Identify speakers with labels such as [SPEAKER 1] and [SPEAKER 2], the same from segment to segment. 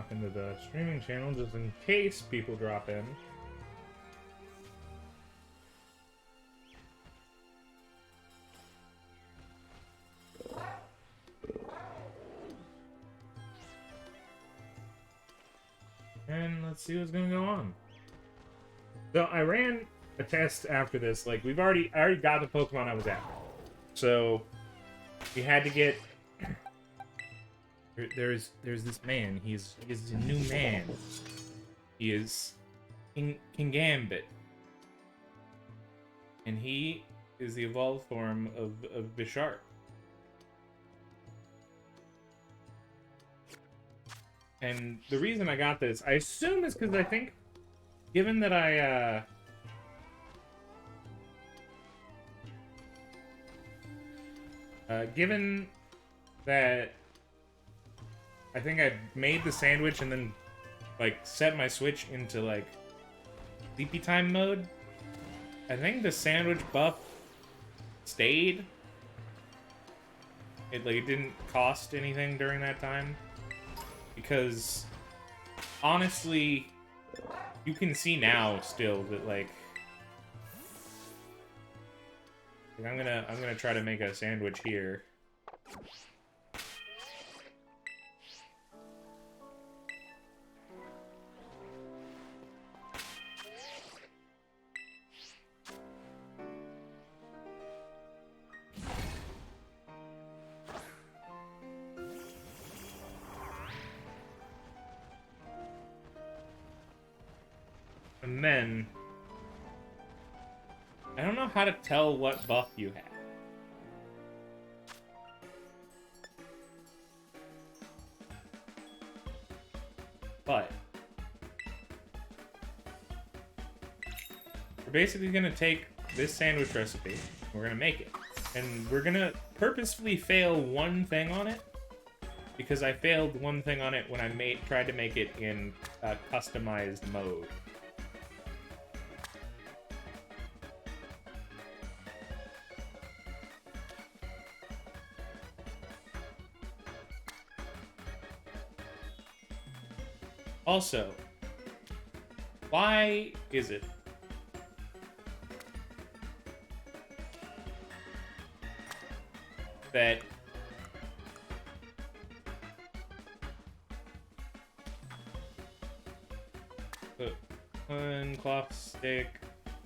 [SPEAKER 1] hop into the streaming channel just in case people drop in. And let's see what's gonna go on. So I ran a test after this. Like I already got the Pokemon I was after. So we had to get. There's this man. He's a new man. He is King Gambit, and he is the evolved form of Bisharp. And the reason I got this, I assume, is because I think, given that given that I think I made the sandwich and then, like, set my Switch into, like, sleepy time mode, I think the sandwich buff stayed. It didn't cost anything during that time. Because, honestly, you can see now still that, like I'm gonna try to make a sandwich here. And then I don't know how to tell what buff you have. But we're basically gonna take this sandwich recipe, we're gonna make it. And we're gonna purposefully fail one thing on it, because I failed one thing on it when I tried to make it in a customized mode. Also, why is it that one cloth stick,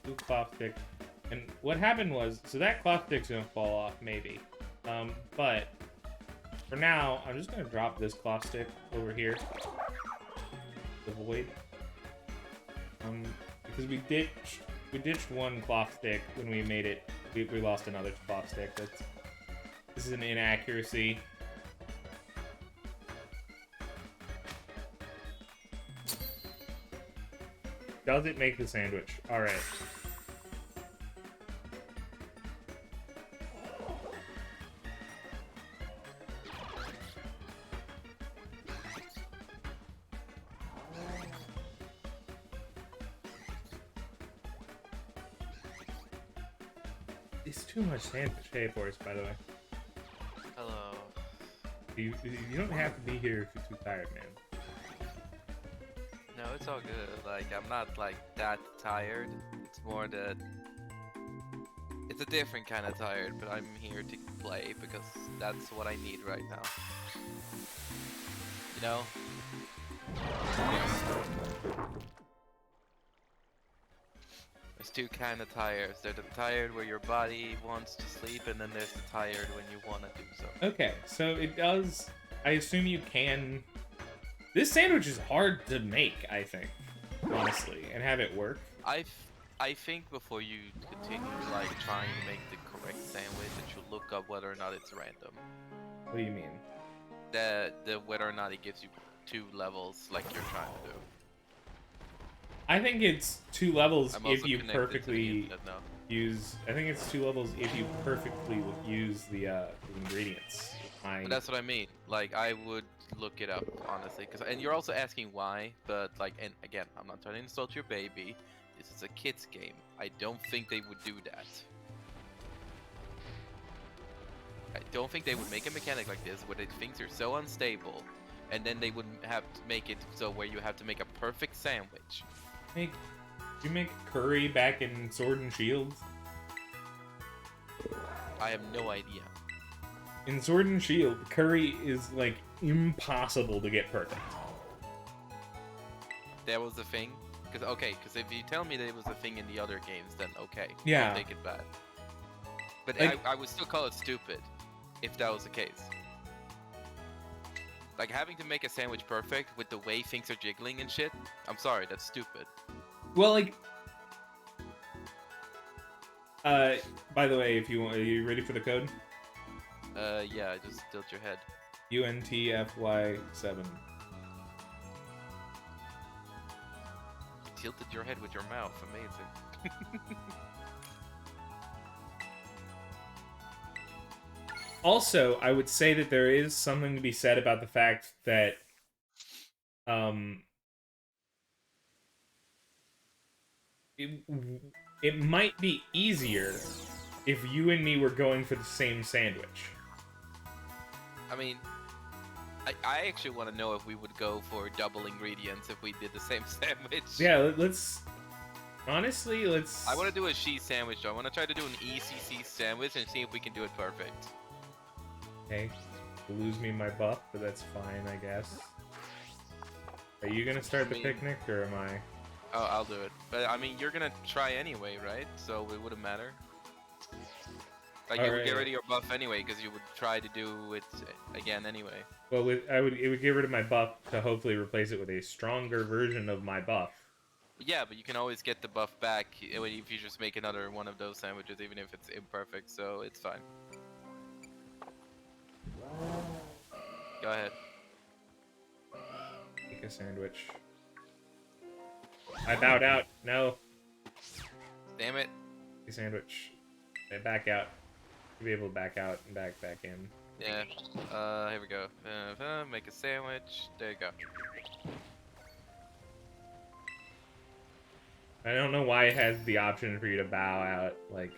[SPEAKER 1] two cloth stick, and what happened was, so that cloth stick's gonna fall off maybe, but for now I'm just gonna drop this cloth stick over here. The void, because we ditched one cloth stick when we made it. We lost another cloth stick. This is an inaccuracy. Does it make the sandwich? All right. It's too much sandwich. Hey, Forrest, by the way.
[SPEAKER 2] Hello.
[SPEAKER 1] You don't have to be here if you're too tired, man.
[SPEAKER 2] No, it's all good. Like, I'm not, like, that tired. It's more that... It's a different kind of tired, but I'm here to play because that's what I need right now. You know? There's two kind of tires. There's the tired where your body wants to sleep, and then there's the tired when you want to do so.
[SPEAKER 1] Okay, so it does... I assume you can... This sandwich is hard to make, I think, honestly, and have it work.
[SPEAKER 2] I think before you continue, like, trying to make the correct sandwich, that you look up whether or not it's random.
[SPEAKER 1] What do you mean?
[SPEAKER 2] The whether or not it gives you 2 levels like you're trying to do.
[SPEAKER 1] I think it's 2 levels if you
[SPEAKER 2] connected to the
[SPEAKER 1] perfectly
[SPEAKER 2] internet now.
[SPEAKER 1] use... I think it's 2 levels if you perfectly use the ingredients.
[SPEAKER 2] But that's what I mean. Like, I would look it up, honestly. And you're also asking why, but, like, and again, I'm not trying to insult your baby. This is a kid's game. I don't think they would do that. I don't think they would make a mechanic like this where things are so unstable and then they would have to make it so where you have to make a perfect sandwich.
[SPEAKER 1] Did you make curry back in Sword and Shield?
[SPEAKER 2] I have no idea.
[SPEAKER 1] In Sword and Shield, curry is like impossible to get perfect.
[SPEAKER 2] That was the thing? Because if you tell me that it was a thing in the other games, then okay.
[SPEAKER 1] Yeah.
[SPEAKER 2] I'll take it back. But
[SPEAKER 1] Like-
[SPEAKER 2] I would still call it stupid if that was the case. Like having to make a sandwich perfect with the way things are jiggling and shit. I'm sorry, that's stupid.
[SPEAKER 1] Well, like, by the way, if you want, are you ready for the code?
[SPEAKER 2] Yeah, just tilt your head.
[SPEAKER 1] UNTFY7.
[SPEAKER 2] Tilted your head with your mouth. Amazing.
[SPEAKER 1] Also, I would say that there is something to be said about the fact that, it might be easier if you and me were going for the same sandwich.
[SPEAKER 2] I mean, I actually want to know if we would go for double ingredients if we did the same sandwich.
[SPEAKER 1] Yeah, let's... Honestly, let's...
[SPEAKER 2] I want to do a cheese sandwich, though. I want to try to do an ECC sandwich and see if we can do it perfect.
[SPEAKER 1] Okay. You lose me my buff, but that's fine, I guess. Are you gonna start the picnic, or am I?
[SPEAKER 2] Oh, I'll do it. But, I mean, you're gonna try anyway, right? So it wouldn't matter. Like, you would get rid of your buff anyway, because you would try to do it again anyway.
[SPEAKER 1] Well, it would get rid of my buff to hopefully replace it with a stronger version of my buff.
[SPEAKER 2] Yeah, but you can always get the buff back if you just make another one of those sandwiches, even if it's imperfect, so it's fine. Go ahead.
[SPEAKER 1] Make a sandwich. I bowed out. No.
[SPEAKER 2] Damn it.
[SPEAKER 1] Make a sandwich. Okay, back out. You'll be able to back out and back in.
[SPEAKER 2] Yeah. Here we go. Make a sandwich. There you go.
[SPEAKER 1] I don't know why it has the option for you to bow out. Like,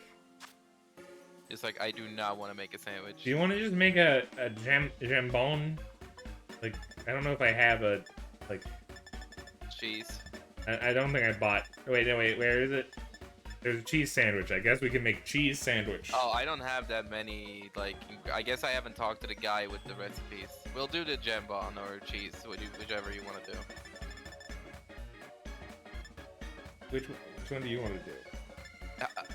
[SPEAKER 2] It's like, I do not want to make a sandwich.
[SPEAKER 1] do you want to just make a jambon? Like, I don't know if I have a, like...
[SPEAKER 2] Cheese.
[SPEAKER 1] I don't think I bought... Wait, no, wait, where is it? There's a cheese sandwich. I guess we can make cheese sandwich.
[SPEAKER 2] Oh, I don't have that many, like, I guess I haven't talked to the guy with the recipes. We'll do the jambon or cheese, whichever you want to do.
[SPEAKER 1] Which one do you want to do?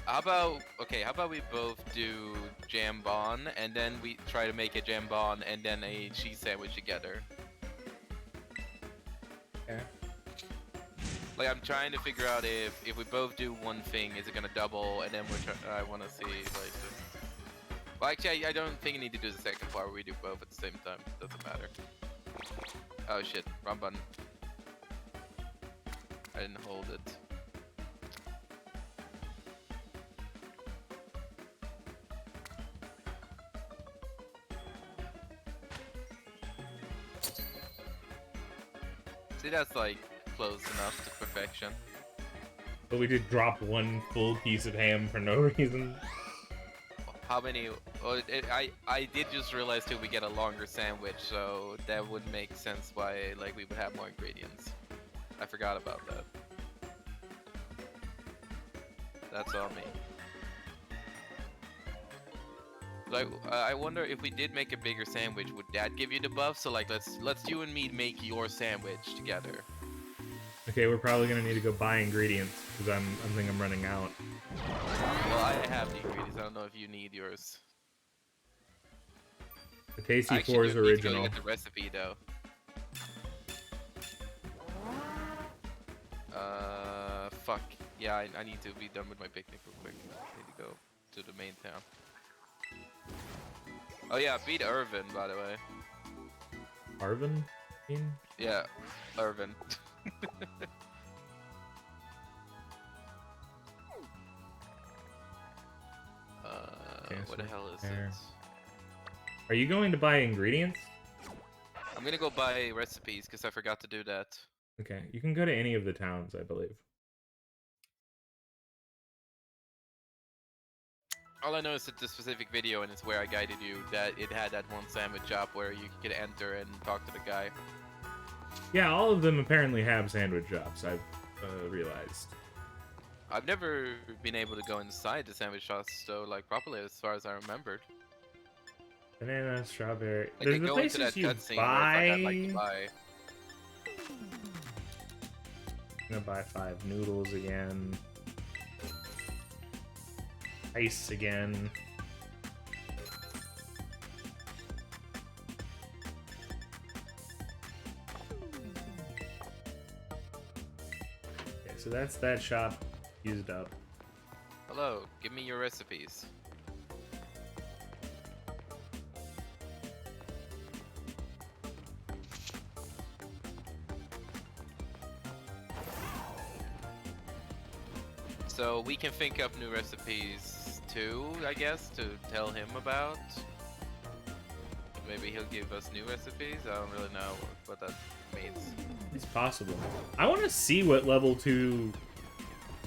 [SPEAKER 2] How about we both do jambon, and then we try to make a jambon and then a cheese sandwich together.
[SPEAKER 1] Okay.
[SPEAKER 2] Like, I'm trying to figure out if we both do one thing, is it gonna double, and then I want to see, like, just... Well, actually, I don't think you need to do the second part where we do both at the same time. Doesn't matter. Oh shit, wrong button. I didn't hold it. See, that's like close enough to perfection.
[SPEAKER 1] But we did drop one full piece of ham for no reason.
[SPEAKER 2] How many? Oh, I did just realize too we get a longer sandwich, so that would make sense why like we would have more ingredients. I forgot about that. That's on me. Like, I wonder if we did make a bigger sandwich, would that give you the buff? So like, let's you and me make your sandwich together.
[SPEAKER 1] Okay, we're probably gonna need to go buy ingredients because I think I'm running out.
[SPEAKER 2] Well, I have the ingredients. I don't know if you need yours.
[SPEAKER 1] The Tasty
[SPEAKER 2] Actually,
[SPEAKER 1] Four is
[SPEAKER 2] do need to go
[SPEAKER 1] original.
[SPEAKER 2] get the recipe though. Fuck. Yeah, I need to be done with my picnic real quick. I need to go to the main town. Oh yeah, beat Irvin, by the way.
[SPEAKER 1] Arvin?
[SPEAKER 2] Yeah, Irvin. What the hell is
[SPEAKER 1] there.
[SPEAKER 2] it?
[SPEAKER 1] Are you going to buy ingredients?
[SPEAKER 2] I'm gonna go buy recipes because I forgot to do that.
[SPEAKER 1] Okay, you can go to any of the towns, I believe.
[SPEAKER 2] All I know is that the specific video, and it's where I guided you, that it had that one sandwich shop where you could enter and talk to the guy.
[SPEAKER 1] Yeah, all of them apparently have sandwich shops, I've realized.
[SPEAKER 2] I've never been able to go inside the sandwich shops, though, like, properly, as far as I remembered.
[SPEAKER 1] Banana, strawberry.
[SPEAKER 2] Like,
[SPEAKER 1] There's
[SPEAKER 2] I
[SPEAKER 1] the
[SPEAKER 2] go into
[SPEAKER 1] places
[SPEAKER 2] that
[SPEAKER 1] you
[SPEAKER 2] cutscene
[SPEAKER 1] buy.
[SPEAKER 2] where it's like, I'd like to buy.
[SPEAKER 1] I'm gonna buy 5 noodles again. Ice again. Okay, so that's that shop used up.
[SPEAKER 2] Hello, give me your recipes. So we can think up new recipes too, I guess, to tell him about. Maybe he'll give us new recipes. I don't really know what that means.
[SPEAKER 1] It's possible. I want to see what level 2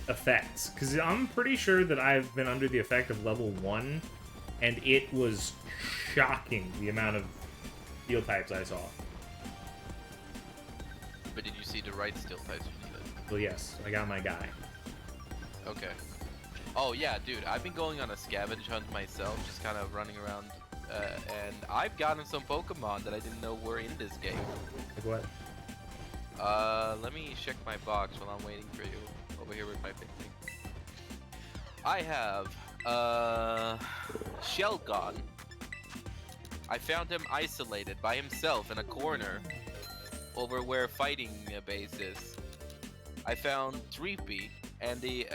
[SPEAKER 1] effects, because I'm pretty sure that I've been under the effect of level 1, and it was shocking the amount of field types I saw.
[SPEAKER 2] But did you see the right steel types you needed?
[SPEAKER 1] Well, yes, I got my guy.
[SPEAKER 2] Okay. Oh yeah, dude, I've been going on a scavenge hunt myself, just kind of running around, and I've gotten some Pokemon that I didn't know were in this game.
[SPEAKER 1] Like what?
[SPEAKER 2] Let me check my box while I'm waiting for you over here with my painting. I have, Shelgon. I found him isolated by himself in a corner over where fighting base is. I found Dreepy and the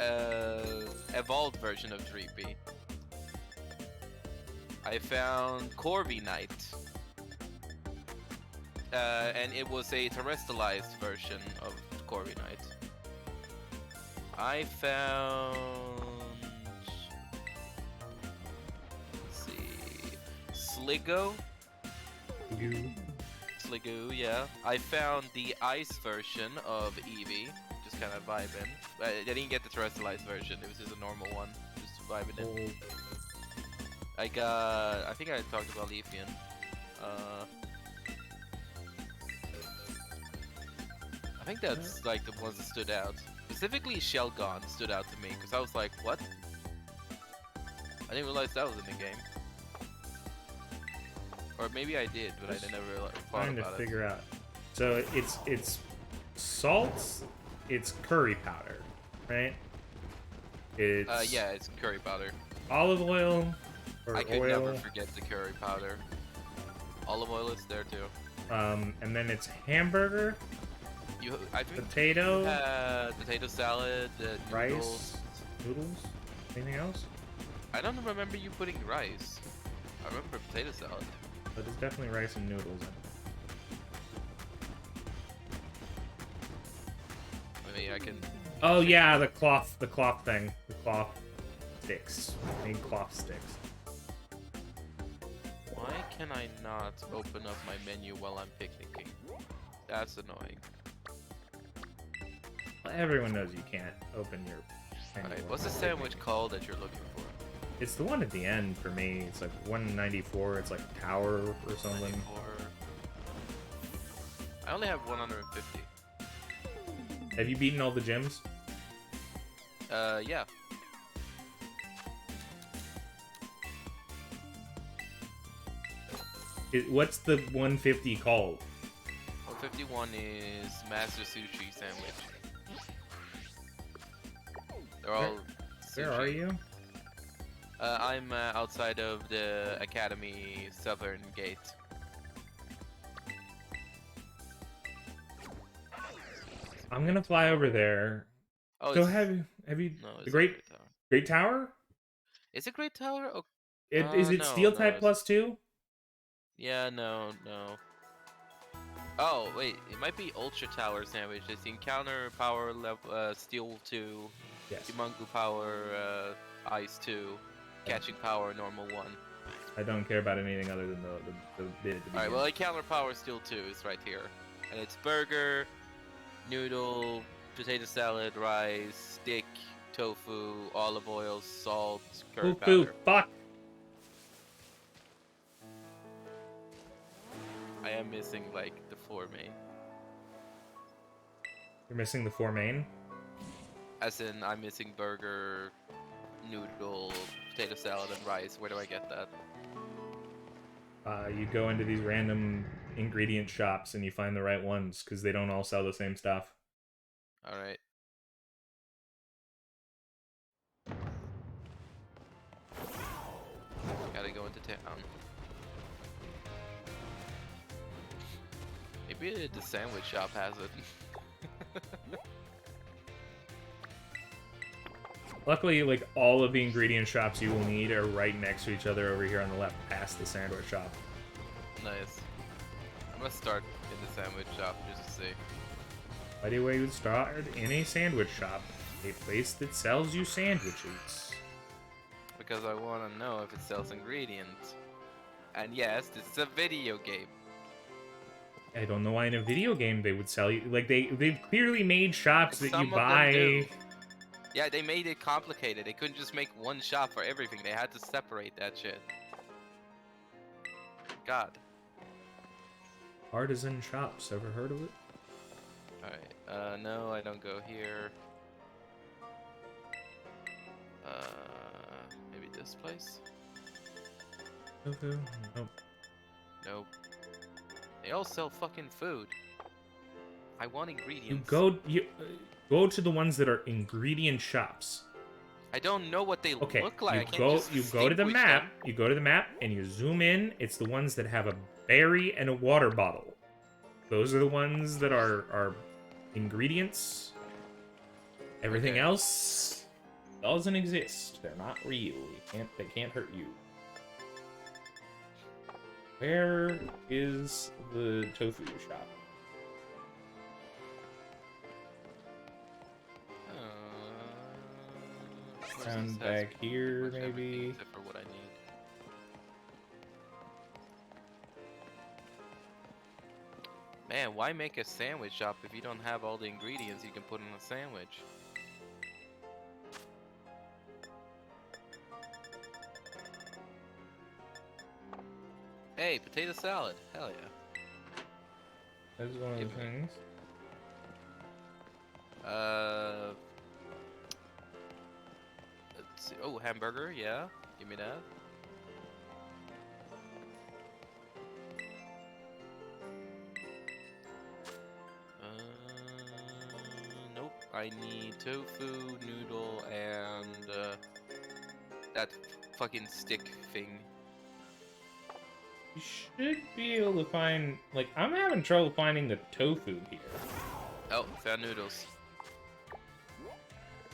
[SPEAKER 2] evolved version of Dreepy. I found Corviknight. And it was a terrestrialized version of Corviknight. I found... let's see... Sliggoo. Sliggoo, yeah. I found the ice version of Eevee. Just kind of vibing. I didn't get the terrestrialized version. It was just a normal one. Just vibing in. I think I talked about Leafeon. I think that's like the ones that stood out. Specifically Shelgon stood out to me because I was like, what? I didn't realize that was in the game. Or maybe I did, but I never thought
[SPEAKER 1] Trying to
[SPEAKER 2] about it.
[SPEAKER 1] figure out. So it's salts, it's curry powder, right? It's
[SPEAKER 2] Yeah, it's curry powder.
[SPEAKER 1] olive oil or
[SPEAKER 2] I could
[SPEAKER 1] oil.
[SPEAKER 2] never forget the curry powder. Olive oil is there too.
[SPEAKER 1] And then it's hamburger,
[SPEAKER 2] I think
[SPEAKER 1] potato,
[SPEAKER 2] potato salad,
[SPEAKER 1] rice,
[SPEAKER 2] noodles.
[SPEAKER 1] noodles. Anything else?
[SPEAKER 2] I don't remember you putting rice. I remember potato salad.
[SPEAKER 1] But there's definitely rice and noodles in it.
[SPEAKER 2] I mean, I can.
[SPEAKER 1] Oh yeah, the cloth thing, the cloth sticks. I need cloth sticks.
[SPEAKER 2] Why can I not open up my menu while I'm picnicking? That's annoying.
[SPEAKER 1] Well, everyone knows you can't open your menu.
[SPEAKER 2] Alright,
[SPEAKER 1] while
[SPEAKER 2] what's the
[SPEAKER 1] you're
[SPEAKER 2] sandwich
[SPEAKER 1] picnicking.
[SPEAKER 2] called that you're looking for?
[SPEAKER 1] It's the one at the end for me. It's like 194. It's like tower or something.
[SPEAKER 2] 94. I only have 150.
[SPEAKER 1] Have you beaten all the gyms?
[SPEAKER 2] Yeah.
[SPEAKER 1] What's the 150 called?
[SPEAKER 2] 151 is Master Sushi Sandwich. They're all
[SPEAKER 1] Where
[SPEAKER 2] sushi.
[SPEAKER 1] are you?
[SPEAKER 2] I'm outside of the Academy Southern Gate.
[SPEAKER 1] I'm gonna fly over there.
[SPEAKER 2] Oh,
[SPEAKER 1] So
[SPEAKER 2] it's,
[SPEAKER 1] have you
[SPEAKER 2] no, it's
[SPEAKER 1] the
[SPEAKER 2] a
[SPEAKER 1] great
[SPEAKER 2] Tower.
[SPEAKER 1] Great Tower?
[SPEAKER 2] Is it Great Tower? Oh,
[SPEAKER 1] Is it
[SPEAKER 2] no,
[SPEAKER 1] Steel
[SPEAKER 2] no,
[SPEAKER 1] type
[SPEAKER 2] it's-
[SPEAKER 1] plus 2?
[SPEAKER 2] yeah, no. Oh, wait, it might be Ultra Tower Sandwich. It's the encounter power level, Steel 2,
[SPEAKER 1] Yes.
[SPEAKER 2] Humungu power, Ice 2, catching power, normal 1.
[SPEAKER 1] I don't care about anything other than the bit at the
[SPEAKER 2] Alright,
[SPEAKER 1] beginning.
[SPEAKER 2] well, encounter power Steel 2 is right here. And it's burger, noodle, potato salad, rice, stick, tofu, olive oil, salt, curry
[SPEAKER 1] Tofu,
[SPEAKER 2] powder.
[SPEAKER 1] fuck.
[SPEAKER 2] I am missing like the 4 main.
[SPEAKER 1] You're missing the 4 main?
[SPEAKER 2] As in, I'm missing burger, noodle, potato salad, and rice. Where do I get that?
[SPEAKER 1] You go into these random ingredient shops and you find the right ones, because they don't all sell the same stuff.
[SPEAKER 2] Alright. Gotta go into town. Maybe the sandwich shop has it.
[SPEAKER 1] Luckily, like, all of the ingredient shops you will need are right next to each other over here on the left, past the sandwich shop.
[SPEAKER 2] Nice. I'm gonna start in the sandwich shop just to see.
[SPEAKER 1] Why do you start in a sandwich shop? A place that sells you sandwiches.
[SPEAKER 2] Because I want to know if it sells ingredients. And yes, this is a video game.
[SPEAKER 1] I don't know why in a video game they would sell you... Like, they've clearly made shops that
[SPEAKER 2] Some
[SPEAKER 1] you
[SPEAKER 2] of them
[SPEAKER 1] buy...
[SPEAKER 2] do. Yeah, they made it complicated. They couldn't just make one shop for everything. They had to separate that shit. God.
[SPEAKER 1] Artisan shops, ever heard of it?
[SPEAKER 2] Alright, no, I don't go here. Maybe this place?
[SPEAKER 1] Tofu? Nope.
[SPEAKER 2] Nope. They all sell fucking food. I want ingredients.
[SPEAKER 1] You go to the ones that are ingredient shops.
[SPEAKER 2] I don't know what they
[SPEAKER 1] Okay,
[SPEAKER 2] look like. I
[SPEAKER 1] you
[SPEAKER 2] can't
[SPEAKER 1] go
[SPEAKER 2] just
[SPEAKER 1] to the
[SPEAKER 2] distinguish
[SPEAKER 1] map.
[SPEAKER 2] them.
[SPEAKER 1] You go to the map and you zoom in. It's the ones that have a berry and a water bottle. Those are the ones that are ingredients. Everything
[SPEAKER 2] Okay.
[SPEAKER 1] else doesn't exist. They're not real. They can't hurt you. Where is the tofu shop?
[SPEAKER 2] Where's this
[SPEAKER 1] Back
[SPEAKER 2] has
[SPEAKER 1] here,
[SPEAKER 2] pretty much everything
[SPEAKER 1] maybe.
[SPEAKER 2] Except for what I need. Man, why make a sandwich shop if you don't have all the ingredients you can put in a sandwich? Hey, potato salad. Hell yeah.
[SPEAKER 1] That's one of the things.
[SPEAKER 2] Let's see. Oh, hamburger, yeah. Give me that. Nope. I need tofu, noodle, and that fucking stick thing.
[SPEAKER 1] You should be able to find... Like, I'm having trouble finding the tofu here.
[SPEAKER 2] Oh, found noodles.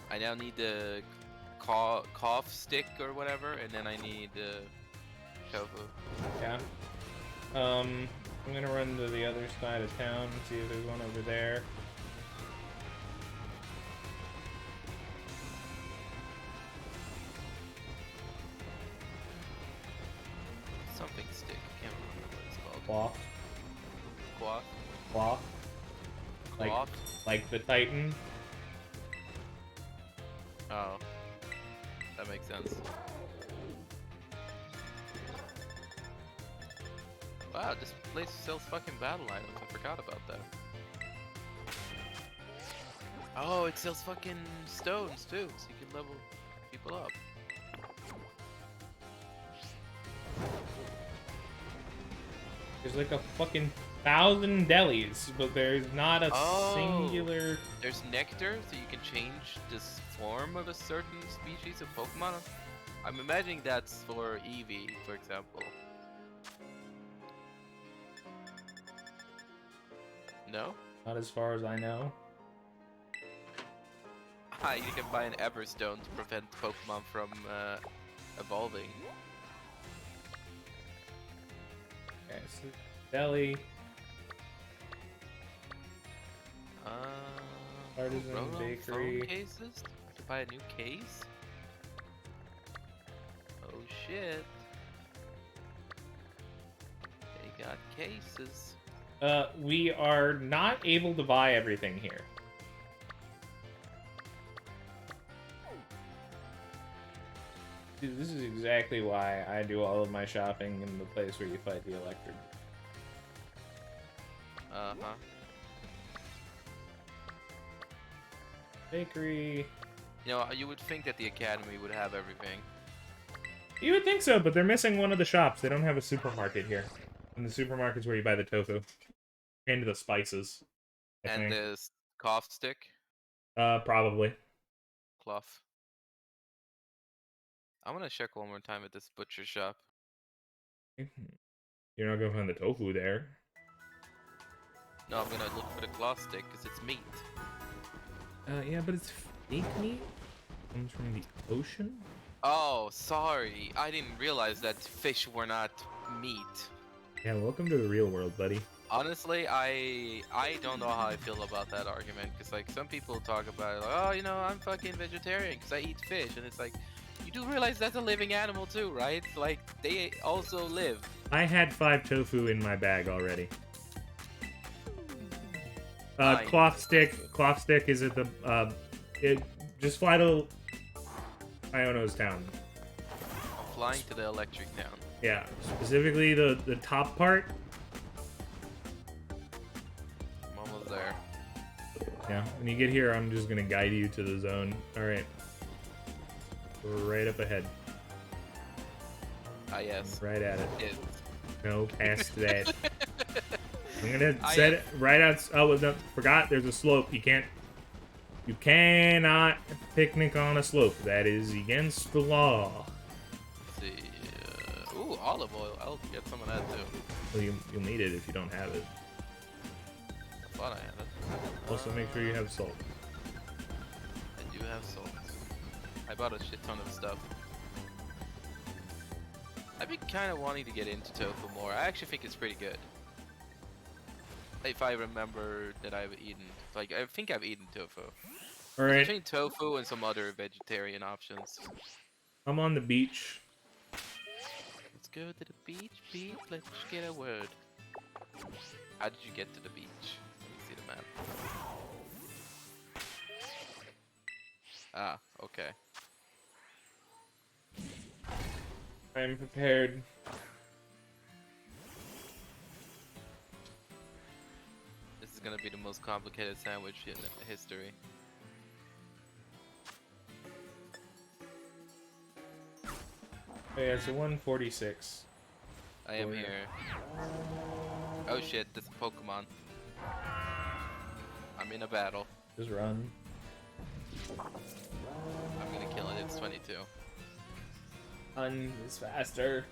[SPEAKER 2] I now need the cough stick or whatever, and then I need tofu.
[SPEAKER 1] Yeah. I'm gonna run to the other side of town and see if there's one over there.
[SPEAKER 2] Something stick. I can't remember what it's called.
[SPEAKER 1] Cloth.
[SPEAKER 2] Cloth?
[SPEAKER 1] Cloth.
[SPEAKER 2] Cloth?
[SPEAKER 1] Like the Titan.
[SPEAKER 2] Oh. That makes sense. Wow, this place sells fucking battle items. I forgot about that. Oh, it sells fucking stones too, so you can level people up.
[SPEAKER 1] There's like a fucking 1,000 delis, but there's not a
[SPEAKER 2] Oh.
[SPEAKER 1] singular...
[SPEAKER 2] There's nectar, so you can change this form of a certain species of Pokemon. I'm imagining that's for Eevee, for example. No?
[SPEAKER 1] Not as far as I know.
[SPEAKER 2] Ah, you can buy an Everstone to prevent Pokemon from evolving.
[SPEAKER 1] Okay, so deli. Artisan
[SPEAKER 2] Roll-on
[SPEAKER 1] bakery.
[SPEAKER 2] phone cases? I can buy a new case? Oh shit. They got cases.
[SPEAKER 1] We are not able to buy everything here. Dude, this is exactly why I do all of my shopping in the place where you fight the electric.
[SPEAKER 2] Uh-huh.
[SPEAKER 1] Bakery.
[SPEAKER 2] You know, you would think that the academy would have everything.
[SPEAKER 1] You would think so, but they're missing one of the shops. They don't have a supermarket here. And the supermarket's where you buy the tofu. And the spices. I
[SPEAKER 2] And
[SPEAKER 1] think.
[SPEAKER 2] this cough stick.
[SPEAKER 1] Probably.
[SPEAKER 2] Cloth. I want to check one more time at this butcher shop.
[SPEAKER 1] You're not gonna find the tofu there.
[SPEAKER 2] No, I'm gonna look for the cloth stick because it's meat.
[SPEAKER 1] Yeah, but it's fake meat. Comes from the ocean.
[SPEAKER 2] Oh, sorry. I didn't realize that fish were not meat.
[SPEAKER 1] Yeah, welcome to the real world, buddy.
[SPEAKER 2] Honestly, I don't know how I feel about that argument because like some people talk about it like, oh, you know, I'm fucking vegetarian because I eat fish, and it's like, you do realize that's a living animal too, right? Like they also live.
[SPEAKER 1] I had 5 tofu in my bag already.
[SPEAKER 2] Fine.
[SPEAKER 1] Cloth stick is at the just fly to Iono's town.
[SPEAKER 2] I'm flying to the electric town.
[SPEAKER 1] Yeah, specifically the top part.
[SPEAKER 2] I'm almost there.
[SPEAKER 1] Yeah, when you get here, I'm just gonna guide you to the zone. All right, right up ahead.
[SPEAKER 2] Ah, yes.
[SPEAKER 1] Right at it.
[SPEAKER 2] It.
[SPEAKER 1] No, past that. I'm gonna set it right out. Oh, no, forgot. There's a slope. You cannot picnic on a slope. That is against the law.
[SPEAKER 2] Let's see. Ooh, olive oil. I'll get some of that too.
[SPEAKER 1] Well, you'll need it if you don't have it.
[SPEAKER 2] I thought I had it.
[SPEAKER 1] Also, make sure you have salt.
[SPEAKER 2] I do have salt. I bought a shit ton of stuff. I've been kind of wanting to get into tofu more. I actually think it's pretty good. If I remember that I've eaten, like I think I've eaten tofu.
[SPEAKER 1] All right,
[SPEAKER 2] Between tofu and some other vegetarian options.
[SPEAKER 1] I'm on the beach.
[SPEAKER 2] Let's go to the beach, Pete. Let's get a word. How did you get to the beach? Let me see the map. Ah, okay.
[SPEAKER 1] I'm prepared.
[SPEAKER 2] This is gonna be the most complicated sandwich in history.
[SPEAKER 1] Oh, yeah, it's a 146.
[SPEAKER 2] I am
[SPEAKER 1] Where?
[SPEAKER 2] here. Oh shit, there's a Pokemon. I'm in a battle.
[SPEAKER 1] Just run.
[SPEAKER 2] I'm gonna kill it, it's 22.
[SPEAKER 1] Run is faster.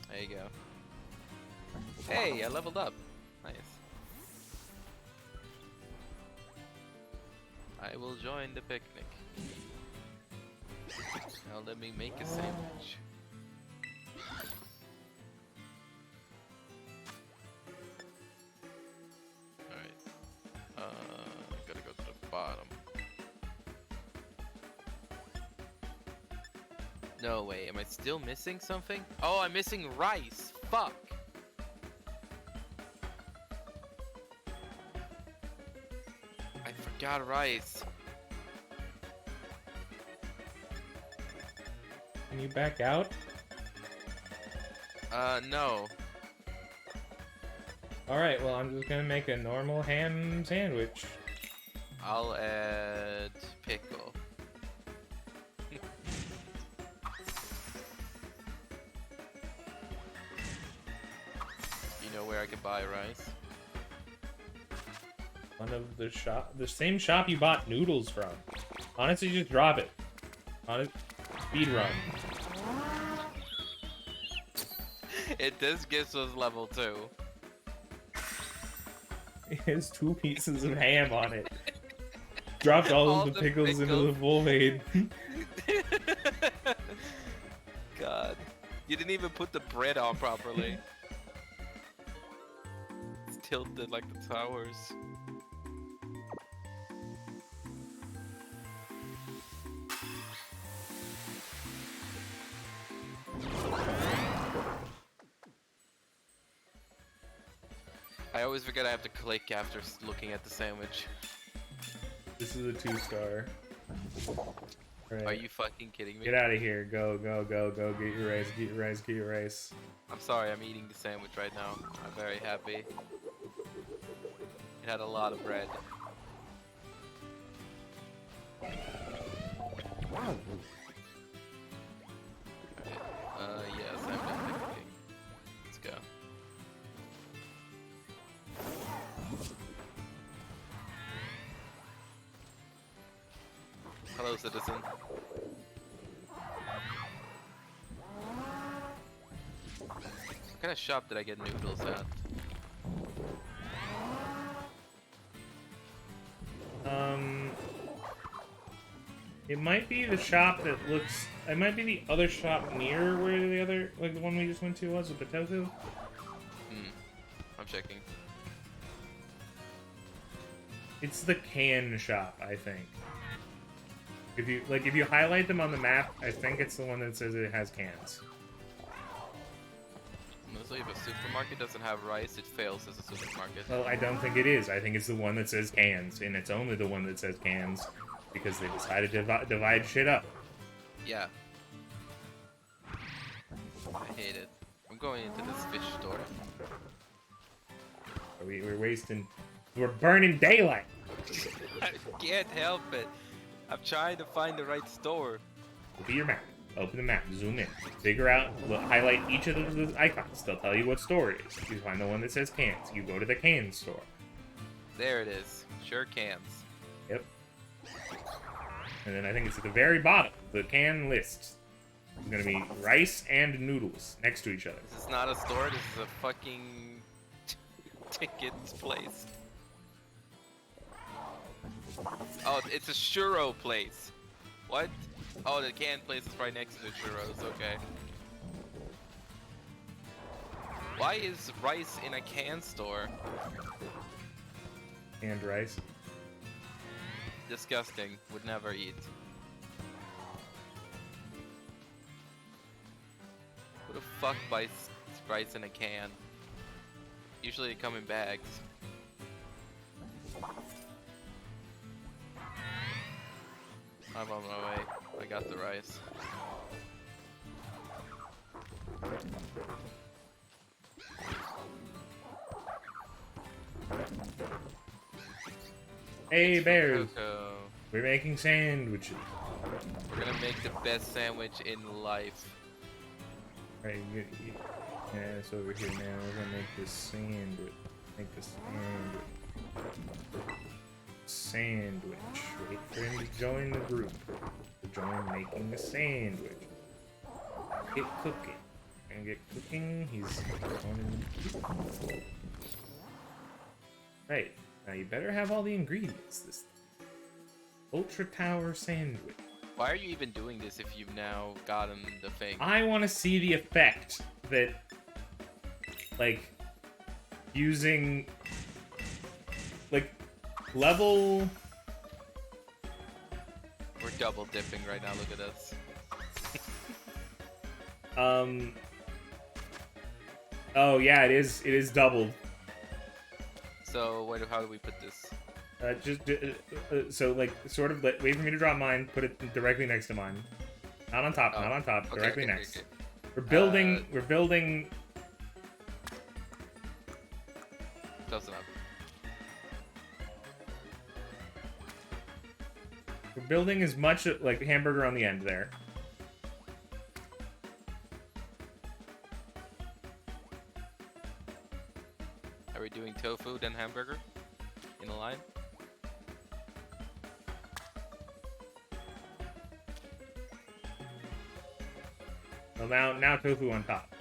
[SPEAKER 2] There you go. Hey, I leveled up. Nice. I will join the picnic. Now let me make a sandwich. Alright. Gotta go to the bottom. No way, am I still missing something? Oh, I'm missing rice! Fuck! I forgot rice.
[SPEAKER 1] Can you back out?
[SPEAKER 2] No.
[SPEAKER 1] Alright, well, I'm just gonna make a normal ham sandwich.
[SPEAKER 2] I'll add pickle. You know where I can buy rice?
[SPEAKER 1] One of the same shop you bought noodles from. Honestly, just drop it. Speed run.
[SPEAKER 2] This gives us level 2.
[SPEAKER 1] It has 2 pieces of ham on it. Dropped all of the pickles into the void.
[SPEAKER 2] God. You didn't even put the bread on properly. It's tilted like the towers. I always forget I have to click after looking at the sandwich.
[SPEAKER 1] This is a 2-star. Or Right.
[SPEAKER 2] Are you fucking kidding me?
[SPEAKER 1] Get out of here. Go, go, go, go. Get your rice. Get your rice. Get your rice.
[SPEAKER 2] I'm sorry, I'm eating the sandwich right now. I'm very happy. It had a lot of bread.
[SPEAKER 3] Wow.
[SPEAKER 2] Yes, I'm done cooking. Let's go. Hello, citizen. What kind of shop did I get noodles at?
[SPEAKER 1] It might be the shop that looks. It might be the other shop near where the other, like the one we just went to was with the tofu.
[SPEAKER 2] I'm checking.
[SPEAKER 1] It's the can shop, I think. If you highlight them on the map, I think it's the one that says it has cans.
[SPEAKER 2] Mostly if a supermarket doesn't have rice, it fails as a supermarket.
[SPEAKER 1] Well, I don't think it is. I think it's the one that says cans, and it's only the one that says cans because they decided to divide shit up.
[SPEAKER 2] Yeah. I hate it. I'm going into this fish store.
[SPEAKER 1] We're wasting. We're burning daylight.
[SPEAKER 2] I can't help it. I'm trying to find the right store.
[SPEAKER 1] Look at your map. Open the map. Zoom in. Figure out. Highlight each of those icons. They'll tell you what store it is. You find the one that says cans. You go to the can store.
[SPEAKER 2] There it is. Sure cans.
[SPEAKER 1] Yep. And then I think it's at the very bottom. The can list. It's gonna be rice and noodles next to each other.
[SPEAKER 2] This is not a store. This is a fucking tickets place. Oh, it's a churro place. What? Oh, the can place is right next to the churros. Okay. Why is rice in a can store?
[SPEAKER 1] Canned rice.
[SPEAKER 2] Disgusting. Would never eat. Who the fuck buys rice in a can? Usually they come in bags. I'm on my way. I got the rice.
[SPEAKER 1] Hey bears,
[SPEAKER 2] Coco.
[SPEAKER 1] we're making sandwiches.
[SPEAKER 2] We're gonna make the best sandwich in life.
[SPEAKER 1] Right, yeah, it's over here now. We're gonna make this sandwich. Make this sandwich. Wait for him to join the group. To join making the sandwich. Get cooking. And get cooking. He's on. Right. Now you better have all the ingredients. This Ultra Tower sandwich.
[SPEAKER 2] Why are you even doing this if you've now gotten the thing?
[SPEAKER 1] I want to see the effect that, like, using, like, level.
[SPEAKER 2] We're double dipping right now. Look at us.
[SPEAKER 1] Oh yeah, it is doubled.
[SPEAKER 2] So how do we put this?
[SPEAKER 1] So like sort of wait for me to drop mine. Put it directly next to mine. Not on top.
[SPEAKER 2] Oh.
[SPEAKER 1] Not on top.
[SPEAKER 2] Okay,
[SPEAKER 1] Directly
[SPEAKER 2] okay,
[SPEAKER 1] next.
[SPEAKER 2] okay.
[SPEAKER 1] We're building. We're building.
[SPEAKER 2] Close enough.
[SPEAKER 1] We're building as much like hamburger on the end there.
[SPEAKER 2] Are we doing tofu then hamburger in a line?
[SPEAKER 1] Well, now tofu on top.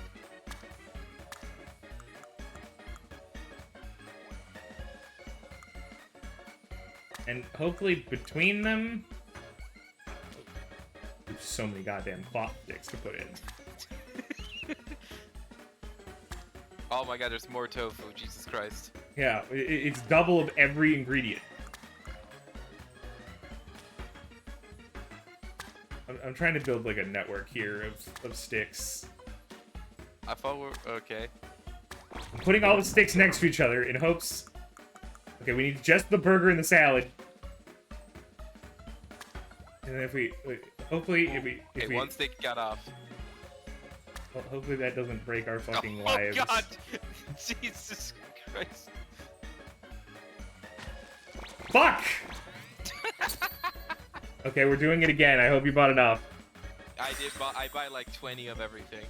[SPEAKER 1] And hopefully between them, there's so many goddamn plot sticks to put in.
[SPEAKER 2] Oh my god, there's more tofu. Jesus Christ.
[SPEAKER 1] Yeah, it's double of every ingredient. I'm trying to build like a network here of sticks.
[SPEAKER 2] I thought we're okay.
[SPEAKER 1] I'm putting all the sticks next to each other in hopes. Okay, we need just the burger and the salad. And then if we Hopefully, if
[SPEAKER 2] Okay,
[SPEAKER 1] we
[SPEAKER 2] one stick got off.
[SPEAKER 1] hopefully that doesn't break our fucking
[SPEAKER 2] Oh
[SPEAKER 1] lives.
[SPEAKER 2] god! Jesus Christ.
[SPEAKER 1] Fuck! Okay, we're doing it again. I hope you bought enough.
[SPEAKER 2] I buy like 20 of everything.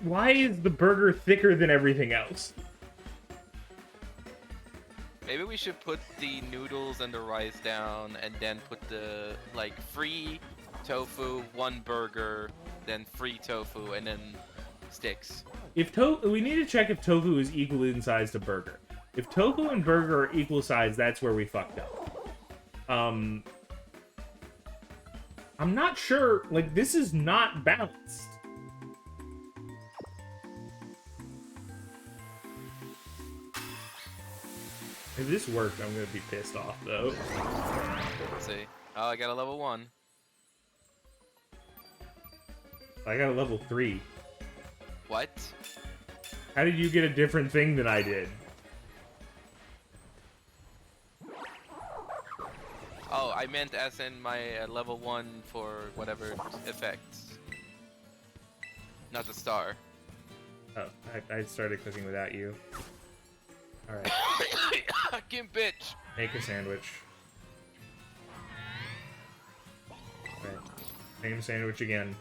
[SPEAKER 1] Why is the burger thicker than everything else?
[SPEAKER 2] Maybe we should put the noodles and the rice down and then put the like free tofu, one burger, then free tofu, and then sticks.
[SPEAKER 1] We need to check if tofu is equal in size to burger. If tofu and burger are equal size, that's where we fucked up. I'm not sure. Like, this is not balanced. If this worked, I'm gonna be pissed off, though.
[SPEAKER 2] Let's see. Oh, I got a level 1.
[SPEAKER 1] I got a level 3.
[SPEAKER 2] What?
[SPEAKER 1] How did you get a different thing than I did?
[SPEAKER 2] Oh, I meant as in my level 1 for whatever effects. Not the star.
[SPEAKER 1] Oh, I started cooking without you. Alright,
[SPEAKER 2] Fucking bitch!
[SPEAKER 1] make a sandwich. Alright, same sandwich again.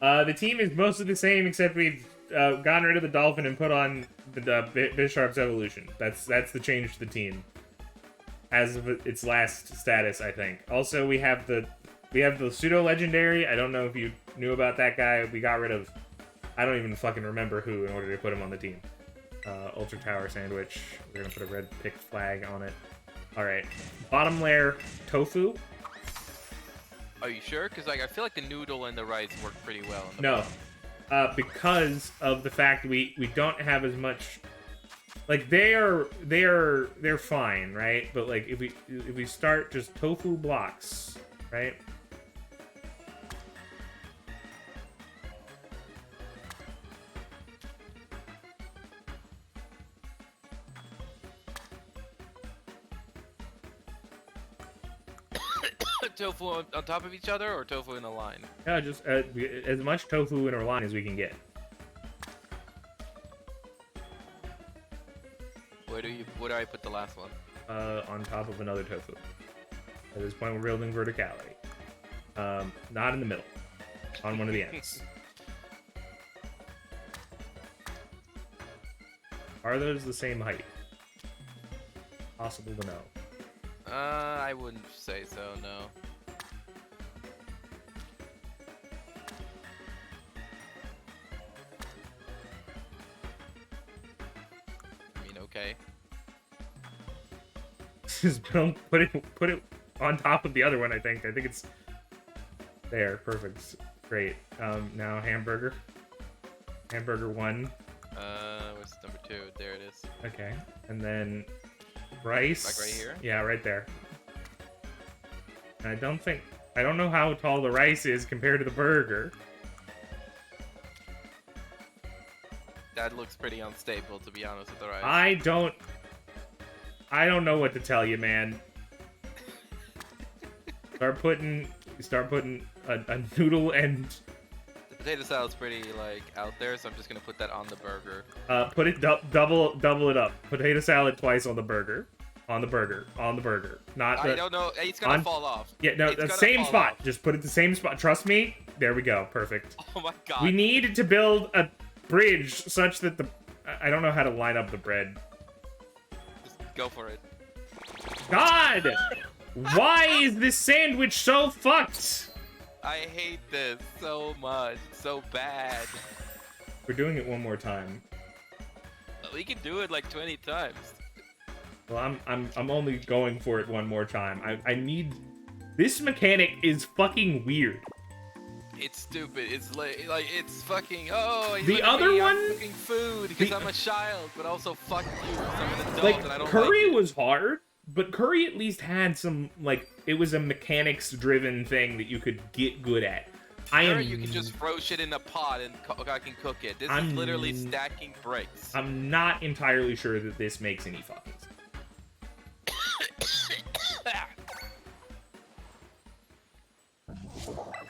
[SPEAKER 1] The team is mostly the same, except we've gotten rid of the dolphin and put on the Bisharp's evolution. That's the change to the team. As of its last status, I think. Also, we have the pseudo-legendary. I don't know if you knew about that guy. We got rid of... I don't even fucking remember who in order to put him on the team. Ultra Tower Sandwich. We're gonna put a red pick flag on it. Alright. Bottom layer, tofu.
[SPEAKER 2] Are you sure? Because like I feel like the noodle and the rice work pretty well. In the
[SPEAKER 1] No.
[SPEAKER 2] bottom.
[SPEAKER 1] Because of the fact we don't have as much... Like, they're fine, right? But, like, if we start just tofu blocks, right?
[SPEAKER 2] Tofu on top of each other, or tofu in a line?
[SPEAKER 1] Yeah, just as much tofu in our line as we can get.
[SPEAKER 2] Where do I put the last one?
[SPEAKER 1] On top of another tofu. At this point, we're building verticality. Not in the middle. On one of the ends. Are those the same height? Possible to know.
[SPEAKER 2] I wouldn't say so, no. I mean, okay.
[SPEAKER 1] Just don't put it on top of the other one, I think. I think it's there. Perfect. Great. Now hamburger. Hamburger 1.
[SPEAKER 2] What's number 2? There it is.
[SPEAKER 1] Okay. And then rice.
[SPEAKER 2] Like right here?
[SPEAKER 1] Yeah, right there. And I don't know how tall the rice is compared to the burger.
[SPEAKER 2] That looks pretty unstable, to be honest with the rice.
[SPEAKER 1] I don't know what to tell you, man. Start putting a noodle and
[SPEAKER 2] The potato salad's pretty like out there, so I'm just gonna put that on the burger.
[SPEAKER 1] put it double it up. Potato salad twice on the burger. On the burger. Not the,
[SPEAKER 2] I don't know. It's gonna fall off.
[SPEAKER 1] Yeah, no,
[SPEAKER 2] It's
[SPEAKER 1] the
[SPEAKER 2] gonna
[SPEAKER 1] same
[SPEAKER 2] fall
[SPEAKER 1] spot.
[SPEAKER 2] off.
[SPEAKER 1] Just put it the same spot. Trust me. There we go. Perfect.
[SPEAKER 2] Oh my god.
[SPEAKER 1] We need to build a bridge such that I don't know how to line up the bread.
[SPEAKER 2] Just go for it.
[SPEAKER 1] God! Why is this sandwich so fucked?
[SPEAKER 2] I hate this so much. It's so bad.
[SPEAKER 1] We're doing it one more time.
[SPEAKER 2] We can do it like 20 times.
[SPEAKER 1] Well, I'm only going for it one more time. I need... This mechanic is fucking weird.
[SPEAKER 2] It's stupid. It's like it's fucking. Oh,
[SPEAKER 1] The other one-
[SPEAKER 2] I'm cooking food because I'm a child, but also fuck you. 'Cause I'm an adult
[SPEAKER 1] Like,
[SPEAKER 2] and I don't
[SPEAKER 1] curry
[SPEAKER 2] like it.
[SPEAKER 1] was hard, but curry at least had some, like, it was a mechanics-driven thing that you could get good at.
[SPEAKER 2] Curry, you can just throw shit in a pot and I can cook it. This is literally stacking bricks.
[SPEAKER 1] I'm not entirely sure that this makes any fucking sense.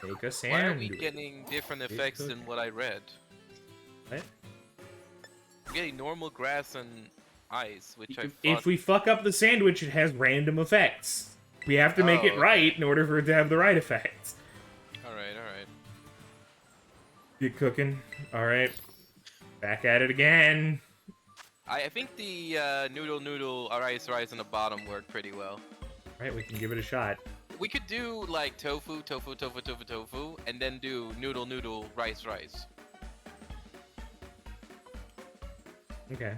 [SPEAKER 1] Take a
[SPEAKER 2] Why are we
[SPEAKER 1] sandwich.
[SPEAKER 2] getting different
[SPEAKER 1] It's
[SPEAKER 2] effects
[SPEAKER 1] cooking.
[SPEAKER 2] than what I read?
[SPEAKER 1] What?
[SPEAKER 2] I'm getting normal grass and ice, which I thought...
[SPEAKER 1] If we fuck up the sandwich, it has random effects. We have to make
[SPEAKER 2] Oh,
[SPEAKER 1] it right
[SPEAKER 2] okay.
[SPEAKER 1] in order for it to have the right effects.
[SPEAKER 2] Alright, alright.
[SPEAKER 1] Get cooking. Alright. Back at it again.
[SPEAKER 2] I think the noodle, rice on the bottom worked pretty well.
[SPEAKER 1] Alright, we can give it a shot.
[SPEAKER 2] We could do like tofu, and then do noodle, rice.
[SPEAKER 1] Okay.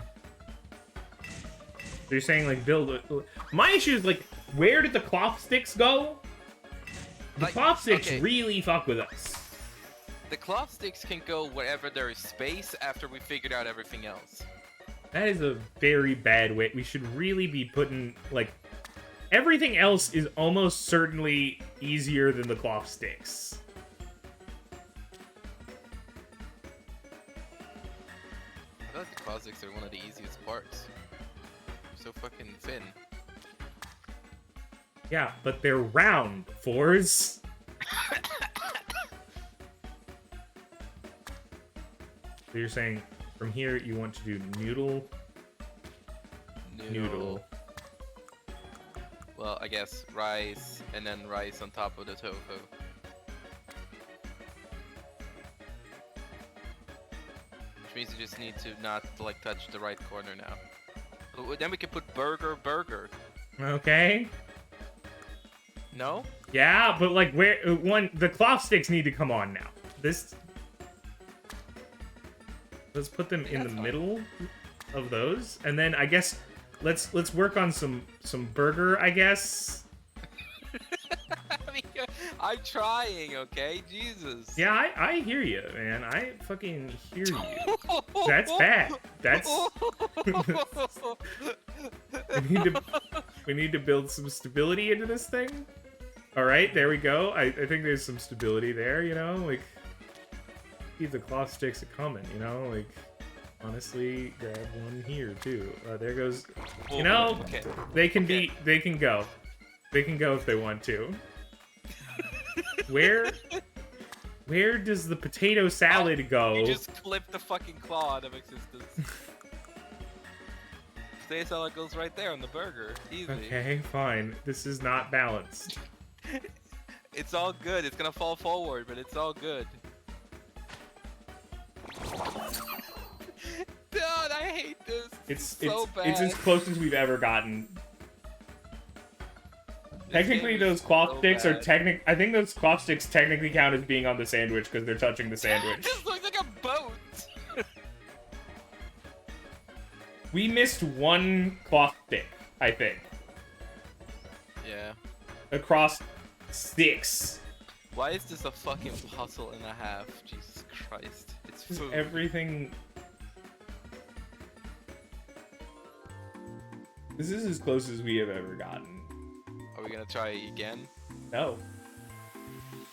[SPEAKER 1] So you're saying, like, build... My issue is, like, where did the cloth sticks go? The
[SPEAKER 2] Like,
[SPEAKER 1] cloth sticks
[SPEAKER 2] okay.
[SPEAKER 1] really fuck with us.
[SPEAKER 2] The cloth sticks can go wherever there is space after we figured out everything else.
[SPEAKER 1] That is a very bad way. We should really be putting, like... Everything else is almost certainly easier than the cloth sticks.
[SPEAKER 2] I feel like the cloth sticks are one of the easiest parts. They're so fucking thin.
[SPEAKER 1] Yeah, but they're round, fours. So you're saying from here you want to do noodle.
[SPEAKER 2] Well, I guess rice, and then rice on top of the tofu. Which means you just need to not, like, touch the right corner now. Oh, then we can put burger.
[SPEAKER 1] Okay.
[SPEAKER 2] No?
[SPEAKER 1] Yeah, but like where the cloth sticks need to come on now. This. Let's put them in the
[SPEAKER 2] That's fine.
[SPEAKER 1] middle of those, and then I guess let's work on some burger. I guess.
[SPEAKER 2] I mean, I'm trying, okay? Jesus.
[SPEAKER 1] Yeah, I hear you, man. I fucking hear you. That's bad. That's. We need to build some stability into this thing. All right, there we go. I think there's some stability there. You know, like keep the cloth sticks coming. You know, like honestly, grab one here too. There goes. You know,
[SPEAKER 2] Okay.
[SPEAKER 1] they can be. They can go. They can go if they want to. Where does the potato salad go?
[SPEAKER 2] You just clip the fucking claw out of existence. Potato salad goes right there on the burger. Easy.
[SPEAKER 1] Okay, fine. This is not balanced.
[SPEAKER 2] It's all good. It's gonna fall forward, but it's all good. God, I hate this.
[SPEAKER 1] It's
[SPEAKER 2] so bad.
[SPEAKER 1] It's as close as we've ever gotten.
[SPEAKER 2] This
[SPEAKER 1] Technically,
[SPEAKER 2] game
[SPEAKER 1] those
[SPEAKER 2] is
[SPEAKER 1] cloth
[SPEAKER 2] so
[SPEAKER 1] sticks are
[SPEAKER 2] bad.
[SPEAKER 1] I think those cloth sticks technically count as being on the sandwich because they're touching the sandwich.
[SPEAKER 2] This looks like a boat.
[SPEAKER 1] We missed one cloth stick, I think,
[SPEAKER 2] Yeah.
[SPEAKER 1] across 6.
[SPEAKER 2] Why is this a fucking puzzle and a half? Jesus Christ. It's food.
[SPEAKER 1] Everything. This is as close as we have ever gotten.
[SPEAKER 2] Are we gonna try again?
[SPEAKER 1] No.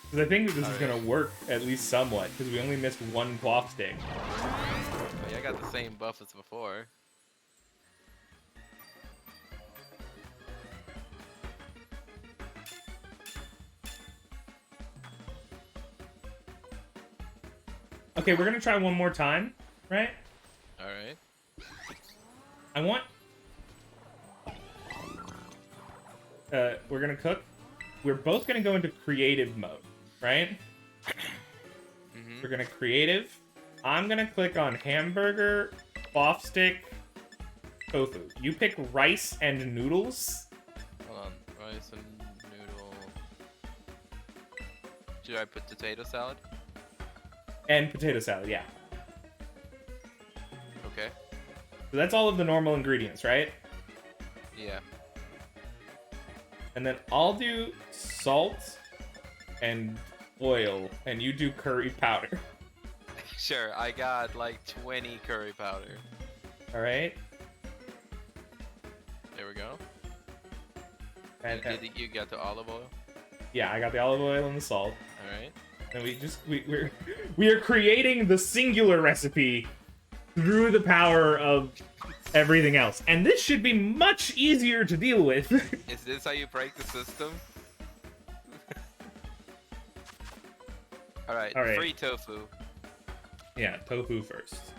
[SPEAKER 1] Because I think that this is
[SPEAKER 2] Alright.
[SPEAKER 1] gonna work at least somewhat, because we only missed one cloth stick.
[SPEAKER 2] Oh, yeah, I got the same buff as before.
[SPEAKER 1] Okay, we're gonna try one more time, right?
[SPEAKER 2] Alright.
[SPEAKER 1] I want... we're gonna cook. We're both gonna go into creative mode, right?
[SPEAKER 2] Mm-hmm.
[SPEAKER 1] We're gonna creative. I'm gonna click on hamburger, cloth stick, tofu. You pick rice and noodles.
[SPEAKER 2] Hold on. Rice and noodle. Should I put potato salad?
[SPEAKER 1] And potato salad, yeah.
[SPEAKER 2] Okay.
[SPEAKER 1] So that's all of the normal ingredients, right?
[SPEAKER 2] Yeah.
[SPEAKER 1] And then I'll do salt and oil, and you do curry powder.
[SPEAKER 2] Sure, I got like 20 curry powder.
[SPEAKER 1] Alright?
[SPEAKER 2] There we go.
[SPEAKER 1] And,
[SPEAKER 2] You got the olive oil?
[SPEAKER 1] yeah, I got the olive oil and the salt.
[SPEAKER 2] Alright.
[SPEAKER 1] And we are creating the singular recipe through the power of everything else. And this should be much easier to deal with.
[SPEAKER 2] Is this how you break the system? All right.
[SPEAKER 1] All right.
[SPEAKER 2] Free tofu.
[SPEAKER 1] Yeah, tofu first.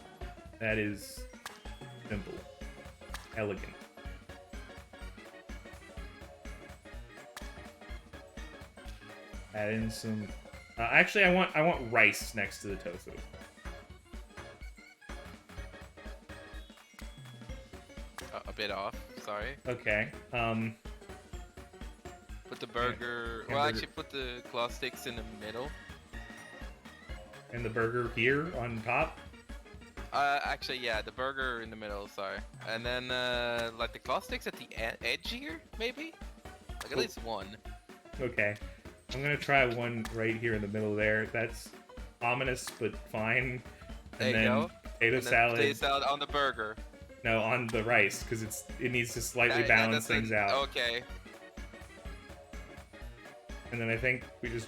[SPEAKER 1] That is simple, elegant. Add in some. Actually, I want rice next to the tofu.
[SPEAKER 2] A bit off. Sorry.
[SPEAKER 1] Okay.
[SPEAKER 2] Put the burger.
[SPEAKER 1] Yeah,
[SPEAKER 2] Well,
[SPEAKER 1] burger.
[SPEAKER 2] actually, put the claw sticks in the middle.
[SPEAKER 1] And the burger here on top.
[SPEAKER 2] Actually, yeah, the burger in the middle. Sorry. And then like the claw sticks at the edge here, maybe. Like at least one.
[SPEAKER 1] Okay. I'm gonna try one right here in the middle there. That's ominous, but fine.
[SPEAKER 2] There
[SPEAKER 1] And
[SPEAKER 2] you
[SPEAKER 1] then
[SPEAKER 2] go.
[SPEAKER 1] potato
[SPEAKER 2] And then
[SPEAKER 1] salad.
[SPEAKER 2] potato salad on the burger.
[SPEAKER 1] No, on the rice, because it needs to slightly
[SPEAKER 2] Yeah,
[SPEAKER 1] balance
[SPEAKER 2] that's
[SPEAKER 1] things out.
[SPEAKER 2] Okay.
[SPEAKER 1] And then I think we just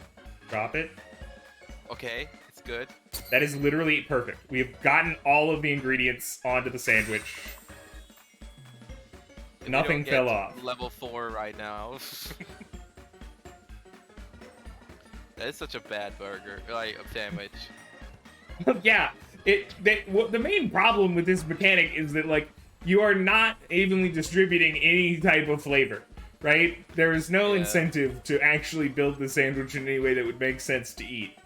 [SPEAKER 1] drop it.
[SPEAKER 2] Okay. It's good.
[SPEAKER 1] That is literally perfect. We have gotten all of the ingredients onto the sandwich.
[SPEAKER 2] We
[SPEAKER 1] Nothing
[SPEAKER 2] don't get
[SPEAKER 1] fell
[SPEAKER 2] to
[SPEAKER 1] off.
[SPEAKER 2] Level 4 right now. That is such a bad burger, like a sandwich.
[SPEAKER 1] Yeah, the main problem with this mechanic is that like you are not evenly distributing any type of flavor, right? There is no
[SPEAKER 2] Yeah.
[SPEAKER 1] incentive to actually build the sandwich in any way that would make sense to eat.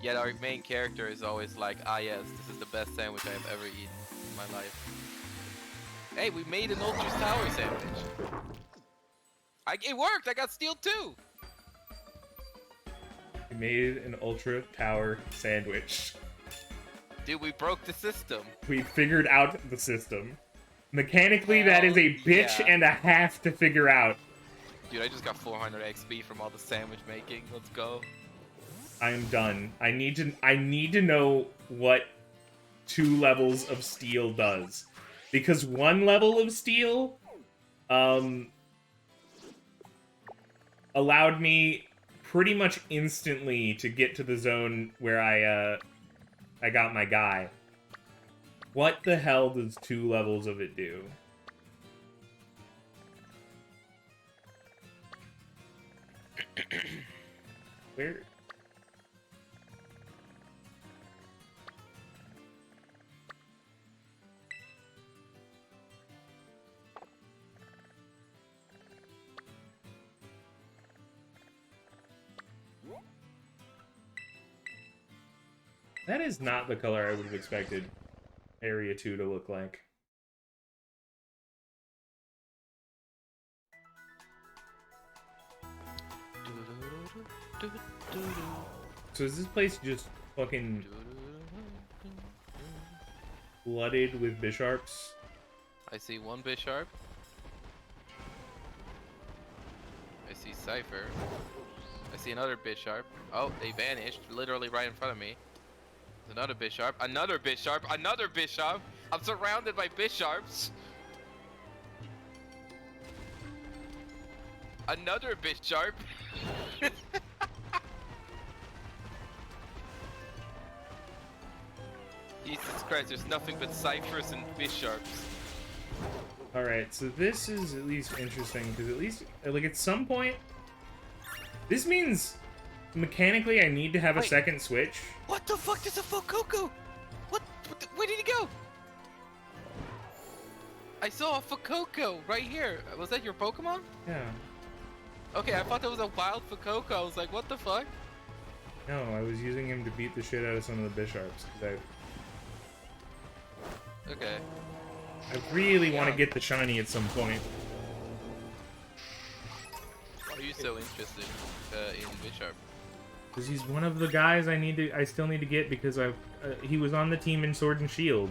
[SPEAKER 2] Yet our main character is always like, ah yes, this is the best sandwich I have ever eaten in my life. Hey, we made an Ultra Tower sandwich. It worked! I got steel too!
[SPEAKER 1] We made an ultra tower sandwich.
[SPEAKER 2] Dude, we broke the system.
[SPEAKER 1] We figured out the system. Mechanically, that is a bitch
[SPEAKER 2] yeah.
[SPEAKER 1] and a half to figure out.
[SPEAKER 2] Dude, I just got 400 XP from all the sandwich making. Let's go.
[SPEAKER 1] I am done. I need to know what 2 levels of steel does. Because 1 level of steel allowed me pretty much instantly to get to the zone where I got my guy. What the hell does 2 levels of it do? Where? That is not the color I would have expected Area 2 to look like. So is this place just fucking flooded with Bisharps?
[SPEAKER 2] I see one Bisharp. I see Cypher. I see another Bisharp. Oh, they vanished literally right in front of me. There's another Bisharp. Another Bisharp. Another Bisharp. I'm surrounded by Bisharps. Another Bisharp. Jesus Christ, there's nothing but Cyphers and Bisharps.
[SPEAKER 1] Alright, so this is at least interesting, because at least, like, at some point, this means, mechanically, I need to have a
[SPEAKER 2] Wait.
[SPEAKER 1] second switch.
[SPEAKER 2] What the fuck? There's a Fuecoco! Where did he go? I saw a Fuecoco right here. Was that your Pokemon?
[SPEAKER 1] Yeah.
[SPEAKER 2] Okay, I thought that was a wild Fuecoco. I was like, what the fuck?
[SPEAKER 1] No, I was using him to beat the shit out of some of the Bisharps, because
[SPEAKER 2] Okay.
[SPEAKER 1] I really want to get the shiny at some point.
[SPEAKER 2] Why are you so interested in Bisharp?
[SPEAKER 1] Because he's one of the guys I still need to get, because he was on the team in Sword and Shield.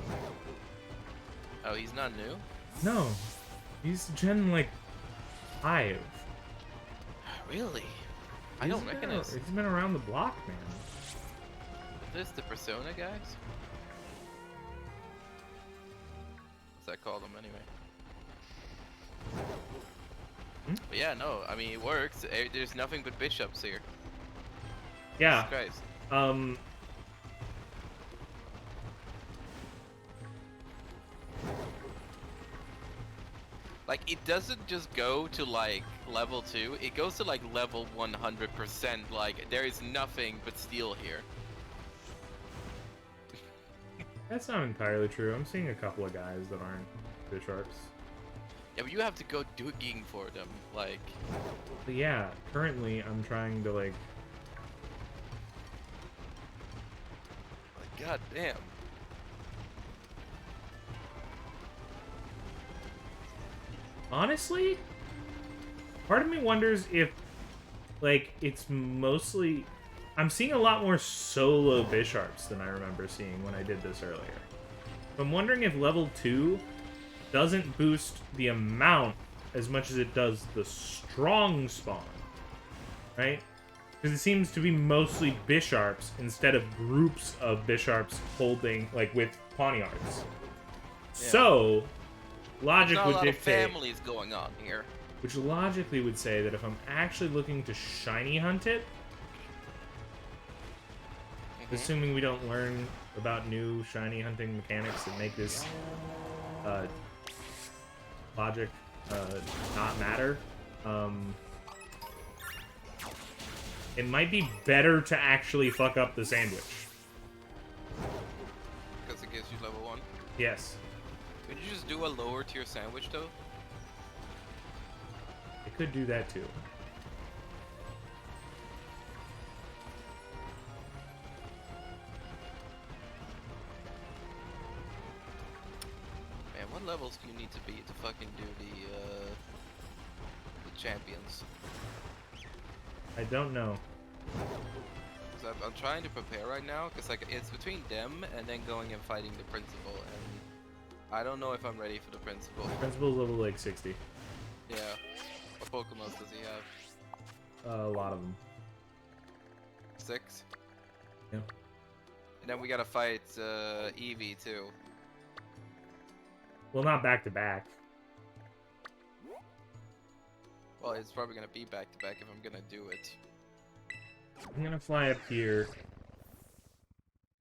[SPEAKER 2] Oh, he's not new?
[SPEAKER 1] No, he's Gen, like, 5.
[SPEAKER 2] Really? I don't recognize.
[SPEAKER 1] He's been around the block, man.
[SPEAKER 2] This the Persona guys? What's that called them anyway? But yeah, no, I mean it works. There's nothing but bishops here.
[SPEAKER 1] Yeah.
[SPEAKER 2] Jesus Christ. Like, it doesn't just go to, like, level 2. It goes to, like, level 100%. Like, there is nothing but steel here.
[SPEAKER 1] That's not entirely true. I'm seeing a couple of guys that aren't Bisharps.
[SPEAKER 2] Yeah, but you have to go digging for them. Like,
[SPEAKER 1] But yeah, currently I'm trying to, like...
[SPEAKER 2] god damn.
[SPEAKER 1] Honestly, part of me wonders if, like, it's mostly... I'm seeing a lot more solo Bisharps than I remember seeing when I did this earlier. So I'm wondering if level 2 doesn't boost the amount as much as it does the strong spawn, right? Because it seems to be mostly Bisharps instead of groups of Bisharps holding, like, with Pawniards. So, logic
[SPEAKER 2] There's not
[SPEAKER 1] would
[SPEAKER 2] a lot
[SPEAKER 1] dictate...
[SPEAKER 2] of families going on here.
[SPEAKER 1] Which logically would say that if I'm actually looking to shiny hunt it, assuming we don't learn about new shiny hunting mechanics that make this logic not matter, it might be better to actually fuck up the sandwich.
[SPEAKER 2] Because it gives you level 1.
[SPEAKER 1] Yes.
[SPEAKER 2] Could you just do a lower tier sandwich, though?
[SPEAKER 1] It could do that too.
[SPEAKER 2] Man, what levels do you need to be to fucking do the champions?
[SPEAKER 1] I don't know.
[SPEAKER 2] Because I'm trying to prepare right now, because like it's between them and then going and fighting the principal, and I don't know if I'm ready for the principal.
[SPEAKER 1] Principal's level like 60.
[SPEAKER 2] Yeah. What Pokemon does he have?
[SPEAKER 1] A lot of them.
[SPEAKER 2] 6?
[SPEAKER 1] Yeah.
[SPEAKER 2] And then we gotta fight Eevee too.
[SPEAKER 1] Well, not back to back.
[SPEAKER 2] Well, it's probably gonna be back to back if I'm gonna do it.
[SPEAKER 1] I'm gonna fly up here.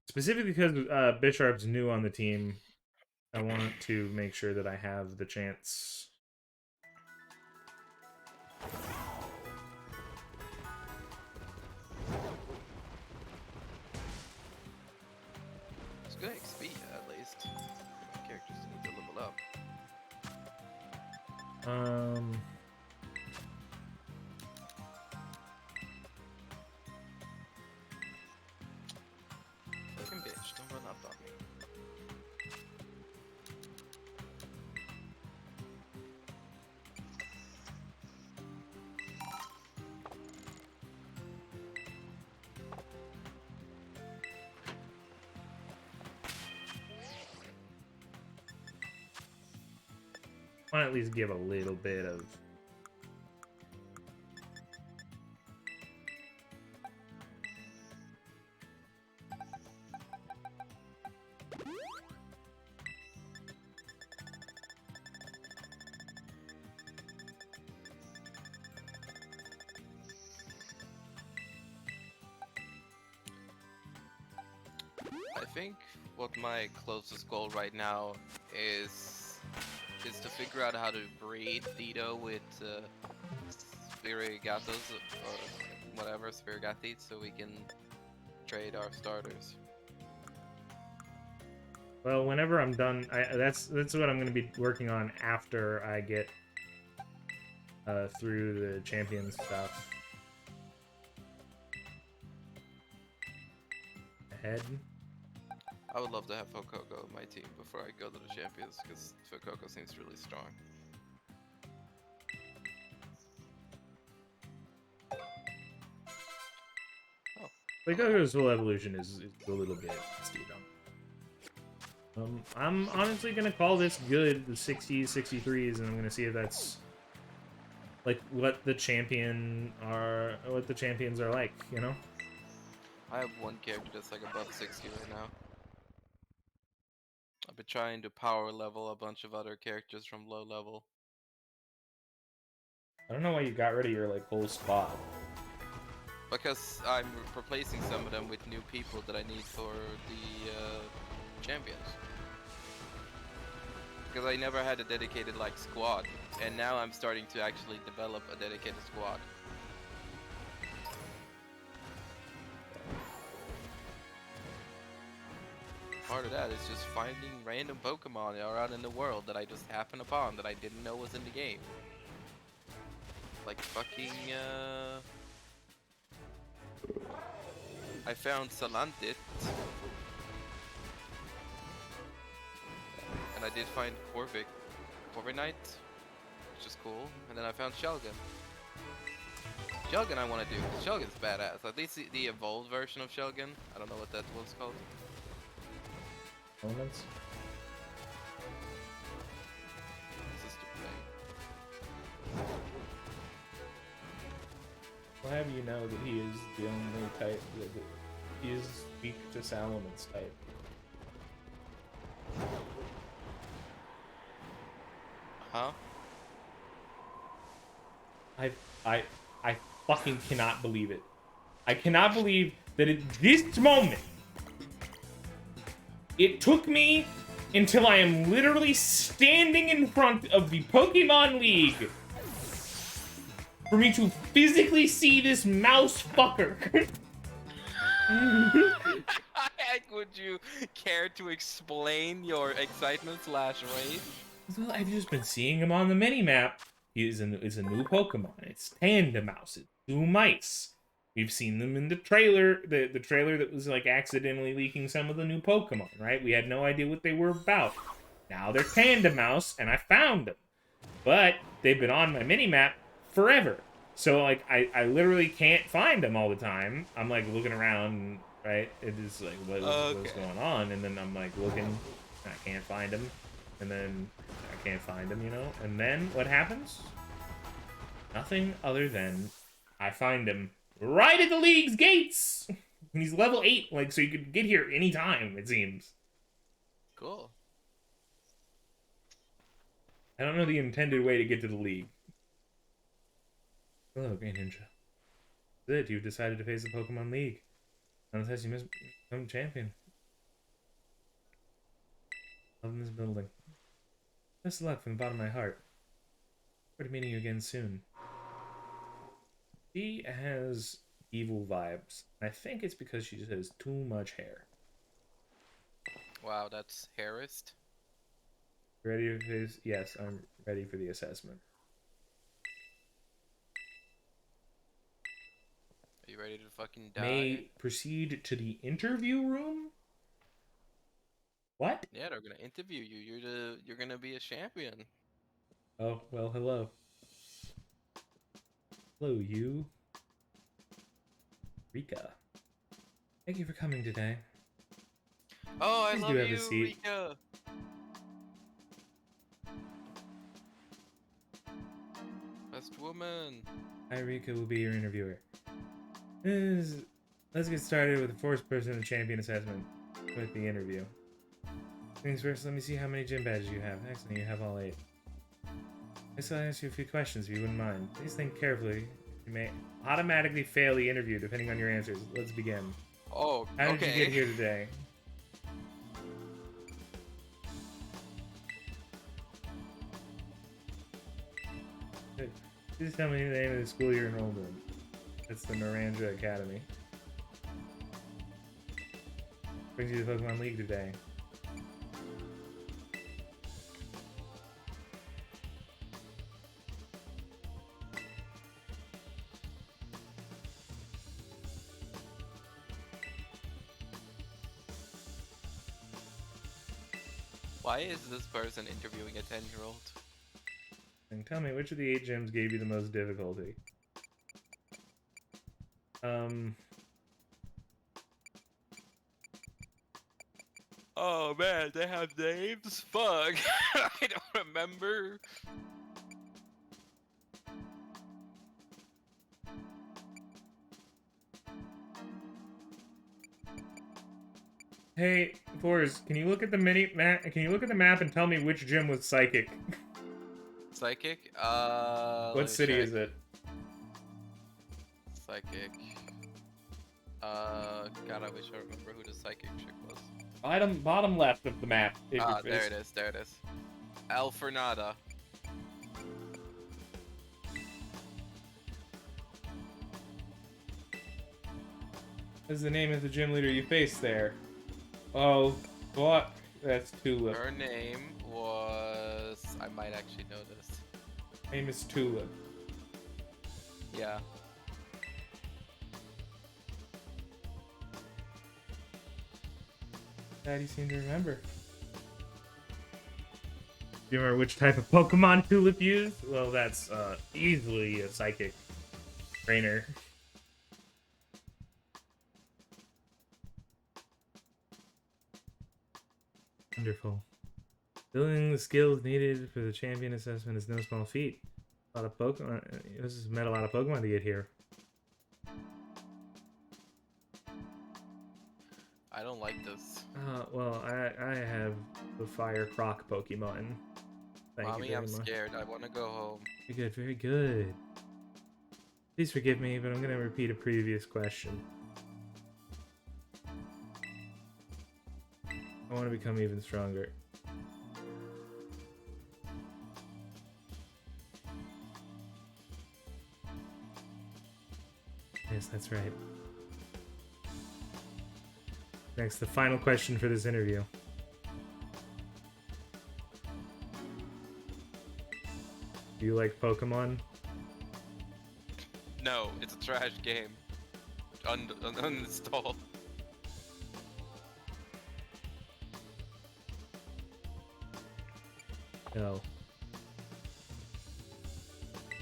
[SPEAKER 1] Specifically because Bisharp's new on the team, I want to make sure that I have the chance.
[SPEAKER 2] It's good XP at least. My characters need to level up. Fucking bitch, don't run up on me.
[SPEAKER 1] I want to at least give a little bit of...
[SPEAKER 2] I think what my closest goal right now is to figure out how to breed Dido with Spirigatos or whatever, Spirigathites, so we can trade our starters.
[SPEAKER 1] Well, whenever I'm done, that's what I'm going to be working on after I get through the champion stuff. Ahead.
[SPEAKER 2] I would love to have Fuecoco on my team before I go to the champions, because Fuecoco seems really strong.
[SPEAKER 1] Fuecoco's full evolution is a little bit steep. I'm honestly gonna call this good, the 60s, 63s, and I'm gonna see if that's like what the champions are like, you know?
[SPEAKER 2] I have one character that's like above 60 right now. I've been trying to power level a bunch of other characters from low level.
[SPEAKER 1] I don't know why you got rid of your like whole squad.
[SPEAKER 2] Because I'm replacing some of them with new people that I need for the champions. because I never had a dedicated like squad, and now I'm starting to actually develop a dedicated squad. Part of that is just finding random Pokemon around in the world that I just happen upon that I didn't know was in the game. Like fucking I found Salantit. And I did find Corviknight, which is cool. And then I found Shelgon. Shelgon I want to do. Shelgon's badass. At least the evolved version of Shelgon. I don't know what that was called.
[SPEAKER 1] Elements.
[SPEAKER 2] This is stupid thing.
[SPEAKER 1] I'll have you know that he is the only type that he is weak to Salamence type.
[SPEAKER 2] Huh?
[SPEAKER 1] I fucking cannot believe it. I cannot believe that at this moment, it took me until I am literally standing in front of the Pokemon League for me to physically see this mouse fucker.
[SPEAKER 2] Would you care to explain your excitement / rage?
[SPEAKER 1] Well, I've just been seeing him on the mini-map. It's a new Pokemon. It's Tandemaus. It's 2 mice. We've seen them in the trailer, the trailer that was like accidentally leaking some of the new Pokemon, right? We had no idea what they were about. Now they're Tandemaus, and I found them. But they've been on my mini-map forever. So, like, I literally can't find them all the time. I'm, like, looking around, right? It is, like, what's going on? And then I'm, like, looking, and I can't find them. And then I can't find them, you know? And then what happens? Nothing other than I find him right at the league's gates! And he's level 8, like, so you could get here anytime, it seems.
[SPEAKER 2] Cool.
[SPEAKER 1] I don't know the intended way to get to the league. Hello, Green Ninja. That's it, you've decided to face the Pokemon League. Unless you must become champion. Love in this building. Best of luck from the bottom of my heart. Look forward to meeting you again soon. She has evil vibes. I think it's because she just has too much hair.
[SPEAKER 2] Wow, that's harassed.
[SPEAKER 1] Ready for this? Yes, I'm ready for the assessment.
[SPEAKER 2] Are you ready to fucking die?
[SPEAKER 1] May proceed to the interview room? What?
[SPEAKER 2] Yeah, they're gonna interview you. You're gonna be a champion.
[SPEAKER 1] Oh, well, hello. Hello, you. Rika. Thank you for coming today.
[SPEAKER 2] Oh, I
[SPEAKER 1] Please
[SPEAKER 2] love
[SPEAKER 1] do have
[SPEAKER 2] you,
[SPEAKER 1] a seat.
[SPEAKER 2] Rika. Best woman.
[SPEAKER 1] Hi, Rika will be your interviewer. Let's get started with the first person and champion assessment with the interview. Things first, let me see how many gym badges you have. Excellent, you have all 8. I still ask you a few questions if you wouldn't mind. Please think carefully. You may automatically fail the interview depending on your answers. Let's begin.
[SPEAKER 2] Oh,
[SPEAKER 1] How did you get here today? Please tell me the name of the school you're enrolled in. It's the Mirandra Academy. Brings you to the Pokemon League today.
[SPEAKER 2] Why is this person interviewing a 10-year-old?
[SPEAKER 1] And tell me, which of the 8 gyms gave you the most difficulty?
[SPEAKER 2] Oh man, they have names? Fuck. I don't remember.
[SPEAKER 1] Hey, Forrest, can you look at the map? Can you look at the map and tell me which gym was psychic?
[SPEAKER 2] Psychic?
[SPEAKER 1] What city is it?
[SPEAKER 2] Psychic. God, I wish I remember who the psychic chick was.
[SPEAKER 1] Bottom left of the map.
[SPEAKER 2] There it is, there it is. Alfernada.
[SPEAKER 1] What's the name of the gym leader you faced there? Oh, fuck. That's Tulip.
[SPEAKER 2] Her name was... I might actually know this.
[SPEAKER 1] Name is Tulip.
[SPEAKER 2] Yeah.
[SPEAKER 1] Glad you seem to remember. Do you remember which type of Pokemon Tulip used? Well, that's easily a psychic trainer. Wonderful. Building the skills needed for the champion assessment is no small feat. A lot of Pokemon. This has met a lot of Pokemon to get here.
[SPEAKER 2] I don't like this.
[SPEAKER 1] Well, I have the Fire Croc Pokemon. Thank
[SPEAKER 2] Mommy,
[SPEAKER 1] you very
[SPEAKER 2] I'm
[SPEAKER 1] much.
[SPEAKER 2] scared. I want to go home.
[SPEAKER 1] Very good, very good. Please forgive me, but I'm going to repeat a previous question. I want to become even stronger. Yes, that's right. Next, the final question for this interview. Do you like Pokemon?
[SPEAKER 2] No, it's a trash game. Uninstall.
[SPEAKER 1] No.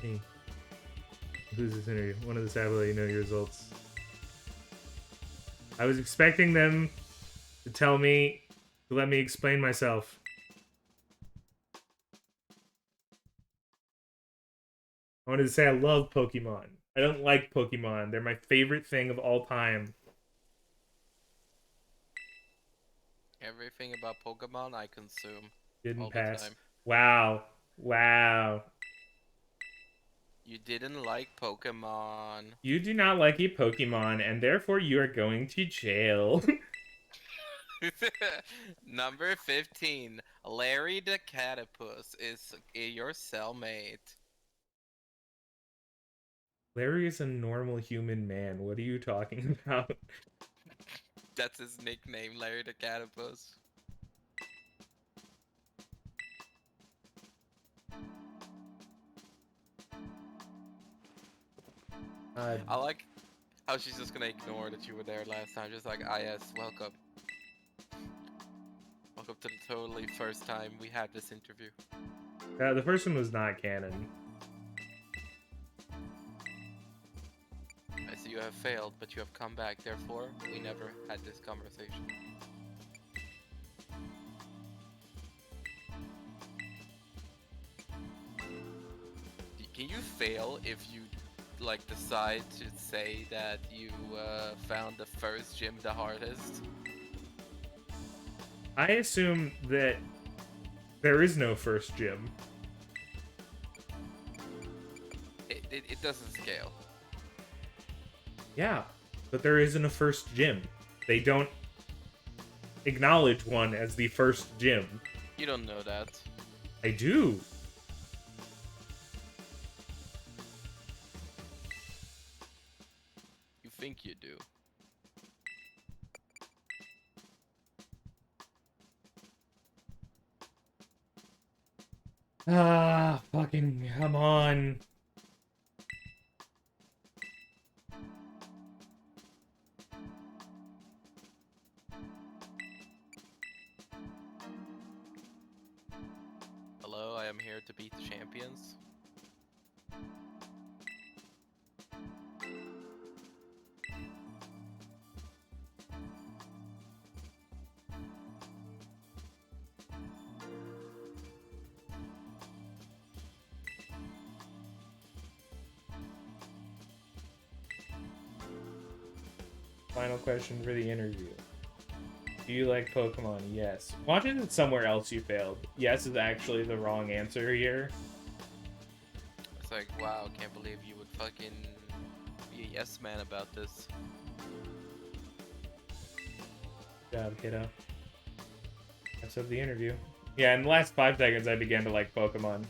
[SPEAKER 1] Hey. Who's this interview? One of the sad will let you know your results. I was expecting them to tell me, to let me explain myself. I wanted to say I love Pokemon. I don't like Pokemon. They're my favorite thing of all time.
[SPEAKER 2] Everything about Pokemon I consume.
[SPEAKER 1] Didn't
[SPEAKER 2] all
[SPEAKER 1] pass.
[SPEAKER 2] The time.
[SPEAKER 1] Wow. Wow.
[SPEAKER 2] You didn't like Pokemon.
[SPEAKER 1] You do not like a Pokemon, and therefore you are going to jail.
[SPEAKER 2] Number 15. Larry the Catapus is your cellmate.
[SPEAKER 1] Larry is a normal human man. What are you talking about?
[SPEAKER 2] That's his nickname, Larry the Catapus. I like how she's just gonna ignore that you were there last time. Just like, ah yes, welcome. Welcome to the totally first time we had this interview.
[SPEAKER 1] The first one was not canon.
[SPEAKER 2] I see you have failed, but you have come back. Therefore, we never had this conversation. Can you fail if you like decide to say that you found the first gym the hardest?
[SPEAKER 1] I assume that there is no first gym.
[SPEAKER 2] It doesn't scale.
[SPEAKER 1] Yeah, but there isn't a first gym. They don't acknowledge one as the first gym.
[SPEAKER 2] You don't know that.
[SPEAKER 1] I do.
[SPEAKER 2] You think you do.
[SPEAKER 1] Ah, fucking come on.
[SPEAKER 2] Hello, I am here to beat the champions.
[SPEAKER 1] Final question for the interview. Do you like Pokemon? Yes. Watching it somewhere else you failed. Yes is actually the wrong answer here.
[SPEAKER 2] It's like, wow, can't believe you would fucking be a yes man about this.
[SPEAKER 1] Good job, kiddo. That's of the interview. Yeah, in the last 5 seconds, I began to like Pokemon.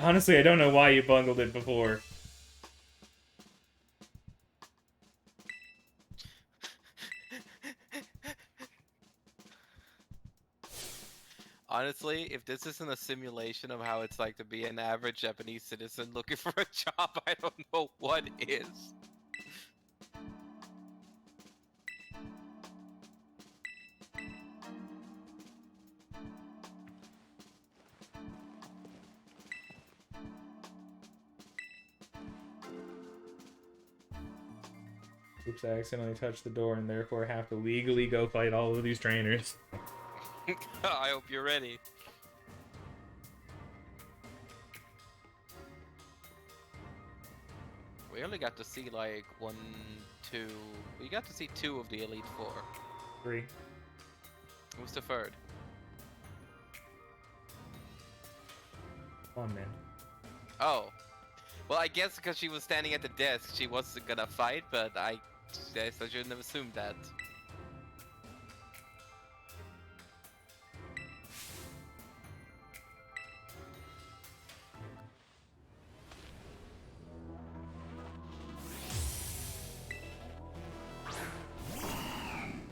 [SPEAKER 1] Honestly, I don't know why you bungled it before.
[SPEAKER 2] Honestly, if this isn't a simulation of how it's like to be an average Japanese citizen looking for a job, I don't know what is.
[SPEAKER 1] Oops, I accidentally touched the door and therefore have to legally go fight all of these trainers.
[SPEAKER 2] I hope you're ready. We only got to see like 1, 2. We got to see 2 of the Elite Four.
[SPEAKER 1] 3.
[SPEAKER 2] Who's the third?
[SPEAKER 1] Come on, man.
[SPEAKER 2] Oh. Well, I guess because she was standing at the desk, she wasn't gonna fight, but I guess I shouldn't have assumed that.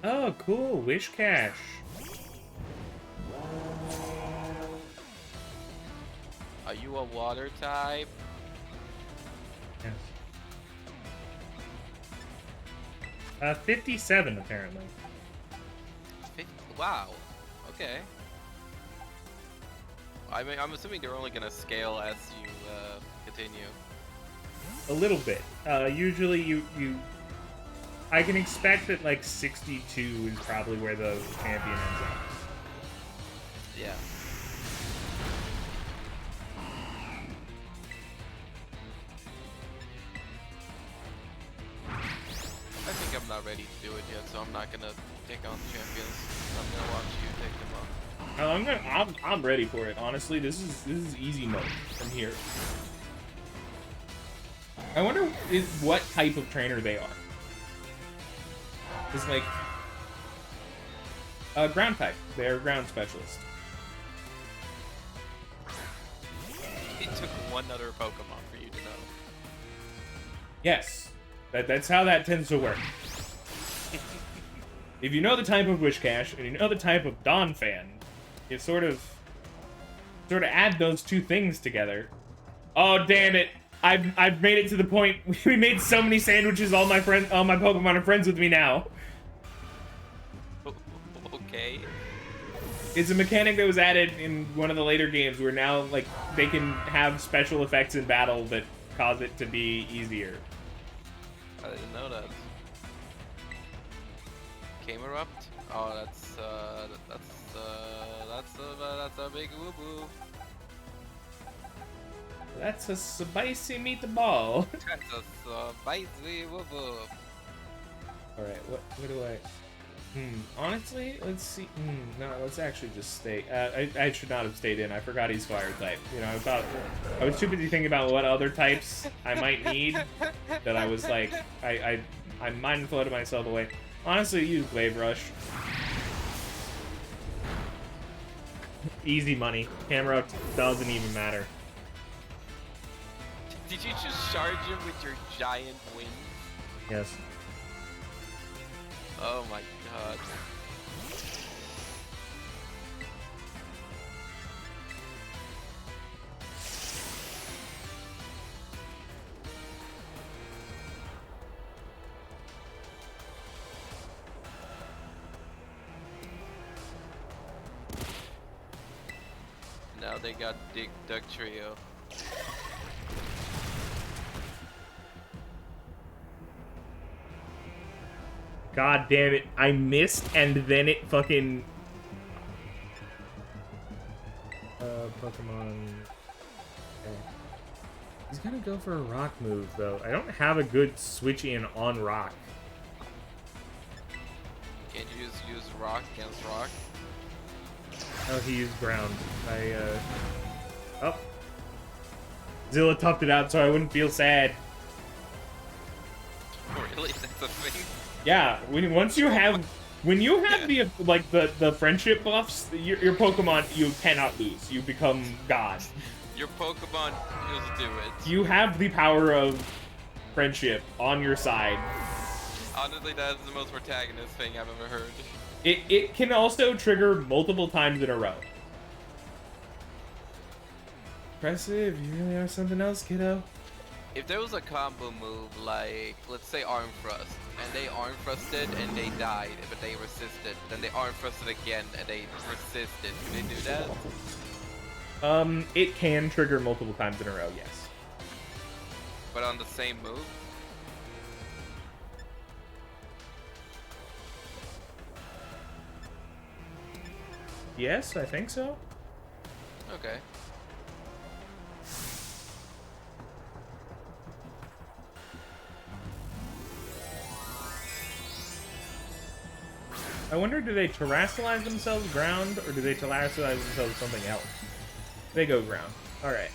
[SPEAKER 1] Oh, cool. Wish Cash.
[SPEAKER 2] Are you a water type?
[SPEAKER 1] Yes. 57, apparently.
[SPEAKER 2] Wow. Okay. I mean, I'm assuming they're only gonna scale as you continue.
[SPEAKER 1] A little bit. Usually you I can expect that like 62 is probably where the champion ends up.
[SPEAKER 2] Yeah. I think I'm not ready to do it yet, so I'm not gonna take on champions. I'm gonna watch you take them on.
[SPEAKER 1] I'm ready for it. Honestly, this is easy mode from here. I wonder what type of trainer they are. It's like ground type. They're ground specialist.
[SPEAKER 2] It took one other Pokemon for you to know.
[SPEAKER 1] Yes, that's how that tends to work. If you know the type of Wish Cash and you know the type of Donphan, you sort of add those two things together. Oh damn it! I've made it to the point. We made so many sandwiches. All my Pokemon are friends with me now.
[SPEAKER 2] Okay.
[SPEAKER 1] It's a mechanic that was added in one of the later games where now like they can have special effects in battle that cause it to be easier.
[SPEAKER 2] I didn't know that. Camerupt? Oh, that's a big woo boo.
[SPEAKER 1] That's a spicy meatball.
[SPEAKER 2] That's a spicy woo boo.
[SPEAKER 1] All right, what do I? Honestly, let's see. No, let's actually just stay. I should not have stayed in. I forgot he's fire type. You know, I was too busy thinking about what other types I might need that I was like, I mind floated myself away. Honestly, use Glaive Rush. Easy money. Camera doesn't even matter.
[SPEAKER 2] Did you just charge him with your giant wings?
[SPEAKER 1] Yes.
[SPEAKER 2] Oh my god. Now they got Duck Trio.
[SPEAKER 1] God damn it, I missed and then it fucking... Pokemon... Okay. He's gonna go for a rock move, though. I don't have a good switch in on rock.
[SPEAKER 2] Can't you just use rock against rock?
[SPEAKER 1] Oh, he used ground. Oh. Zilla toughed it out so I wouldn't feel sad.
[SPEAKER 2] Really? That's a thing.
[SPEAKER 1] Yeah, when you have the friendship buffs, your Pokemon, you cannot lose. You become God.
[SPEAKER 2] Your Pokemon just do it.
[SPEAKER 1] You have the power of friendship on your side.
[SPEAKER 2] Honestly, that's the most protagonist thing I've ever heard.
[SPEAKER 1] It can also trigger multiple times in a row. Impressive, you really are something else, kiddo.
[SPEAKER 2] If there was a combo move like, let's say Arm Thrust, and they Arm Thrusted and they died, but they resisted, then they Arm Thrusted again and they resisted, could they do that?
[SPEAKER 1] It can trigger multiple times in a row, yes.
[SPEAKER 2] But on the same move?
[SPEAKER 1] Yes, I think so.
[SPEAKER 2] Okay.
[SPEAKER 1] I wonder, do they terrestrialize themselves ground, or do they terrestrialize themselves something else? They go ground. Alright.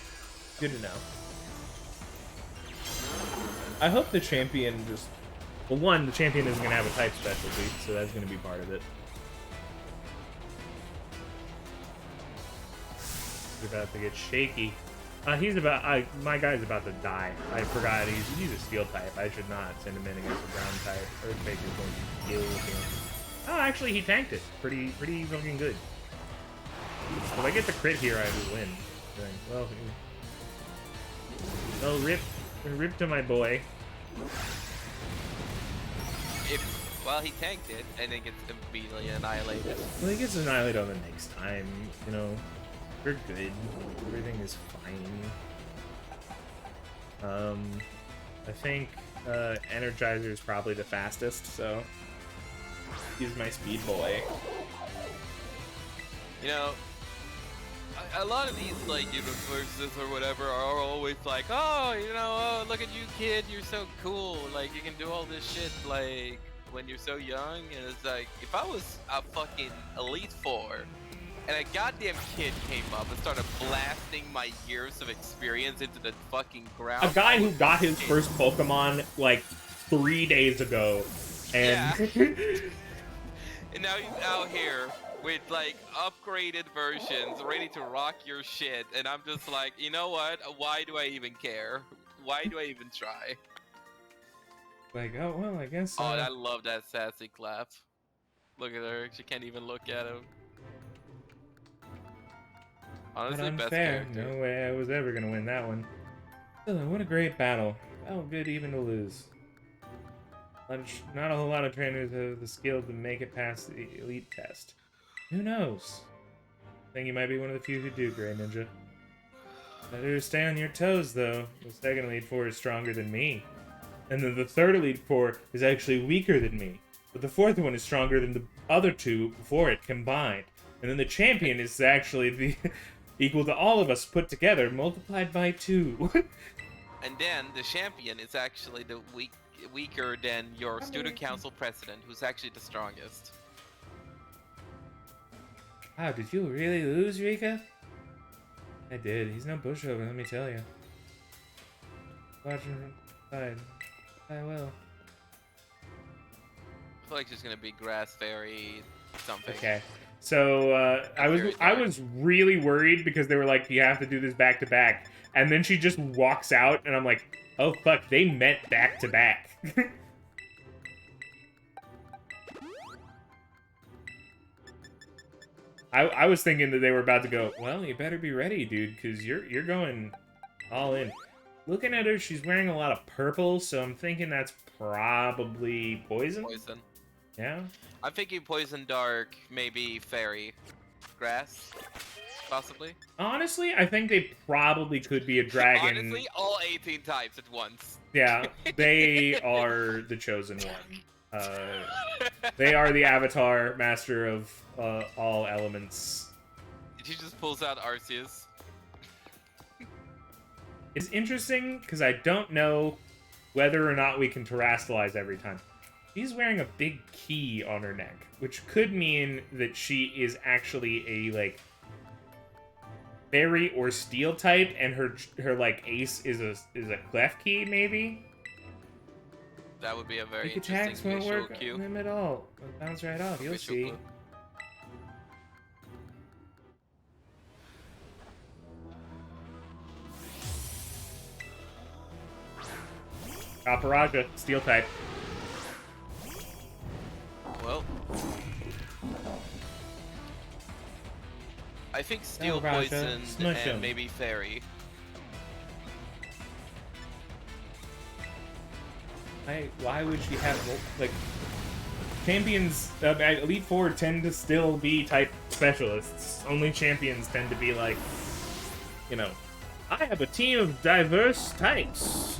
[SPEAKER 1] Good to know. I hope the champion just... Well, one, the champion isn't going to have a type specialty, so that's going to be part of it. He's about to get shaky. My guy's about to die. I forgot he's a steel type. I should not send him in against a ground type. Earthquake is going to kill him. Oh, actually, he tanked it. Pretty fucking good. If I get the crit here, I will win. Well, rip to my boy.
[SPEAKER 2] Well, he tanked it, and then gets immediately annihilated.
[SPEAKER 1] Well, he gets annihilated on the next time, you know. We're good. Everything is fine. I think Energizer is probably the fastest, so he's my speed boy.
[SPEAKER 2] You know, a lot of these like universes or whatever are always like, oh, you know, oh, look at you, kid, you're so cool. Like you can do all this shit like when you're so young. And it's like, if I was a fucking Elite Four and a goddamn kid came up and started blasting my years of experience into the fucking ground.
[SPEAKER 1] A guy who got his first Pokemon like 3 days ago, and
[SPEAKER 2] yeah. And now he's out here with like upgraded versions ready to rock your shit, and I'm just like, you know what? Why do I even care? Why do I even try?
[SPEAKER 1] Like, oh well, I guess.
[SPEAKER 2] Oh, I love that sassy clap. Look at her; she can't even look at him. Honestly,
[SPEAKER 1] not
[SPEAKER 2] best
[SPEAKER 1] unfair.
[SPEAKER 2] character.
[SPEAKER 1] No way I was ever gonna win that one. Still, what a great battle. Felt good even to lose. Not a whole lot of trainers have the skill to make it past the elite test. Who knows? I think you might be one of the few who do, Grey Ninja. Better stay on your toes, though. The second Elite Four is stronger than me. And then the third Elite Four is actually weaker than me. But the fourth one is stronger than the other two before it combined. And then the champion is actually the equal to all of us put together, multiplied by 2.
[SPEAKER 2] And then the champion is actually the weaker than your student council president, who's actually the strongest.
[SPEAKER 1] Wow, did you really lose, Rika? I did. He's no pushover, let me tell you. Watch him side. I will.
[SPEAKER 2] I feel like she's gonna be Grass Fairy something.
[SPEAKER 1] Okay. So I was really worried because they were like, you have to do this back to back, and then she just walks out, and I'm like, oh fuck, they meant back to back. I was thinking that they were about to go, well, you better be ready, dude, because you're going all in. Looking at her, she's wearing a lot of purple, so I'm thinking that's probably poison.
[SPEAKER 2] Poison.
[SPEAKER 1] Yeah.
[SPEAKER 2] I'm thinking poison, dark, maybe fairy, grass, possibly.
[SPEAKER 1] Honestly, I think they probably could be a dragon.
[SPEAKER 2] Honestly, all 18 types at once.
[SPEAKER 1] Yeah, they are the chosen one. They are the Avatar, master of all elements.
[SPEAKER 2] She just pulls out Arceus.
[SPEAKER 1] It's interesting because I don't know whether or not we can terrestrialize every time. She's wearing a big key on her neck, which could mean that she is actually a like fairy or steel type, and her like ace is a clef key maybe.
[SPEAKER 2] That would be a very
[SPEAKER 1] Weak attacks
[SPEAKER 2] interesting
[SPEAKER 1] won't
[SPEAKER 2] visual
[SPEAKER 1] work
[SPEAKER 2] cue.
[SPEAKER 1] on him at all. It'll bounce right off. You'll
[SPEAKER 2] Visual
[SPEAKER 1] see.
[SPEAKER 2] clue.
[SPEAKER 1] Alparaja, steel type.
[SPEAKER 2] Well, I think steel
[SPEAKER 1] Raja,
[SPEAKER 2] poison
[SPEAKER 1] smush him.
[SPEAKER 2] and maybe fairy.
[SPEAKER 1] Why would she have like champions? Elite Four tend to still be type specialists. Only champions tend to be like, you know, I have a team of diverse types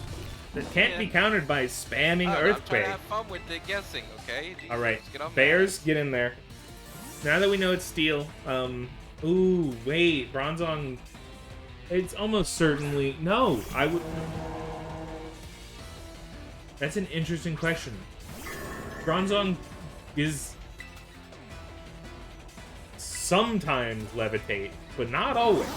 [SPEAKER 1] that can't be countered by spamming
[SPEAKER 2] I'm trying
[SPEAKER 1] Earthquake.
[SPEAKER 2] to have fun with the guessing, okay? Jesus,
[SPEAKER 1] All right,
[SPEAKER 2] get on
[SPEAKER 1] Bears, get in there. Now that we know it's steel, ooh, wait, Bronzong. It's almost certainly no. I would. That's an interesting question. Bronzong is sometimes levitate, but not always.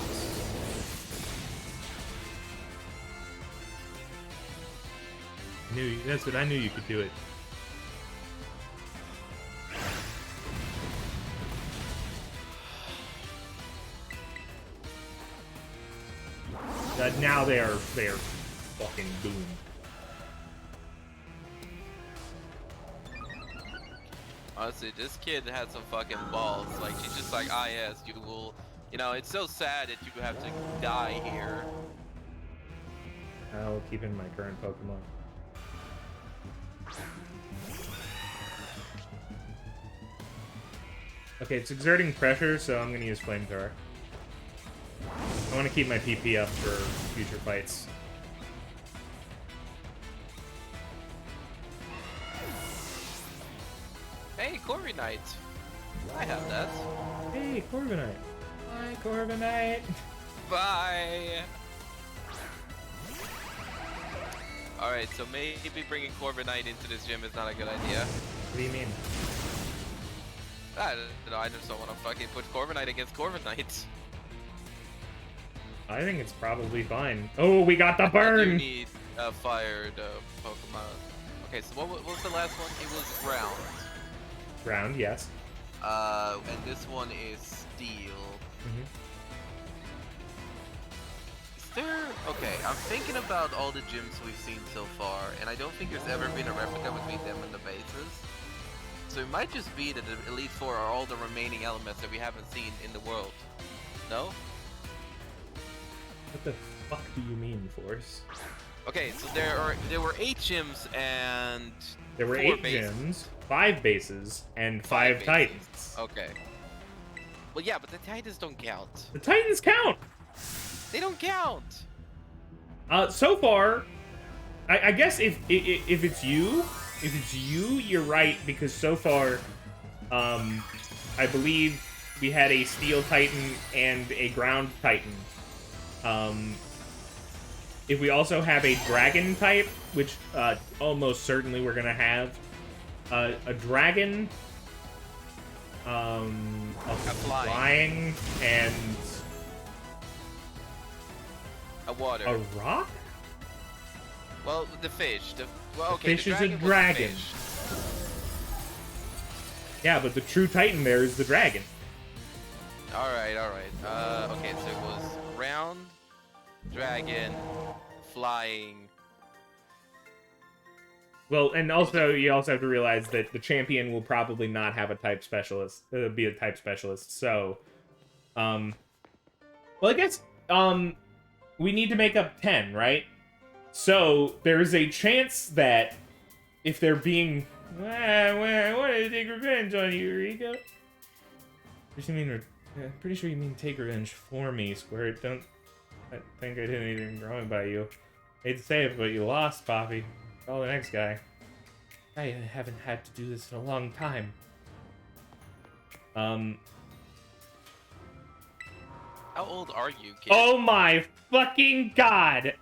[SPEAKER 1] That's what I knew you could do it. Now they are fucking doomed.
[SPEAKER 2] Honestly, this kid had some fucking balls. Like, she's just like, ah, yes, you will. You know, it's so sad that you have to die here.
[SPEAKER 1] I'll keep in my current Pokemon. Okay, it's exerting pressure, so I'm gonna use Flamethrower. I want to keep my PP up for future fights.
[SPEAKER 2] Hey, Corviknight. I have that.
[SPEAKER 1] Hey, Corviknight. Hi, Corviknight.
[SPEAKER 2] Bye. Alright, so maybe bringing Corviknight into this gym is not a good idea.
[SPEAKER 1] What do you mean?
[SPEAKER 2] I don't know, I just don't want to fucking put Corviknight against Corviknight.
[SPEAKER 1] I think it's probably fine. Oh, we got the
[SPEAKER 2] I do
[SPEAKER 1] burn!
[SPEAKER 2] need a fired Pokemon. Okay, so what was the last one? It was ground.
[SPEAKER 1] Ground, yes.
[SPEAKER 2] And this one is steel.
[SPEAKER 1] Mm-hmm.
[SPEAKER 2] Is there... Okay, I'm thinking about all the gyms we've seen so far, and I don't think there's ever been a replica between them and the bases. So it might just be that the Elite Four are all the remaining elements that we haven't seen in the world. No?
[SPEAKER 1] What the fuck do you mean, Force?
[SPEAKER 2] Okay, so there were 8 gyms and
[SPEAKER 1] There were
[SPEAKER 2] 4
[SPEAKER 1] 8
[SPEAKER 2] bases.
[SPEAKER 1] gyms, 5 bases, and 5
[SPEAKER 2] bases.
[SPEAKER 1] Titans.
[SPEAKER 2] Okay. Well, yeah, but the Titans don't count.
[SPEAKER 1] The Titans count!
[SPEAKER 2] They don't count!
[SPEAKER 1] So far, I guess if it's you, you're right, because so far, I believe we had a Steel Titan and a Ground Titan. If we also have a Dragon type, which almost certainly we're gonna have, a Dragon, a flying, and
[SPEAKER 2] a water.
[SPEAKER 1] a rock?
[SPEAKER 2] Well, the fish. Well,
[SPEAKER 1] The
[SPEAKER 2] okay,
[SPEAKER 1] fish
[SPEAKER 2] the
[SPEAKER 1] is a
[SPEAKER 2] dragon was the
[SPEAKER 1] dragon.
[SPEAKER 2] fish.
[SPEAKER 1] Yeah, but the true Titan there is the Dragon.
[SPEAKER 2] Alright, alright. Okay, so it was round, dragon, flying.
[SPEAKER 1] Well, and also you also have to realize that the champion will probably not have a type specialist. Be a type specialist. So, well, I guess we need to make up 10, right? So there is a chance that if they're being, I want to take revenge on you, Rico. Pretty sure you mean take revenge for me, Squirt. I think I did anything wrong by you. Hate to say it, but you lost, Poppy. Call the next guy. I haven't had to do this in a long time.
[SPEAKER 2] How old are you, kid?
[SPEAKER 1] Oh my fucking god!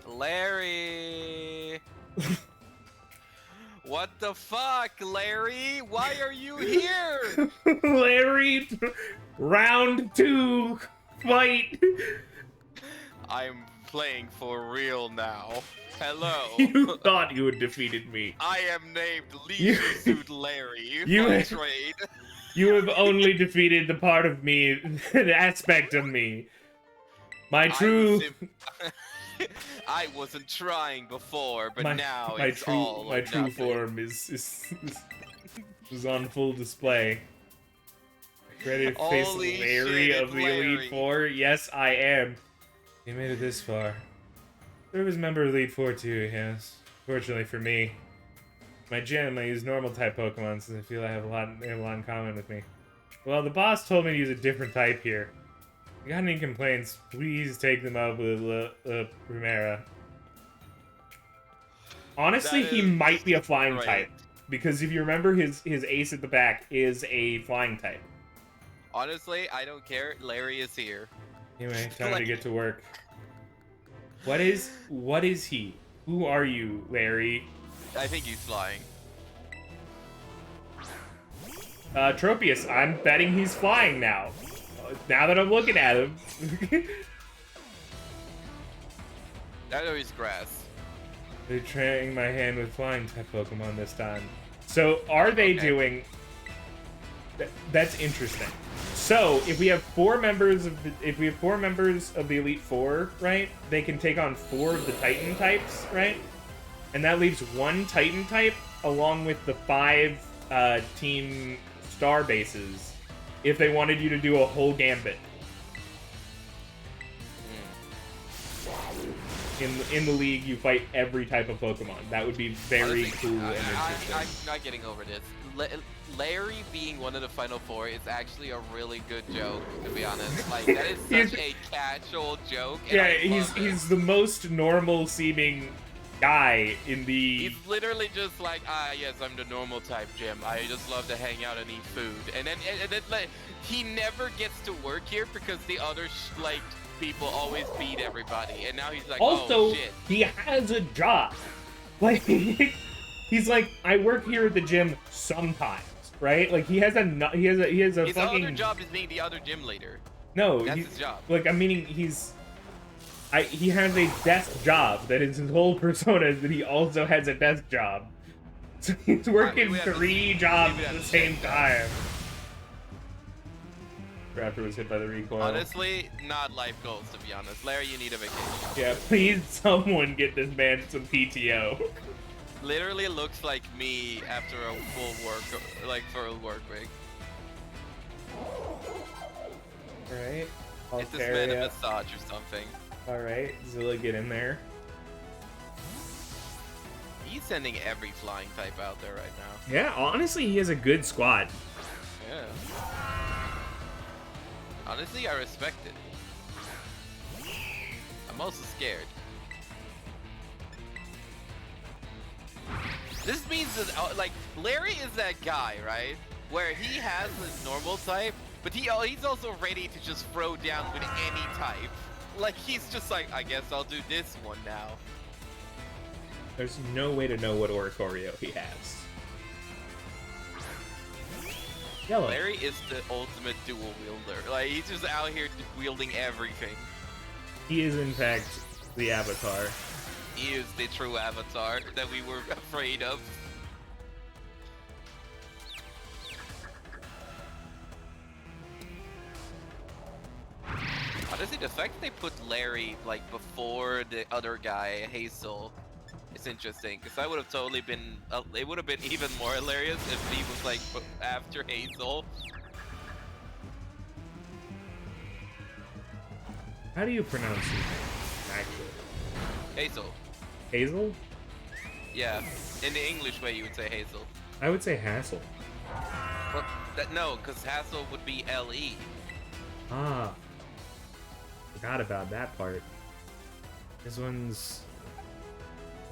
[SPEAKER 2] Larry! What the fuck, Larry? Why are you here?
[SPEAKER 1] Larry, round 2, fight!
[SPEAKER 2] I'm playing for real now. Hello.
[SPEAKER 1] You thought you had defeated me.
[SPEAKER 2] I am named
[SPEAKER 1] You-
[SPEAKER 2] Leisure Suit Larry
[SPEAKER 1] You-
[SPEAKER 2] by trade.
[SPEAKER 1] You have only defeated the part of me, the aspect of me. My true,
[SPEAKER 2] I wasn't trying before, but
[SPEAKER 1] my,
[SPEAKER 2] now
[SPEAKER 1] my
[SPEAKER 2] it's
[SPEAKER 1] true,
[SPEAKER 2] all
[SPEAKER 1] my
[SPEAKER 2] or
[SPEAKER 1] true
[SPEAKER 2] nothing.
[SPEAKER 1] form is on full display. Ready to face
[SPEAKER 2] Holy
[SPEAKER 1] Larry
[SPEAKER 2] shit,
[SPEAKER 1] of the
[SPEAKER 2] Larry.
[SPEAKER 1] Elite Four? Yes, I am. You made it this far. There was a member of Elite Four too, yes. Fortunately for me. My gym, I use normal type Pokemon since I feel they have a lot in common with me. Well, the boss told me to use a different type here. If you got any complaints, please take them up with Rumera. Honestly,
[SPEAKER 2] That
[SPEAKER 1] he
[SPEAKER 2] is
[SPEAKER 1] might be a flying
[SPEAKER 2] great.
[SPEAKER 1] type. Because if you remember, his ace at the back is a flying type.
[SPEAKER 2] Honestly, I don't care. Larry is here.
[SPEAKER 1] Anyway, time to
[SPEAKER 2] Like-
[SPEAKER 1] get to work. What is he? Who are you, Larry?
[SPEAKER 2] I think he's flying.
[SPEAKER 1] Tropius, I'm betting he's flying now. Now that I'm looking at him.
[SPEAKER 2] I know he's grass.
[SPEAKER 1] They're trying my hand with flying type Pokemon this time. So, are they
[SPEAKER 2] Okay.
[SPEAKER 1] doing... That's interesting. So, if we have four members of the Elite Four, right? They can take on 4 of the Titan types, right? And that leaves 1 Titan type along with the 5 team star bases if they wanted you to do a whole gambit. In the league, you fight every type of Pokemon. That would be very
[SPEAKER 2] Honestly,
[SPEAKER 1] cool and interesting.
[SPEAKER 2] I'm not getting over this. Larry being one of the final 4 is actually a really good joke, to be honest. Like, that is
[SPEAKER 1] He's-
[SPEAKER 2] such a casual joke. And
[SPEAKER 1] Yeah,
[SPEAKER 2] I love it.
[SPEAKER 1] he's the most normal seeming guy in the.
[SPEAKER 2] He's literally just like, yes, I'm the normal type, Jim. I just love to hang out and eat food. And then like, he never gets to work here because the other like people always beat everybody. And now he's like,
[SPEAKER 1] Also,
[SPEAKER 2] oh shit.
[SPEAKER 1] he has a job. Like he's like, I work here at the gym sometimes, right? Like he has a
[SPEAKER 2] His
[SPEAKER 1] fucking
[SPEAKER 2] other job is being the other gym leader.
[SPEAKER 1] no.
[SPEAKER 2] That's
[SPEAKER 1] he's-
[SPEAKER 2] his job.
[SPEAKER 1] Like I'm meaning he has a desk job that is his whole persona is that he also has a desk job. So he's working
[SPEAKER 2] we have to-
[SPEAKER 1] 3 jobs
[SPEAKER 2] we would
[SPEAKER 1] at
[SPEAKER 2] have
[SPEAKER 1] the
[SPEAKER 2] to
[SPEAKER 1] same
[SPEAKER 2] check that.
[SPEAKER 1] time. Raptor was hit by the recoil.
[SPEAKER 2] Honestly, not life goals, to be honest. Larry, you need a vacation.
[SPEAKER 1] Yeah, please someone get this man some PTO.
[SPEAKER 2] Literally looks like me after a full work week.
[SPEAKER 1] Alright.
[SPEAKER 2] Get this man a massage or something.
[SPEAKER 1] Alright, Zilla, get in there.
[SPEAKER 2] He's sending every flying type out there right now.
[SPEAKER 1] Yeah, honestly, he has a good squad.
[SPEAKER 2] Yeah. Honestly, I respect it. I'm also scared. This means that, like, Larry is that guy, right? Where he has his normal type, but he's also ready to just throw down with any type. Like, he's just like, I guess I'll do this one now.
[SPEAKER 1] There's no way to know what Oricorio he has. Yellow.
[SPEAKER 2] Larry is the ultimate dual wielder. Like, he's just out here wielding everything.
[SPEAKER 1] He is, in fact, the Avatar.
[SPEAKER 2] He is the true avatar that we were afraid of. Honestly, the fact that they put Larry like before the other guy, Hazel, is interesting because I would have totally been. It would have been even more hilarious if he was like after Hazel.
[SPEAKER 1] How do you pronounce his name, actually?
[SPEAKER 2] Hazel.
[SPEAKER 1] Hazel?
[SPEAKER 2] Yeah, in the English way you would say Hazel.
[SPEAKER 1] I would say Hassel.
[SPEAKER 2] Well, no, because Hazel would be L-E.
[SPEAKER 1] Ah. Forgot about that part. This one's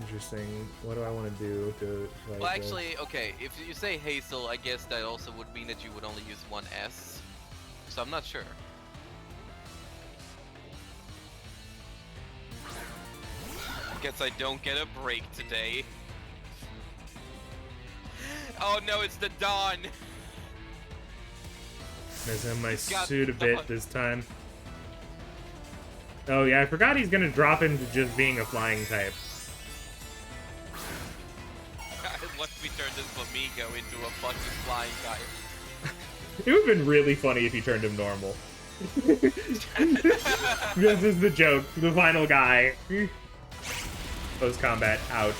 [SPEAKER 1] interesting. What do I want to do to like
[SPEAKER 2] Well, actually, okay, if you say Hazel, I guess that also would mean that you would only use one S. So I'm not sure. Guess I don't get a break today. Oh no, it's the dawn!
[SPEAKER 1] mess up my
[SPEAKER 2] got
[SPEAKER 1] suit a bit
[SPEAKER 2] done.
[SPEAKER 1] this time. Oh yeah, I forgot he's gonna drop into just being a flying type.
[SPEAKER 2] Once we turn this Flamigo into a fucking flying guy.
[SPEAKER 1] It would have been really funny if he turned him normal. This is the joke. The final guy. Post combat. Ouch.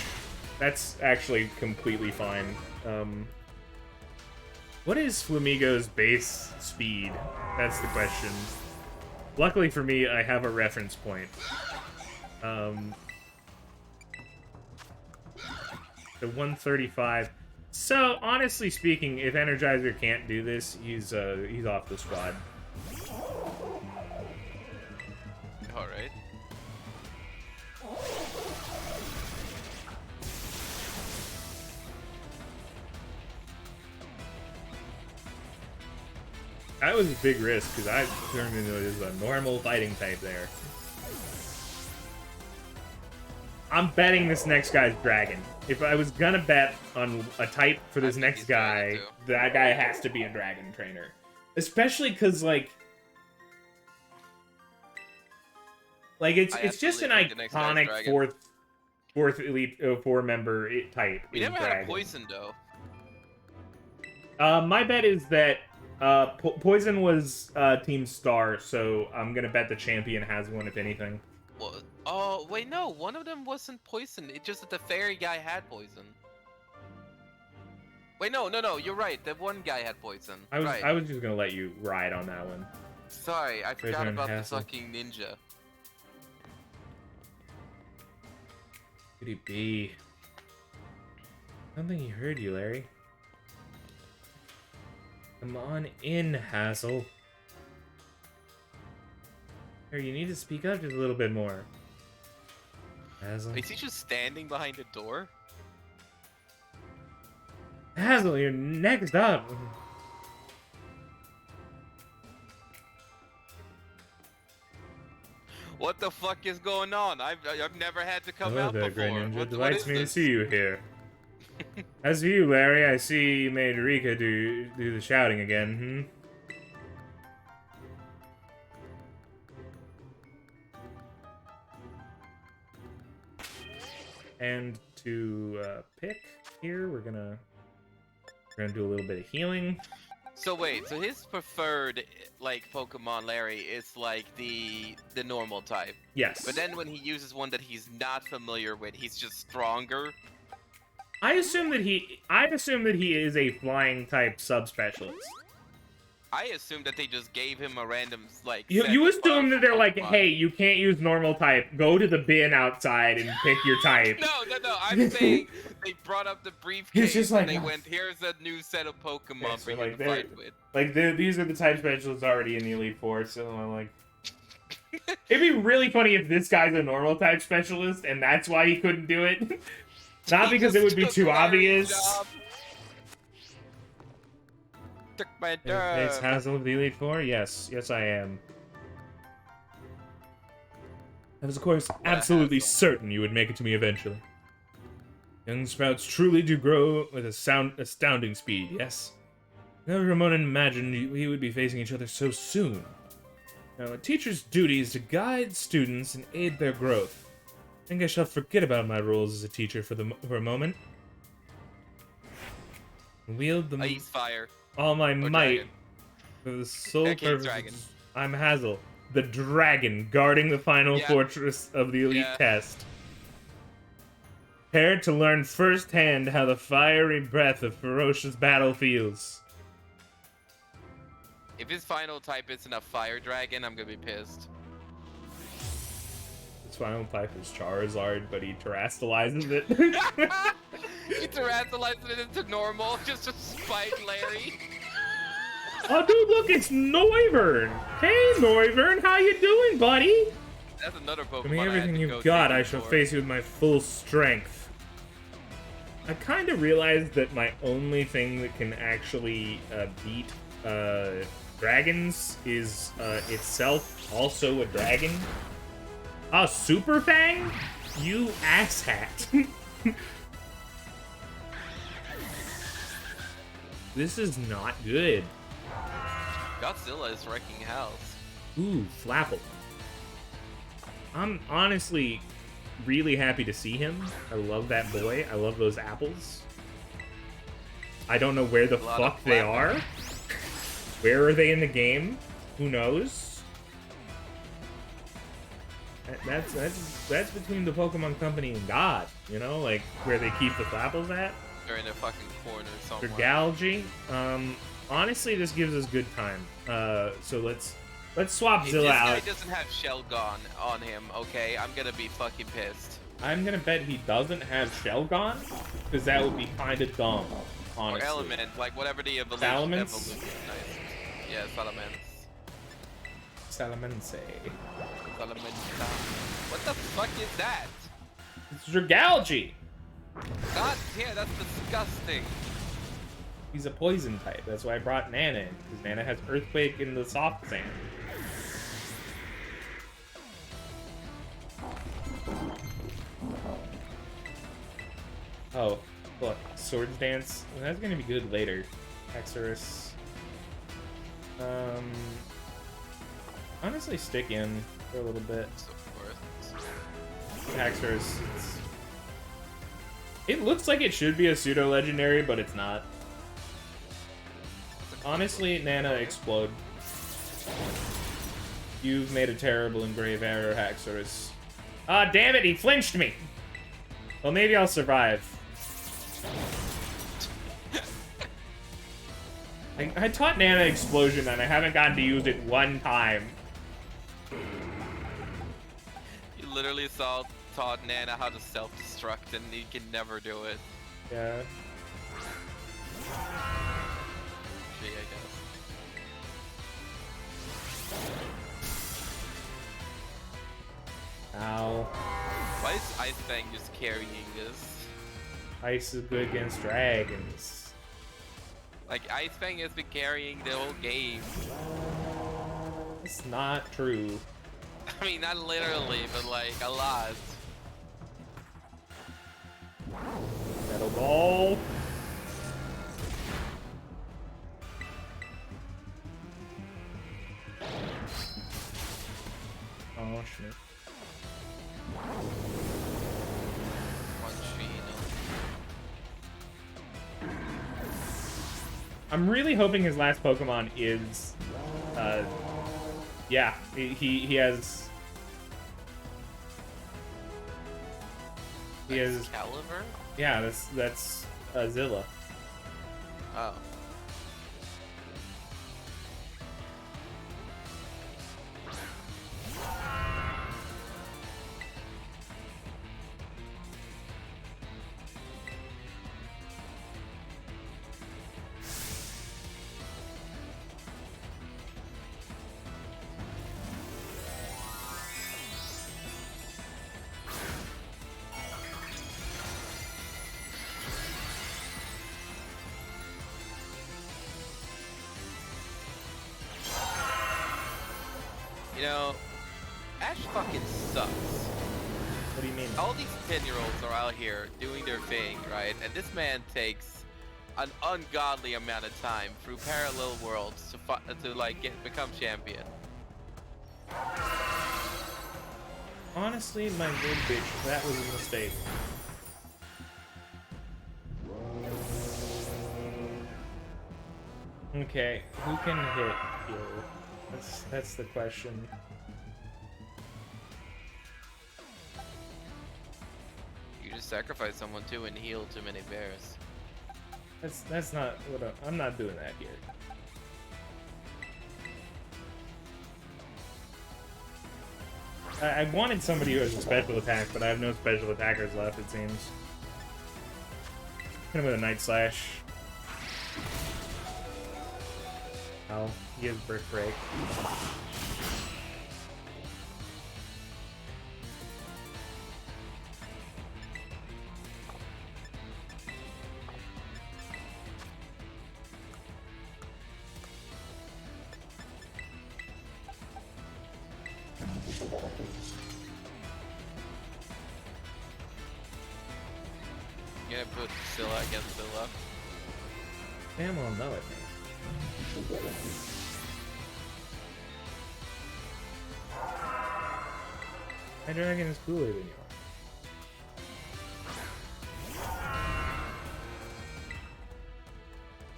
[SPEAKER 1] That's actually completely fine. What is Flamigo's base speed? That's the question. Luckily for me, I have a reference point. The 135. So, honestly speaking, if Energizer can't do this, he's off the squad.
[SPEAKER 2] Alright.
[SPEAKER 1] That was a big risk, because I turned into a normal fighting type there. I'm betting this next guy's dragon. If I was gonna bet on a type for this next guy, that guy has to be a dragon trainer. Especially because, like it's just an iconic fourth elite four member type.
[SPEAKER 2] We never had a poison though.
[SPEAKER 1] My bet is that Poison was Team Star, so I'm gonna bet the champion has one, if anything.
[SPEAKER 2] Well, oh wait, no, one of them wasn't poison. It's just that the fairy guy had poison. Wait, no, you're right. The one guy had poison.
[SPEAKER 1] I was just gonna let you ride on that one.
[SPEAKER 2] Sorry, I forgot about the fucking ninja.
[SPEAKER 1] Could he be? I don't think he heard you, Larry. Come on in, Hazel. Here, you need to speak up just a little bit more. Hazel.
[SPEAKER 2] Is he just standing behind a door?
[SPEAKER 1] Hazel, you're next up.
[SPEAKER 2] What the fuck is going on? I've never had to come
[SPEAKER 1] Hello
[SPEAKER 2] out
[SPEAKER 1] there,
[SPEAKER 2] before.
[SPEAKER 1] Great Ninja.
[SPEAKER 2] What
[SPEAKER 1] Delights
[SPEAKER 2] is
[SPEAKER 1] me to
[SPEAKER 2] this?
[SPEAKER 1] see you here. As for you, Larry, I see you made Rika do the shouting again, And to pick here, we're gonna do a little bit of healing.
[SPEAKER 2] So wait, so his preferred like Pokemon Larry is like the normal type.
[SPEAKER 1] Yes.
[SPEAKER 2] But then when he uses one that he's not familiar with, he's just stronger.
[SPEAKER 1] I assume that he is a flying type subspecialist.
[SPEAKER 2] I assume that they just gave him a random like.
[SPEAKER 1] You assume that they're like, hey, you can't use normal type. Go to the bin outside and pick your type.
[SPEAKER 2] No. I'm saying they brought up the briefcase.
[SPEAKER 1] just like,
[SPEAKER 2] and they went, here's a new set of Pokemon
[SPEAKER 1] Okay, so,
[SPEAKER 2] for you
[SPEAKER 1] like,
[SPEAKER 2] to fight with.
[SPEAKER 1] Like these are the type specialists already in the Elite Four, so I'm like. It'd be really funny if this guy's a normal type specialist and that's why he couldn't do it. Not because it would be too obvious.
[SPEAKER 2] Took my
[SPEAKER 1] It's Hazel of the Elite Four? Yes, I am. I was, of course, absolutely certain you would make it to me eventually. Young sprouts truly do grow with astounding speed, yes? Never Ramona imagined we would be facing each other so soon. Now, a teacher's duty is to guide students and aid their growth. I think I shall forget about my roles as a teacher for a moment. Wield the
[SPEAKER 2] Ice fire.
[SPEAKER 1] all my might
[SPEAKER 2] dragon.
[SPEAKER 1] for the sole
[SPEAKER 2] Okay,
[SPEAKER 1] purpose.
[SPEAKER 2] dragon.
[SPEAKER 1] I'm Hazel, the dragon guarding the final fortress of the elite test. Prepared to learn firsthand how the fiery breath of ferocious battle feels.
[SPEAKER 2] If his final type isn't a fire dragon, I'm gonna be pissed.
[SPEAKER 1] His final type is Charizard, but he terastallizes it.
[SPEAKER 2] He terastallized it into normal just to spite Larry.
[SPEAKER 1] Oh, dude, look, it's Noivern. Hey, Noivern, how you doing, buddy?
[SPEAKER 2] That's another Pokemon.
[SPEAKER 1] Give me everything you've got. I shall face you with my full strength. I kind of realized that my only thing that can actually beat dragons is itself also a dragon. Ah, Super Fang? You asshat. This is not good.
[SPEAKER 2] Godzilla is wrecking house.
[SPEAKER 1] Ooh, Flapple. I'm honestly really happy to see him. I love that boy. I love those apples. I don't know where the fuck they are. Where are they in the game? Who knows? That's between the Pokemon Company and God, you know, like where they keep the apples at.
[SPEAKER 2] They're in a fucking corner somewhere.
[SPEAKER 1] For Galgy. Honestly, this gives us good time. So let's swap Zilla out.
[SPEAKER 2] If this guy doesn't have Shelgon on him, okay, I'm gonna be fucking pissed.
[SPEAKER 1] I'm gonna bet he doesn't have Shelgon, because that would be kind of dumb, honestly.
[SPEAKER 2] Or Element, like whatever the evolution.
[SPEAKER 1] Salamence?
[SPEAKER 2] Nice. Yeah, Salamence.
[SPEAKER 1] Salamence.
[SPEAKER 2] Salamence. What the fuck is that?
[SPEAKER 1] It's Dragalge!
[SPEAKER 2] God, yeah, that's disgusting.
[SPEAKER 1] He's a poison type. That's why I brought Nana in, because Nana has Earthquake in the soft sand. Oh, look, Swords Dance. That's gonna be good later. Haxorus. Honestly, stick in for a little bit. Haxorus. It looks like it should be a pseudo legendary, but it's not. Honestly, Nana, explode. You've made a terrible and grave error, Haxorus. Ah, damn it, he flinched me! Well, maybe I'll survive. I taught Nana Explosion, and I haven't gotten to use it one time.
[SPEAKER 2] You literally taught Nana how to self-destruct, and you can never do it.
[SPEAKER 1] Yeah.
[SPEAKER 2] Gee, I guess.
[SPEAKER 1] Ow.
[SPEAKER 2] Why is Ice Fang just carrying this?
[SPEAKER 1] Ice is good against dragons.
[SPEAKER 2] Like, Ice Fang has been carrying the whole game.
[SPEAKER 1] It's not true.
[SPEAKER 2] I mean, not literally, but like, a lot.
[SPEAKER 1] Metal Ball. Oh, shit. I'm really hoping his last Pokemon is, yeah, he has. He has.
[SPEAKER 2] Caliber?
[SPEAKER 1] Yeah, that's Zilla.
[SPEAKER 2] Oh. You know, Ash fucking sucks.
[SPEAKER 1] What do you mean?
[SPEAKER 2] All these 10-year-olds are out here doing their thing, right? And this man takes an ungodly amount of time through parallel worlds to like become champion.
[SPEAKER 1] Honestly, my good bitch, that was a mistake. Okay, who can hit here? That's the question.
[SPEAKER 2] You just sacrifice someone too and heal too many bears.
[SPEAKER 1] That's not what I'm not doing that here. I wanted somebody who has a special attack, but I have no special attackers left, it seems. Hit him with a Night Slash. Oh, he has Brick Break.
[SPEAKER 2] You gonna put Scylla against Scylla?
[SPEAKER 1] Damn well know it, man. My dragon is cooler than yours.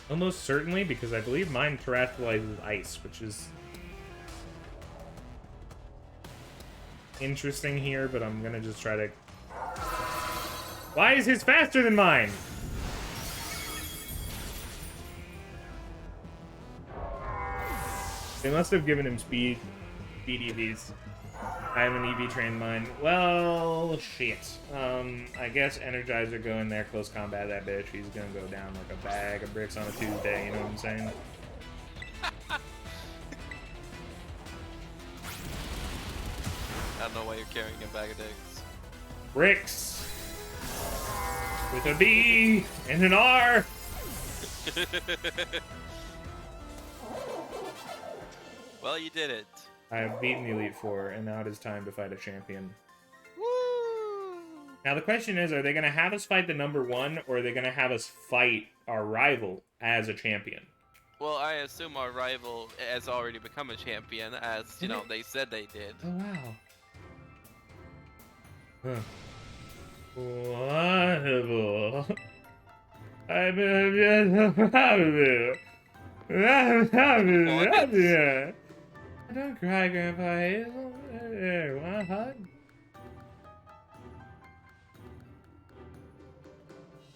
[SPEAKER 1] Almost certainly, because I believe mine terrestrializes ice, which is interesting here, but I'm gonna just try to... Why is his faster than mine? They must have given him speed EVs. I have an EV trained mine. Well, shit. I guess Energizer go in there, close combat that bitch. He's gonna go down like a bag of bricks on a Tuesday, you know what I'm saying?
[SPEAKER 2] I don't know why you're carrying a bag of dicks.
[SPEAKER 1] Bricks! With a B and an R!
[SPEAKER 2] Well, you did it.
[SPEAKER 1] I have beaten the Elite Four, and now it is time to fight a champion.
[SPEAKER 2] Woo!
[SPEAKER 1] Now the question is, are they going to have us fight the number 1, or are they going to have us fight our rival as a champion?
[SPEAKER 2] Well, I assume our rival has already become a champion, as, you know, they said they did.
[SPEAKER 1] Oh, wow. Huh. Wonderful. I'm Don't cry, Grandpa Hazel. Here, want a hug?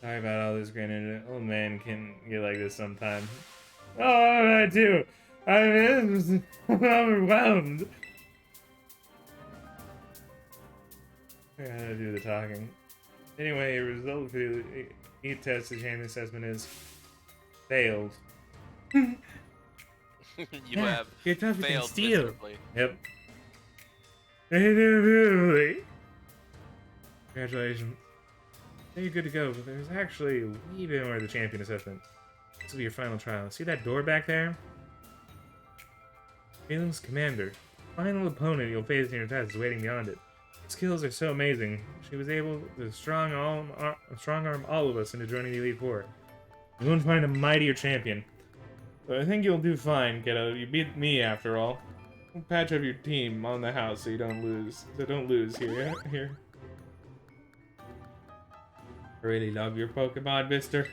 [SPEAKER 1] Sorry about all this, Greninja. Old man can get like this sometimes. Oh, what did I do? I'm overwhelmed. I gotta do the talking. Anyway, the result for the EAT test, the champion assessment is failed.
[SPEAKER 2] You have
[SPEAKER 1] you're tougher than
[SPEAKER 2] failed
[SPEAKER 1] steel.
[SPEAKER 2] miserably.
[SPEAKER 1] Yep. Individually. Congratulations. Now you're good to go, but there's actually a wee bit more of the champion assessment. This will be your final trial. See that door back there? Phalanx Commander. Final opponent you'll face in your test is waiting beyond it. Skills are so amazing. She was able to strong arm all of us into joining the Elite Four. You won't find a mightier champion. But I think you'll do fine, kiddo. You beat me after all. We'll patch up your team on the house so you don't lose. So don't lose here. Here. I really love your Pokemon, mister.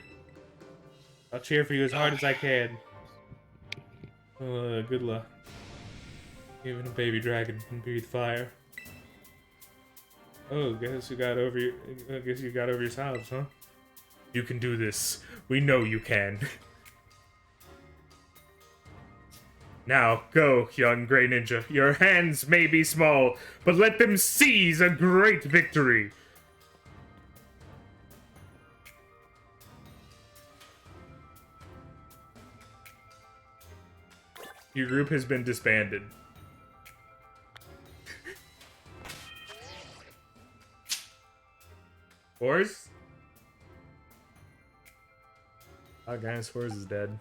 [SPEAKER 1] I'll cheer for you as hard as I can. Good luck. Even a baby dragon can breathe fire. Oh, guess you got over yourselves, huh? You can do this. We know you can. Now, go, young Greninja. Your hands may be small, but let them seize a great victory. Your group has been disbanded. Force? Oh, Gynosaurus is dead.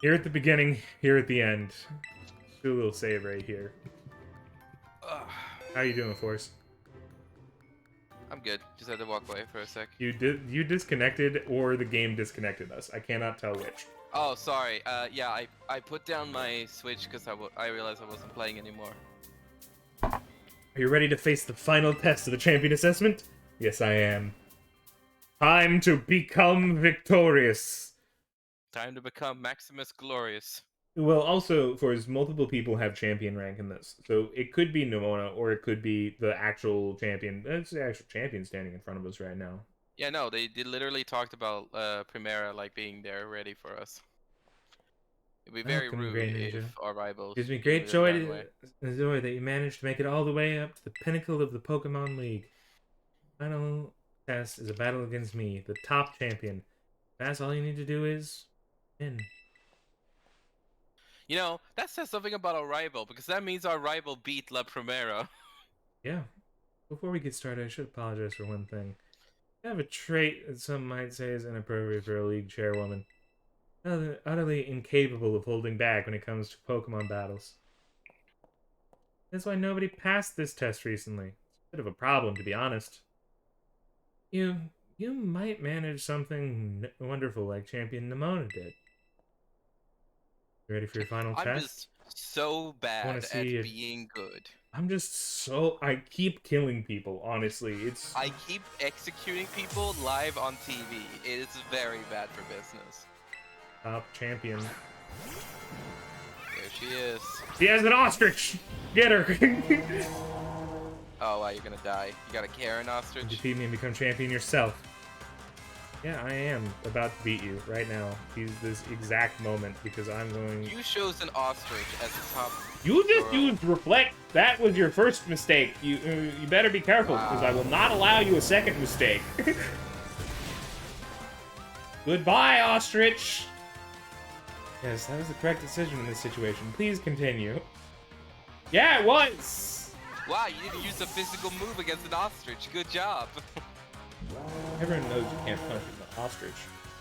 [SPEAKER 1] Here at the beginning, here at the end. Do a little save right here. How you doing, Force?
[SPEAKER 2] I'm good. Just had to walk away for a sec.
[SPEAKER 1] You disconnected, or the game disconnected us. I cannot tell which.
[SPEAKER 2] Oh, sorry. Yeah, I put down my Switch because I realized I wasn't playing anymore.
[SPEAKER 1] Are you ready to face the final test of the champion assessment? Yes, I am. Time to become victorious.
[SPEAKER 2] Time to become Maximus Glorious.
[SPEAKER 1] Well, also, for as multiple people have champion rank in this, so it could be Nemona, or it could be the actual champion. It's the actual champion standing in front of us right now.
[SPEAKER 2] Yeah, no, they literally talked about Primera like being there ready for us. It'd be very rude if our rivals.
[SPEAKER 1] Gives me great joy that you managed to make it all the way up to the pinnacle of the Pokemon League. Final test is a battle against me, the top champion. That's all you need to do is win.
[SPEAKER 2] You know, that says something about our rival, because that means our rival beat La Primera.
[SPEAKER 1] Yeah. Before we get started, I should apologize for one thing. I have a trait that some might say is inappropriate for a league chairwoman. Utterly incapable of holding back when it comes to Pokemon battles. That's why nobody passed this test recently. It's a bit of a problem, to be honest. You might manage something wonderful like Champion Nemona did. You ready for your final test?
[SPEAKER 2] I'm just so bad at
[SPEAKER 1] see if-
[SPEAKER 2] being good.
[SPEAKER 1] I'm just so... I keep killing people, honestly. It's...
[SPEAKER 2] I keep executing people live on TV. It is very bad for business.
[SPEAKER 1] Top champion.
[SPEAKER 2] There she is.
[SPEAKER 1] He has an ostrich! Get her!
[SPEAKER 2] Oh, wow, you're gonna die. You got a Karen ostrich?
[SPEAKER 1] Defeat me and become champion yourself. Yeah, I am about to beat you right now. He's this exact moment because I'm going...
[SPEAKER 2] You chose an ostrich as the top.
[SPEAKER 1] You just
[SPEAKER 2] girl.
[SPEAKER 1] used reflect. That was your first mistake. You better be careful because I will not allow you a second mistake. Goodbye, ostrich. Yes, that was the correct decision in this situation. Please continue. Yeah, it was.
[SPEAKER 2] Wow, you didn't use a physical move against an ostrich. Good job.
[SPEAKER 1] Everyone knows you can't punch an ostrich.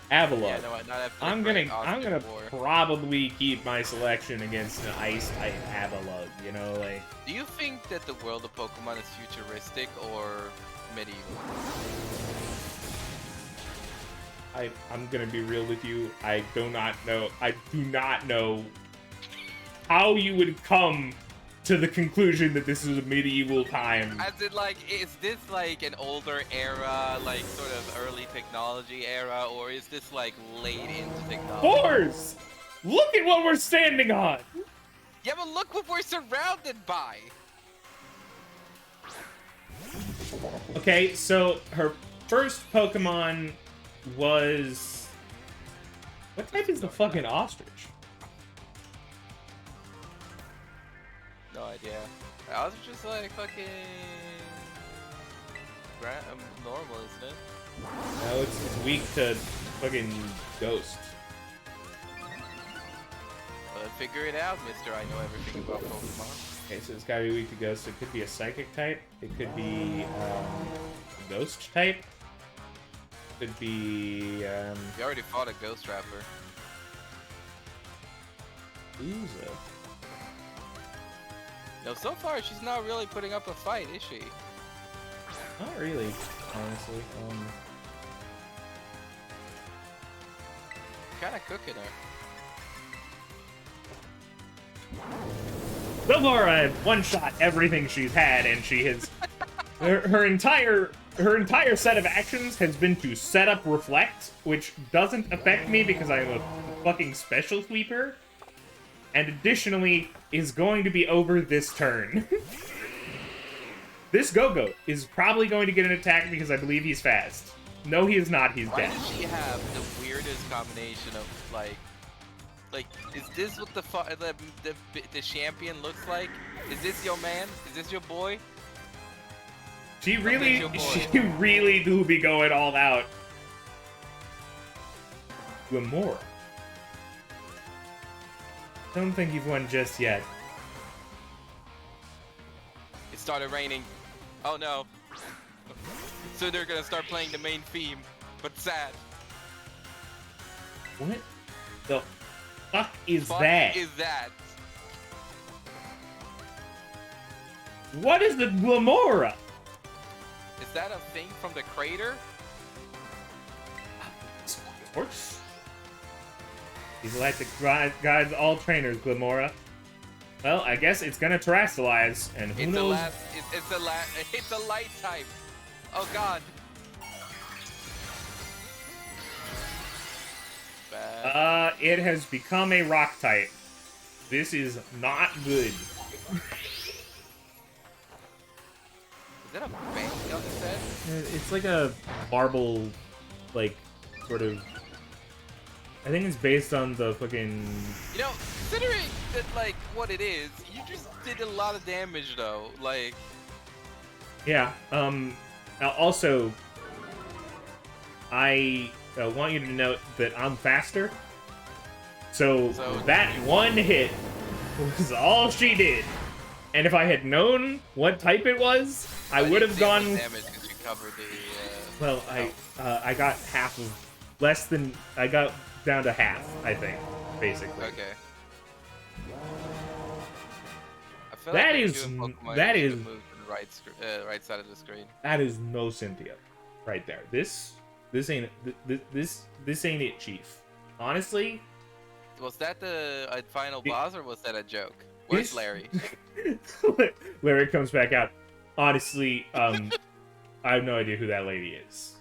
[SPEAKER 1] Avalon.
[SPEAKER 2] Yeah, no, not after
[SPEAKER 1] I'm
[SPEAKER 2] the
[SPEAKER 1] gonna
[SPEAKER 2] Great Ostrich War.
[SPEAKER 1] probably keep my selection against an ice type Avalon. You know, like.
[SPEAKER 2] Do you think that the world of Pokemon is futuristic or medieval?
[SPEAKER 1] I'm gonna be real with you. I do not know how you would come to the conclusion that this is a medieval time.
[SPEAKER 2] As in, like, is this like an older era, like sort of early technology era, or is this like late into technology?
[SPEAKER 1] Boars! Look at what we're standing on!
[SPEAKER 2] Yeah, but look what we're surrounded by!
[SPEAKER 1] Okay, so her first Pokemon was... What type is the fucking ostrich?
[SPEAKER 2] No idea. I was just like fucking normal, isn't it?
[SPEAKER 1] No, it's weak to fucking ghost.
[SPEAKER 2] Well, figure it out, mister. I know everything about Pokemon.
[SPEAKER 1] Okay, so it's gotta be weak to ghost. It could be a psychic type. It could be a ghost type. Could be
[SPEAKER 2] You already fought a Ghost Rapper.
[SPEAKER 1] Uza.
[SPEAKER 2] No, so far she's not really putting up a fight, is she?
[SPEAKER 1] Not really, honestly.
[SPEAKER 2] Kinda cooking her.
[SPEAKER 1] So far, I've one-shot everything she's had, and she has her entire set of actions has been to set up Reflect, which doesn't affect me because I'm a fucking special sweeper, and additionally is going to be over this turn. This Go-Go is probably going to get an attack because I believe he's fast. No, he is not. He's
[SPEAKER 2] Why
[SPEAKER 1] dead.
[SPEAKER 2] does she have the weirdest combination of like, is this what the champion looks like? Is this your man? Is this your boy?
[SPEAKER 1] She
[SPEAKER 2] your
[SPEAKER 1] really,
[SPEAKER 2] boy.
[SPEAKER 1] she really do be going all out. Glimmora. Don't think you've won just yet.
[SPEAKER 2] It started raining. Oh no. So they're gonna start playing the main theme, but sad.
[SPEAKER 1] What the fuck is
[SPEAKER 2] Fuck
[SPEAKER 1] that?
[SPEAKER 2] is that?
[SPEAKER 1] What is the Glimmora?
[SPEAKER 2] Is that a thing from the crater?
[SPEAKER 1] Of course. He's like to guide all trainers, Glimmora. Well, I guess it's gonna terrestrialize, and who knows?
[SPEAKER 2] It's a light type. Oh god. Bad.
[SPEAKER 1] It has become a rock type. This is not good.
[SPEAKER 2] Is that a bank on his head?
[SPEAKER 1] It's like a marble, like, sort of... I think it's based on the fucking...
[SPEAKER 2] You know, considering that, like, what it is, you just did a lot of damage, though. Like...
[SPEAKER 1] Yeah, also, I want you to note that I'm faster. So that one hit was all she did. And if I had known what type it was, I would have gone...
[SPEAKER 2] damage because you covered the,
[SPEAKER 1] Well, I got half of... Less than... I got down to half, I think, basically.
[SPEAKER 2] Okay. I feel
[SPEAKER 1] That
[SPEAKER 2] like when
[SPEAKER 1] is-
[SPEAKER 2] doing Pokemon,
[SPEAKER 1] that
[SPEAKER 2] you
[SPEAKER 1] is-
[SPEAKER 2] should move to the right side of the screen.
[SPEAKER 1] That is no Cynthia, right there. This ain't it, Chief. Honestly,
[SPEAKER 2] was that the final boss or was that a joke? Where's
[SPEAKER 1] This-
[SPEAKER 2] Larry?
[SPEAKER 1] Larry comes back out. Honestly, I have no idea who that lady is.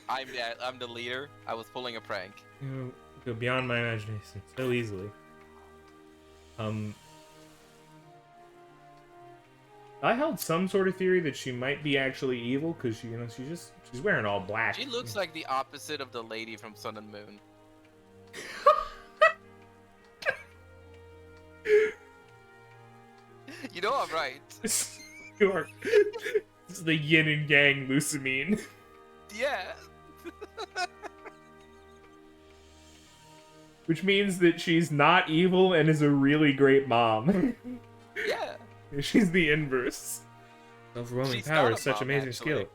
[SPEAKER 2] I'm the leader. I was pulling a prank.
[SPEAKER 1] You go beyond my imagination so easily. I held some sort of theory that she might be actually evil because she's wearing all black.
[SPEAKER 2] She looks like the opposite of the lady from Sun and Moon. You know I'm right.
[SPEAKER 1] Sure. This is the yin and yang Lusamine.
[SPEAKER 2] Yeah.
[SPEAKER 1] Which means that she's not evil and is a really great mom.
[SPEAKER 2] Yeah.
[SPEAKER 1] She's the inverse. Overwhelming
[SPEAKER 2] She's
[SPEAKER 1] power
[SPEAKER 2] not
[SPEAKER 1] is
[SPEAKER 2] a
[SPEAKER 1] such
[SPEAKER 2] mom,
[SPEAKER 1] amazing
[SPEAKER 2] actually.
[SPEAKER 1] skill.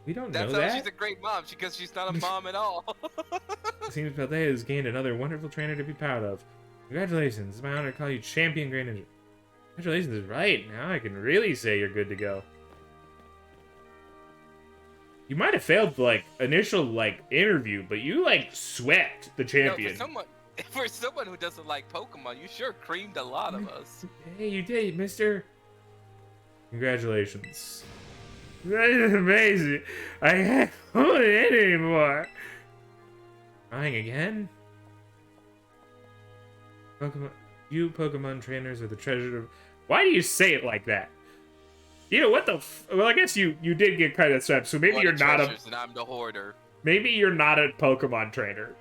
[SPEAKER 1] We don't
[SPEAKER 2] That's
[SPEAKER 1] know
[SPEAKER 2] how
[SPEAKER 1] that.
[SPEAKER 2] she's a great mom, because she's not a mom at all.
[SPEAKER 1] It seems Paldea has gained another wonderful trainer to be proud of. Congratulations, it's my honor to call you Champion Great Ninja. Congratulations is right. Now I can really say you're good to go. You might have failed the initial interview, but you swept the
[SPEAKER 2] No,
[SPEAKER 1] champion.
[SPEAKER 2] for someone who doesn't like Pokemon, you sure creamed a lot of us.
[SPEAKER 1] Hey, you did, mister. Congratulations. That is amazing. I can't hold it in anymore. Crying again? Pokemon trainers are the treasure of... Why do you say it like that? You know, what the well, I guess you did get credit swept, so maybe
[SPEAKER 2] What
[SPEAKER 1] you're not a...
[SPEAKER 2] treasures, and I'm the hoarder.
[SPEAKER 1] Maybe you're not a Pokemon trainer.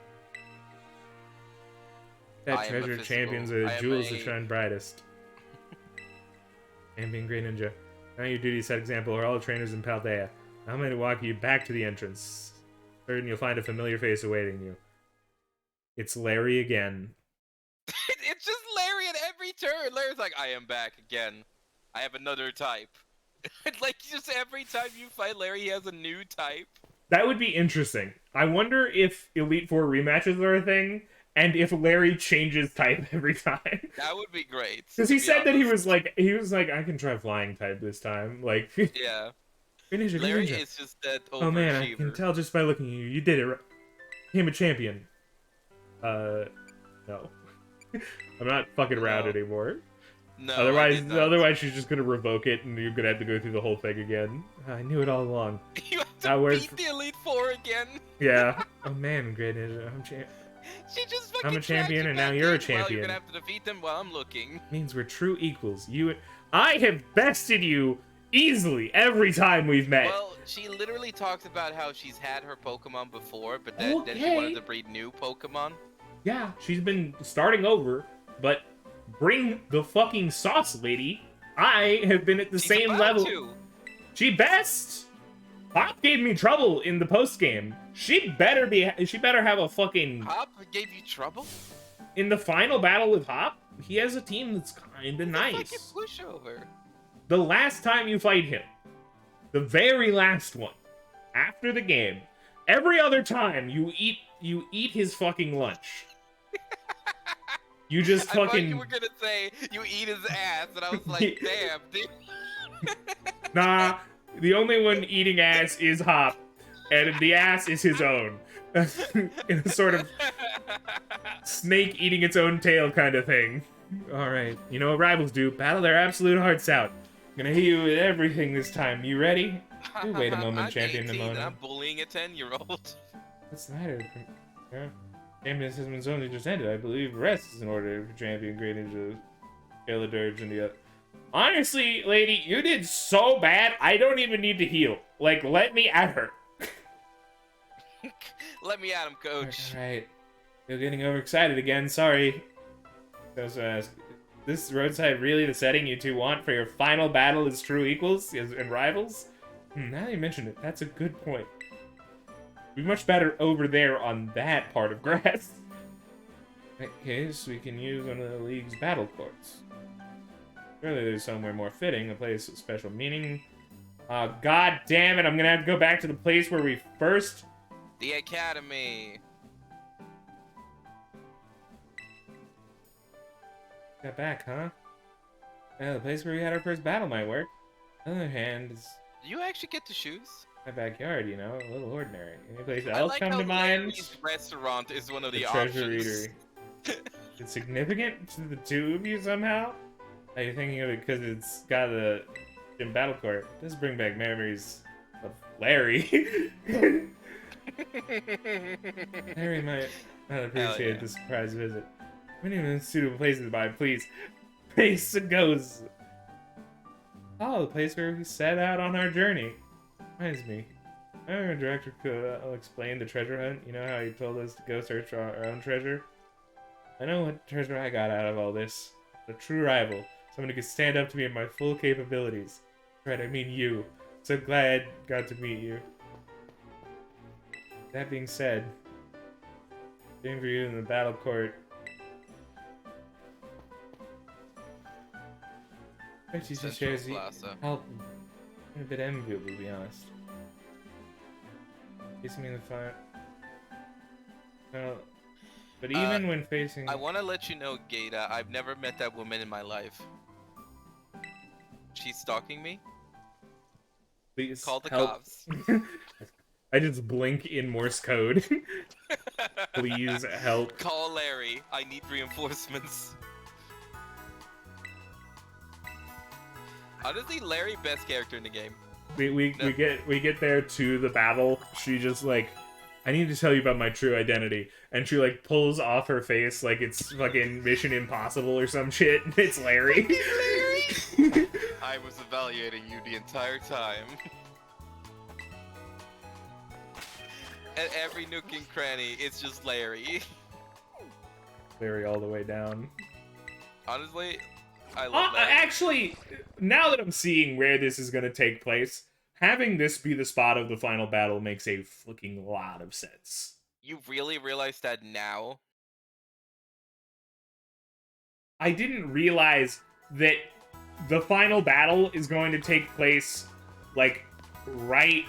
[SPEAKER 1] That
[SPEAKER 2] I am a
[SPEAKER 1] treasure
[SPEAKER 2] physical-
[SPEAKER 1] champions are
[SPEAKER 2] I
[SPEAKER 1] the
[SPEAKER 2] am
[SPEAKER 1] jewels that
[SPEAKER 2] a-
[SPEAKER 1] shine brightest. Champion Great Ninja. Now your duty set example are all the trainers in Paldea. Now I'm going to walk you back to the entrance. Certain you'll find a familiar face awaiting you. It's Larry again.
[SPEAKER 2] It's just Larry at every turn. Larry's like, I am back again. I have another type. Like, just every time you fight Larry, he has a new type.
[SPEAKER 1] That would be interesting. I wonder if Elite Four rematches are a thing, and if Larry changes type every time.
[SPEAKER 2] That would be great.
[SPEAKER 1] Because he
[SPEAKER 2] to be
[SPEAKER 1] said that he
[SPEAKER 2] honest.
[SPEAKER 1] was like, I can try flying type this time. Like,
[SPEAKER 2] Yeah.
[SPEAKER 1] Greninja,
[SPEAKER 2] Larry
[SPEAKER 1] Greninja.
[SPEAKER 2] is just that overachiever.
[SPEAKER 1] Oh man, I can tell just by looking at you. You did it. Right. Became a champion. No. I'm not fucking around
[SPEAKER 2] No.
[SPEAKER 1] anymore.
[SPEAKER 2] No, I
[SPEAKER 1] otherwise,
[SPEAKER 2] did not.
[SPEAKER 1] otherwise she's just gonna revoke it, and you're gonna have to go through the whole thing again. I knew it all along.
[SPEAKER 2] You have
[SPEAKER 1] That
[SPEAKER 2] to
[SPEAKER 1] word
[SPEAKER 2] beat
[SPEAKER 1] for-
[SPEAKER 2] the Elite Four again.
[SPEAKER 1] Yeah. Oh man, Great Ninja.
[SPEAKER 2] She just fucking
[SPEAKER 1] I'm a
[SPEAKER 2] dragged
[SPEAKER 1] champion,
[SPEAKER 2] you
[SPEAKER 1] and now
[SPEAKER 2] back
[SPEAKER 1] you're a
[SPEAKER 2] in. Well, you're
[SPEAKER 1] champion.
[SPEAKER 2] gonna have to defeat them while I'm looking.
[SPEAKER 1] Means we're true equals. I have bested you easily every time we've met.
[SPEAKER 2] Well, she literally talks about how she's had her Pokemon before, but then she
[SPEAKER 1] Okay.
[SPEAKER 2] wanted to breed new Pokemon.
[SPEAKER 1] Yeah, she's been starting over, but bring the fucking sauce, lady. I have been at the
[SPEAKER 2] She's
[SPEAKER 1] same
[SPEAKER 2] about
[SPEAKER 1] level.
[SPEAKER 2] to.
[SPEAKER 1] She best. Hop gave me trouble in the post game. She better have a fucking
[SPEAKER 2] Hop gave you trouble?
[SPEAKER 1] in the final battle with Hop. He has a team that's kind of
[SPEAKER 2] Fucking
[SPEAKER 1] nice.
[SPEAKER 2] pushover.
[SPEAKER 1] The last time you fight him, the very last one, after the game, every other time you eat his fucking lunch. You just
[SPEAKER 2] I thought
[SPEAKER 1] fucking
[SPEAKER 2] you were gonna say you eat his ass, and I was like, damn, dude.
[SPEAKER 1] nah. The only one eating ass is Hop, and the ass is his own. In a sort of snake eating its own tail kind of thing. All right, you know what rivals do? Battle their absolute hearts out. I'm gonna hit you with everything this time. You ready? You wait a moment,
[SPEAKER 2] I'm
[SPEAKER 1] Champion
[SPEAKER 2] 18 and
[SPEAKER 1] Nimona.
[SPEAKER 2] I'm bullying a 10-year-old.
[SPEAKER 1] What's the matter? Yeah. Champion System's only just ended. I believe rest is in order for Champion Great Ninja, Galadirge, and the other. Honestly, lady, you did so bad, I don't even need to heal. Like, let me at her.
[SPEAKER 2] Let me at him, coach.
[SPEAKER 1] Alright. You're getting overexcited again, sorry. This roadside really the setting you two want for your final battle as true equals and rivals? Now that you mention it, that's a good point. Be much better over there on that part of grass. In that case, we can use one of the league's battle courts. Surely there's somewhere more fitting, a place of special meaning. God damn it, I'm gonna have to go back to the place where we first...
[SPEAKER 2] The Academy.
[SPEAKER 1] Got back, huh? The place where we had our first battle might work. On the other hand, it's
[SPEAKER 2] Do you actually get to choose?
[SPEAKER 1] my backyard, you know, a little ordinary. Any place
[SPEAKER 2] I
[SPEAKER 1] else
[SPEAKER 2] like
[SPEAKER 1] come
[SPEAKER 2] how
[SPEAKER 1] to mind?
[SPEAKER 2] Larry's restaurant is one of
[SPEAKER 1] The
[SPEAKER 2] the
[SPEAKER 1] treasure
[SPEAKER 2] options.
[SPEAKER 1] eatery. it's significant to the two of you somehow? Are you thinking of it because it's got a gym battle court? It does bring back memories of Larry. Larry might not appreciate the surprise visit. We need a suitable place to buy, please. Place goes. Oh, the place where we set out on our journey. Reminds me. Our director could explain the treasure hunt. You know how he told us to go search for our own treasure? I know what treasure I got out of all this. A true rival. Someone who could stand up to me in my full capabilities. Right, I mean you. So glad I got to meet you. That being said, waiting for you in the battle court. She just shares the help. I'm a bit enviable, to be honest. Facing me in the fight. No, but even when facing,
[SPEAKER 2] I want to let you know, Gata, I've never met that woman in my life. She's stalking me.
[SPEAKER 1] Please
[SPEAKER 2] call the
[SPEAKER 1] help.
[SPEAKER 2] cops.
[SPEAKER 1] I just blink in Morse code. Please help.
[SPEAKER 2] Call Larry. I need reinforcements. Honestly, Larry, best character in the game.
[SPEAKER 1] We get there to the battle. She just like, I need to tell you about my true identity, and she like pulls off her face like it's fucking Mission Impossible or some shit. It's Larry.
[SPEAKER 2] Larry. I was evaluating you the entire time. At every nook and cranny, it's just Larry.
[SPEAKER 1] Larry all the way down.
[SPEAKER 2] Honestly, I love that.
[SPEAKER 1] Actually, now that I'm seeing where this is gonna take place, having this be the spot of the final battle makes a fucking lot of sense.
[SPEAKER 2] You really realize that now?
[SPEAKER 1] I didn't realize that the final battle is going to take place, like, right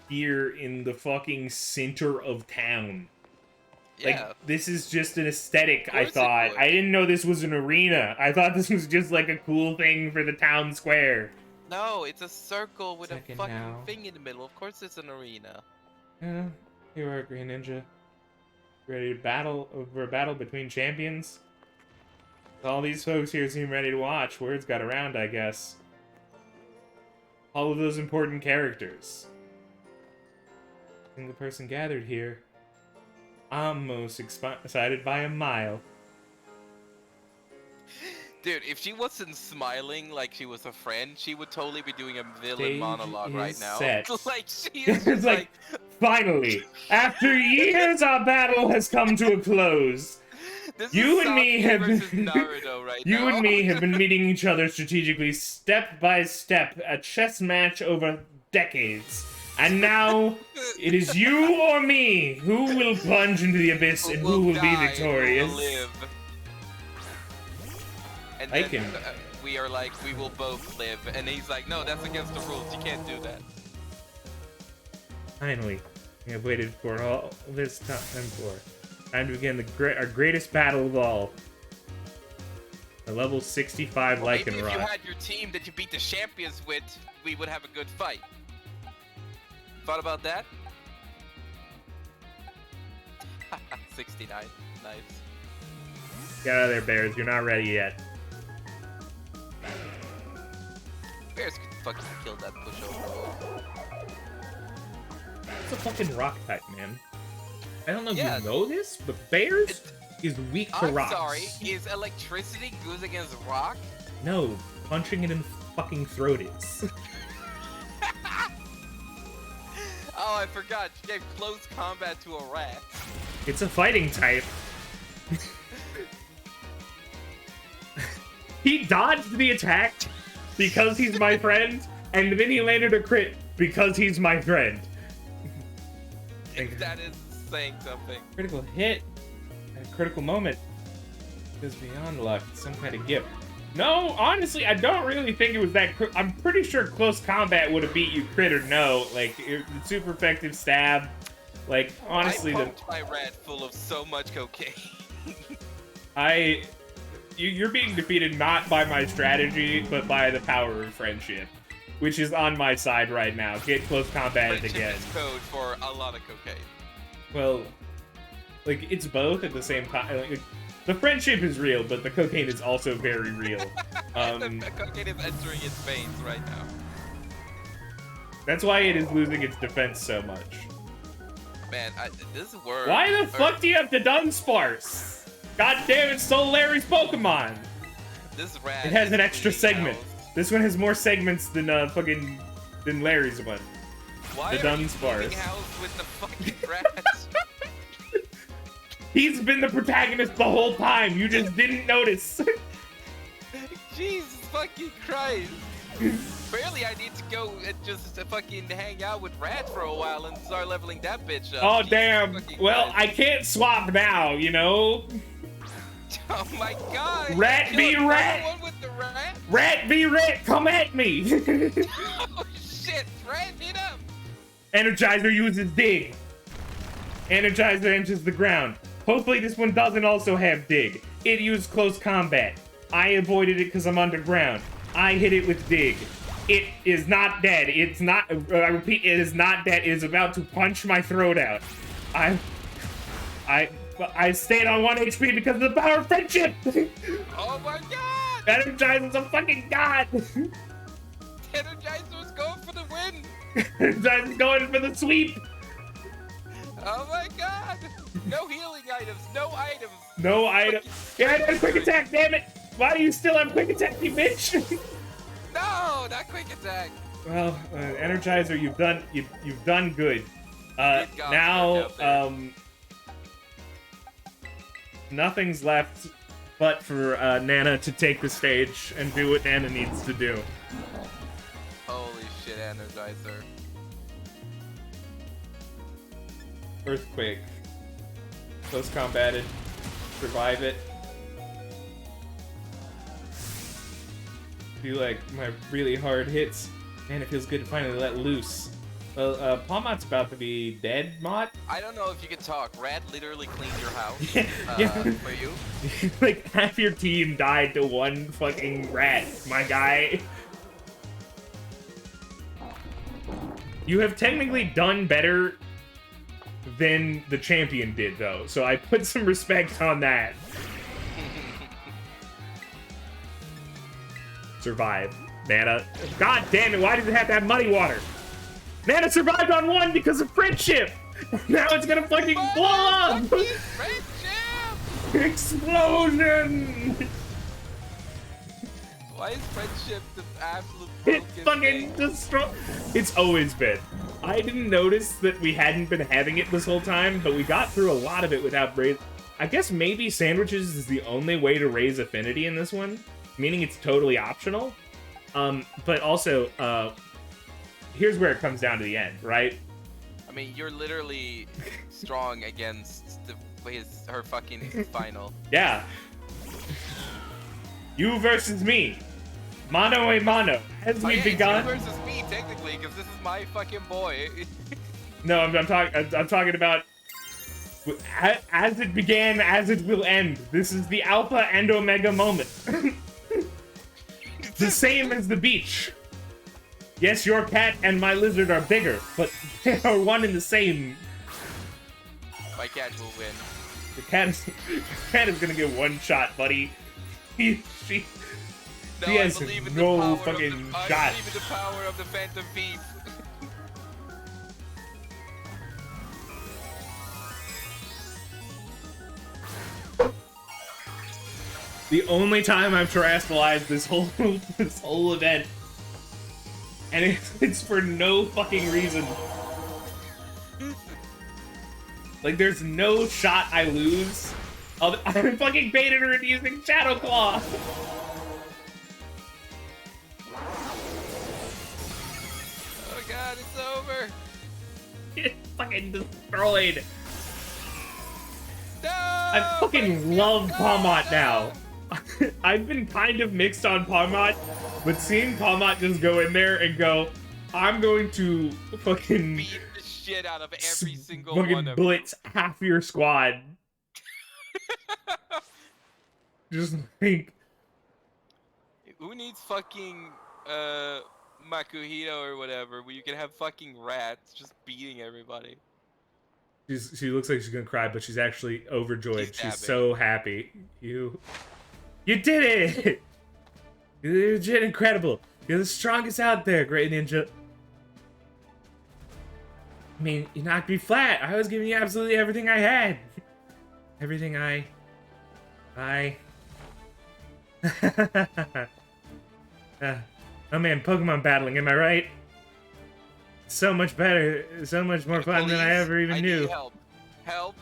[SPEAKER 1] here in the fucking center of town.
[SPEAKER 2] Yeah.
[SPEAKER 1] Like, this is just an aesthetic, I thought. I didn't know this was an arena. I thought this was just, like, a cool thing for the town square.
[SPEAKER 2] No, it's a circle with a fucking thing in the middle. Of course it's an arena.
[SPEAKER 1] Yeah, you are Green Ninja. Ready to battle over a battle between champions? All these folks here seem ready to watch. Words got around, I guess. All of those important characters. Single person gathered here. I'm most excited by a mile.
[SPEAKER 2] Dude, if she wasn't smiling like she was a friend, she would totally be doing a villain
[SPEAKER 1] Stage
[SPEAKER 2] monologue right
[SPEAKER 1] is
[SPEAKER 2] now.
[SPEAKER 1] set.
[SPEAKER 2] Like, she is
[SPEAKER 1] It's like, finally, after years, our battle has come to a close. You and me have been meeting each other strategically, step by step, a chess match over decades. And now, it is you or me who will plunge into the abyss and who will be victorious.
[SPEAKER 2] Who will live. And
[SPEAKER 1] I
[SPEAKER 2] then
[SPEAKER 1] can...
[SPEAKER 2] we are like, we will both live. And he's like, no, that's against the rules. You can't do that.
[SPEAKER 1] Finally, we have waited for all this time for. Time to begin our greatest battle of all. A level 65 Lycanroc.
[SPEAKER 2] Maybe if you had your team that you beat the champions with, we would have a good fight. Thought about that? 69. Nice.
[SPEAKER 1] Get out of there, Bears. You're not ready yet.
[SPEAKER 2] Bears could fucking kill that pushover.
[SPEAKER 1] It's a fucking rock type, man. I don't know if you know this, but Bears is weak to rocks.
[SPEAKER 2] I'm sorry, is electricity good against rock?
[SPEAKER 1] No, punching it in the fucking throat is.
[SPEAKER 2] Oh, I forgot. You gave close combat to a rat.
[SPEAKER 1] It's a fighting type. He dodged the attack because he's my friend, and then he landed a crit because he's my friend.
[SPEAKER 2] That is saying something.
[SPEAKER 1] Critical hit at a critical moment is beyond luck. It's some kind of gift. No, honestly, I don't really think it was that. I'm pretty sure close combat would have beat you, crit or no. Like, the super effective stab. Like, honestly,
[SPEAKER 2] I pumped my rat full of so much cocaine.
[SPEAKER 1] You're being defeated not by my strategy, but by the power of friendship, which is on my side right now. Get close combat
[SPEAKER 2] Friendship
[SPEAKER 1] again.
[SPEAKER 2] is code for a lot of cocaine.
[SPEAKER 1] Well, like, it's both at the same time. Like, The friendship is real, but the cocaine is also very real.
[SPEAKER 2] The cocaine is entering its veins right now.
[SPEAKER 1] That's why it is losing its defense so much.
[SPEAKER 2] Man, this worm.
[SPEAKER 1] Why the fuck do you have to Dunsparce? God damn it, stole Larry's Pokemon!
[SPEAKER 2] This rat.
[SPEAKER 1] It has an extra
[SPEAKER 2] cleaning
[SPEAKER 1] segment.
[SPEAKER 2] house.
[SPEAKER 1] This one has more segments than than Larry's one.
[SPEAKER 2] Why
[SPEAKER 1] The
[SPEAKER 2] are you
[SPEAKER 1] Dunsparce.
[SPEAKER 2] cleaning house with the fucking rats?
[SPEAKER 1] He's been the protagonist the whole time. You just didn't notice.
[SPEAKER 2] Jesus fucking Christ. Barely I need to go and just fucking hang out with Rat for a while and start leveling that bitch up.
[SPEAKER 1] Oh,
[SPEAKER 2] Jesus
[SPEAKER 1] damn.
[SPEAKER 2] fucking
[SPEAKER 1] Well,
[SPEAKER 2] Christ.
[SPEAKER 1] I can't swap now, you know?
[SPEAKER 2] Oh my god.
[SPEAKER 1] Rat
[SPEAKER 2] Yo,
[SPEAKER 1] be
[SPEAKER 2] you
[SPEAKER 1] rat.
[SPEAKER 2] the one with the rat?
[SPEAKER 1] Rat v Rat, come at me!
[SPEAKER 2] Oh shit, Rat hit him.
[SPEAKER 1] Energizer uses Dig. Energizer enters the ground. Hopefully this one doesn't also have Dig. It used Close Combat. I avoided it because I'm underground. I hit it with Dig. It is not dead. It's not, I repeat, it is not dead. It is about to punch my throat out. I stayed on 1 HP because of the power of friendship!
[SPEAKER 2] Oh my god.
[SPEAKER 1] Energizer's a fucking god!
[SPEAKER 2] Energizer is going for the win.
[SPEAKER 1] Energizer's going for the sweep!
[SPEAKER 2] Oh my god. No healing items. No items.
[SPEAKER 1] No item. Yeah, I had a quick attack, damn it! Why do you still have quick attack, you bitch?
[SPEAKER 2] No, not quick attack.
[SPEAKER 1] Well, Energizer, you've done good.
[SPEAKER 2] Good God,
[SPEAKER 1] Now,
[SPEAKER 2] out there.
[SPEAKER 1] Nothing's left but for Nana to take the stage and do what Nana needs to do.
[SPEAKER 2] Holy shit, Energizer.
[SPEAKER 1] Earthquake. Close combated. Survive it. Do like my really hard hits. Man, it feels good to finally let loose. Well, Palmot's about to be dead, Mott.
[SPEAKER 2] I don't know if you can talk. Rat literally cleaned your house
[SPEAKER 1] Yeah.
[SPEAKER 2] for you.
[SPEAKER 1] Like, half your team died to one fucking rat, my guy. You have technically done better than the champion did, though, so I put some respect on that. Survive. Nana. God damn it, why does it have to have muddy water? Nana survived on 1 because of friendship! Now it's gonna fucking blow up!
[SPEAKER 2] Friendship!
[SPEAKER 1] Explosion!
[SPEAKER 2] Why is friendship the absolute
[SPEAKER 1] It
[SPEAKER 2] broken
[SPEAKER 1] fucking
[SPEAKER 2] thing?
[SPEAKER 1] destroy. It's always been. I didn't notice that we hadn't been having it this whole time, but we got through a lot of it without raise. I guess maybe sandwiches is the only way to raise affinity in this one, meaning it's totally optional. But also, here's where it comes down to the end, right?
[SPEAKER 2] I mean, you're literally strong against her fucking final.
[SPEAKER 1] Yeah. You versus me. Mano a mano. As
[SPEAKER 2] Oh,
[SPEAKER 1] we
[SPEAKER 2] yeah, it's
[SPEAKER 1] begun.
[SPEAKER 2] you versus me, technically, because this is my fucking boy.
[SPEAKER 1] No, I'm talking about as it began, as it will end. This is the alpha and omega moment. The same as the beach. Yes, your cat and my lizard are bigger, but they are one and the same.
[SPEAKER 2] My cat will win.
[SPEAKER 1] The cat is gonna get one shot, buddy. She
[SPEAKER 2] No,
[SPEAKER 1] He
[SPEAKER 2] I
[SPEAKER 1] has
[SPEAKER 2] believe in
[SPEAKER 1] no
[SPEAKER 2] the power
[SPEAKER 1] fucking
[SPEAKER 2] of the,
[SPEAKER 1] shot.
[SPEAKER 2] I believe in the power of the Phantom Beast.
[SPEAKER 1] the only time I've terrestrialized this whole event, and it's for no fucking reason. Like, there's no shot I lose. I fucking baited her into using Shadow Claw.
[SPEAKER 2] Oh god, it's over.
[SPEAKER 1] It's fucking destroyed.
[SPEAKER 2] No!
[SPEAKER 1] I fucking love Palmot now. I've been kind of mixed on Palmot, but seeing Palmot just go in there and go, I'm going to fucking
[SPEAKER 2] Beat the shit out of every single
[SPEAKER 1] fucking
[SPEAKER 2] one of
[SPEAKER 1] blitz half your squad. Just like,
[SPEAKER 2] you. Who needs fucking Makuhito or whatever where you can have fucking rats just beating everybody?
[SPEAKER 1] She looks like she's gonna cry, but she's actually overjoyed.
[SPEAKER 2] She's
[SPEAKER 1] She's
[SPEAKER 2] dabbing.
[SPEAKER 1] so happy. You did it! You're legit incredible. You're the strongest out there, great ninja. I mean, you knocked me flat. I was giving you absolutely everything I had. Everything I... oh man, Pokemon battling, am I right? So much better, so much more fun than I ever even knew.
[SPEAKER 2] Need help. Help.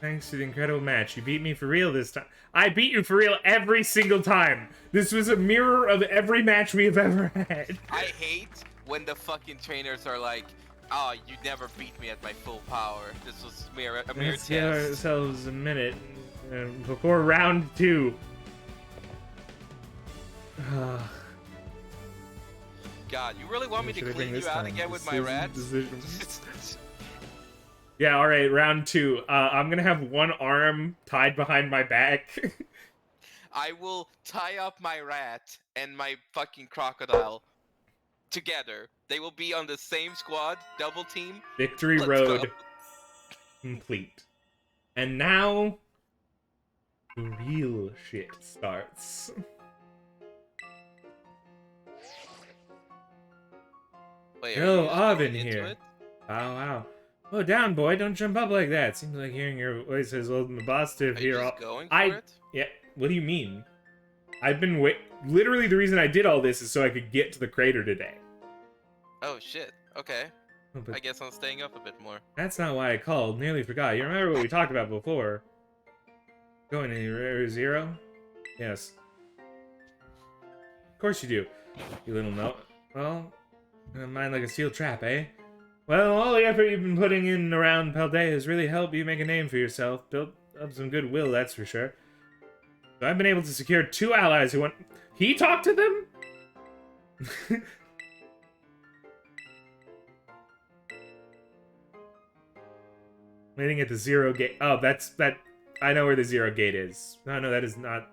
[SPEAKER 1] Thanks to the incredible match, you beat me for real this time. I beat you for real every single time. This was a mirror of every match we have ever had.
[SPEAKER 2] I hate when the fucking trainers are like, oh, you never beat me at my full power. This was a mere
[SPEAKER 1] Let's
[SPEAKER 2] test.
[SPEAKER 1] give ourselves a minute before round 2.
[SPEAKER 2] God, you really want me to
[SPEAKER 1] Should I bring
[SPEAKER 2] clean you
[SPEAKER 1] this
[SPEAKER 2] out
[SPEAKER 1] time?
[SPEAKER 2] again with my rats?
[SPEAKER 1] Yeah, alright, round 2. I'm gonna have one arm tied behind my back.
[SPEAKER 2] I will tie up my rat and my fucking crocodile together. They will be on the same squad, double team.
[SPEAKER 1] Victory
[SPEAKER 2] Let's
[SPEAKER 1] Road
[SPEAKER 2] go.
[SPEAKER 1] complete. And now, the real shit starts.
[SPEAKER 2] Wait,
[SPEAKER 1] Yo,
[SPEAKER 2] are you just
[SPEAKER 1] Avin
[SPEAKER 2] going into
[SPEAKER 1] here.
[SPEAKER 2] it?
[SPEAKER 1] Wow, wow. Oh, down, boy. Don't jump up like that. Seems like hearing your voice has opened the boss to
[SPEAKER 2] Are you
[SPEAKER 1] hear all...
[SPEAKER 2] just going for
[SPEAKER 1] I-
[SPEAKER 2] it?
[SPEAKER 1] Yeah, what do you mean? I've been literally, the reason I did all this is so I could get to the crater today.
[SPEAKER 2] Oh shit. Okay.
[SPEAKER 1] Oh, but
[SPEAKER 2] I guess I'm staying up a bit more.
[SPEAKER 1] that's not why I called. Nearly forgot. You remember what we talked about before? Going to Area Zero? Yes. Of course you do. You little no. Well, mind like a steel trap, eh? Well, all the effort you've been putting in around Paldea has really helped you make a name for yourself. Built up some goodwill, that's for sure. So I've been able to secure 2 allies who want... He talked to them? Waiting at the Zero Gate. Oh, that. I know where the Zero Gate is. No, that is not...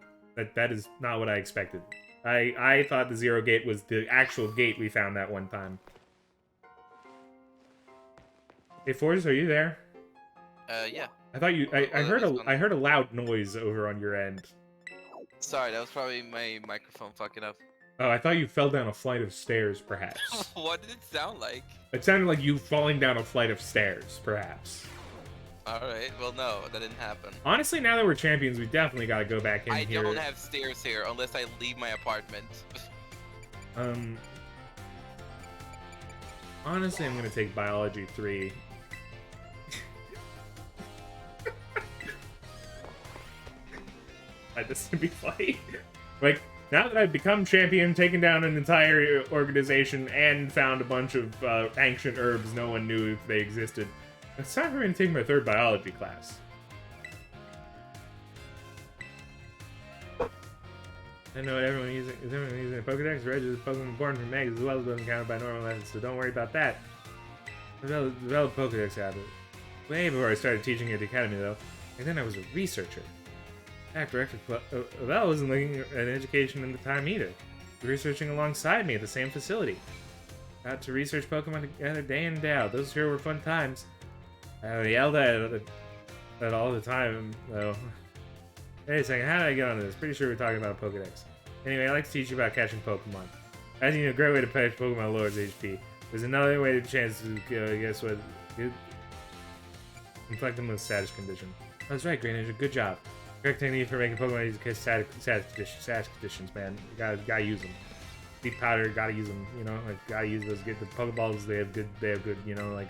[SPEAKER 1] That is not what I expected. I thought the Zero Gate was the actual gate we found that one time. Hey, Forz, are you there?
[SPEAKER 2] Yeah.
[SPEAKER 1] I thought you... I
[SPEAKER 2] Well,
[SPEAKER 1] I heard a loud noise over on your end.
[SPEAKER 2] Sorry, that was probably my microphone fucking up.
[SPEAKER 1] Oh, I thought you fell down a flight of stairs, perhaps.
[SPEAKER 2] What did it sound like?
[SPEAKER 1] It sounded like you falling down a flight of stairs, perhaps.
[SPEAKER 2] Alright, well no, that didn't happen.
[SPEAKER 1] Honestly, now that we're champions, we definitely got to go back in
[SPEAKER 2] I
[SPEAKER 1] here.
[SPEAKER 2] don't have stairs here unless I leave my apartment.
[SPEAKER 1] Honestly, I'm gonna take Biology 3. This would be funny. Like, now that I've become champion, taken down an entire organization, and found a bunch of ancient herbs no one knew if they existed, it's time for me to take my 3rd biology class. I know everyone using a Pokedex. Reg is a Pokemon born from eggs as well as doesn't count by normal methods, so don't worry about that. Develop Pokedex habit. Way before I started teaching at the academy, though. And then I was a researcher. Director Val wasn't looking at education in the time either. Researching alongside me at the same facility. Got to research Pokemon together day in and day out. Those sure were fun times. I yelled at all the time, though. Wait a second, how did I get onto this? Pretty sure we're talking about a Pokedex. Anyway, I'd like to teach you about catching Pokemon. As you know, a great way to catch Pokemon lowers HP. There's another way to chance to, guess what? Inflict them with status condition. That's right, Green Ninja, good job. Correct technique for making Pokemon use status conditions, man. You gotta use them. Deep powder, gotta use them. You know, like gotta use those. Get the Pokeballs. They have good. You know, like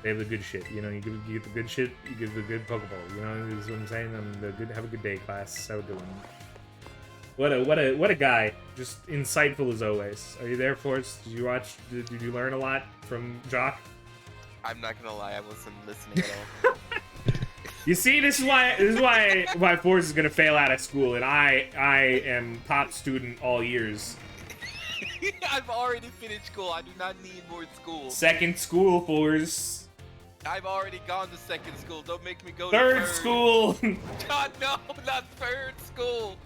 [SPEAKER 1] they have the good shit. You know, you get the good shit. You get the good Pokeball. You know, this is what I'm saying. Have a good day, class. Have a good one. What a guy. Just insightful as always. Are you there, Force? Did you watch? Did you learn a lot from Jock?
[SPEAKER 2] I'm not gonna lie, I wasn't listening at all.
[SPEAKER 1] You see, this is why Force is gonna fail out of school, and I am top student all years.
[SPEAKER 2] I've already finished school. I do not need more school.
[SPEAKER 1] Second school, Force.
[SPEAKER 2] I've already gone to second school. Don't make me go
[SPEAKER 1] Third
[SPEAKER 2] to third
[SPEAKER 1] school.
[SPEAKER 2] God, no, not third school.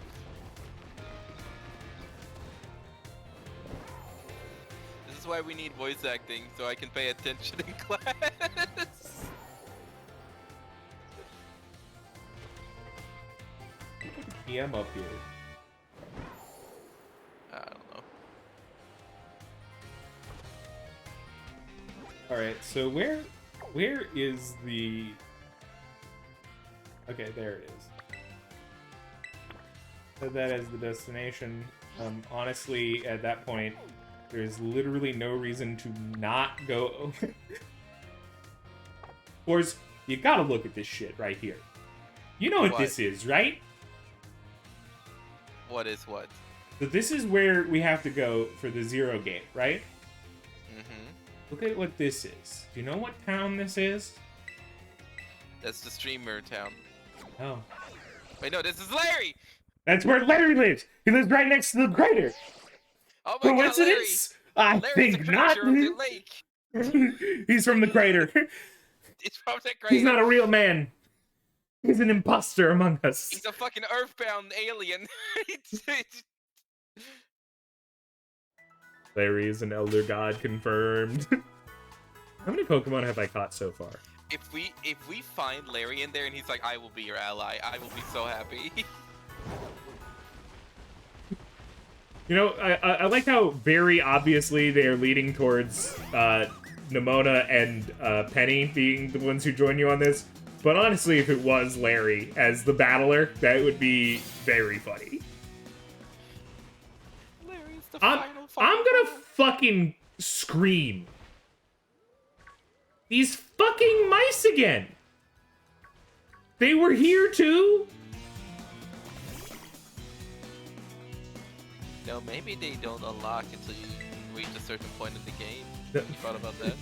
[SPEAKER 2] This is why we need voice acting, so I can pay attention in class.
[SPEAKER 1] PM up here.
[SPEAKER 2] I don't know.
[SPEAKER 1] Alright, so where is the... Okay, there it is. Set that as the destination. Honestly, at that point, there's literally no reason to not go... Of course, you gotta look at this shit right here. You know what this is, right?
[SPEAKER 2] What is what?
[SPEAKER 1] So this is where we have to go for the Zero Gate, right?
[SPEAKER 2] Mm-hmm.
[SPEAKER 1] Look at what this is. Do you know what town this is?
[SPEAKER 2] That's the streamer town.
[SPEAKER 1] Oh.
[SPEAKER 2] Wait, no, this is Larry!
[SPEAKER 1] That's where Larry lives! He lives right next to the crater!
[SPEAKER 2] Oh my
[SPEAKER 1] Coincidence?
[SPEAKER 2] God,
[SPEAKER 1] I
[SPEAKER 2] Larry's
[SPEAKER 1] think
[SPEAKER 2] the
[SPEAKER 1] not!
[SPEAKER 2] creature of the lake!
[SPEAKER 1] He's from the crater.
[SPEAKER 2] It's from the crater!
[SPEAKER 1] He's not a real man. He's an imposter among us.
[SPEAKER 2] He's a fucking earthbound alien!
[SPEAKER 1] Larry is an elder god confirmed. How many Pokemon have I caught so far?
[SPEAKER 2] If we find Larry in there and he's like, I will be your ally, I will be so happy.
[SPEAKER 1] You know, I like how very obviously they are leading towards Nemona and Penny being the ones who join you on this. But honestly, if it was Larry as the battler, that would be very funny.
[SPEAKER 2] Larry's the
[SPEAKER 1] I'm
[SPEAKER 2] final
[SPEAKER 1] gonna fucking scream. These fucking mice again. They were here too?
[SPEAKER 2] No, maybe they don't unlock until you reach a certain point in the game.
[SPEAKER 1] No.
[SPEAKER 2] You thought about that?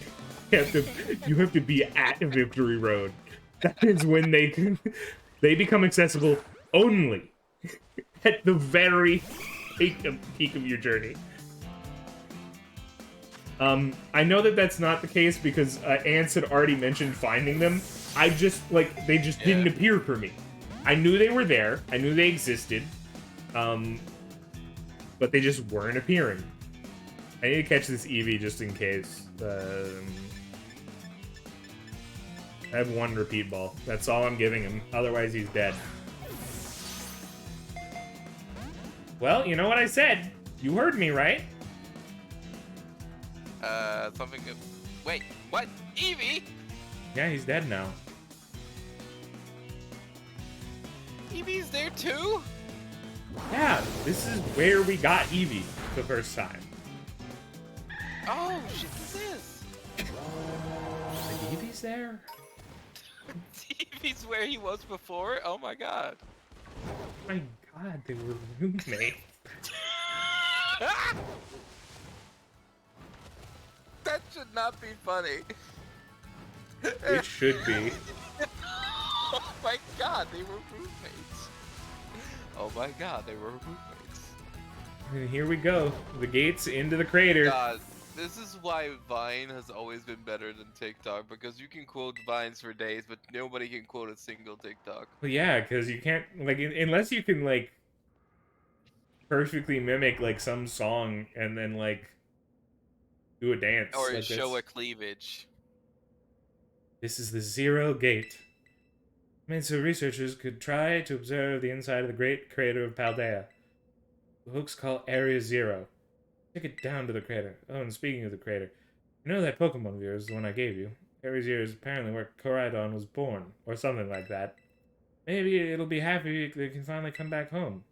[SPEAKER 1] You have to be at Victory Road. That is when they become accessible only at the very peak of your journey. I know that that's not the case because Ants had already mentioned finding them. I just, like, they just didn't appear for me. I knew they were there. I knew they existed. But they just weren't appearing. I need to catch this Eevee just in case. I have one repeat ball. That's all I'm giving him. Otherwise, he's dead. Well, you know what I said. You heard me, right?
[SPEAKER 2] Something good. Wait, what? Eevee?
[SPEAKER 1] Yeah, he's dead now.
[SPEAKER 2] Eevee's there too?
[SPEAKER 1] Yeah, this is where we got Eevee the first time.
[SPEAKER 2] Oh, shit, what's this?
[SPEAKER 1] Like, Eevee's there?
[SPEAKER 2] Eevee's where he was before? Oh my god.
[SPEAKER 1] Oh my god, they were roommates.
[SPEAKER 2] That should not be funny.
[SPEAKER 1] It should be.
[SPEAKER 2] Oh my god, they were roommates. Oh my god, they were roommates.
[SPEAKER 1] And here we go. The gates into the crater.
[SPEAKER 2] God, this is why Vine has always been better than TikTok, because you can quote Vines for days, but nobody can quote a single TikTok.
[SPEAKER 1] Well, yeah, because you can't, like, unless you can, like, perfectly mimic, like, some song and then, like, do a dance.
[SPEAKER 2] Or
[SPEAKER 1] like
[SPEAKER 2] show a cleavage.
[SPEAKER 1] This is the Zero Gate. I mean, so researchers could try to observe the inside of the great crater of Paldea. The hooks call Area Zero. Take it down to the crater. Oh, and speaking of the crater, you know that Pokemon Viewer is the one I gave you? Area Zero is apparently where Koraidon was born, or something like that. Maybe it'll be happy they can finally come back home.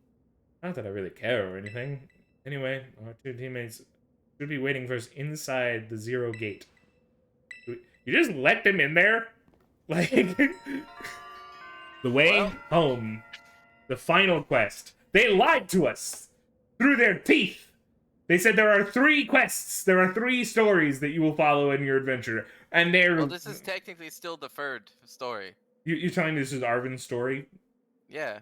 [SPEAKER 1] Not that I really care or anything. Anyway, our two teammates should be waiting for us inside the Zero Gate. You just let them in there? Like, the way home. The final quest. They lied to us! Through their teeth! They said there are 3 quests. There are 3 stories that you will follow in your adventure. And they're...
[SPEAKER 2] Well, this is technically still the 3rd story.
[SPEAKER 1] You're telling me this is Arvin's story?
[SPEAKER 2] Yeah.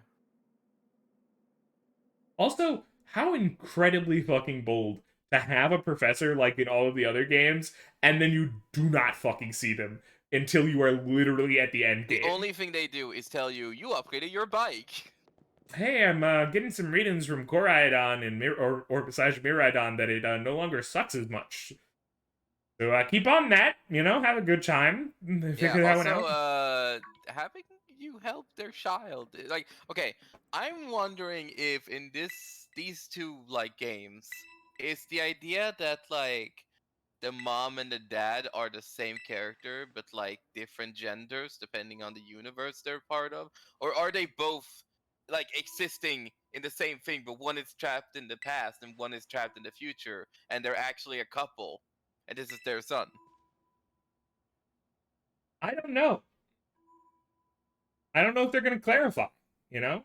[SPEAKER 1] Also, how incredibly fucking bold to have a professor like in all of the other games, and then you do not fucking see them until you are literally at the end game.
[SPEAKER 2] The only thing they do is tell you, you upgraded your bike.
[SPEAKER 1] Hey, I'm getting some readings from Koraidon and or besides Miraidon that it no longer sucks as much. So keep on that, you know, have a good time.
[SPEAKER 2] Yeah.
[SPEAKER 1] Figure that one
[SPEAKER 2] Also,
[SPEAKER 1] out.
[SPEAKER 2] having you help their child, like, okay, I'm wondering if in these two like games, is the idea that like the mom and the dad are the same character but like different genders depending on the universe they're part of, or are they both like existing in the same thing, but one is trapped in the past and one is trapped in the future, and they're actually a couple, and this is their son?
[SPEAKER 1] I don't know. I don't know if they're gonna clarify, you know?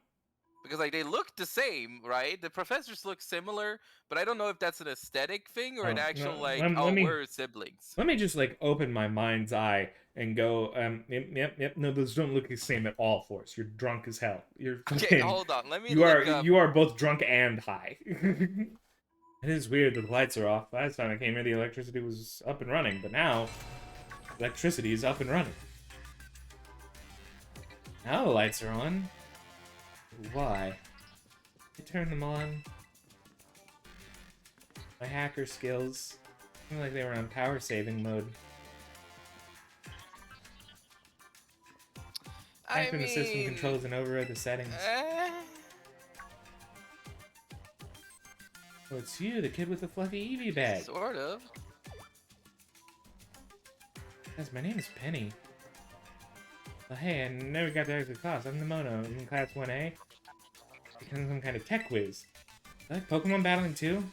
[SPEAKER 2] Because like they look the same, right? The professors look similar, but I don't know if that's an aesthetic thing or an
[SPEAKER 1] No,
[SPEAKER 2] actual like,
[SPEAKER 1] let
[SPEAKER 2] oh,
[SPEAKER 1] me
[SPEAKER 2] we're siblings.
[SPEAKER 1] let me just like open my mind's eye and go, yep, no, those don't look the same at all, Force. You're drunk as hell. You're
[SPEAKER 2] Okay,
[SPEAKER 1] fucking,
[SPEAKER 2] hold on. Let me look up.
[SPEAKER 1] you are both drunk and high. It is weird that the lights are off. Last time I came here, the electricity was up and running, but now electricity is up and running. Now the lights are on. Why? I turned them on. My hacker skills. I feel like they were on power saving mode.
[SPEAKER 2] I
[SPEAKER 1] Activate the system
[SPEAKER 2] mean,
[SPEAKER 1] controls and override the settings. Oh, it's you, the kid with the fluffy Eevee bag.
[SPEAKER 2] Sort of.
[SPEAKER 1] Yes, my name is Penny. Well, hey, I never got to actually class. I'm Nemono. I'm in class 1A. Becoming some kind of tech whiz. I like Pokemon battling too?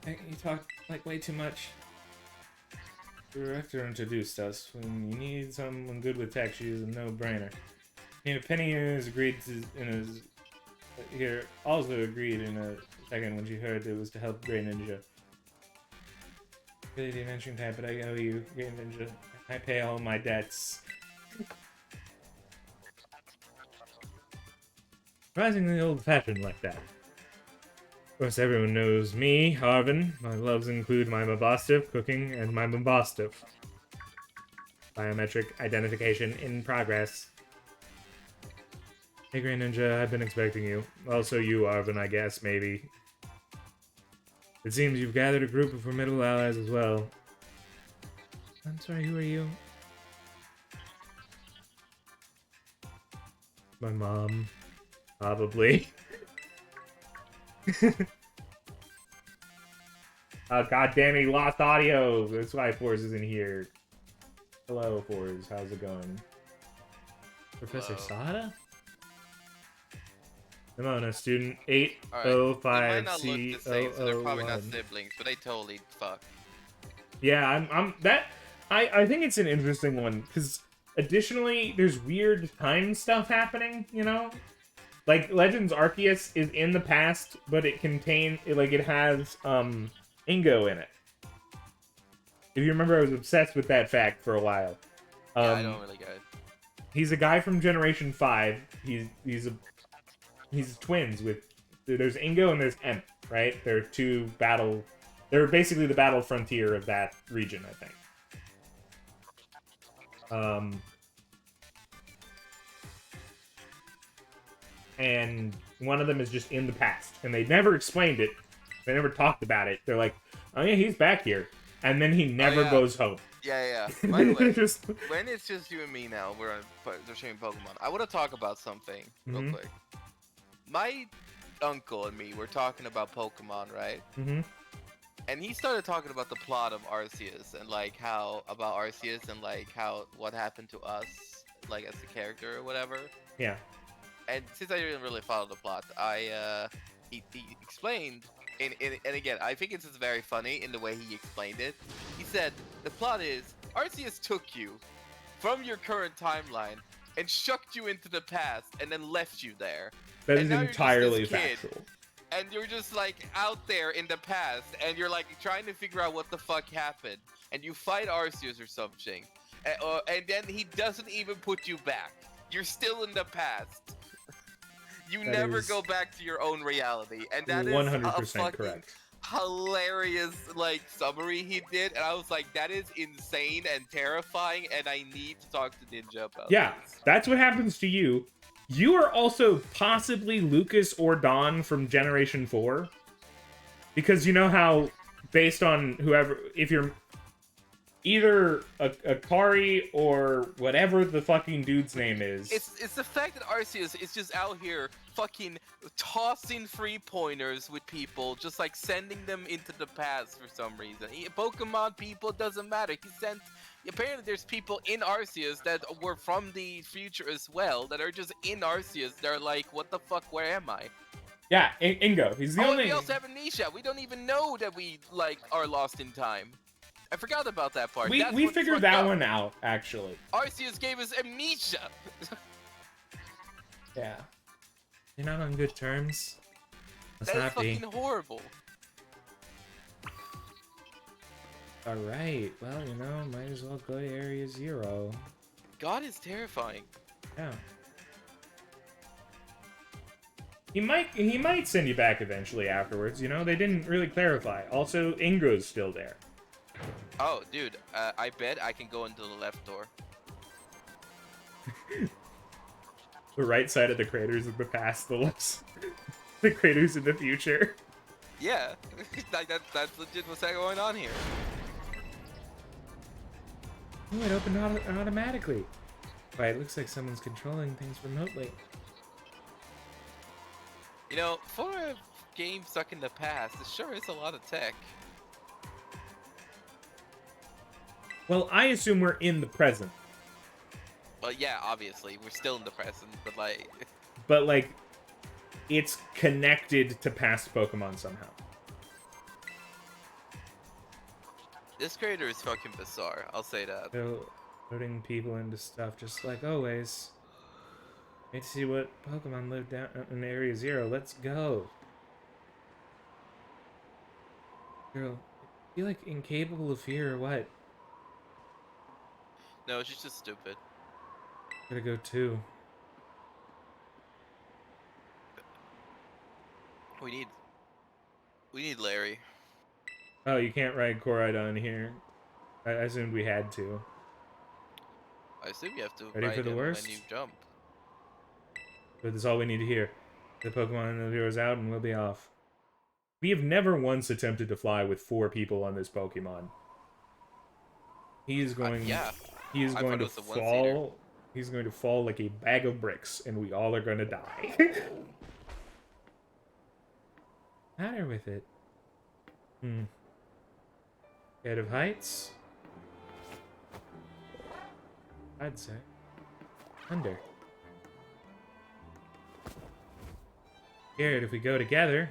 [SPEAKER 1] You talk like way too much. The director introduced us. When you need someone good with tech, she's a no-brainer. You know, Penny has agreed to also agreed in a second when she heard it was to help Grey Ninja. Really the mention type, but I owe you, Grey Ninja. I pay all my debts. Surprisingly old-fashioned like that. Of course, everyone knows me, Harvin. My loves include my Mabostiff, cooking, and my Mabostiff. Biometric identification in progress. Hey, Grey Ninja, I've been expecting you. Also you, Harvin, I guess, maybe. It seems you've gathered a group of formidable allies as well. I'm sorry, who are you? My mom. Probably. God damn it, he lost audio. That's why Forz is in here. Hello, Forz. How's it going? Professor Sada? Nemona, student 805C001.
[SPEAKER 2] They might not look the same, so they're probably not siblings, but they totally fuck.
[SPEAKER 1] Yeah, I think it's an interesting one, because additionally, there's weird time stuff happening, you know? Like, Legends Arceus is in the past, but it has, Ingo in it. If you remember, I was obsessed with that fact for a while.
[SPEAKER 2] Yeah, I don't really get it.
[SPEAKER 1] He's a guy from Generation 5. He's twins with... There's Ingo and there's Emp, right? They're they're basically the battle frontier of that region, I think. And one of them is just in the past. And they never explained it. They never talked about it. They're like, oh yeah, he's back here. And then he never goes home.
[SPEAKER 2] Yeah. By the way, when it's just you and me now, we're streaming Pokemon, I want to talk about something real quick. My uncle and me were talking about Pokemon, right?
[SPEAKER 1] Mm-hmm.
[SPEAKER 2] And he started talking about the plot of Arceus and like what happened to us, like as a character or whatever.
[SPEAKER 1] Yeah.
[SPEAKER 2] And since I didn't really follow the plot, he explained, and again, I think it's just very funny in the way he explained it. He said, the plot is, Arceus took you from your current timeline and shucked you into the past and then left you there.
[SPEAKER 1] That is entirely factual.
[SPEAKER 2] And you're just like out there in the past and you're like trying to figure out what the fuck happened. And you fight Arceus or something. And then he doesn't even put you back. You're still in the past. You never go back to your own reality, and that is 100%
[SPEAKER 1] correct.
[SPEAKER 2] Hilarious, like, summary he did, and I was like, that is insane and terrifying, and I need to talk to Ninja about this.
[SPEAKER 1] That's what happens to you. You are also possibly Lucas or Dawn from Generation 4, because you know how based on whoever, if you're either a Kari or whatever the fucking dude's name is.
[SPEAKER 2] It's the fact that Arceus is just out here fucking tossing 3-pointers with people, just like sending them into the past for some reason. Pokemon people, doesn't matter. He sent. Apparently, there's people in Arceus that were from the future as well that are just in Arceus. They're like, what the fuck? Where am I?
[SPEAKER 1] Yeah, Ingo. He's the only.
[SPEAKER 2] We also have amnesia. We don't even know that we like are lost in time. I forgot about that part.
[SPEAKER 1] We figured that one out, actually.
[SPEAKER 2] Arceus gave us amnesia.
[SPEAKER 1] Yeah. You're not on good terms.
[SPEAKER 2] That's fucking horrible.
[SPEAKER 1] Alright, well, you know, might as well go to Area 0.
[SPEAKER 2] God is terrifying.
[SPEAKER 1] Yeah. He might send you back eventually afterwards, you know? They didn't really clarify. Also, Ingo's still there.
[SPEAKER 2] Oh, dude, I bet I can go into the left door.
[SPEAKER 1] The right side of the craters in the past, the left the craters in the future.
[SPEAKER 2] Yeah, like that's legit what's going on here.
[SPEAKER 1] Oh, it opened automatically. Right, it looks like someone's controlling things remotely.
[SPEAKER 2] You know, for a game stuck in the past, it sure is a lot of tech.
[SPEAKER 1] Well, I assume we're in the present.
[SPEAKER 2] Well, yeah, obviously, we're still in the present, but like...
[SPEAKER 1] But, like, it's connected to past Pokemon somehow.
[SPEAKER 2] This creator is fucking bizarre, I'll say that.
[SPEAKER 1] So, putting people into stuff just like always. Need to see what Pokemon live down in Area 0. Let's go. Girl, you like incapable of fear or what?
[SPEAKER 2] No, she's just stupid.
[SPEAKER 1] Gotta go too.
[SPEAKER 2] We need Larry.
[SPEAKER 1] Oh, you can't ride Koraidon here. I assumed we had to.
[SPEAKER 2] I assume you have to
[SPEAKER 1] Ready
[SPEAKER 2] ride
[SPEAKER 1] for the
[SPEAKER 2] him
[SPEAKER 1] worst?
[SPEAKER 2] when you jump.
[SPEAKER 1] But that's all we need to hear. The Pokemon in the video is out and we'll be off. We have never once attempted to fly with 4 people on this Pokemon. He is going...
[SPEAKER 2] Yeah.
[SPEAKER 1] He is
[SPEAKER 2] I
[SPEAKER 1] going to
[SPEAKER 2] thought it was a one-seater.
[SPEAKER 1] fall. He's going to fall like a bag of bricks, and we all are going to die. Matter with it. Scared of heights? I'd say. Under. Scared if we go together.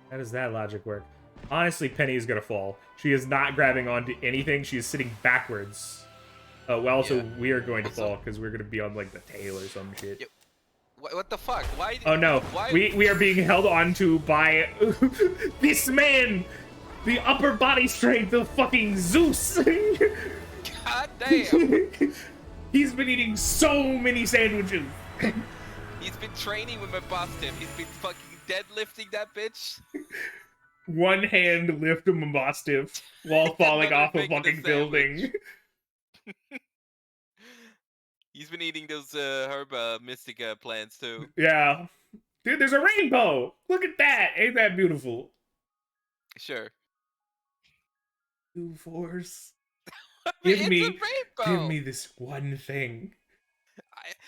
[SPEAKER 1] How does that logic work? Honestly, Penny is gonna fall. She is not grabbing onto anything. She is sitting backwards. Well, also,
[SPEAKER 2] Yeah.
[SPEAKER 1] we are going to
[SPEAKER 2] Also-
[SPEAKER 1] fall because we're gonna be on like the tail or some shit.
[SPEAKER 2] Yep. What the fuck? Why?
[SPEAKER 1] Oh no,
[SPEAKER 2] Why?
[SPEAKER 1] we are being held onto by this man, the upper body strength of fucking Zeus.
[SPEAKER 2] God damn!
[SPEAKER 1] He's been eating so many sandwiches.
[SPEAKER 2] He's been training with my Mastiff. He's been fucking deadlifting that bitch.
[SPEAKER 1] One hand lift a Mastiff while falling
[SPEAKER 2] Another
[SPEAKER 1] off a
[SPEAKER 2] making a
[SPEAKER 1] fucking building.
[SPEAKER 2] sandwich. He's been eating those herb mystica plants too.
[SPEAKER 1] Yeah. Dude, there's a rainbow! Look at that! Ain't that beautiful?
[SPEAKER 2] Sure.
[SPEAKER 1] 2 4s.
[SPEAKER 2] It's
[SPEAKER 1] me-
[SPEAKER 2] a rainbow.
[SPEAKER 1] Give me this one thing.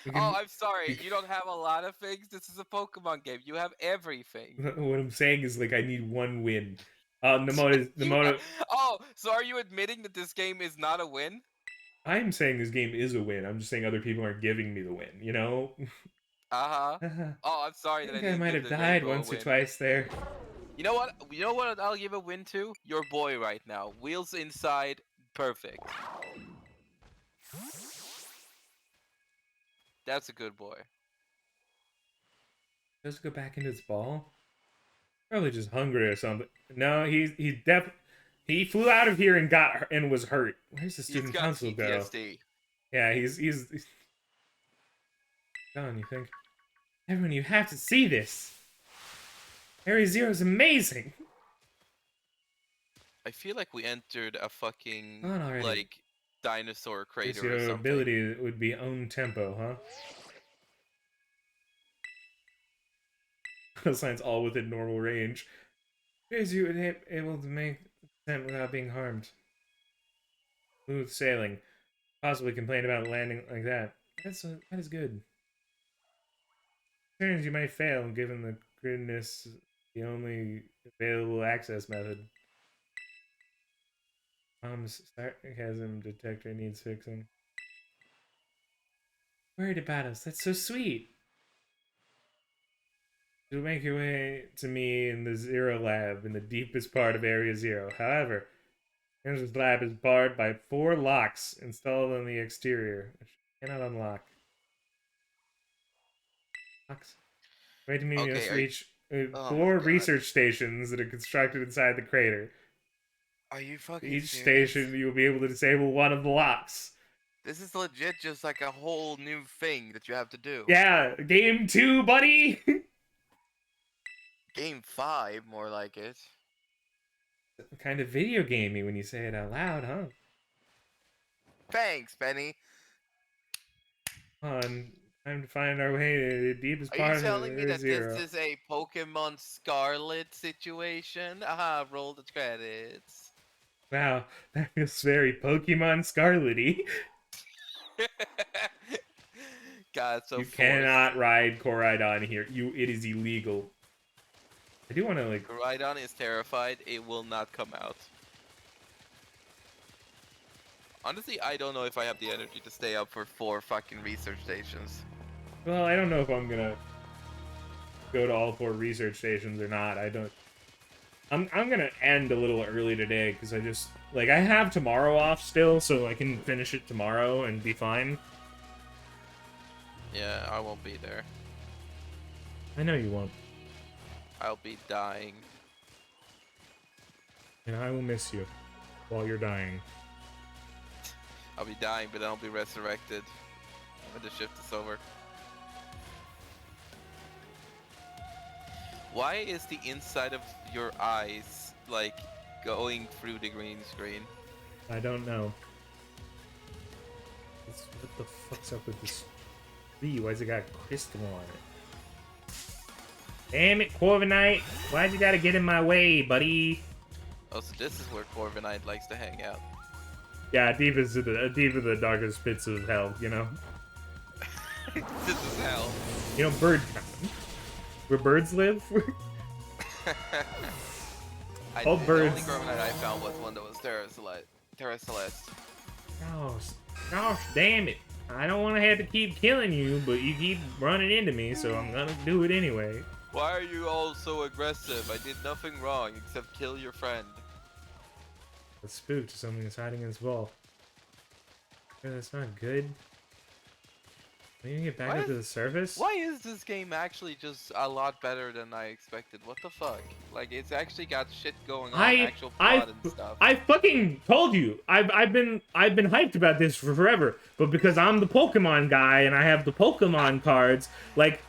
[SPEAKER 1] We can-
[SPEAKER 2] I'm sorry. You don't have a lot of things. This is a Pokemon game. You have everything.
[SPEAKER 1] What I'm saying is, like, I need one win. Nemona,
[SPEAKER 2] Oh, so are you admitting that this game is not a win?
[SPEAKER 1] I'm saying this game is a win. I'm just saying other people aren't giving me the win, you know?
[SPEAKER 2] Uh huh.
[SPEAKER 1] I
[SPEAKER 2] Oh, I'm sorry that I
[SPEAKER 1] think I
[SPEAKER 2] didn't
[SPEAKER 1] might
[SPEAKER 2] give
[SPEAKER 1] have
[SPEAKER 2] the
[SPEAKER 1] died
[SPEAKER 2] rainbow a
[SPEAKER 1] once or
[SPEAKER 2] win.
[SPEAKER 1] twice there.
[SPEAKER 2] You know what? You know what? I'll give a win to your boy right now. Wheels inside, perfect. That's a good boy.
[SPEAKER 1] Does it go back into its ball? Probably just hungry or something. No, he flew out of here and was hurt. Where's the
[SPEAKER 2] He's
[SPEAKER 1] student
[SPEAKER 2] got
[SPEAKER 1] council go?
[SPEAKER 2] PTSD.
[SPEAKER 1] Yeah, he's gone, you think? Everyone, you have to see this. Area 0 is amazing.
[SPEAKER 2] I feel like we entered a fucking
[SPEAKER 1] Come on already.
[SPEAKER 2] like dinosaur
[SPEAKER 1] Guess
[SPEAKER 2] crater or
[SPEAKER 1] your
[SPEAKER 2] something.
[SPEAKER 1] ability would be own tempo, huh? Coastline's all within normal range. Is you able to make descent without being harmed. Smooth sailing. Possibly complain about landing like that. That is good. Turns you might fail given the gridness the only available access method. Mom's sarcasm detector needs fixing. Worried about us. That's so sweet. You'll make your way to me in the Zero Lab in the deepest part of Area Zero. However, Kansas Lab is barred by 4 locks installed on the exterior, which you cannot unlock. Locks. Wait to me,
[SPEAKER 2] Okay,
[SPEAKER 1] must reach
[SPEAKER 2] oh
[SPEAKER 1] 4
[SPEAKER 2] my God.
[SPEAKER 1] research stations that are constructed inside the crater.
[SPEAKER 2] Are you fucking
[SPEAKER 1] Each
[SPEAKER 2] serious?
[SPEAKER 1] station, you'll be able to disable one of the locks.
[SPEAKER 2] This is legit just like a whole new thing that you have to do.
[SPEAKER 1] Yeah, game 2, buddy!
[SPEAKER 2] Game 5, more like it.
[SPEAKER 1] Kind of video gamey when you say it out loud, huh?
[SPEAKER 2] Thanks, Benny.
[SPEAKER 1] On time to find our way to the deepest
[SPEAKER 2] Are
[SPEAKER 1] part
[SPEAKER 2] you
[SPEAKER 1] of
[SPEAKER 2] telling me
[SPEAKER 1] Area
[SPEAKER 2] that
[SPEAKER 1] Zero.
[SPEAKER 2] this is a Pokemon Scarlet situation? Aha, roll the credits.
[SPEAKER 1] Wow, that feels very Pokemon Scarlet-y.
[SPEAKER 2] God, so
[SPEAKER 1] You
[SPEAKER 2] forced.
[SPEAKER 1] cannot ride Koraidon here. It is illegal. I do want to like.
[SPEAKER 2] Koraidon is terrified. It will not come out. Honestly, I don't know if I have the energy to stay up for 4 fucking research stations.
[SPEAKER 1] Well, I don't know if I'm gonna go to all 4 research stations or not. I don't. I'm gonna end a little early today because I just like I have tomorrow off still, so I can finish it tomorrow and be fine.
[SPEAKER 2] Yeah, I won't be there.
[SPEAKER 1] I know you won't,
[SPEAKER 2] I'll be dying.
[SPEAKER 1] and I will miss you while you're dying.
[SPEAKER 2] I'll be dying, but then I'll be resurrected when the shift is over. Why is the inside of your eyes, like, going through the green screen?
[SPEAKER 1] I don't know. What the fuck's up with this tree? Why's it got crystal on it? Damn it, Corviknight! Why'd you gotta get in my way, buddy?
[SPEAKER 2] Oh, so this is where Corviknight likes to hang out.
[SPEAKER 1] Yeah, deep into the darkest pits of hell, you know?
[SPEAKER 2] This is hell.
[SPEAKER 1] You know, Bird Town. Where birds live? All
[SPEAKER 2] The
[SPEAKER 1] birds.
[SPEAKER 2] only Corviknight I found was one that was Terra Celeste.
[SPEAKER 1] Gosh, damn it. I don't want to have to keep killing you, but you keep running into me, so I'm gonna do it anyway.
[SPEAKER 2] Why are you all so aggressive? I did nothing wrong except kill your friend.
[SPEAKER 1] A spook to something that's hiding in this wall. Yeah, that's not good. Are you gonna get back up to the surface?
[SPEAKER 2] Why is this game actually just a lot better than I expected? What the fuck? Like, it's actually got shit going on, actual plot and stuff.
[SPEAKER 1] I fucking told you. I've been hyped about this for forever, but because I'm the Pokemon guy and I have the Pokemon cards, like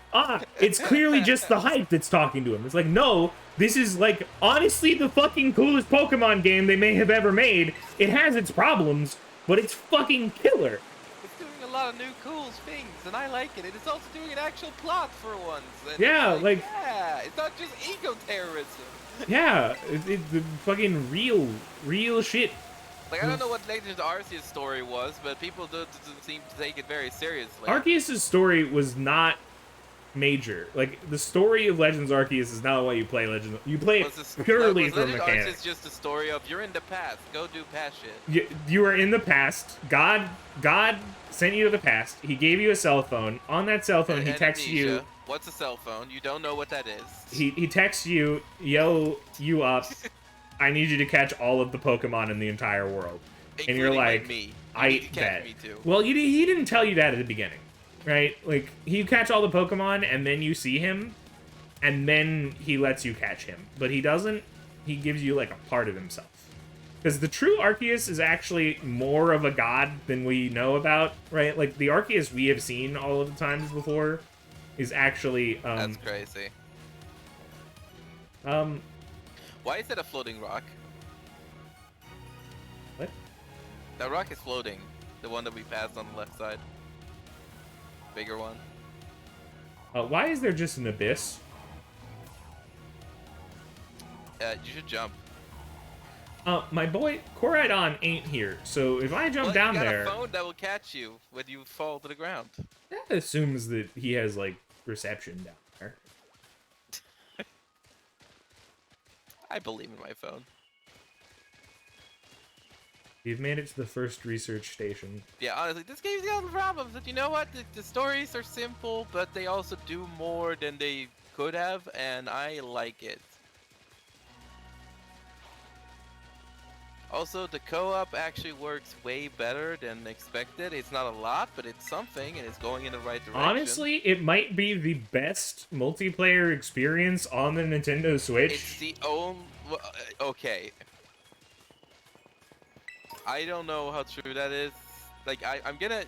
[SPEAKER 1] it's clearly just the hype that's talking to him. It's like, no, this is like honestly the fucking coolest Pokemon game they may have ever made. It has its problems, but it's fucking killer.
[SPEAKER 2] It's doing a lot of new cool things, and I like it. And it's also doing an actual plot for once. And
[SPEAKER 1] Yeah,
[SPEAKER 2] it's
[SPEAKER 1] like
[SPEAKER 2] yeah, it's not just eco-terrorism.
[SPEAKER 1] yeah, it's the fucking real shit.
[SPEAKER 2] Like, I don't know what Legends Arceus' story was, but people don't seem to take it very seriously.
[SPEAKER 1] Arceus' story was not major. Like, the story of Legends Arceus is not what you play Legends. You play it purely for
[SPEAKER 2] Legends
[SPEAKER 1] mechanics.
[SPEAKER 2] Arceus just a story of you're in the past, go do past shit.
[SPEAKER 1] You are in the past. God sent you to the past. He gave you a cell phone. On that cell phone, he texts you.
[SPEAKER 2] What's a cell phone? You don't know what that is.
[SPEAKER 1] He texts you, yo, you up. I need you to catch all of the Pokemon in the entire world.
[SPEAKER 2] Including
[SPEAKER 1] And you're like,
[SPEAKER 2] me.
[SPEAKER 1] I bet.
[SPEAKER 2] Me too.
[SPEAKER 1] Well, he didn't tell you that at the beginning, right? Like, you catch all the Pokemon, and then you see him, and then he lets you catch him. But he doesn't. He gives you, like, a part of himself. Because the true Arceus is actually more of a god than we know about, right? Like, the Arceus we have seen all of the times before is actually...
[SPEAKER 2] That's crazy. Why is it a floating rock?
[SPEAKER 1] What?
[SPEAKER 2] That rock is floating. The one that we passed on the left side. Bigger one.
[SPEAKER 1] Why is there just an abyss?
[SPEAKER 2] You should jump.
[SPEAKER 1] My boy Koraidon ain't here, so if I jump down
[SPEAKER 2] you got
[SPEAKER 1] there,
[SPEAKER 2] a phone that will catch you when you fall to the ground.
[SPEAKER 1] that assumes that he has like reception down there.
[SPEAKER 2] I believe in my phone.
[SPEAKER 1] You've made it to the first research station.
[SPEAKER 2] Yeah, honestly, this game's got problems. But you know what? The stories are simple, but they also do more than they could have, and I like it. Also, the co-op actually works way better than expected. It's not a lot, but it's something, and it's going in the right direction.
[SPEAKER 1] Honestly, it might be the best multiplayer experience on the Nintendo Switch.
[SPEAKER 2] It's the only... Okay. I don't know how true that is. Like, I'm gonna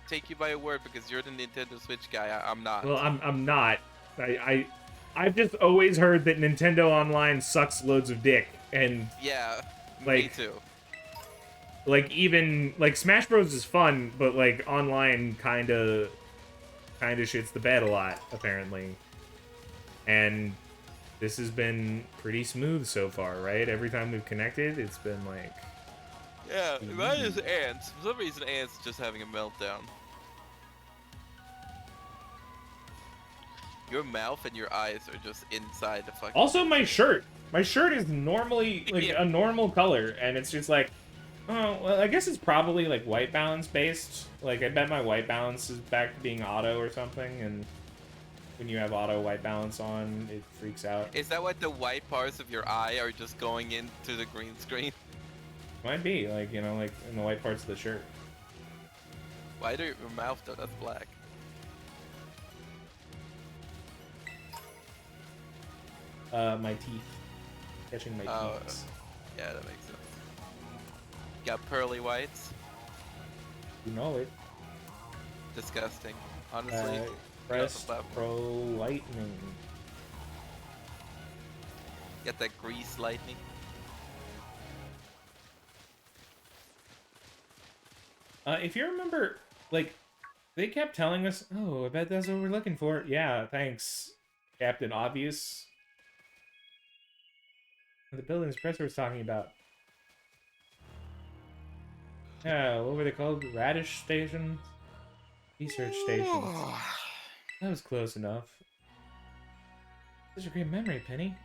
[SPEAKER 2] take you by your word because you're the Nintendo Switch guy. I'm not.
[SPEAKER 1] Well, I'm not. I've just always heard that Nintendo Online sucks loads of dick, and
[SPEAKER 2] Yeah,
[SPEAKER 1] like,
[SPEAKER 2] me too.
[SPEAKER 1] Like even like Smash Bros is fun, but like online kinda shits the bed a lot apparently. And this has been pretty smooth so far, right? Every time we've connected, it's been like.
[SPEAKER 2] Yeah, mine is Ants. For some reason, Ants is just having a meltdown. Your mouth and your eyes are just inside the fucking...
[SPEAKER 1] Also, my shirt. My shirt is normally like a normal color, and it's just like, oh, well, I guess it's probably like white balance based. Like, I bet my white balance is back to being auto or something, and when you have auto white balance on, it freaks out.
[SPEAKER 2] Is that what the white parts of your eye are just going into the green screen?
[SPEAKER 1] Might be, like, you know, like in the white parts of the shirt.
[SPEAKER 2] Why do your mouth though? That's black.
[SPEAKER 1] My teeth. Catching my teeth.
[SPEAKER 2] Yeah, that makes sense. Got pearly whites.
[SPEAKER 1] You know it.
[SPEAKER 2] Disgusting. Honestly.
[SPEAKER 1] Press Pro Lightning.
[SPEAKER 2] Got that grease lightning.
[SPEAKER 1] If you remember, like, they kept telling us, oh, I bet that's what we're looking for. Yeah, thanks, Captain Obvious. The building's Presser was talking about. Yeah, what were they called? Radish stations? Research stations. That was close enough. Such a great memory, Penny.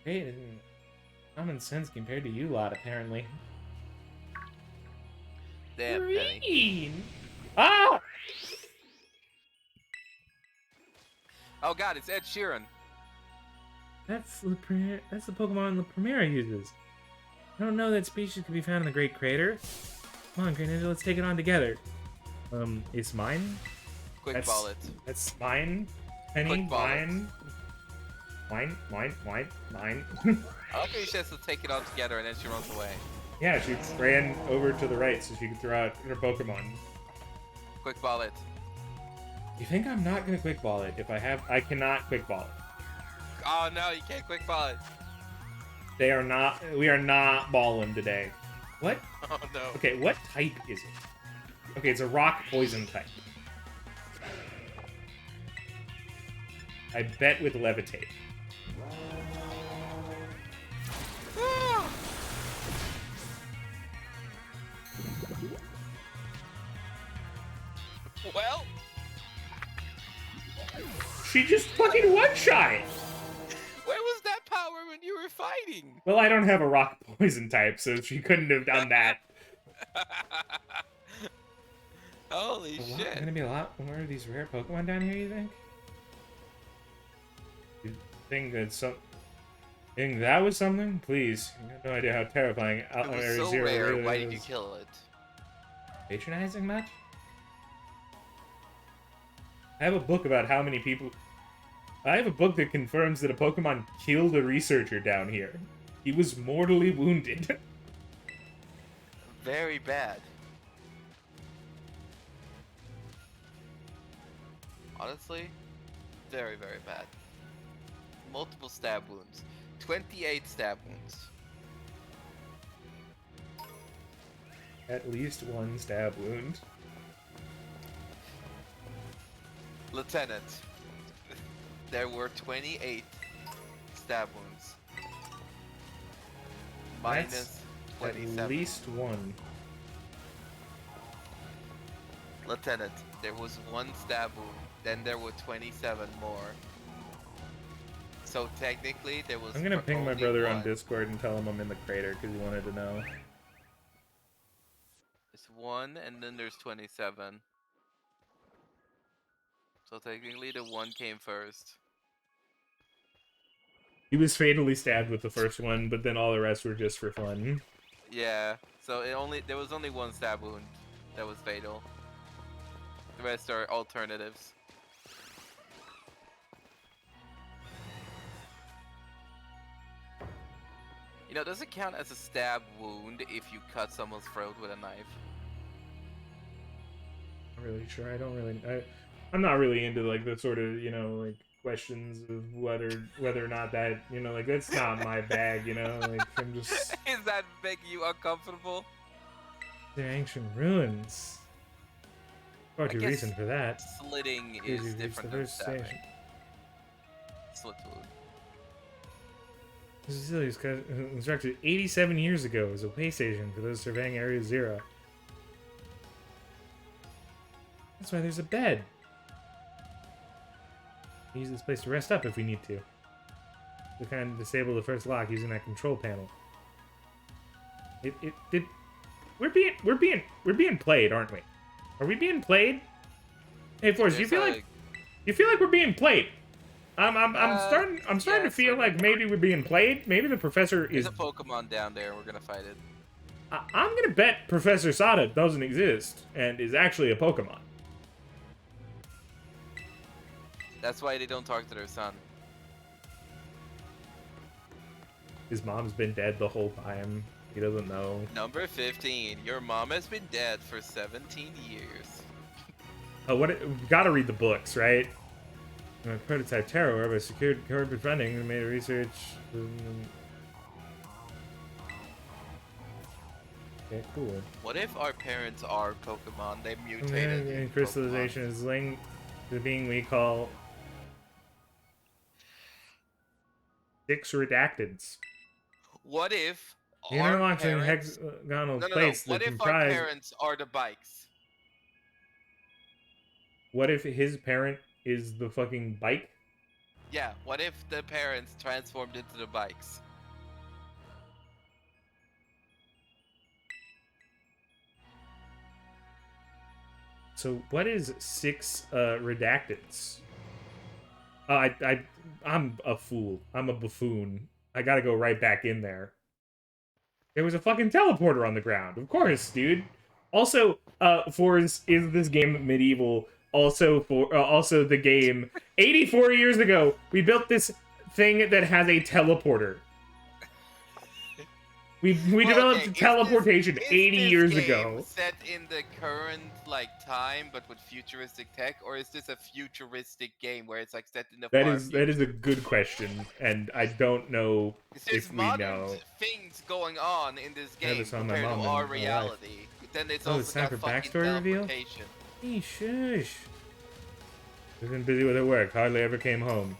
[SPEAKER 1] Great and common sense compared to you lot, apparently.
[SPEAKER 2] Damn, Penny.
[SPEAKER 1] Green! Ah!
[SPEAKER 2] Oh god, it's Ed Sheeran.
[SPEAKER 1] That's the Pokemon La Primera uses. I don't know that species could be found in the Great Crater. Come on, Greninja, let's take it on together. It's mine?
[SPEAKER 2] Quick ball it.
[SPEAKER 1] That's mine? Penny?
[SPEAKER 2] Quick ball
[SPEAKER 1] Mine? Mine?
[SPEAKER 2] I like how she has to take it all together and then she runs away.
[SPEAKER 1] Yeah, she ran over to the right so she could throw out her Pokemon.
[SPEAKER 2] Quick ball it.
[SPEAKER 1] You think I'm not gonna quick ball it? I cannot quick ball it.
[SPEAKER 2] Oh no, you can't quick ball it.
[SPEAKER 1] We are not balling today. What?
[SPEAKER 2] Oh no.
[SPEAKER 1] Okay, what type is it? Okay, it's a rock poison type. I bet with levitate.
[SPEAKER 2] Well,
[SPEAKER 1] She just fucking one-shot it!
[SPEAKER 2] where was that power when you were fighting?
[SPEAKER 1] Well, I don't have a rock poison type, so she couldn't have done that.
[SPEAKER 2] Holy shit.
[SPEAKER 1] Gonna be a lot more of these rare Pokemon down here, you think? You think that was something? Please. You have no idea how terrifying
[SPEAKER 2] It was
[SPEAKER 1] Area
[SPEAKER 2] so
[SPEAKER 1] Zero
[SPEAKER 2] rare,
[SPEAKER 1] really
[SPEAKER 2] why
[SPEAKER 1] is.
[SPEAKER 2] did you kill it?
[SPEAKER 1] Patronizing much? I have a book about how many people... I have a book that confirms that a Pokemon killed a researcher down here. He was mortally wounded.
[SPEAKER 2] Very bad. Honestly, very, very bad. Multiple stab wounds. 28 stab wounds.
[SPEAKER 1] At least one stab wound.
[SPEAKER 2] Lieutenant, there were 28 stab wounds.
[SPEAKER 1] That's
[SPEAKER 2] Minus
[SPEAKER 1] at
[SPEAKER 2] 27.
[SPEAKER 1] least one.
[SPEAKER 2] Lieutenant, there was one stab wound, then there were 27 more. So technically, there was
[SPEAKER 1] I'm gonna ping my
[SPEAKER 2] only
[SPEAKER 1] brother on
[SPEAKER 2] one.
[SPEAKER 1] Discord and tell him I'm in the crater because he wanted to know.
[SPEAKER 2] It's one, and then there's 27. So technically, the one came first.
[SPEAKER 1] He was fatally stabbed with the first one, but then all the rest were just for fun.
[SPEAKER 2] Yeah. So there was only one stab wound that was fatal. The rest are alternatives. You know, does it count as a stab wound if you cut someone's throat with a knife?
[SPEAKER 1] Not really sure. I don't really. I'm not really into like the sort of like questions of whether or not that like that's not my bag. Like I'm just
[SPEAKER 2] Is that making you uncomfortable?
[SPEAKER 1] the ancient ruins. Far
[SPEAKER 2] I
[SPEAKER 1] too
[SPEAKER 2] guess
[SPEAKER 1] recent for that.
[SPEAKER 2] slitting
[SPEAKER 1] Please,
[SPEAKER 2] is
[SPEAKER 1] you've reached
[SPEAKER 2] different
[SPEAKER 1] the
[SPEAKER 2] than
[SPEAKER 1] first
[SPEAKER 2] stabbing.
[SPEAKER 1] station.
[SPEAKER 2] Slit wound.
[SPEAKER 1] This facility was constructed 87 years ago as a way station for those surveying Area Zero. That's why there's a bed. We use this place to rest up if we need to. We kind of disable the first lock using that control panel. We're being played, aren't we? Are we being played? Hey, Forrest, do you feel like we're being played? I'm starting to feel like maybe we're being played. Maybe the professor is.
[SPEAKER 2] There's a Pokemon down there. We're gonna fight it.
[SPEAKER 1] I'm gonna bet Professor Sada doesn't exist and is actually a Pokemon.
[SPEAKER 2] That's why they don't talk to their son.
[SPEAKER 1] His mom's been dead the whole time. He doesn't know.
[SPEAKER 2] Number 15. Your mom has been dead for 17 years.
[SPEAKER 1] Oh, we gotta read the books, right? Prototype Terror, where by secured corporate funding and made research. Okay, cool.
[SPEAKER 2] What if our parents are Pokemon? They mutated.
[SPEAKER 1] And crystallization is linked to the being we call Six Redacteds.
[SPEAKER 2] What if
[SPEAKER 1] The
[SPEAKER 2] our
[SPEAKER 1] interlocking
[SPEAKER 2] parents...
[SPEAKER 1] hexagonal
[SPEAKER 2] No.
[SPEAKER 1] plates
[SPEAKER 2] What
[SPEAKER 1] that
[SPEAKER 2] if our
[SPEAKER 1] comprise.
[SPEAKER 2] parents are the bikes?
[SPEAKER 1] What if his parent is the fucking bike?
[SPEAKER 2] Yeah, what if the parents transformed into the bikes?
[SPEAKER 1] So what is Six Redacteds? I'm a fool. I'm a buffoon. I gotta go right back in there. There was a fucking teleporter on the ground. Of course, dude. Also, is this game medieval? Also also the game 84 years ago, we built this thing that has a teleporter. We developed teleportation 80 years ago.
[SPEAKER 2] Set in the current time, but with futuristic tech, or is this a futuristic game where it's like set in the
[SPEAKER 1] That
[SPEAKER 2] far
[SPEAKER 1] is a good question, and I don't know
[SPEAKER 2] There's
[SPEAKER 1] if we
[SPEAKER 2] modern
[SPEAKER 1] know.
[SPEAKER 2] things going on in this
[SPEAKER 1] I never
[SPEAKER 2] game
[SPEAKER 1] saw my
[SPEAKER 2] compared to
[SPEAKER 1] mom
[SPEAKER 2] our
[SPEAKER 1] in my life.
[SPEAKER 2] reality. But then it's
[SPEAKER 1] Oh,
[SPEAKER 2] also
[SPEAKER 1] it's time
[SPEAKER 2] got
[SPEAKER 1] for
[SPEAKER 2] fucking
[SPEAKER 1] backstory reveal?
[SPEAKER 2] teleportation.
[SPEAKER 1] Hey, shush. I've been busy with her work. Hardly ever came home.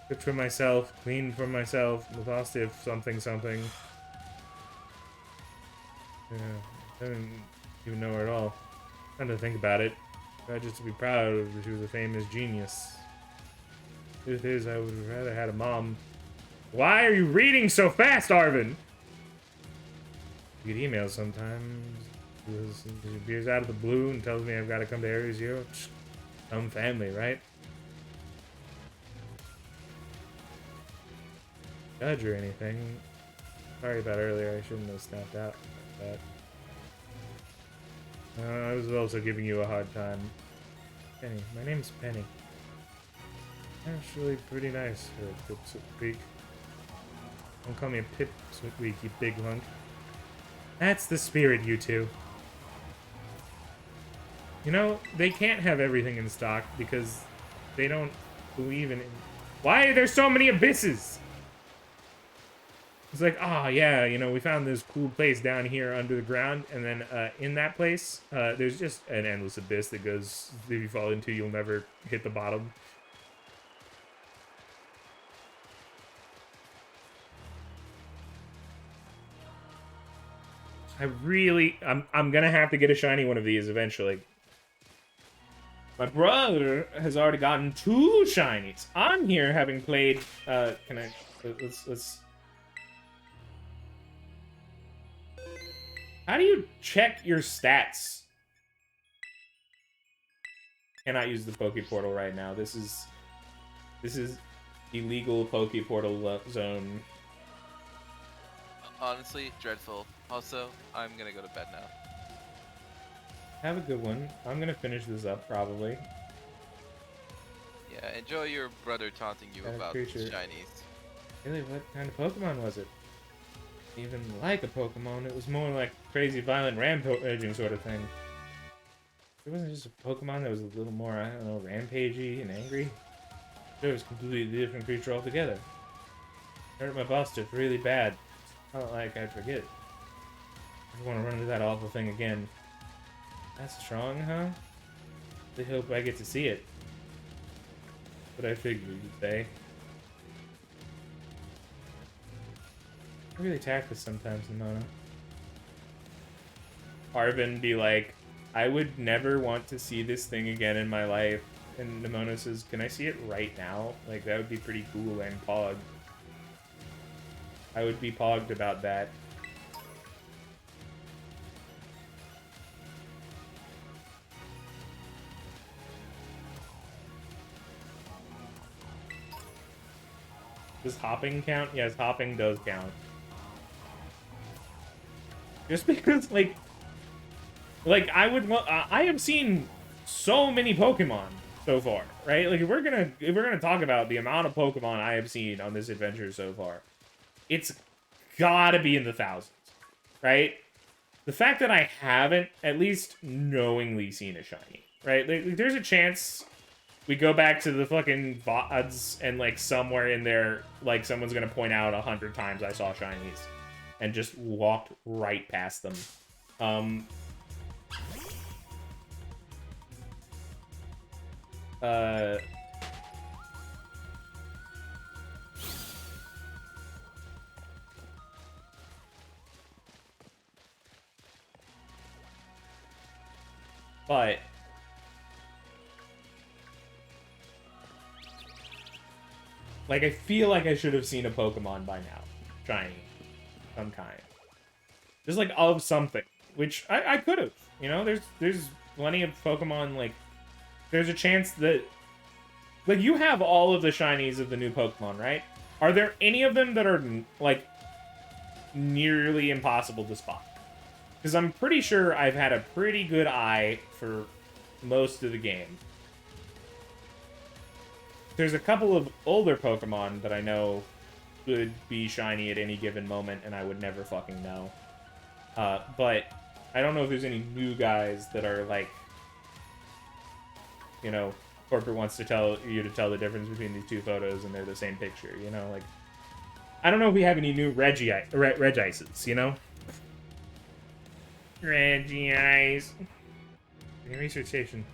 [SPEAKER 1] Cooked for myself, cleaned for myself, exhaustive, something. Yeah, I didn't even know her at all. Time to think about it. Tried just to be proud of her. She was a famous genius. Truth is, I would have rather had a mom. Why are you reading so fast, Arvin? You get emails sometimes. She appears out of the blue and tells me I've got to come to Area Zero. Some family, right? Judge or anything. Sorry about earlier. I shouldn't have snapped out like that. I was also giving you a hard time. Penny. My name's Penny. Actually pretty nice for a Pipsqueak. Don't call me a Pipsqueak, you big hunk. That's the spirit, you two. You know, they can't have everything in stock because they don't believe in it. Why are there so many abysses? It's like, oh yeah, we found this cool place down here under the ground, and then in that place, there's just an endless abyss that goes, if you fall into, you'll never hit the bottom. I'm gonna have to get a shiny one of these eventually. My brother has already gotten 2 shinies. I'm here having played, let's... How do you check your stats? Cannot use the Poke Portal right now. This is illegal Poke Portal zone.
[SPEAKER 2] Honestly, dreadful. Also, I'm gonna go to bed now.
[SPEAKER 1] Have a good one. I'm gonna finish this up, probably.
[SPEAKER 2] Yeah, enjoy your brother taunting you about shinies.
[SPEAKER 1] Really, what kind of Pokemon was it? Even like a Pokemon, it was more like crazy, violent, rampaging sort of thing. It wasn't just a Pokemon that was a little more, I don't know, rampagey and angry. It was a completely different creature altogether. Hurt my boss just really bad. Not like I'd forget. I just want to run into that awful thing again. That's strong, huh? I hope I get to see it. But I figured you'd say. I really tactless sometimes, Nimona. Arvin be like, I would never want to see this thing again in my life. And Nimona says, can I see it right now? Like, that would be pretty cool and pog. I would be pogged about that. Does hopping count? Yes, hopping does count. Just because, like I would, I have seen so many Pokemon so far, right? Like, if we're gonna talk about the amount of Pokemon I have seen on this adventure so far, it's gotta be in the thousands, right? The fact that I haven't at least knowingly seen a shiny, right? Like, there's a chance we go back to the fucking VODs and, like, somewhere in there, like, someone's gonna point out 100 times I saw shinies and just walked right past them. But like, I feel like I should have seen a Pokemon by now. Shiny. Some kind. Just, like, of something. Which I could have. You know, there's plenty of Pokemon, like, there's a chance that, like, you have all of the shinies of the new Pokemon, right? Are there any of them that are, like, nearly impossible to spot? Because I'm pretty sure I've had a pretty good eye for most of the game. There's a couple of older Pokemon that I know could be shiny at any given moment, and I would never fucking know. But I don't know if there's any new guys that are, like, you know, corporate wants to tell you to tell the difference between these 2 photos and they're the same picture, you know? Like, I don't know if we have any new Regices, you know? Regice. Research station.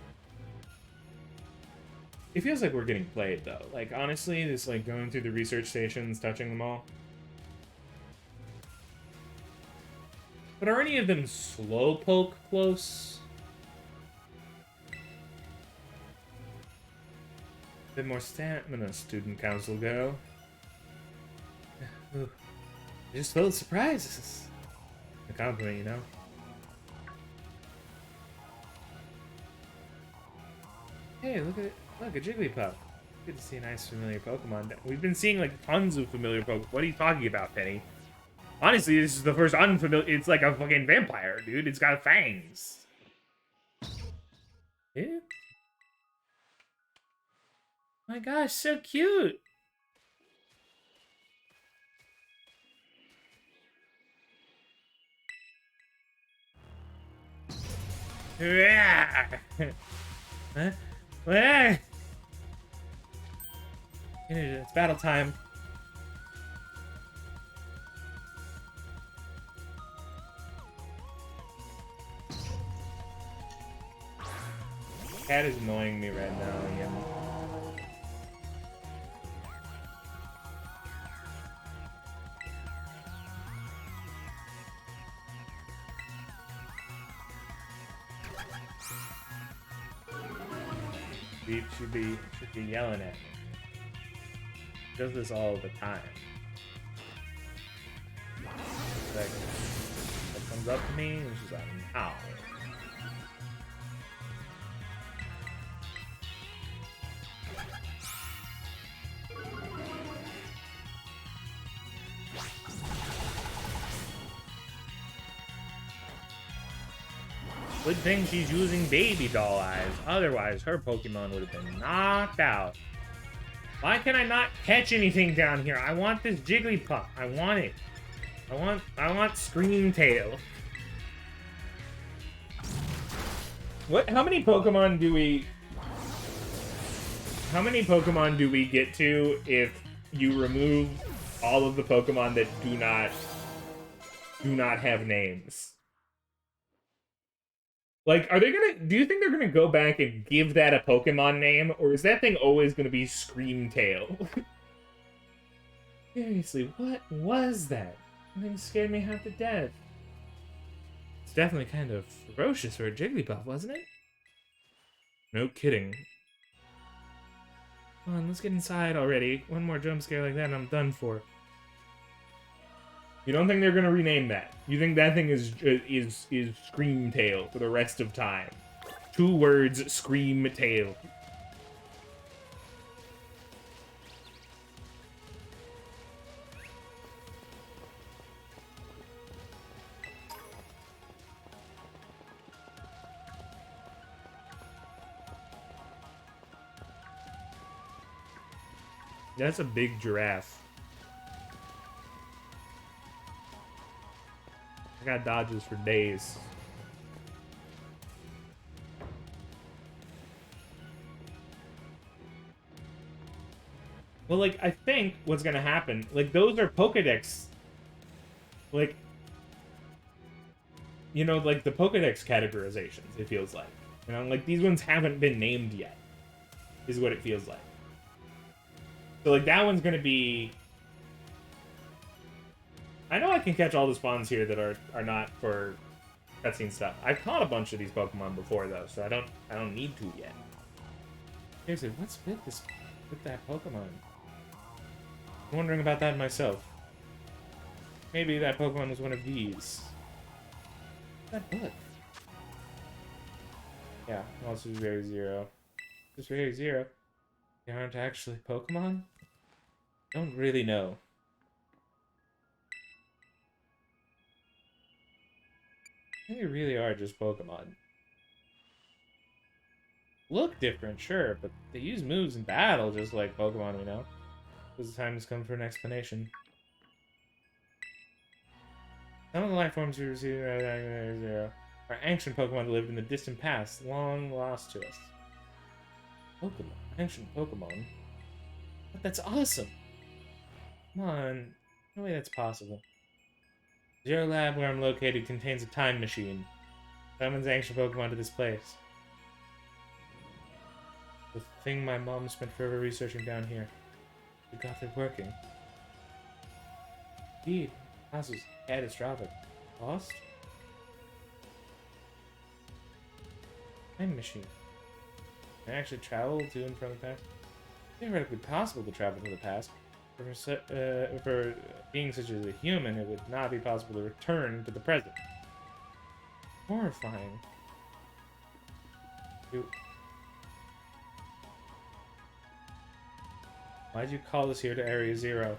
[SPEAKER 1] It feels like we're getting played, though. Like, honestly, this, like, going through the research stations, touching them all. But are any of them Slowpoke close? A bit more stamina, student council girl. Ooh. Just full of surprises. A compliment, you know? Hey, look, a Jigglypuff. Good to see a nice familiar Pokemon. We've been seeing, like, tons of familiar Pokemon. What are you talking about, Penny? Honestly, this is the first unfamiliar. It's like a fucking vampire, dude. It's got fangs. Yeah. My gosh, so cute. Huh? It's battle time. Cat is annoying me right now again. She should be yelling at me. She does this all the time. Like, she comes up to me and she's like, "Ow." Good thing she's using baby doll eyes. Otherwise, her Pokemon would have been knocked out. Why can I not catch anything down here? I want this Jigglypuff. I want it. I want Scream Tail. What? How many Pokemon do we get to if you remove all of the Pokemon that do not have names? Like, do you think they're gonna go back and give that a Pokemon name, or is that thing always gonna be Scream Tail? Seriously, what was that? That thing scared me half to death. It's definitely kind of ferocious for a Jigglypuff, wasn't it? No kidding. Come on, let's get inside already. One more jump scare like that and I'm done for. You don't think they're gonna rename that? You think that thing is Scream Tail for the rest of time? 2 words, Scream Tail. That's a big giraffe. I got dodges for days. Well, like, I think what's gonna happen, like, those are Pokedex. Like, you know, like, the Pokedex categorizations, it feels like. You know, like, these ones haven't been named yet, is what it feels like. So, like, that one's gonna be... I know I can catch all the spawns here that are not for cutscene stuff. I've caught a bunch of these Pokemon before, though, so I don't need to yet. Seriously, what's with that Pokemon? I'm wondering about that myself. Maybe that Pokemon was one of these. That book. Yeah, also very zero. Just very zero. They aren't actually Pokemon? Don't really know. They really are just Pokemon. Look different, sure, but they use moves in battle just like Pokemon we know. Because the time has come for an explanation. Some of the life forms we received are ancient Pokemon that lived in the distant past, long lost to us. Pokemon? Ancient Pokemon? But that's awesome! Come on. No way that's possible. Zero Lab, where I'm located, contains a time machine. Summons ancient Pokemon to this place. The thing my mom spent forever researching down here. We got it working. Indeed, this was catastrophic. Lost? Time machine. Can I actually travel to and from the past? It's theoretically possible to travel to the past. For being such as a human, it would not be possible to return to the present. Horrifying. Why'd you call us here to Area Zero?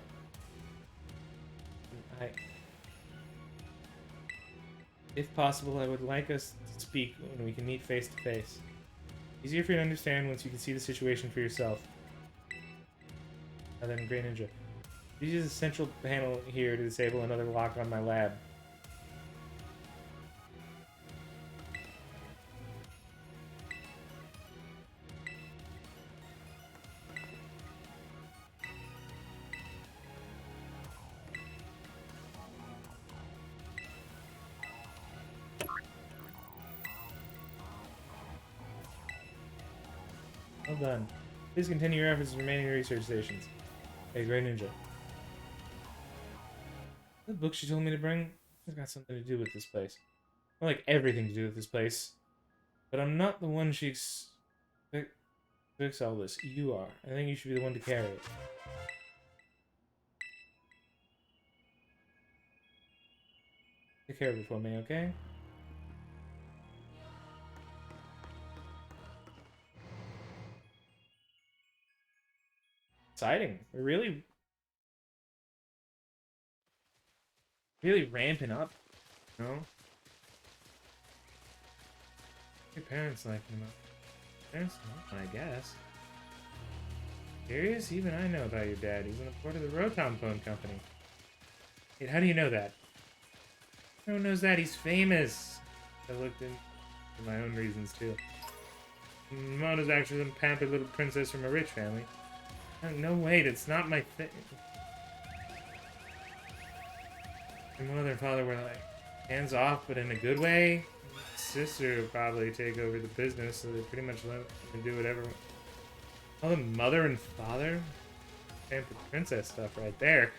[SPEAKER 1] If possible, I would like us to speak when we can meet face to face. Easier for you to understand once you can see the situation for yourself. Other than Great Ninja. Use the central panel here to disable another lock on my lab. Well done. Please continue your efforts in remaining research stations. Hey, Great Ninja. The book she told me to bring has got something to do with this place. Well, like everything to do with this place. But I'm not the one she Fix all this. You are. I think you should be the one to carry it. Take care of it for me, okay? Exciting. We're really ramping up, you know? Your parents like him up. Parents not, I guess. Serious? Even I know about your dad. He's on the board of the Rotom Phone Company. Wait, how do you know that? Everyone knows that. He's famous. I looked in for my own reasons, too. Mona's actually some pampered little princess from a rich family. Oh, no, wait, it's not my thing. Your mother and father were like, hands off, but in a good way. Sister would probably take over the business, so they pretty much let him do whatever. Oh, the mother and father? Pampered princess stuff right there.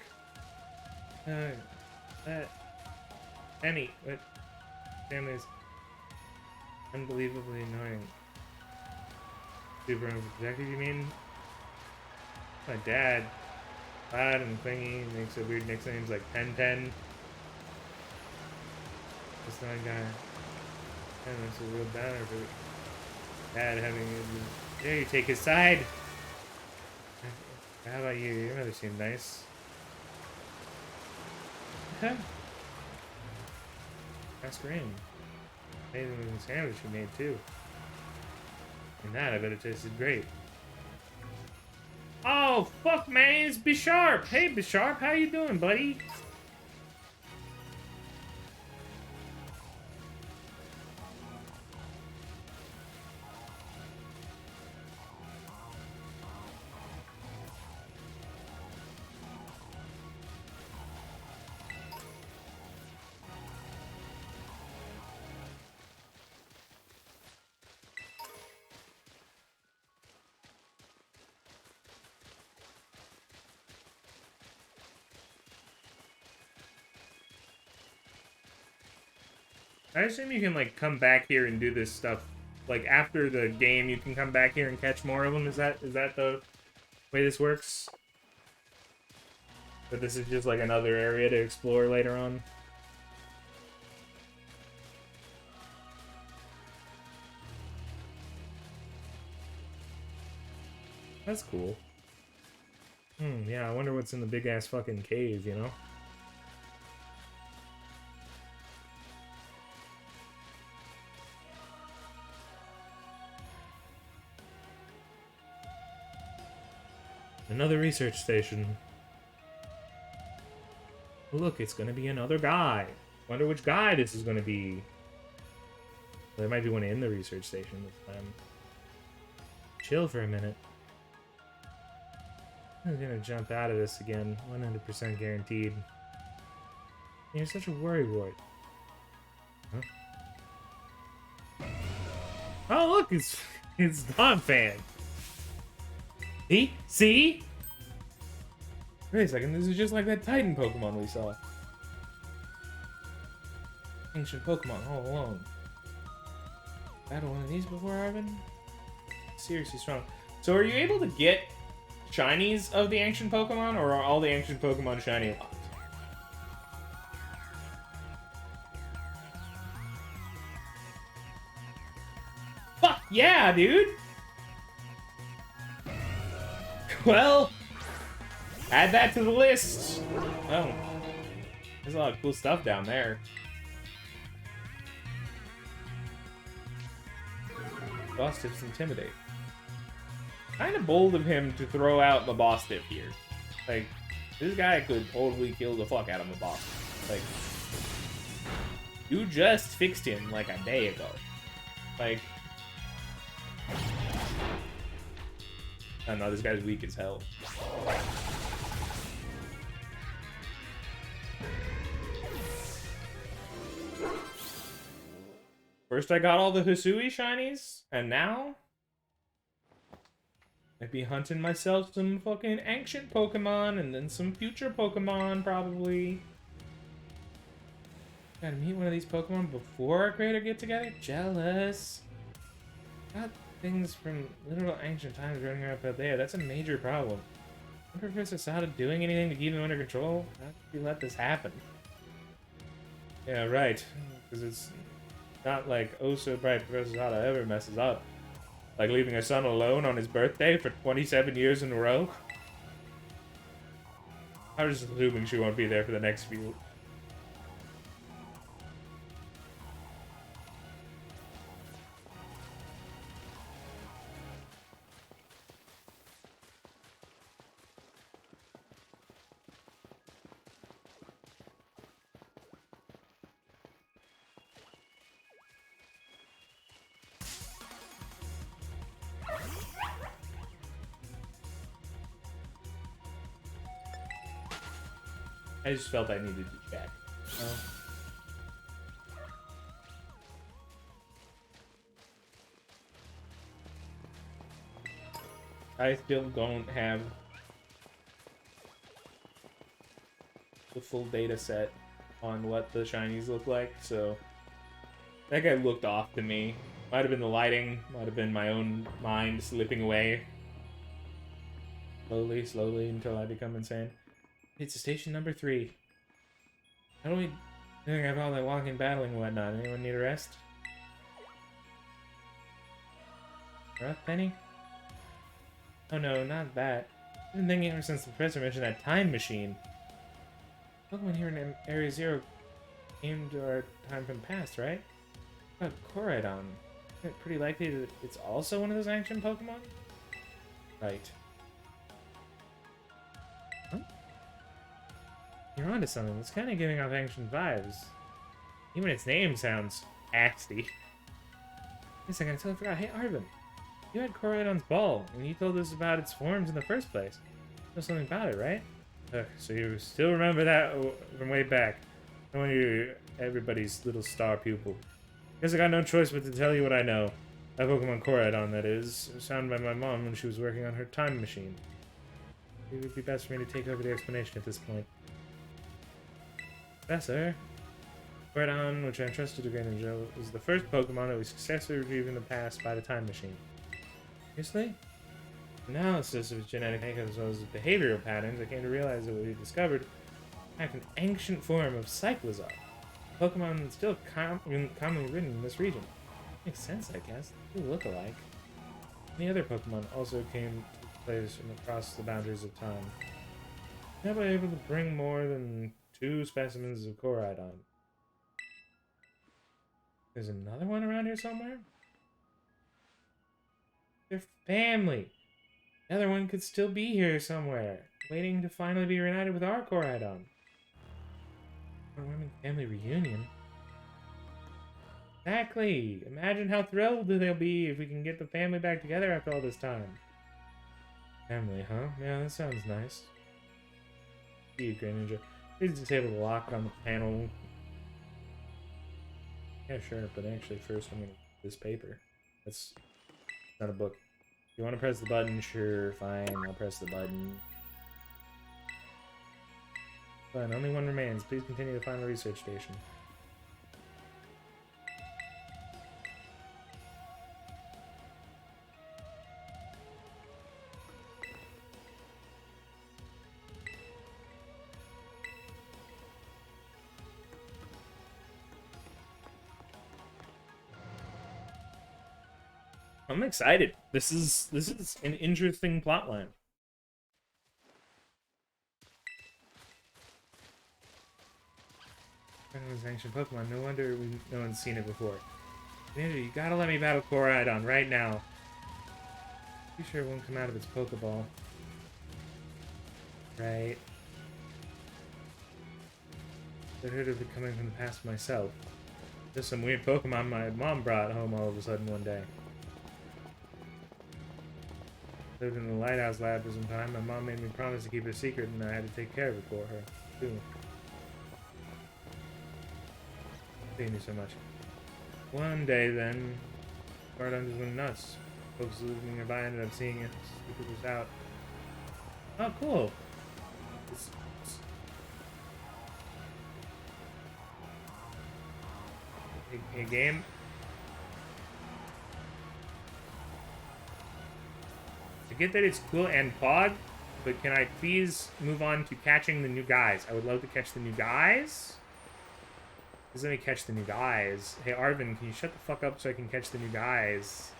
[SPEAKER 1] Penny, what? Family is unbelievably annoying. Super overprotective, you mean? My dad. Loud and clingy, makes up weird nicknames like Pen Pen. This annoying guy. And that's a real downer for dad having a... There, you take his side! How about you? Your mother seemed nice. Huh? Ask her in. Amazing looking sandwich she made too. And that, I bet it tasted great. Oh, fuck, man, it's Bisharp! Hey, Bisharp, how you doing, buddy? I assume you can, like, come back here and do this stuff. Like, after the game, you can come back here and catch more of them? Is that the way this works? But this is just, like, another area to explore later on? That's cool. Yeah, I wonder what's in the big-ass fucking cave, you know? Another research station. Look, it's gonna be another guy. Wonder which guy this is gonna be. There might be one in the research station this time. Chill for a minute. I'm gonna jump out of this again. 100% guaranteed. You're such a worrywart. Huh? Oh, look, it's Donphan. See? Wait a second, this is just like that Titan Pokemon we saw. Ancient Pokemon all along. Battle one of these before, Arvin? Seriously strong. So are you able to get shinies of the ancient Pokemon, or are all the ancient Pokemon shiny locked? Fuck yeah, dude! Well, add that to the list. Oh, there's a lot of cool stuff down there. Boss tips intimidate. Kind of bold of him to throw out the boss tip here. Like, this guy could totally kill the fuck out of a boss. Like, you just fixed him like a day ago. Like, I don't know, this guy's weak as hell. First I got all the Hisui shinies, and now I'd be hunting myself some fucking ancient Pokemon, and then some future Pokemon, probably. Gotta meet one of these Pokemon before our creator get together? Jealous. God things from literal ancient times running around out there. That's a major problem. Is Professor Sada doing anything to keep him under control? How did he let this happen? Yeah, right. Because it's not like oh so bright Professor Sada ever messes up. Like leaving her son alone on his birthday for 27 years in a row. I was just assuming she won't be there for the next few. I just felt I needed to check. I still don't have the full data set on what the shinies look like, so that guy looked off to me. Might have been the lighting, might have been my own mind slipping away. Slowly, slowly, until I become insane. It's station number 3. How do we doing have all that walking, battling, and whatnot? Anyone need a rest? Rough Penny? Oh no, not that. I've been thinking ever since the professor mentioned that time machine. Pokemon here in Area 0 came to our time from the past, right? What about Koraidon? Isn't it pretty likely that it's also one of those ancient Pokemon? Right. Huh? You're onto something. It's kind of giving off ancient vibes. Even its name sounds nasty. Wait a second, I totally forgot. Hey, Arvin. You had Koraidon's ball, and you told us about its forms in the first place. You know something about it, right? So you still remember that from way back. I want you everybody's little star pupil. Guess I got no choice but to tell you what I know. That Pokemon Koraidon, that is, was found by my mom when she was working on her time machine. It would be best for me to take over the explanation at this point. Professor, Koraidon, which I entrusted to Greninja, was the first Pokemon that we successfully retrieved in the past by the time machine. Seriously? Analysis of its genetic makeup as well as its behavioral patterns, I came to realize that what we discovered had an ancient form of Cyclizar. Pokemon that's still commonly ridden in this region. Makes sense, I guess. They look alike. Many other Pokemon also came to place from across the boundaries of time. Never able to bring more than 2 specimens of Koraidon. There's another one around here somewhere? Their family! The other one could still be here somewhere, waiting to finally be reunited with our Koraidon. Heartwarming family reunion? Exactly! Imagine how thrilled they'll be if we can get the family back together after all this time. Family, huh? Yeah, that sounds nice. See you, Greninja. Please disable the lock on the panel. Yeah, sure, but actually first I'm gonna this paper. That's not a book. You want to press the button? Sure, fine. I'll press the button. Fine, only one remains. Please continue the final research station. I'm excited. This is an interesting plotline. Ancient Pokemon. No wonder no one's seen it before. Ninja, you gotta let me battle Koraidon right now. You sure it won't come out of its Pokeball? Right. I heard of it coming from the past myself. Just some weird Pokemon my mom brought home all of a sudden one day. Lived in the Lighthouse Lab for some time. My mom made me promise to keep it a secret, and I had to take care of it for her, too. Thank you so much. One day, then, Koraidon just went nuts. Folks living nearby ended up seeing it. It was out. Oh, cool. Hey, game. get that it's cool and Pog, but can I please move on to catching the new guys? I would love to catch the new guys. Please let me catch the new guys. Hey, Arvin, can you shut the fuck up so I can catch the new guys?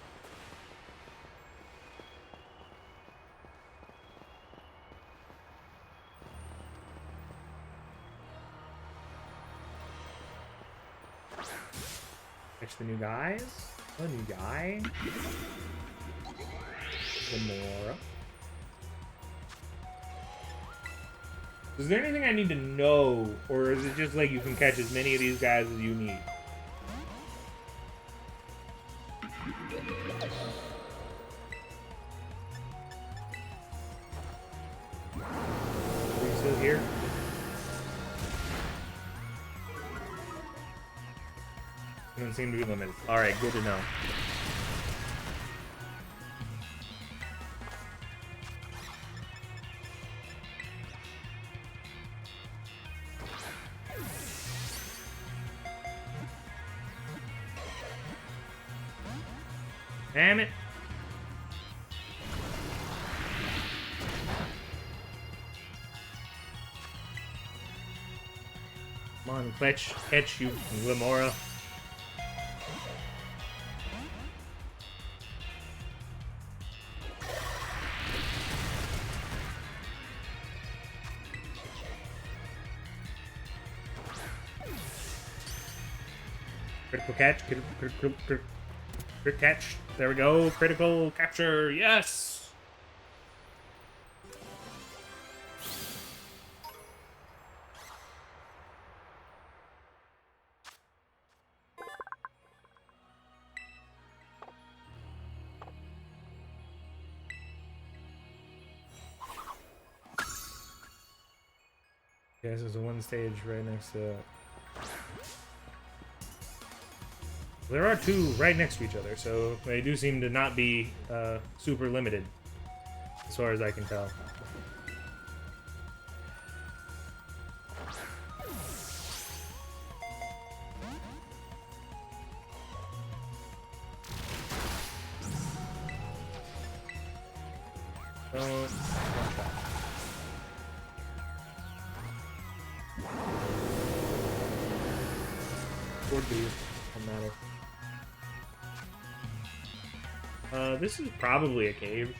[SPEAKER 1] Catch the new guys? Oh, new guy? Gamora. Is there anything I need to know? Or is it just like you can catch as many of these guys as you need? Are you still here? Doesn't seem to be limited. Alright, good to know. Damn it. Come on, catch you, Gamora. Critical catch, critical catch. There we go. Critical capture. Yes. Yes, there's a one stage right next to it. There are two right next to each other, so they do seem to not be super limited, as far as I can tell. Don't Would be, doesn't matter. This is probably a cave.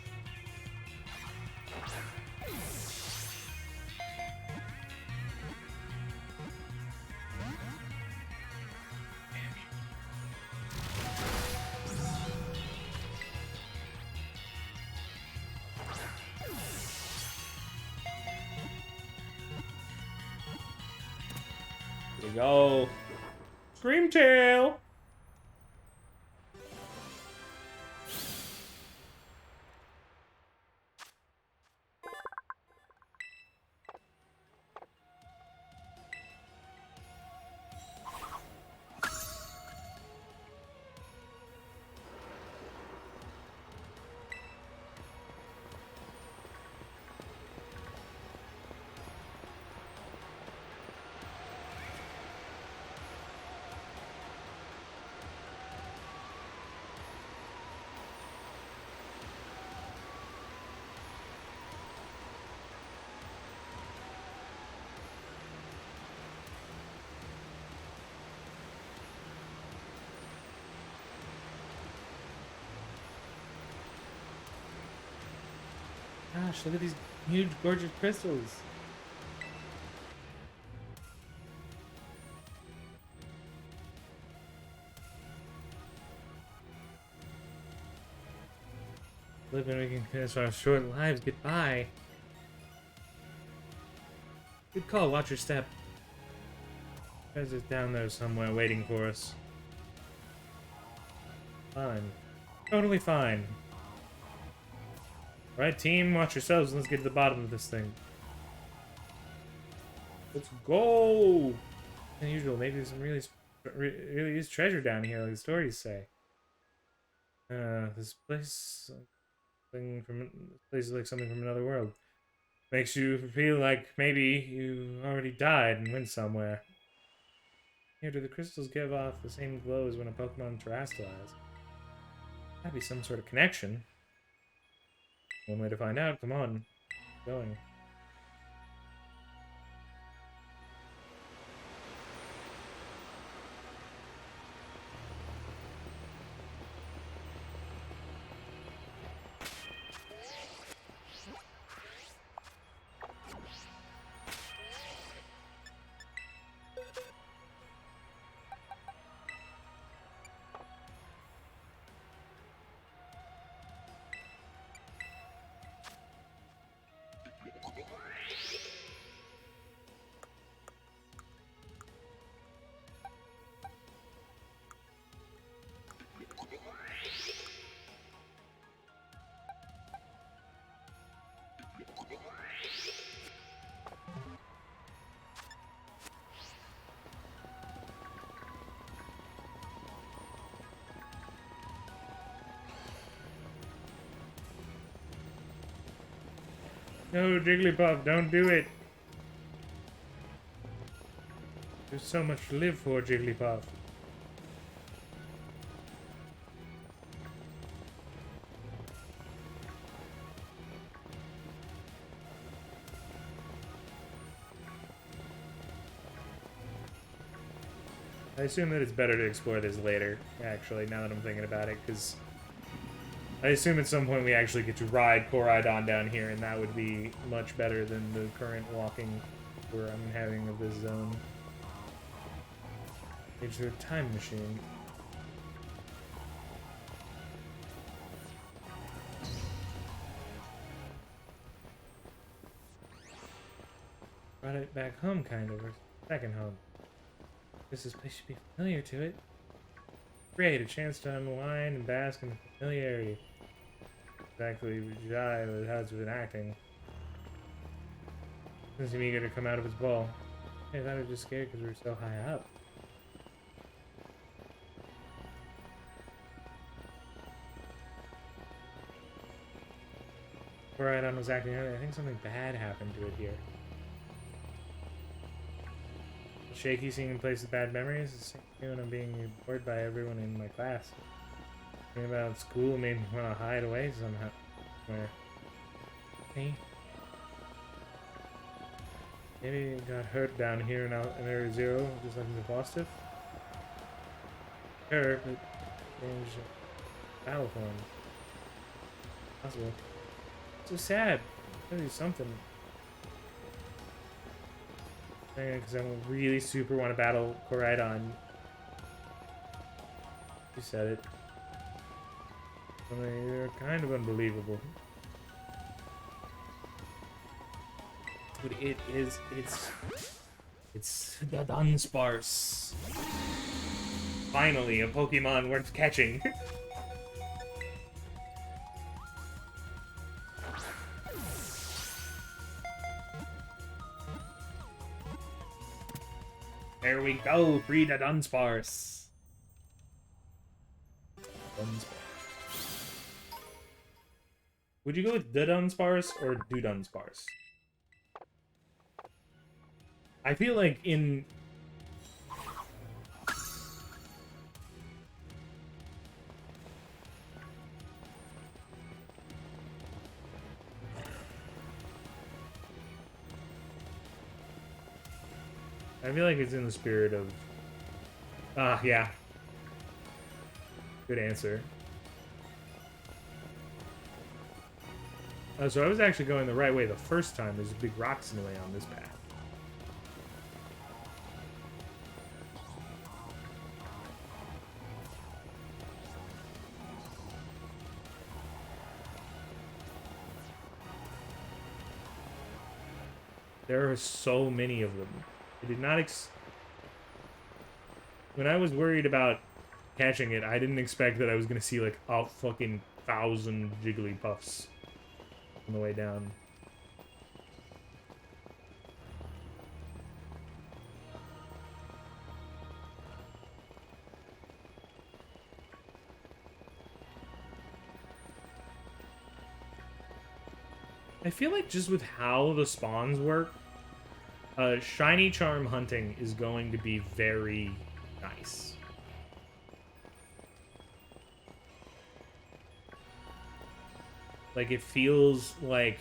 [SPEAKER 1] Here we go. Screamtail! Gosh, look at these huge, gorgeous crystals. Living, we can finish our short lives. Goodbye. Good call. Watch your step. Guys is down there somewhere waiting for us. Fine. Totally fine. Alright, team, watch yourselves. Let's get to the bottom of this thing. Let's go! Unusual. Maybe there's some really is treasure down here, like the stories say. This place, is like something from another world. Makes you feel like maybe you already died and went somewhere. Here, do the crystals give off the same glow as when a Pokemon terrestrialized? That'd be some sort of connection. One way to find out. Come on. Going. No, Jigglypuff, don't do it. There's so much to live for, Jigglypuff. I assume that it's better to explore this later, actually, now that I'm thinking about it, because I assume at some point we actually get to ride Koraidon down here, and that would be much better than the current walking tour I'm having of this zone. It's a time machine. Brought it back home, kind of, or second home. This place should be familiar to it. Great, a chance to unwind and bask in familiarity. Exactly Jai with how it's been acting. Doesn't seem eager to come out of its ball. I thought it was just scared because we were so high up. Koraidon was acting earlier. I think something bad happened to it here. Shaky seeing places with bad memories. The same thing when I'm being bored by everyone in my class. Thinking about school made me want to hide away somehow. Where? Me? Maybe it got hurt down here in Area Zero, just like the Boston. Sure, but changed battle form. Possible. So sad. Gotta do something. Because I really super want to battle Koraidon. You said it. I mean, you're kind of unbelievable. But it's the Dunsparce. Finally, a Pokemon worth catching. There we go, free the Dunsparce. Would you go with the Dunsparce or do Dunsparce? I feel like in... I feel like it's in the spirit of... yeah. Good answer. So I was actually going the right way the first time. There's big rocks in the way on this path. There are so many of them. I did not when I was worried about catching it, I didn't expect that I was gonna see like a fucking 1,000 Jigglypuffs on the way down. I feel like just with how the spawns work, shiny charm hunting is going to be very nice. Like, it feels like...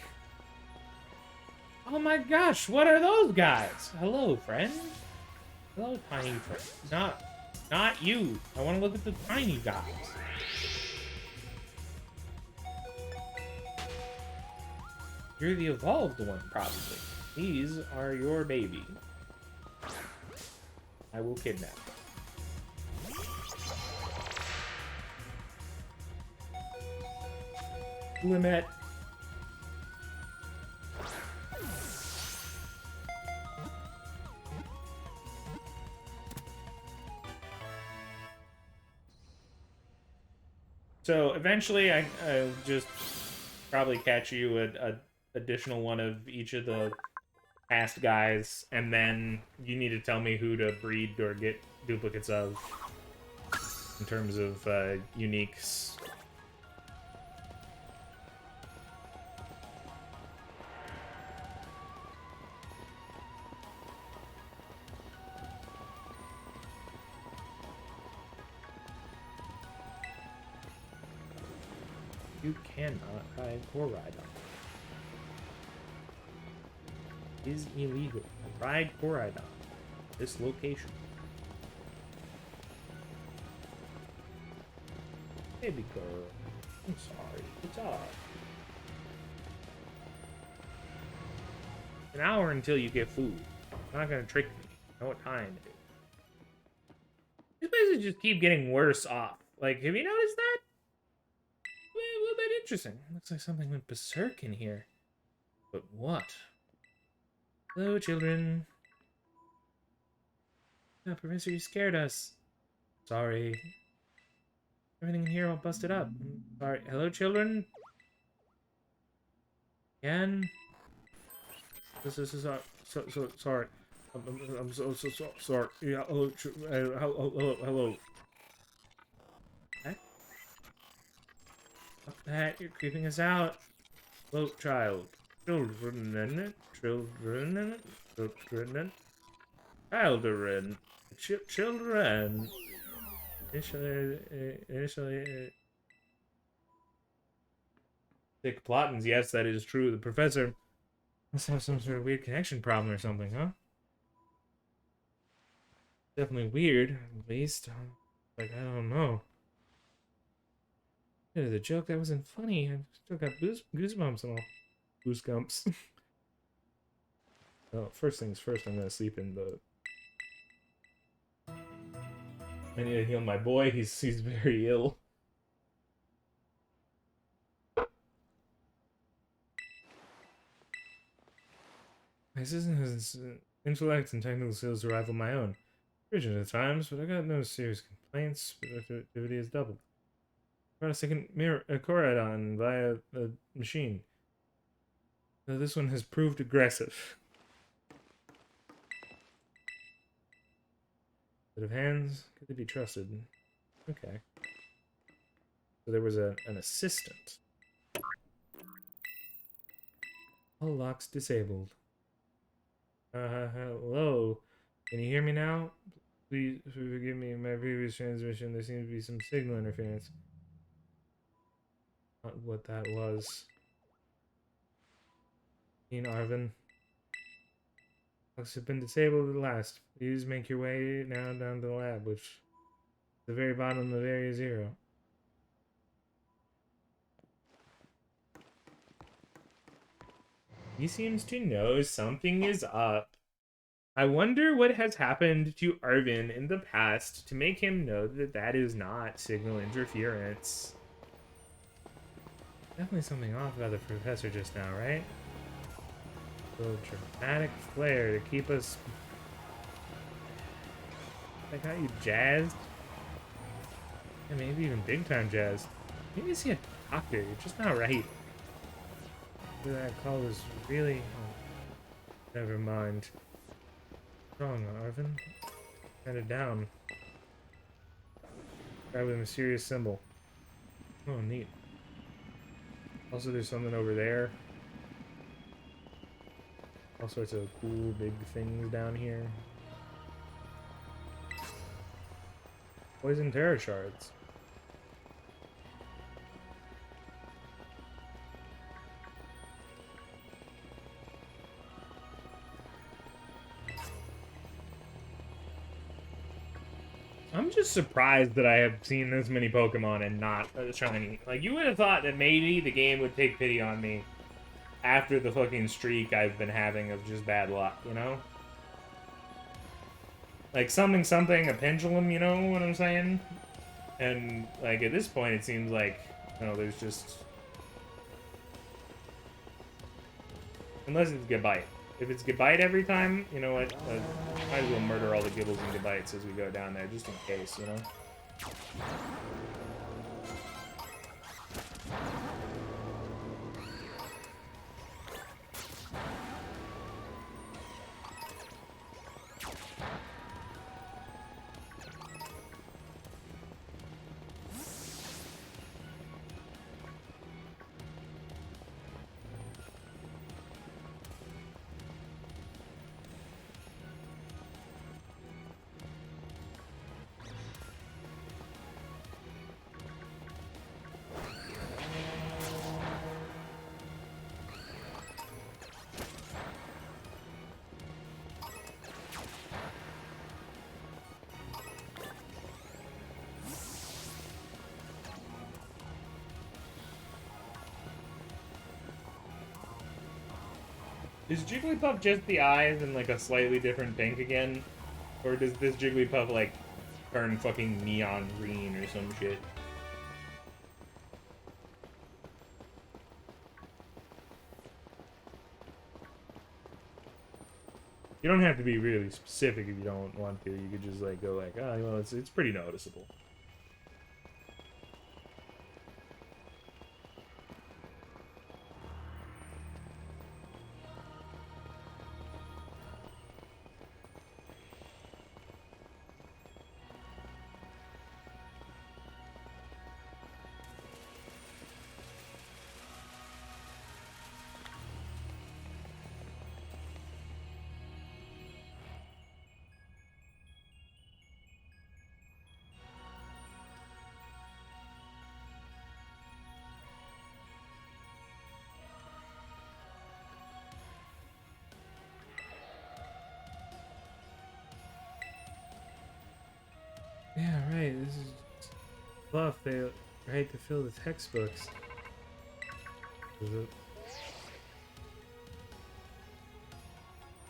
[SPEAKER 1] Oh my gosh, what are those guys? Hello, friend. Hello, tiny friend. Not you. I want to look at the tiny guys. You're the evolved one, probably. These are your baby. I will kidnap them. Limit. So eventually, I'll just probably catch you a additional one of each of the past guys, and then you need to tell me who to breed or get duplicates of in terms of uniques. You cannot ride Koraidon. It is illegal to ride Koraidon at this location. Baby girl, I'm sorry. It's alright. An hour until you get food. You're not gonna trick me. I know what time it is. These places just keep getting worse off. Like, have you noticed that? A little bit interesting. Looks like something went berserk in here. But what? Hello, children. No, Professor, you scared us. Sorry. Everything in here all busted up. I'm sorry. Hello, children? Again? This is so sorry. I'm so sorry. Yeah, hello, hello. What? Fuck that, you're creeping us out. Hello, child. Children. Children. Initially. Dick Plottins, yes, that is true. The professor must have some sort of weird connection problem or something, huh? Definitely weird, at least. Like, I don't know. It was a joke that wasn't funny. I've still got goosebumps and all. Goosebumps. Well, first things first, I'm gonna sleep in the... I need to heal my boy. He's very ill. My assistant has intellect and technical skills to rival my own. Rigid at times, but I got no serious complaints. Productivity is doubled. Got a second mirror, a Koraidon via a machine. Though this one has proved aggressive. Bit of hands, could they be trusted? Okay. So there was an assistant. All locks disabled. Hello. Can you hear me now? Please forgive me. In my previous transmission, there seems to be some signal interference. Not what that was. Arvin. Locks have been disabled at last. Please make your way now down to the lab, which is the very bottom of Area 0. He seems to know something is up. I wonder what has happened to Arvin in the past to make him know that that is not signal interference. Definitely something off about the professor just now, right? A little dramatic flair to keep us... I got you jazzed? Yeah, maybe even big time jazzed. Maybe see a doctor, you're just not right. That call was really... Oh, never mind. What's wrong, Arvin? Kind of down. Guy with a mysterious symbol. Oh, neat. Also, there's something over there. All sorts of cool big things down here. Poison Terror Shards. I'm just surprised that I have seen this many Pokemon and not a shiny. Like, you would have thought that maybe the game would take pity on me after the fucking streak I've been having of just bad luck, you know? Like, something, a pendulum, you know what I'm saying? And, like, at this point, it seems like, you know, there's just... Unless it's Gabite. If it's Gabite every time, you know what? Might as well murder all the Gibbles and Gabites as we go down there, just in case, you know? Is Jigglypuff just the eyes and like a slightly different pink again? Or does this Jigglypuff like turn fucking neon green or some shit? You don't have to be really specific if you don't want to. You could just like go like, oh, well, it's pretty noticeable. Yeah, right. This is fluff. They write to fill the textbooks.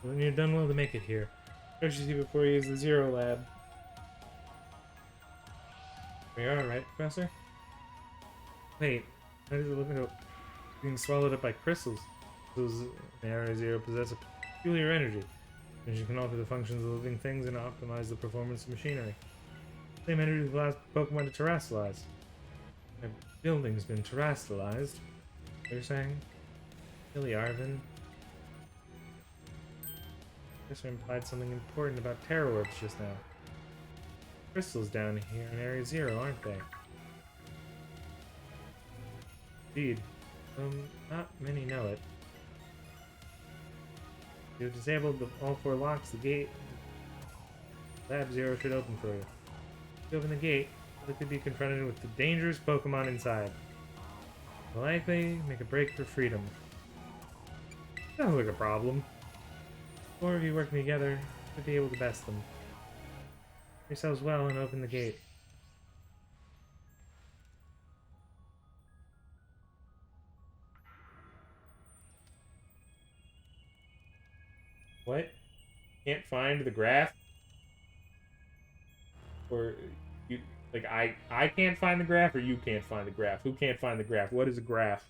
[SPEAKER 1] When you're done well to make it here. Don't you see before you use the Zero Lab? We are, right, Professor? Wait, how does it look like being swallowed up by crystals? Those in Area Zero possess a peculiar energy, which can alter the functions of living things and optimize the performance of machinery. Same energy allows Pokemon to terrestrialize. My building's been terrestrialized. What you're saying? Really, Arvin? Guess I implied something important about Terra Orbs just now. Crystals down here in Area Zero, aren't they? Indeed. Not many know it. You've disabled all 4 locks. The gate Lab Zero should open for you. If you open the gate, you could be confronted with the dangerous Pokemon inside. Will likely make a break for freedom. Sounds like a problem. 4 of you working together should be able to best them. Yourselves well and open the gate. What? Can't find the graph? Or you like I can't find the graph, or you can't find the graph? Who can't find the graph? What is a graph?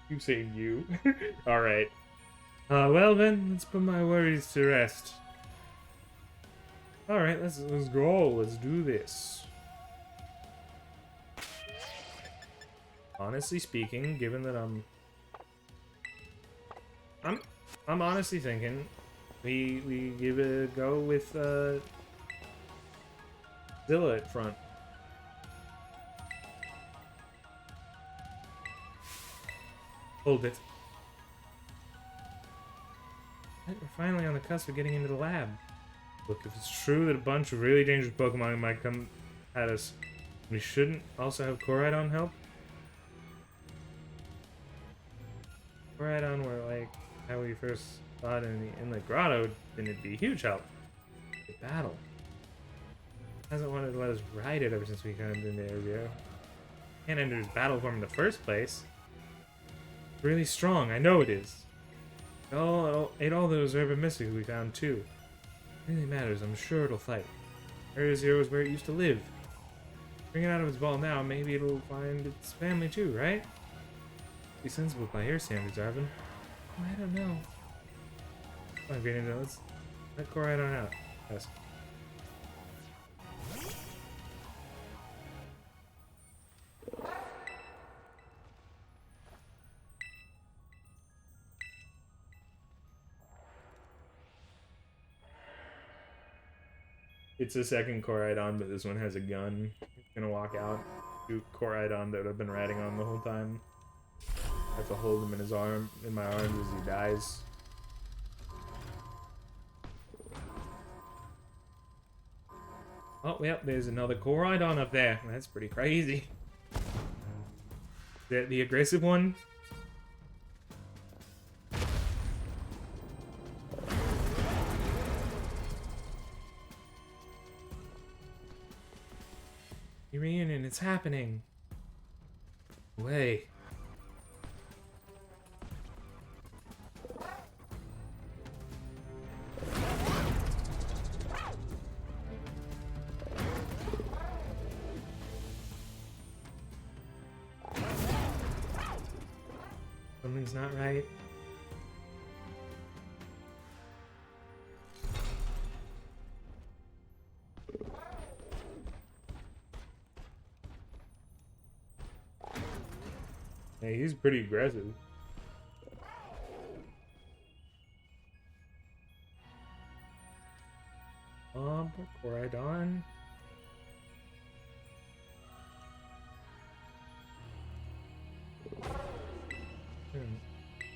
[SPEAKER 1] You saying you? Alright. Well then, let's put my worries to rest. Alright, let's go. Let's do this. Honestly speaking, given that I'm honestly thinking we give it a go with Zilla at front. Hold it. We're finally on the cusp of getting into the lab. Look, if it's true that a bunch of really dangerous Pokemon might come at us, we shouldn't also have Koraidon help? Koraidon were like how we first saw it in the Inlet Grotto, then it'd be a huge help. The battle. Hasn't wanted to let us ride it ever since we got into the area. Can't enter his battle form in the first place. It's really strong, I know it is. Ate all those urban mystics we found too. It really matters, I'm sure it'll fight. Area Zero is where it used to live. Bring it out of its ball now, maybe it'll find its family too, right? Be sensible by your standards, Arvin. I don't know. Fine, Green, let's let Koraidon out. Yes. It's a second Koraidon, but this one has a gun. He's gonna walk out to Koraidon that I've been riding on the whole time. I have to hold him in his arm, in my arms as he dies. Oh, yep, there's another Koraidon up there. That's pretty crazy. The aggressive one? Reunion, it's happening. Way. Something's not right. Yeah, he's pretty aggressive. Koraidon.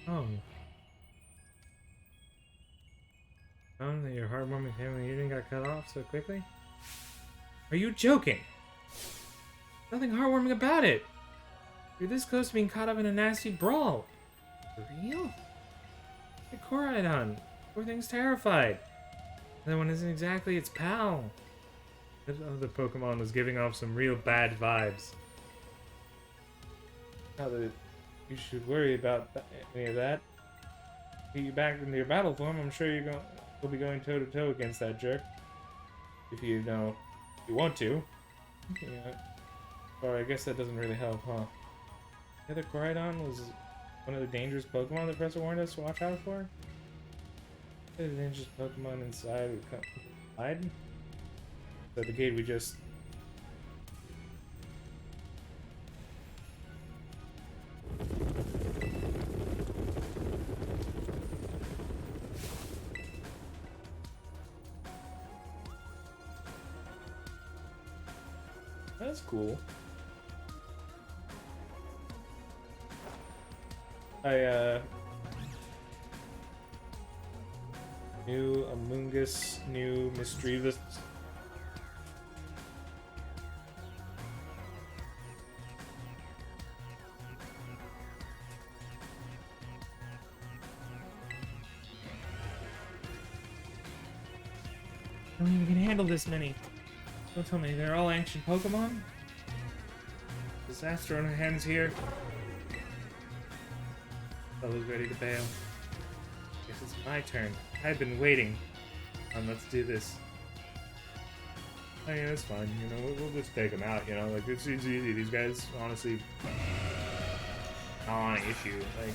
[SPEAKER 1] Oh. Found that your heartwarming family reunion got cut off so quickly? Are you joking? Nothing heartwarming about it. You're this close to being caught up in a nasty brawl. For real? The Koraidon. Poor thing's terrified. That one isn't exactly its pal. That other Pokemon was giving off some real bad vibes. Not that you should worry about any of that. Get you back into your battle form, I'm sure you'll be going toe to toe against that jerk. If you know you want to. Yeah. Or I guess that doesn't really help, huh? The other Koraidon was one of the dangerous Pokemon the professor warned us to watch out for? The dangerous Pokemon inside we hide? So the gate we just... That's cool. New Amoonguss, new Misdreavus. I don't even can handle this many. Don't tell me they're all ancient Pokemon? Disaster on our hands here. Fella's ready to bail. Guess it's my turn. I've been waiting. Let's do this. Oh yeah, that's fine. You know, we'll just take them out. You know, like it's easy. These guys, honestly, not on an issue. Like.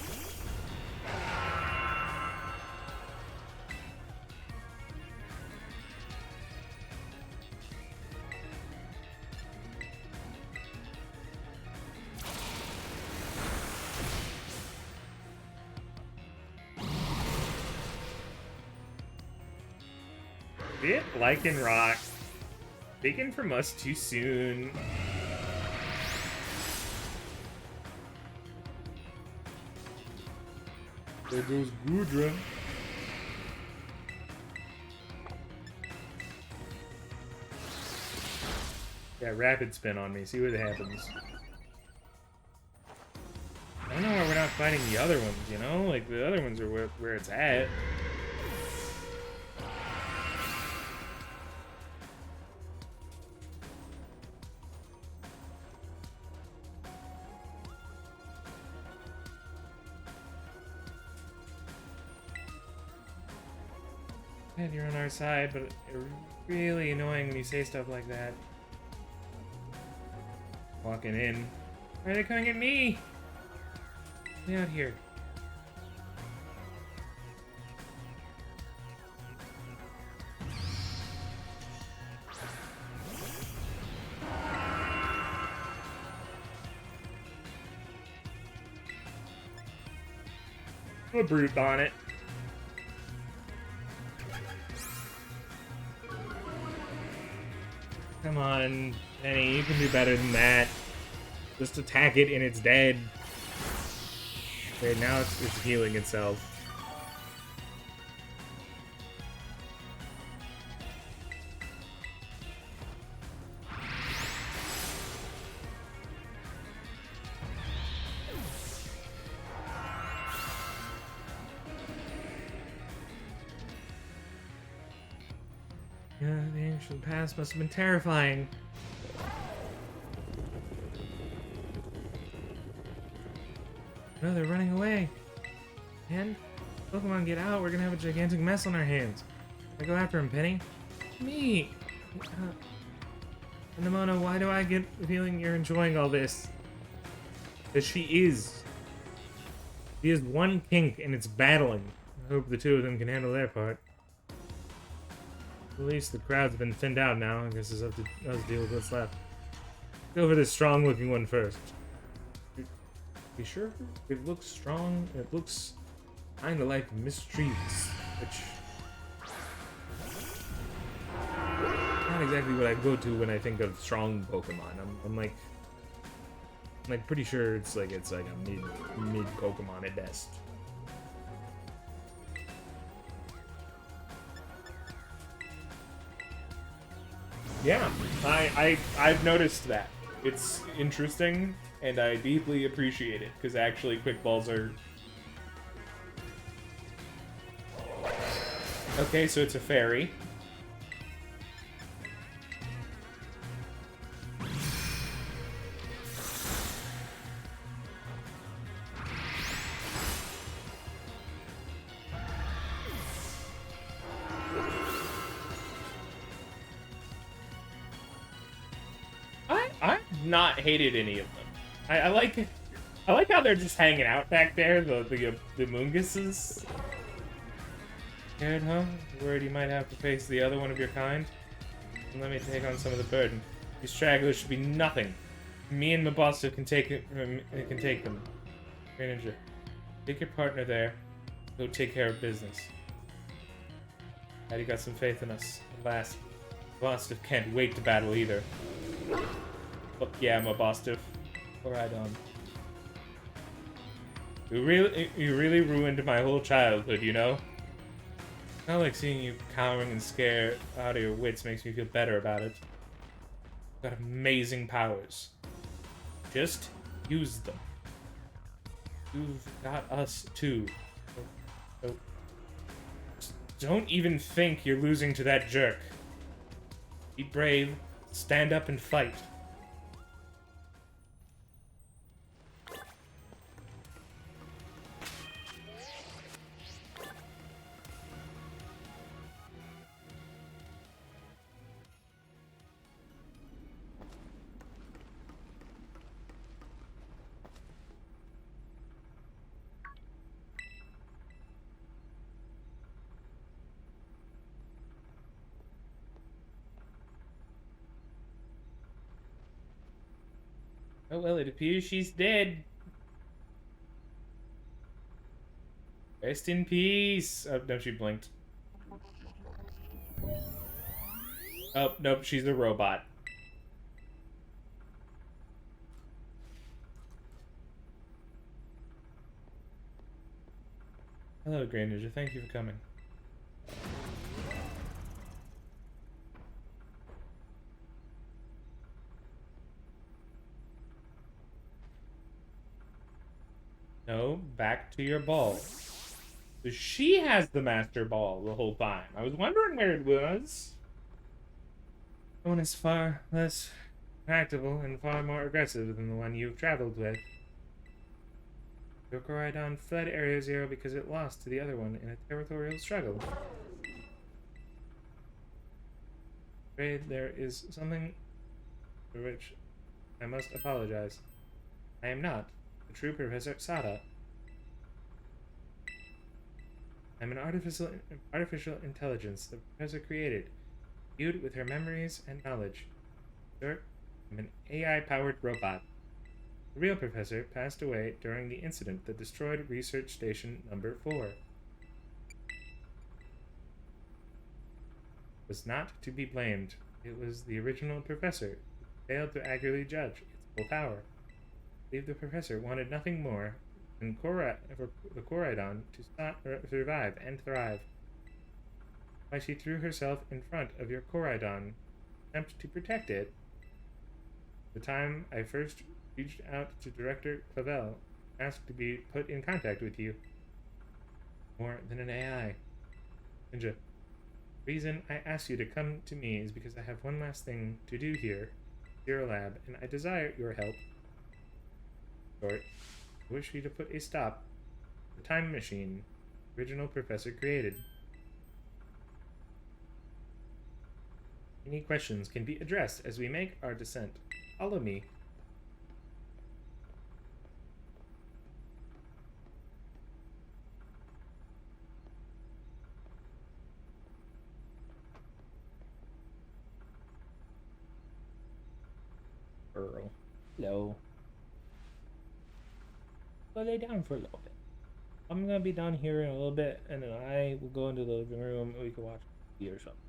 [SPEAKER 1] Bit Lycanroc. Taken from us too soon. There goes Goodra. Yeah, rapid spin on me. See what happens. I don't know why we're not fighting the other ones, you know? Like, the other ones are where it's at. And you're on our side, but you're really annoying when you say stuff like that. Walking in. Why are they coming at me? Get out here. A brute bonnet. Come on, Penny, you can do better than that. Just attack it and it's dead. Okay, now it's healing itself. Yeah, the ancient past must have been terrifying. No, they're running away. And Pokemon get out, we're gonna have a gigantic mess on our hands. I go after him, Penny. Me. Nemona, why do I get the feeling you're enjoying all this? Because she is. She is one kink and it's battling. I hope the two of them can handle their part. At least the crowd's been thinned out now. I guess it's up to us to deal with what's left. Go for this strong-looking one first. You sure? It looks strong. It looks kind of like Mistreats, which not exactly what I go to when I think of strong Pokemon. I'm like pretty sure it's like a mid Pokemon at best. Yeah, I've noticed that. It's interesting, and I deeply appreciate it, because actually quick balls are... Okay, so it's a fairy. I've not hated any of them. I like how they're just hanging out back there, the Munguses. Scared, huh? Worried you might have to face the other one of your kind? Let me take on some of the burden. These stragglers should be nothing. Me and Mabasta can take them. Greninja, take your partner there. Go take care of business. Glad you got some faith in us. At last, Mabostiff can't wait to battle either. Fuck yeah, Mabostiff. Right on. You really ruined my whole childhood, you know? Not like seeing you cowering and scared out of your wits makes me feel better about it. You've got amazing powers. Just use them. You've got us too. So don't even think you're losing to that jerk. Be brave, stand up and fight. Oh well, it appears she's dead. Rest in peace. Oh, no, she blinked. Oh, nope, she's a robot. Hello, Greninja. Thank you for coming. No, back to your ball. So she has the master ball the whole time. I was wondering where it was. The one is far less tractable and far more aggressive than the one you've traveled with. Your Koraidon fled Area Zero because it lost to the other one in a territorial struggle. Afraid there is something for which I must apologize. I am not the true Professor Sada. I'm an artificial intelligence the professor created, imbued with her memories and knowledge. In short, I'm an AI-powered robot. The real professor passed away during the incident that destroyed Research Station Number 4. Was not to be blamed. It was the original professor who failed to accurately judge its full power. I believe the professor wanted nothing more than for the Koraidon to survive and thrive. Why she threw herself in front of your Koraidon, attempt to protect it. The time I first reached out to Director Clavel, asked to be put in contact with you. More than an AI. Ninja. The reason I asked you to come to me is because I have one last thing to do here, Zero Lab, and I desire your help. Short, I wish you to put a stop to the time machine the original professor created. Any questions can be addressed as we make our descent. Follow me. Earl. Hello. Go lay down for a little bit. I'm gonna be down here in a little bit, and then I will go into the living room and we can watch TV or something.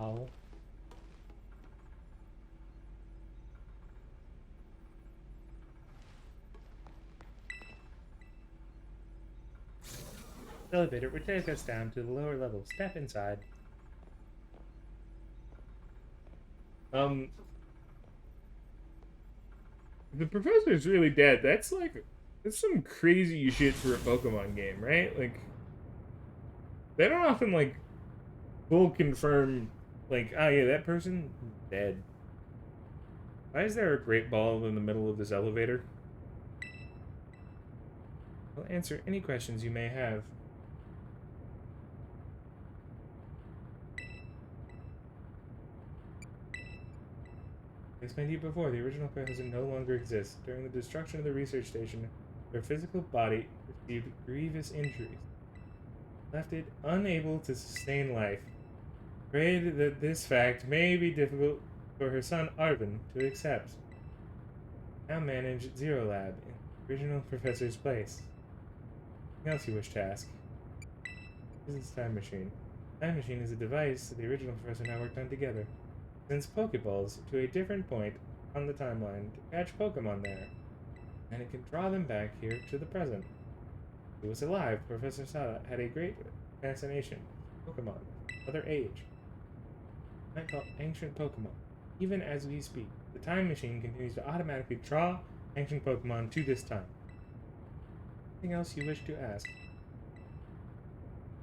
[SPEAKER 1] Oh. The elevator will take us down to the lower level. Step inside. The professor's really dead. That's some crazy shit for a Pokemon game, right? Like, they don't often, like, full confirm, like, oh yeah, that person dead. Why is there a great ball in the middle of this elevator? I'll answer any questions you may have. I explained to you before, the original professor no longer exists. During the destruction of the research station, their physical body received grievous injuries, left it unable to sustain life. Afraid that this fact may be difficult for her son Arvin to accept. Now manage Zero Lab in the original professor's place. Anything else you wish to ask? This is Time Machine. Time Machine is a device that the original professor and I worked on together. Sends Pokeballs to a different point on the timeline to catch Pokemon there, and it can draw them back here to the present. He was alive. Professor Sada had a great fascination with Pokemon, other age. I call ancient Pokemon. Even as we speak, the Time Machine continues to automatically draw ancient Pokemon to this time. Anything else you wish to ask?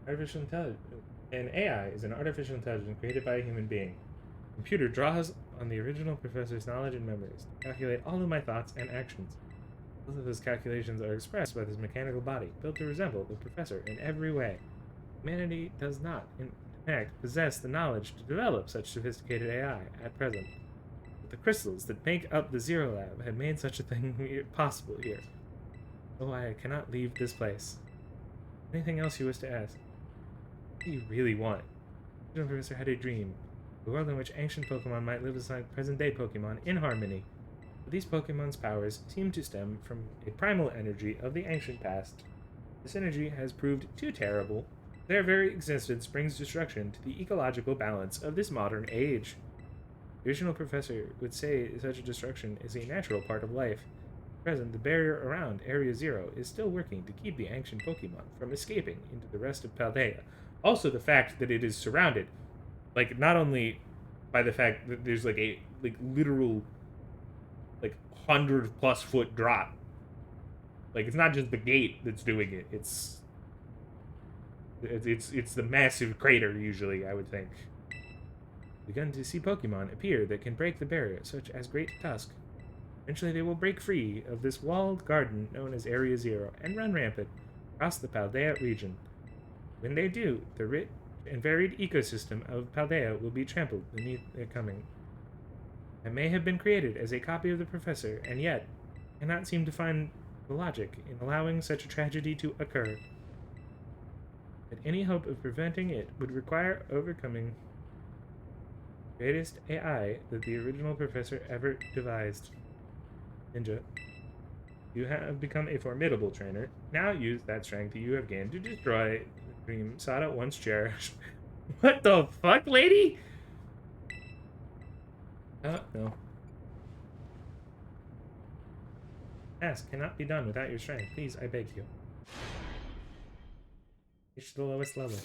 [SPEAKER 1] Artificial intelligence. An AI is an artificial intelligence created by a human being. The computer draws on the original professor's knowledge and memories to calculate all of my thoughts and actions. Both of his calculations are expressed by this mechanical body, built to resemble the professor in every way. Humanity does not, in fact, possess the knowledge to develop such sophisticated AI at present. But the crystals that make up the Zero Lab had made such a thing possible here. So I cannot leave this place. Anything else you wish to ask? What do you really want? The original professor had a dream. A world in which ancient Pokemon might live alongside present-day Pokemon in harmony. But these Pokemon's powers seem to stem from a primal energy of the ancient past. This energy has proved too terrible. Their very existence brings destruction to the ecological balance of this modern age. The original professor would say such a destruction is a natural part of life. At present, the barrier around Area Zero is still working to keep the ancient Pokemon from escaping into the rest of Paldea. Also, the fact that it is surrounded. Like, not only by the fact that there's like a literal 100+ foot drop. Like, it's not just the gate that's doing it. It's the massive crater usually, I would think. Begun to see Pokemon appear that can break the barrier, such as Great Tusk. Eventually they will break free of this walled garden known as Area Zero and run rampant across the Paldea region. When they do, the rich and varied ecosystem of Paldea will be trampled beneath their coming. It may have been created as a copy of the Professor, and yet cannot seem to find the logic in allowing such a tragedy to occur. But any hope of preventing it would require overcoming the greatest AI that the original Professor ever devised. Ninja, you have become a formidable trainer. Now use that strength you have gained to destroy the dream Sada once cherished. What the fuck, lady? No. Task cannot be done without your strength. Please, I beg you. Reach the lowest level.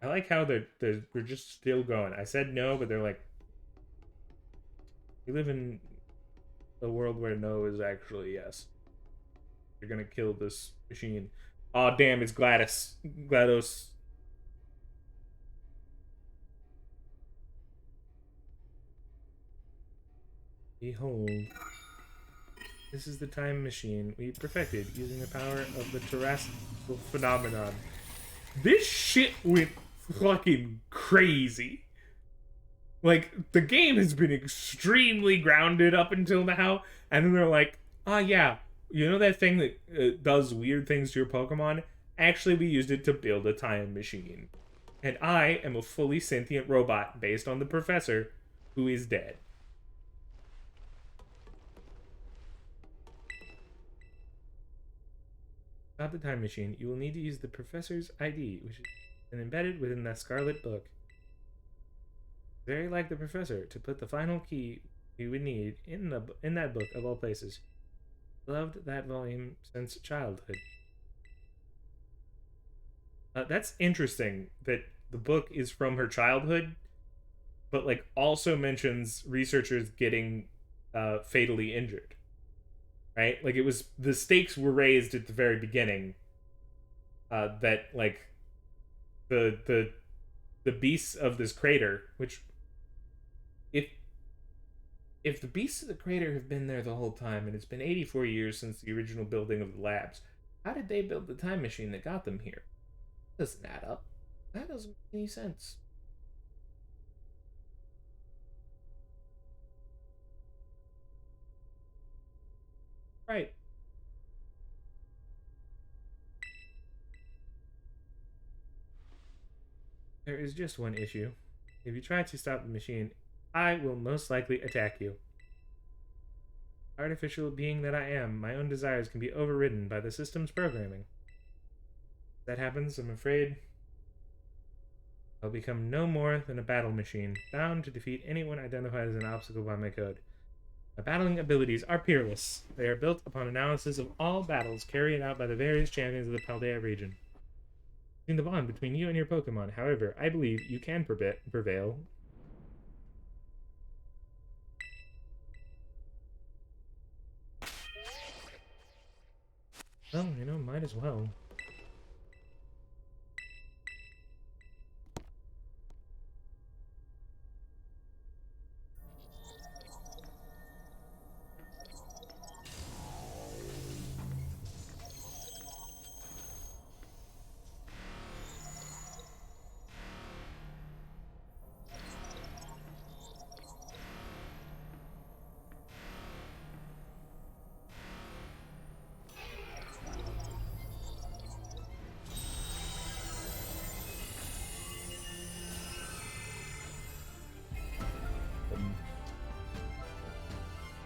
[SPEAKER 1] I like how we're just still going. I said no, but they're like, we live in a world where no is actually yes. You're gonna kill this machine. Oh damn, it's GLaDOS. Behold. This is the time machine we perfected using the power of the terrestrial phenomenon. This shit went fucking crazy. Like, the game has been extremely grounded up until now, and then they're like, oh yeah, you know that thing that does weird things to your Pokemon? Actually, we used it to build a time machine. And I am a fully sentient robot based on the Professor, who is dead. About the time machine, you will need to use the Professor's ID, which is embedded within the Scarlet Book. Very like the Professor, to put the final key you would need in that book of all places. Loved that volume since childhood. That's interesting that the book is from her childhood, but like also mentions researchers getting fatally injured. Right? Like, it was, the stakes were raised at the very beginning, that like the beasts of this crater, which if the beasts of the crater have been there the whole time, and it's been 84 years since the original building of the labs, how did they build the time machine that got them here? That doesn't add up. That doesn't make any sense. Right. There is just one issue. If you try to stop the machine, I will most likely attack you. Artificial being that I am, my own desires can be overridden by the system's programming. If that happens, I'm afraid I'll become no more than a battle machine, bound to defeat anyone identified as an obstacle by my code. My battling abilities are peerless. They are built upon analysis of all battles carried out by the various champions of the Paldea region. In the bond between you and your Pokemon, however, I believe you can prevail. Well, you know, might as well.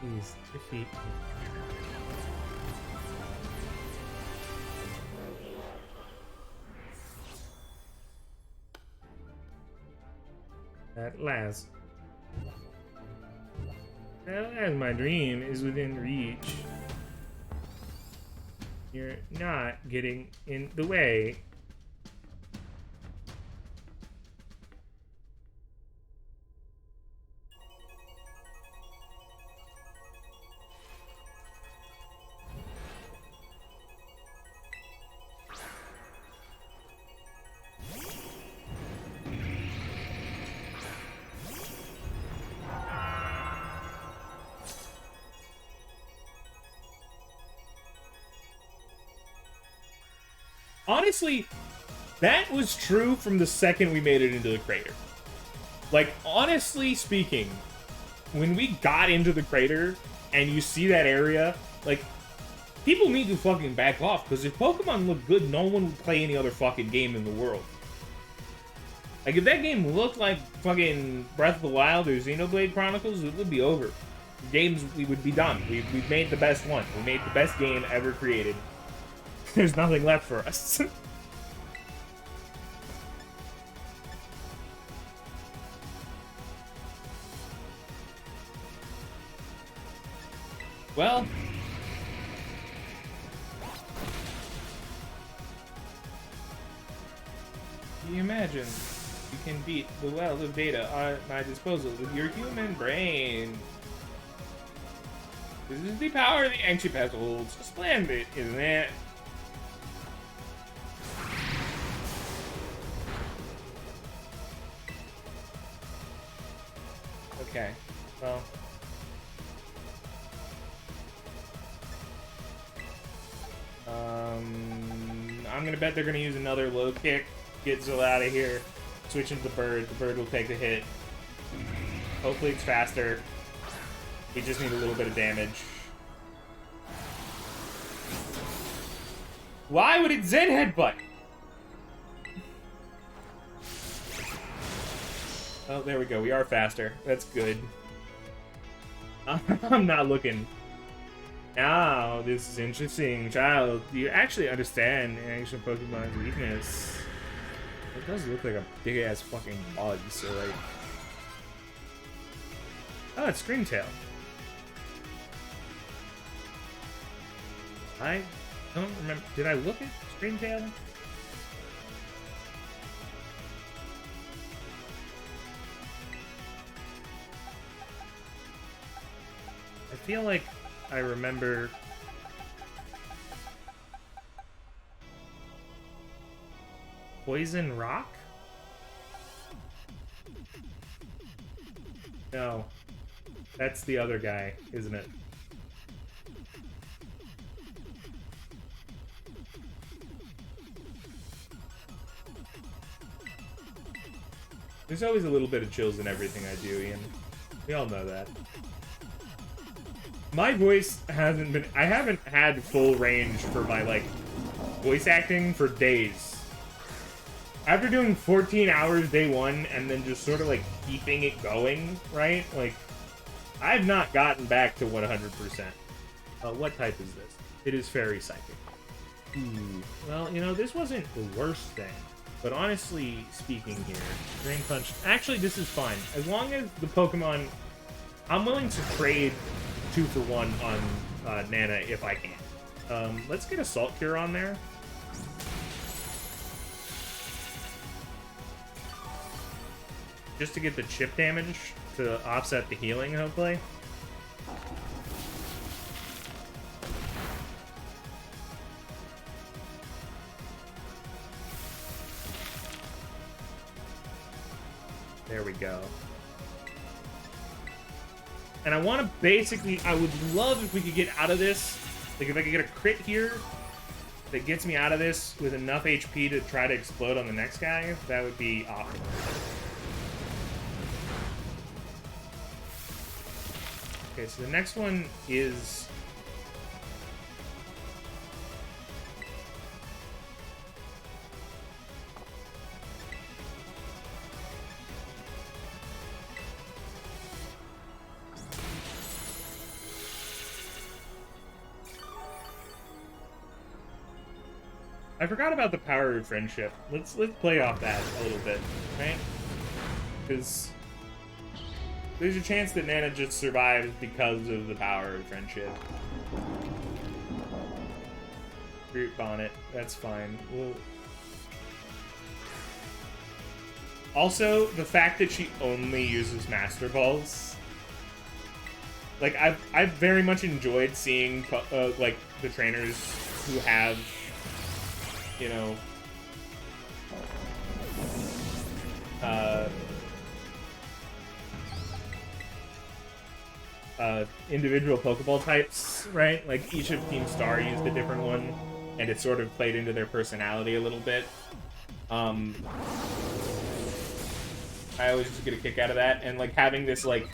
[SPEAKER 1] Please defeat me. At last. At last, my dream is within reach. You're not getting in the way. honestly, that was true from the second we made it into the crater. Like, honestly speaking, when we got into the crater and you see that area, like, people need to fucking back off, because if Pokemon looked good, no one would play any other fucking game in the world. Like, if that game looked like fucking Breath of the Wild or Xenoblade Chronicles, it would be over. Games, we would be done. We've made the best one. We made the best game ever created. There's nothing left for us. Well... can you imagine? You can beat the wealth of data at my disposal with your human brain. This is the power the Ancient Path holds. Splendid, isn't it? Okay, well... I'm gonna bet they're gonna use another low kick. Get Zill out of here. Switch into the bird. The bird will take the hit. Hopefully it's faster. We just need a little bit of damage. Why would it Zen Headbutt? Oh, there we go. We are faster. That's good. I'm not looking. Now, this is interesting. Child, do you actually understand ancient Pokemon's weakness? It does look like a big-ass fucking bug, so like... oh, it's Screamtail. I don't remember... did I look at Screamtail? I feel like I remember... Poison Rock? No. That's the other guy, isn't it? There's always a little bit of chills in everything I do, Ian. We all know that. My voice hasn't been... I haven't had full range for my, like, voice acting for days. After doing 14 hours day one and then just sort of, like, keeping it going, right? Like, I've not gotten back to 100%. What type is this? It is Fairy Psychic. Ooh. Well, you know, this wasn't the worst thing. But honestly speaking here, Drain Punch... actually, this is fine. As long as the Pokemon... I'm willing to trade 2-for-1 on Nana if I can. Let's get Assault Cure on there. Just to get the chip damage to offset the healing, hopefully. There we go. And I want to basically... I would love if we could get out of this. Like, if I could get a crit here that gets me out of this with enough HP to try to explode on the next guy, that would be awesome. Okay, so the next one is... I forgot about the power of friendship. Let's play off that a little bit, right? Because there's a chance that Nana just survives because of the power of friendship. Root Bonnet, that's fine. Also, the fact that she only uses Master Balls. Like, I've very much enjoyed seeing, like, the trainers who have, you know, individual Pokeball types, right? Like, each of Team Star used a different one. and it sort of played into their personality a little bit. I always just get a kick out of that, and like having this like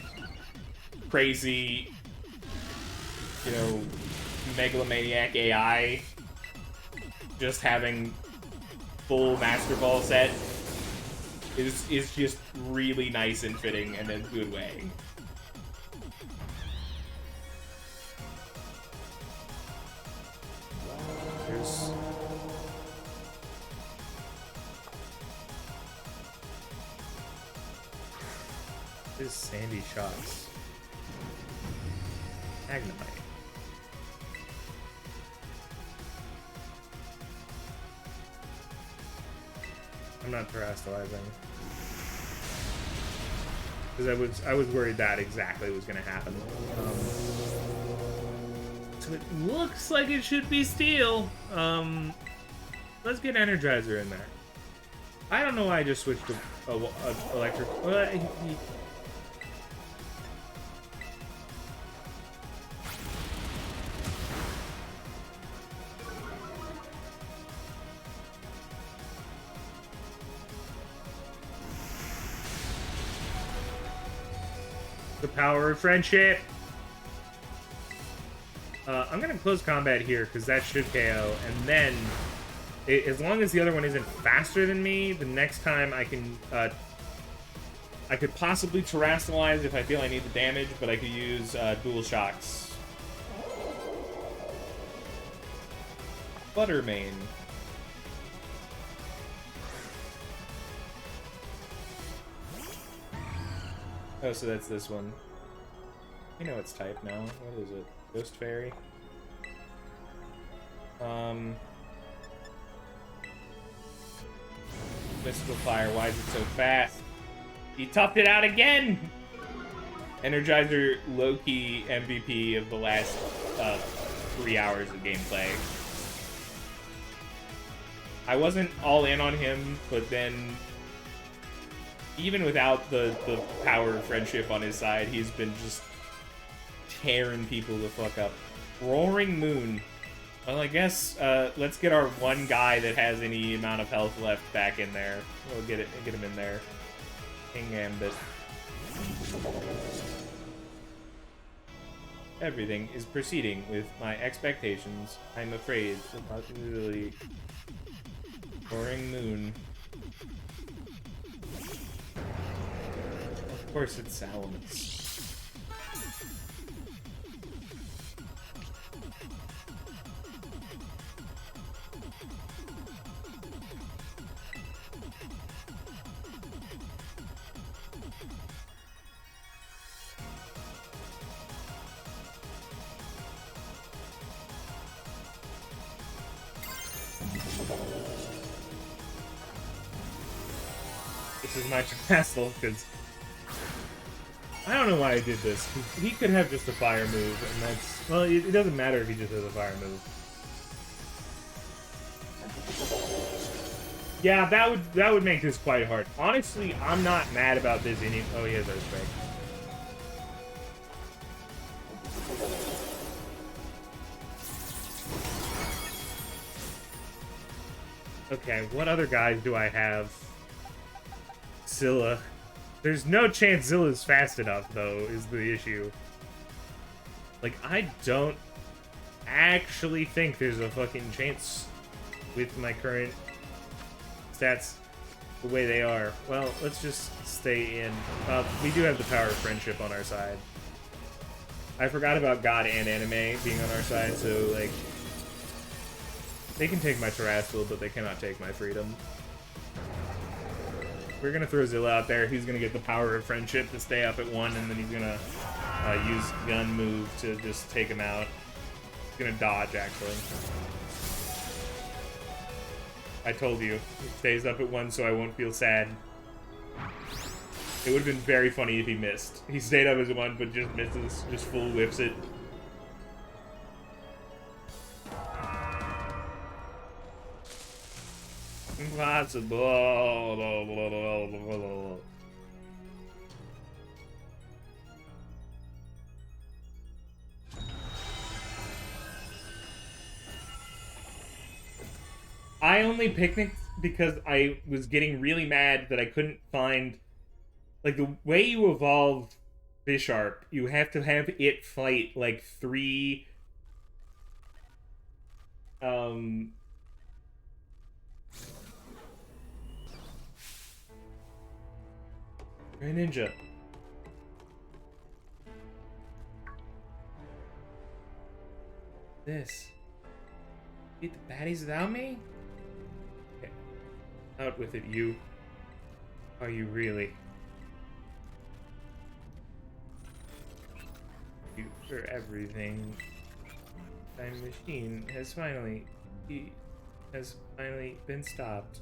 [SPEAKER 1] crazy, you know, megalomaniac AI just having full Master Ball set is just really nice and fitting in a good way. There's Sandy Shots. Magnemite. I'm not terastallizing. Because I was worried that exactly was gonna happen. So it looks like it should be steel. Let's get Energizer in there. I don't know why I just switched to electric. The power of friendship. I'm gonna close combat here because that should KO, and then as long as the other one isn't faster than me, the next time I can I could possibly terastallize if I feel I need the damage, but I could use dual shocks. Buttermane. Oh, so that's this one. You know its type now. What is it? Ghost Fairy? Mystical Fire, why is it so fast? He toughed it out again! Energizer low-key MVP of the last 3 hours of gameplay. I wasn't all in on him, but then even without the power of friendship on his side, he's been just tearing people the fuck up. Roaring Moon. Well, I guess let's get our one guy that has any amount of health left back in there. We'll get him in there. King Gambit. Everything is proceeding with my expectations. I'm afraid the possibility. Roaring Moon. Of course it's Salamence. This is my castle, because I don't know why I did this. He could have just a fire move, and that's... Well, it doesn't matter if he just has a fire move. Yeah, that would make this quite hard. Honestly, I'm not mad about this any... Oh, he has Earthquake. Okay, what other guys do I have? Zilla. There's no chance Zilla's fast enough, though, is the issue. Like, I don't actually think there's a fucking chance with my current stats the way they are. Well, let's just stay in. We do have the power of friendship on our side. I forgot about God and Anime being on our side, so, like, they can take my Terastal, but they cannot take my freedom. We're gonna throw Zilla out there. He's gonna get the power of friendship to stay up at 1, and then he's gonna use gun move to just take him out. He's gonna dodge, actually. I told you. He stays up at 1 so I won't feel sad. It would have been very funny if he missed. He stayed up as 1, but just misses. Just full whips it. Impossible. I only picnicked because I was getting really mad that I couldn't find, like, the way you evolve Bisharp, you have to have it fight like 3 um Greninja. This. Beat the baddies without me? Okay. Out with it, you. Are you really? You for everything. Time machine has finally been stopped.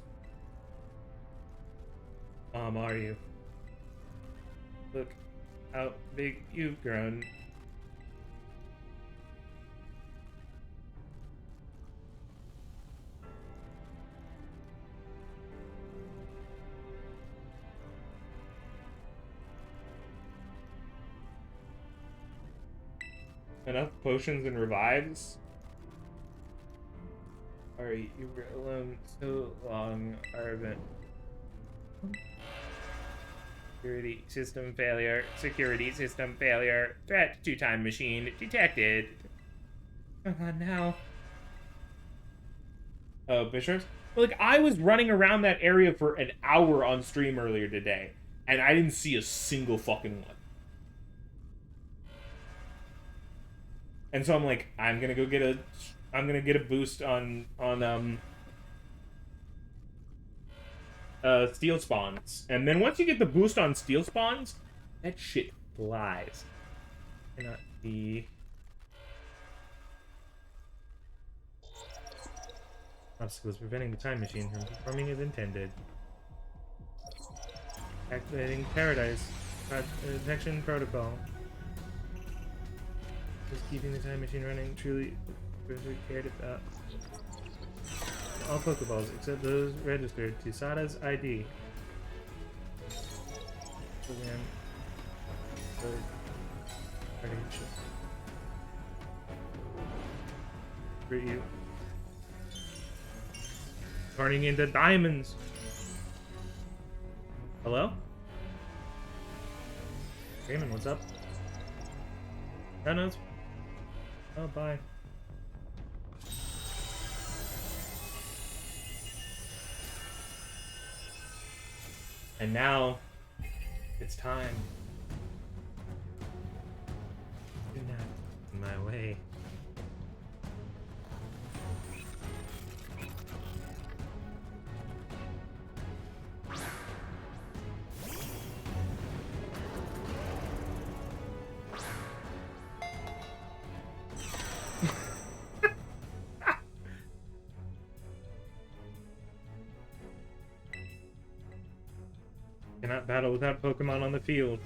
[SPEAKER 1] Mom, are you? Look how big you've grown. Enough potions and revives? Alright, you were alone so long, Arvin. Security system failure. Security system failure. Threat to time machine detected. Come on now. Oh, Bishops? Like, I was running around that area for an hour on stream earlier today, and I didn't see a single fucking one. And so I'm like, I'm gonna get a boost on steel spawns. And then once you get the boost on steel spawns, that shit flies. Cannot be obstacles preventing the time machine from performing as intended. Activating Paradise Detection Protocol. Just keeping the time machine running truly cared about. All Pokeballs except those registered to Sada's ID. Program. For you. Turning into diamonds. Hello? Raymond, what's up? No, oh, bye. And now, it's time. Do not in my way. Cannot battle without Pokemon on the field.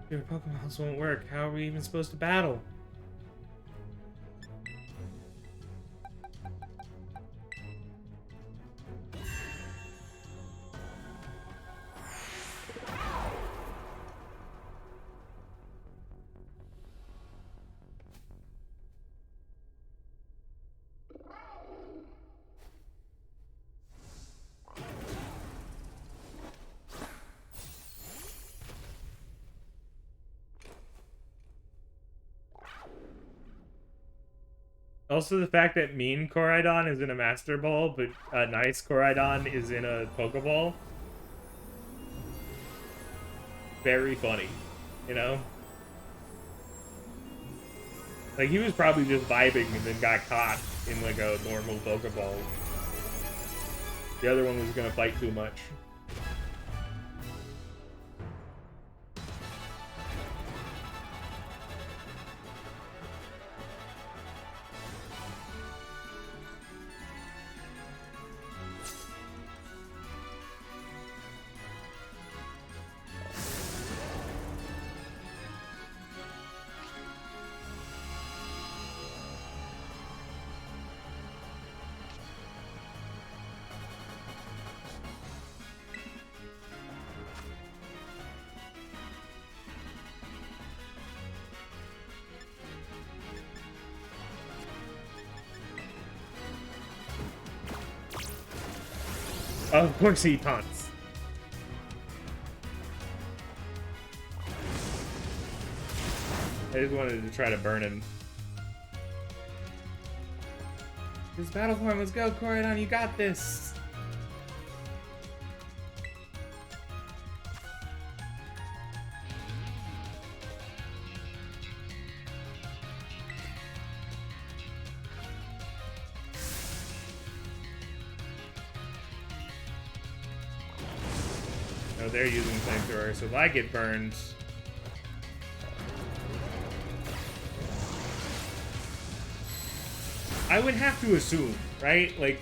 [SPEAKER 1] Your Pokeballs won't work. How are we even supposed to battle? Also, the fact that Mean Koraidon is in a Master Ball, but Nice Koraidon is in a Pokeball. Very funny, you know? Like, he was probably just vibing and then got caught in, like, a normal Pokeball. The other one was gonna fight too much. Of course he taunts. I just wanted to try to burn him. This battle form, let's go, Koridon, you got this! Oh, they're using flamethrower, so if I get burned... I would have to assume, right? Like...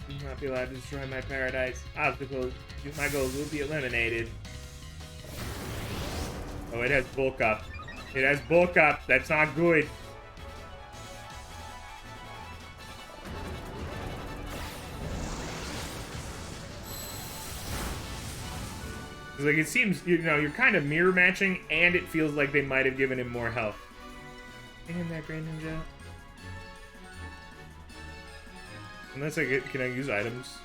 [SPEAKER 1] You will not be allowed to destroy my paradise. Obstacles. My goals will be eliminated. Oh, it has bulk up. It has bulk up. That's not good. Like, it seems, you know, you're kind of mirror matching, and it feels like they might have given him more health. Damn that Great Ninja. Unless I get, can I use items?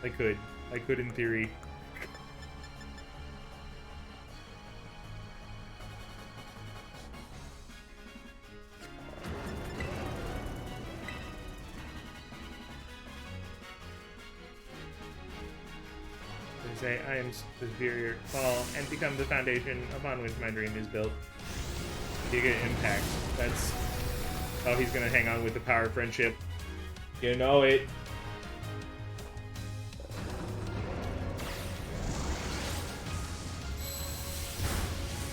[SPEAKER 1] I could. I could in theory. Say, I am superior, fall, and become the foundation upon which my dream is built. You get impact. That's... Oh, he's gonna hang on with the power of friendship. You know it.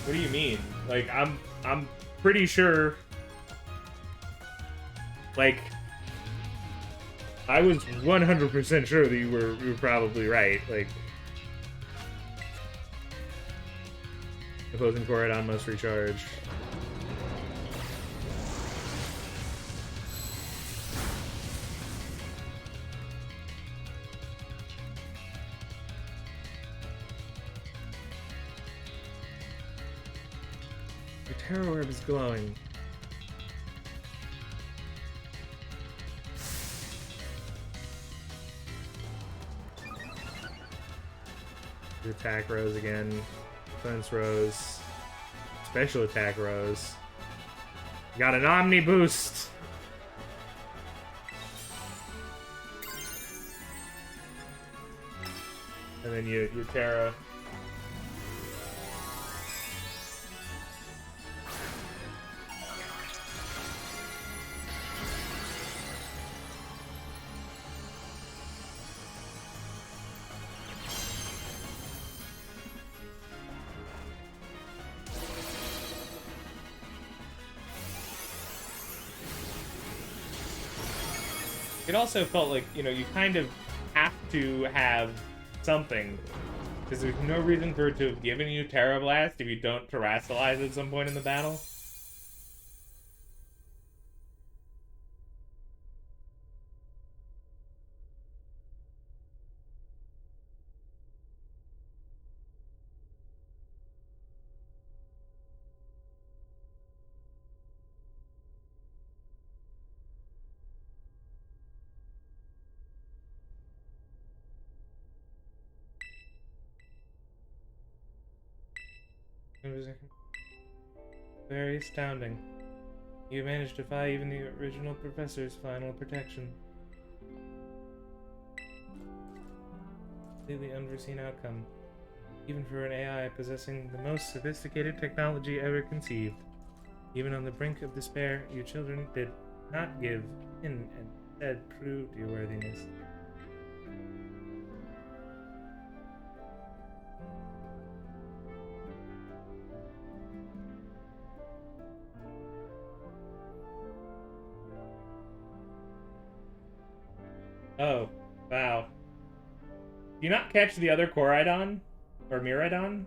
[SPEAKER 1] What do you mean? Like, I'm pretty sure... Like... I was 100% sure that you were probably right. Like... Opposing Koridon must recharge. The Terror Orb is glowing. The attack rose again. Defense rose. Special attack rose. Got an Omni boost. And then you Terra. It also felt like, you know, you kind of have to have something. Because there's no reason for it to have given you Terra Blast if you don't Terrasilize at some point in the battle. It was very astounding. You managed to defy even the original professor's final protection. Completely unforeseen outcome. Even for an AI possessing the most sophisticated technology ever conceived. Even on the brink of despair, you children did not give in and instead proved your worthiness. Oh, wow. Do you not catch the other Koridon? Or Miraidon?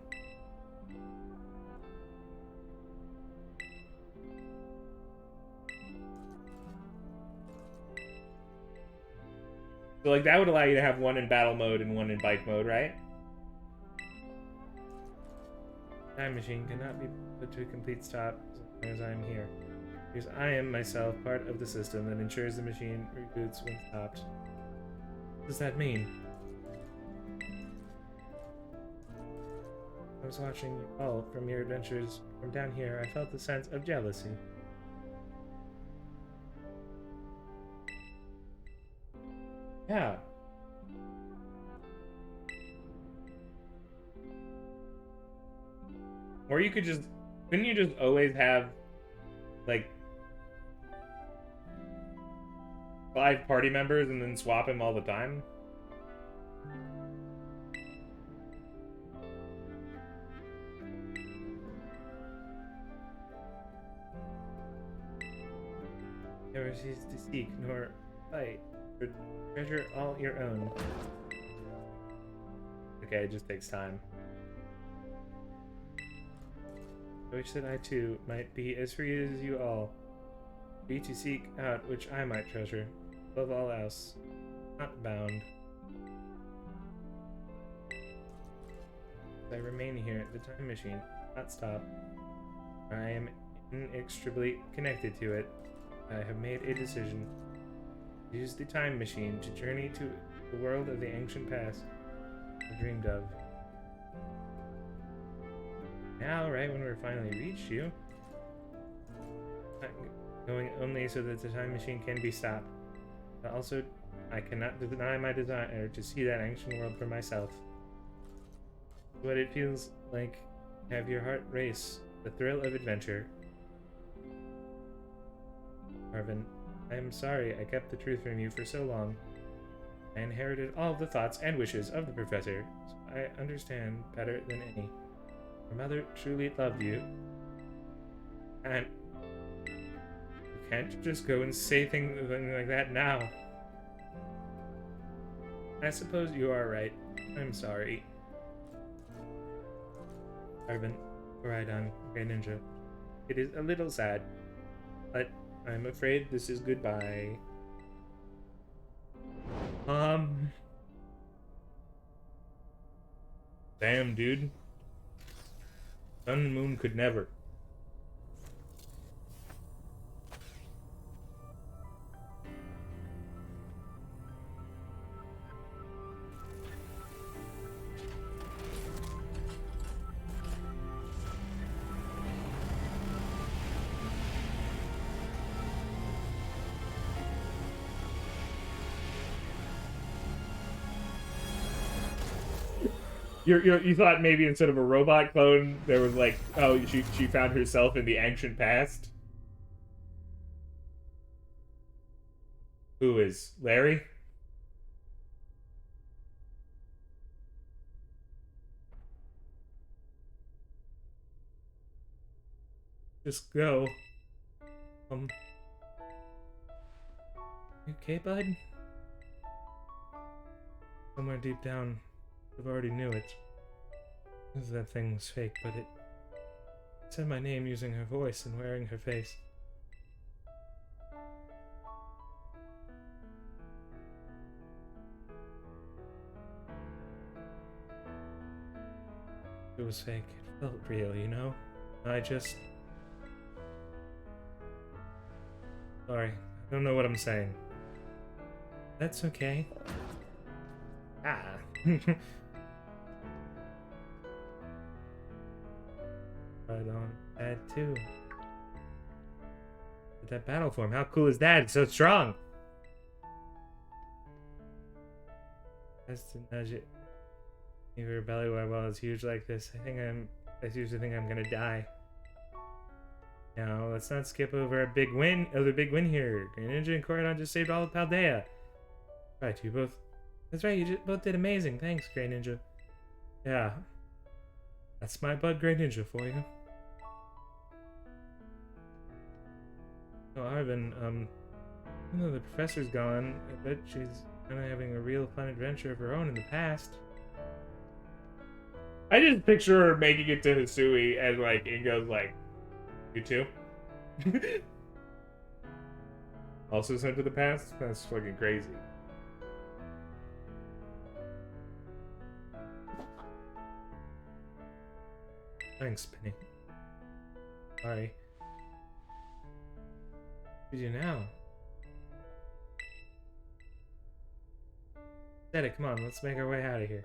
[SPEAKER 1] So, like, that would allow you to have one in battle mode and one in bike mode, right? Time machine cannot be put to a complete stop as long as I am here. Because I am myself part of the system that ensures the machine reboots when stopped. What does that mean? I was watching you all from your adventures from down here. I felt a sense of jealousy. Yeah. Or you could just... Couldn't you just always have, like, 5 party members and then swap him all the time? Never cease to seek nor fight for treasure all your own. Okay, it just takes time. I wish that I too might be as free as you all. Free to seek out which I might treasure, above all else, not bound. I remain here at the time machine, not stop. I am inextricably connected to it. I have made a decision. Use the time machine to journey to the world of the ancient past I dreamed of. Now, right when we're finally reached you, I'm going only so that the time machine can be stopped. But also, I cannot deny my desire to see that ancient world for myself. What it feels like, have your heart race, the thrill of adventure. Arven, I am sorry I kept the truth from you for so long. I inherited all the thoughts and wishes of the professor, so I understand better than any. Your mother truly loved you, and you can't just go and say things like that now. I suppose you are right. I'm sorry. Arven, Koraidon, Greninja. It is a little sad, but I'm afraid this is goodbye. Damn, dude. Sun and Moon could never. You thought maybe instead of a robot clone, there was like, oh, she found herself in the ancient past? Who is? Larry? Just go. You okay, bud? Somewhere deep down, I've already knew it. That thing was fake, but it said my name using her voice and wearing her face. It was fake. It felt real, you know? I just... Sorry, I don't know what I'm saying. That's okay. Ah. Right on. That too. But that battle form, how cool is that? It's so strong! Has to nudge it. If your belly while it's huge like this, I usually think I'm gonna die. Now, let's not skip over a big win. Oh, the big win here. Greninja and Koraidon just saved all of Paldea. Right, you both... That's right, you both did amazing. Thanks, Greninja. Yeah. That's my bud Greninja for you. Oh, Arven, even though the professor's gone, I bet she's kind of having a real fun adventure of her own in the past. I just picture her making it to Hisui and, like, Ingo's like, you too? Also sent to the past? That's fucking crazy. Thanks, Penny. Sorry. What do you do now? Said it, come on, let's make our way out of here.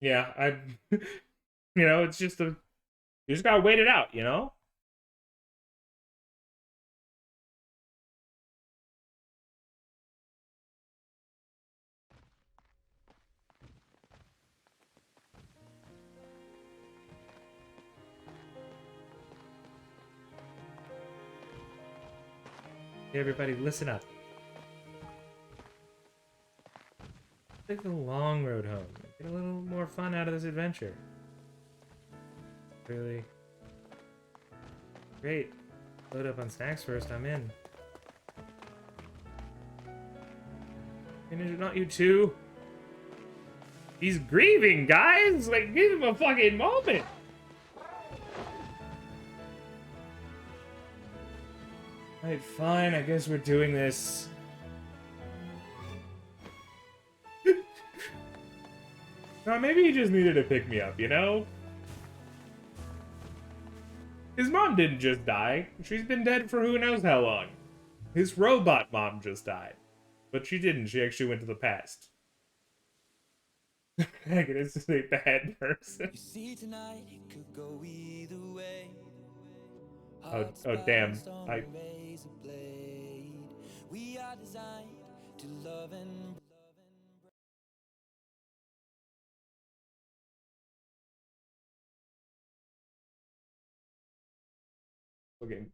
[SPEAKER 1] Yeah, I, it's just you just gotta wait it out, you know? Hey, everybody, listen up. Take the long road home. Get a little more fun out of this adventure. Really great. Load up on snacks first, I'm in. And not you too. He's grieving, guys! Like, give him a fucking moment! Alright, fine, I guess we're doing this. No, maybe he just needed to pick me up, you know? His mom didn't just die. She's been dead for who knows how long. His robot mom just died. But she didn't. She actually went to the past. Megan is just a bad person.
[SPEAKER 3] You see tonight it could go either way.
[SPEAKER 1] Oh damn.
[SPEAKER 3] We are designed to love and
[SPEAKER 1] Okay.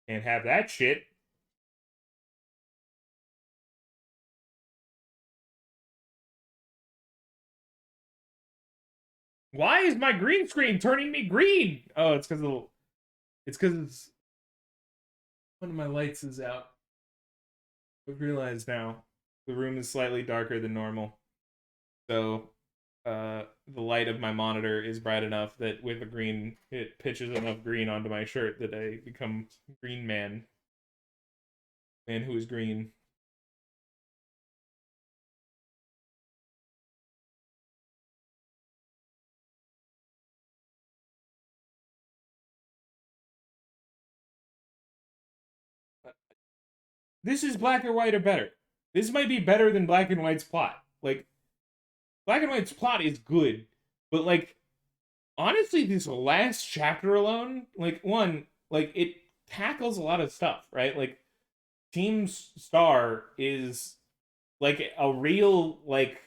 [SPEAKER 1] Can't have that shit. Why is my green screen turning me green? Oh, it's because one of my lights is out. I've realized now the room is slightly darker than normal. So the light of my monitor is bright enough that with the green, it pitches enough green onto my shirt that I become Green Man. Man who is green. This is black or white or better. This might be better than Black and White's plot. Like, Black and White's plot is good, but like, honestly, this last chapter alone, like, one, like, it tackles a lot of stuff, right? Like, Team Star is like a real, like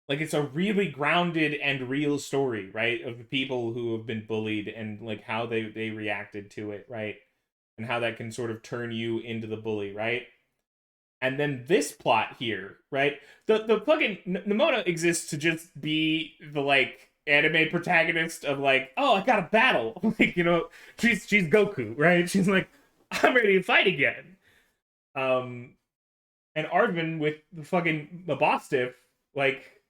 [SPEAKER 1] it's a really grounded and real story, right? Of the people who have been bullied and like how they reacted to it, right? And how that can sort of turn you into the bully, right? And then this plot here, right? The fucking Nemona exists to just be the like anime protagonist of like, oh, I got a battle, like she's Goku, right? She's like, I'm ready to fight again. And Arvin with the fucking Mabostiff, like,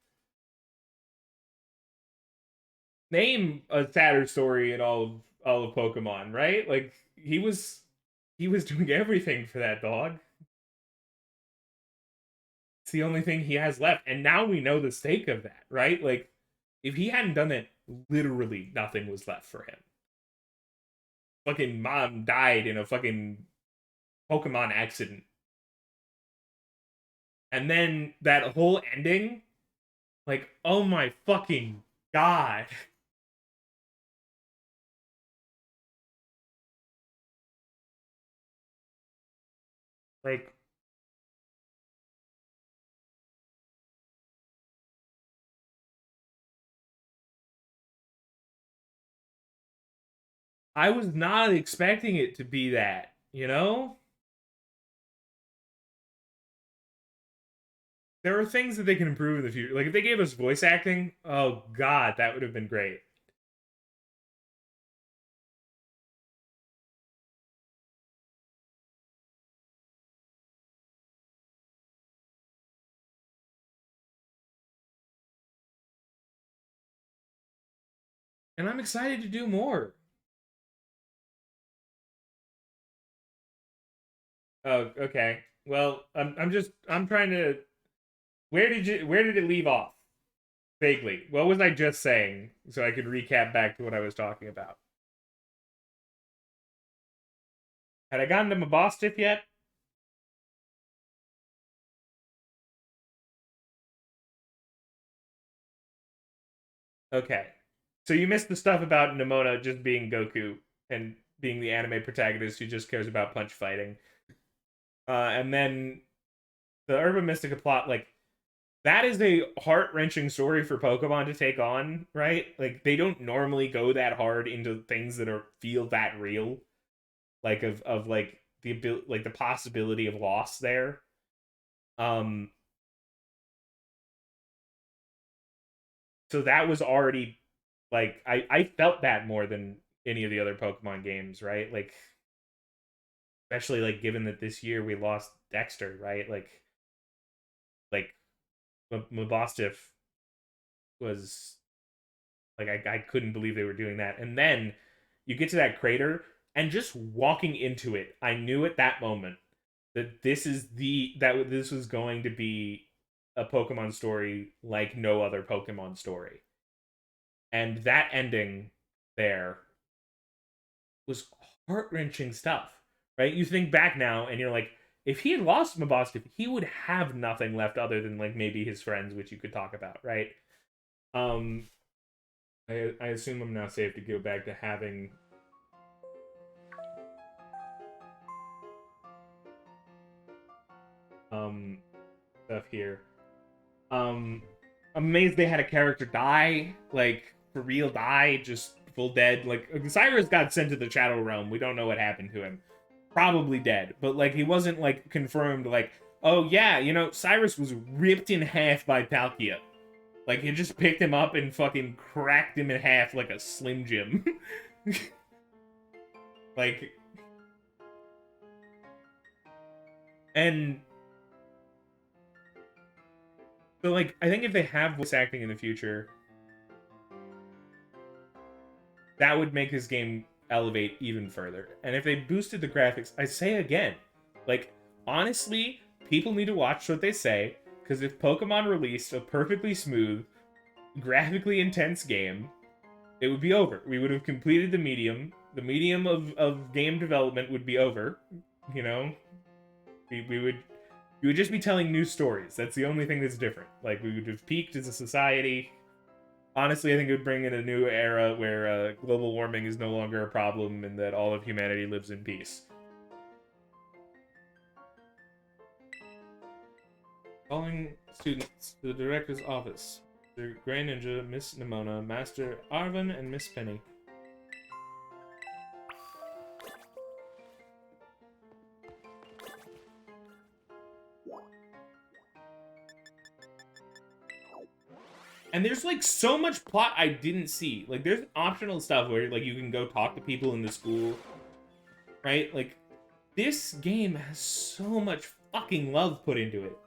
[SPEAKER 1] name a sadder story in all of Pokemon, right? Like he was doing everything for that dog. It's the only thing he has left, and now we know the stake of that, right? Like if he hadn't done it, literally nothing was left for him. Fucking mom died in a fucking Pokemon accident. And then that whole ending, like, oh my fucking god. Like, I was not expecting it to be that, you know? there are things that they can improve in the future. Like if they gave us voice acting, oh god, that would have been great. And I'm excited to do more. Oh, okay. Well, I'm trying to. Where did it leave off? Vaguely. What was I just saying? So I could recap back to what I was talking about. Had I gotten to my boss tip yet? Okay. So you missed the stuff about Nemona just being Goku and being the anime protagonist who just cares about punch fighting. And then the Urban Mystica plot, like, that is a heart-wrenching story for Pokemon to take on, right? Like, they don't normally go that hard into things that feel that real. Like, of like, the possibility of loss there. So that was already like I felt that more than any of the other Pokemon games, right? Like especially like given that this year we lost Dexter, right? Like Mabosstiff was like I couldn't believe they were doing that. And then you get to that crater and just walking into it, I knew at that moment that this was going to be a Pokemon story like no other Pokemon story. And that ending there was heart-wrenching stuff, right? You think back now and you're like, if he had lost Mabosstiff, he would have nothing left other than like maybe his friends, which you could talk about, right? Um, I assume I'm now safe to go back to having stuff here. I'm amazed they had a character die, like for real die, just full dead. Like Cyrus got sent to the Shadow Realm. We don't know what happened to him. Probably dead, but like he wasn't like confirmed. Like, oh yeah, you know, Cyrus was ripped in half by Palkia. Like he just picked him up and fucking cracked him in half like a Slim Jim. Like, and so like I think if they have voice acting in the future, that would make this game elevate even further. And if they boosted the graphics, I say again, like honestly, people need to watch what they say because if Pokemon released a perfectly smooth, graphically intense game, it would be over. We would have completed the medium. The medium of game development would be over. You know, we would just be telling new stories. That's the only thing that's different. Like we would have peaked as a society. Honestly, I think it would bring in a new era where global warming is no longer a problem and that all of humanity lives in peace. Calling students to the director's office. Mr. Greninja, Miss Nemona, Master Arvin, and Miss Penny. And there's like so much plot I didn't see. Like there's optional stuff where like you can go talk to people in the school, right? Like this game has so much fucking love put into it.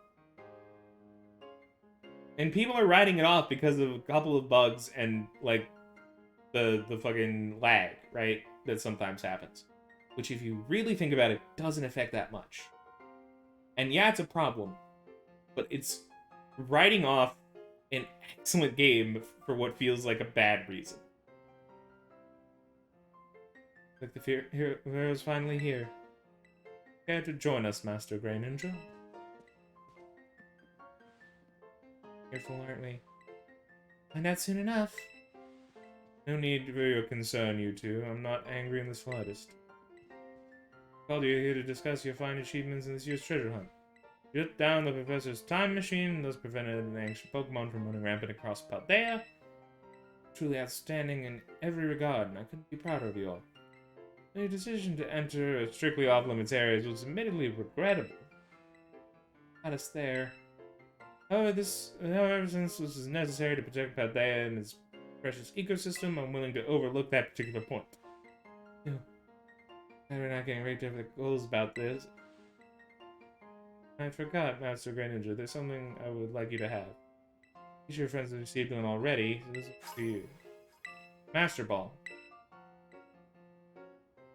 [SPEAKER 1] And people are writing it off because of a couple of bugs and like the fucking lag, right? That sometimes happens. Which if you really think about it, doesn't affect that much. And yeah, it's a problem. But it's writing off an excellent game for what feels like a bad reason. Like the hero's finally here. Care to join us, Master Greninja? Careful, aren't we? Find out soon enough. No need for your concern, you two. I'm not angry in the slightest. Called you here to discuss your fine achievements in this year's treasure hunt. Shut down the professor's time machine, thus prevented an ancient Pokemon from running rampant across Paldea. Truly outstanding in every regard, and I couldn't be prouder of you all. Your decision to enter strictly off-limits areas was admittedly regrettable. Got us there. However, since this is necessary to protect Paldea and its precious ecosystem, I'm willing to overlook that particular point. Ew. We're not getting raked over the coals about this. I forgot, Master Greninja. There's something I would like you to have. Each of your friends have received one already, so this is for you. Master Ball.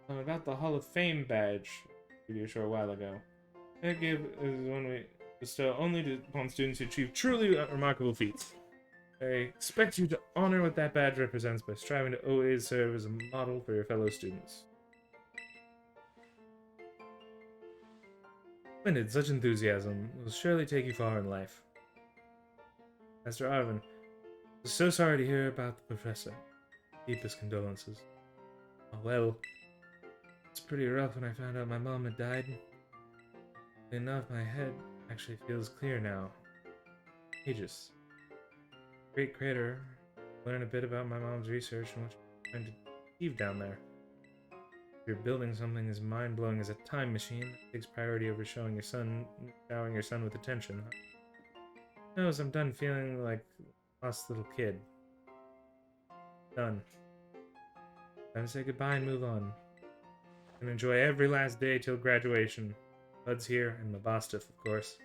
[SPEAKER 1] About the Hall of Fame badge I gave you a short while ago. That gift is one we bestow only upon students who achieve truly remarkable feats. I expect you to honor what that badge represents by striving to always serve as a model for your fellow students. Splendid, such enthusiasm will surely take you far in life. Master Arven, I'm so sorry to hear about the professor. Deepest condolences. Oh well, it's pretty rough when I found out my mom had died. Enough, my head actually feels clear now. Aegis. Great creator. Learn a bit about my mom's research and what she's trying to achieve down there. If you're building something as mind-blowing as a time machine, it takes priority over showering your son with attention. Knows I'm done feeling like a lost little kid. Done. Time to say goodbye and move on. And enjoy every last day till graduation. Bud's here, and Mabostov, of course.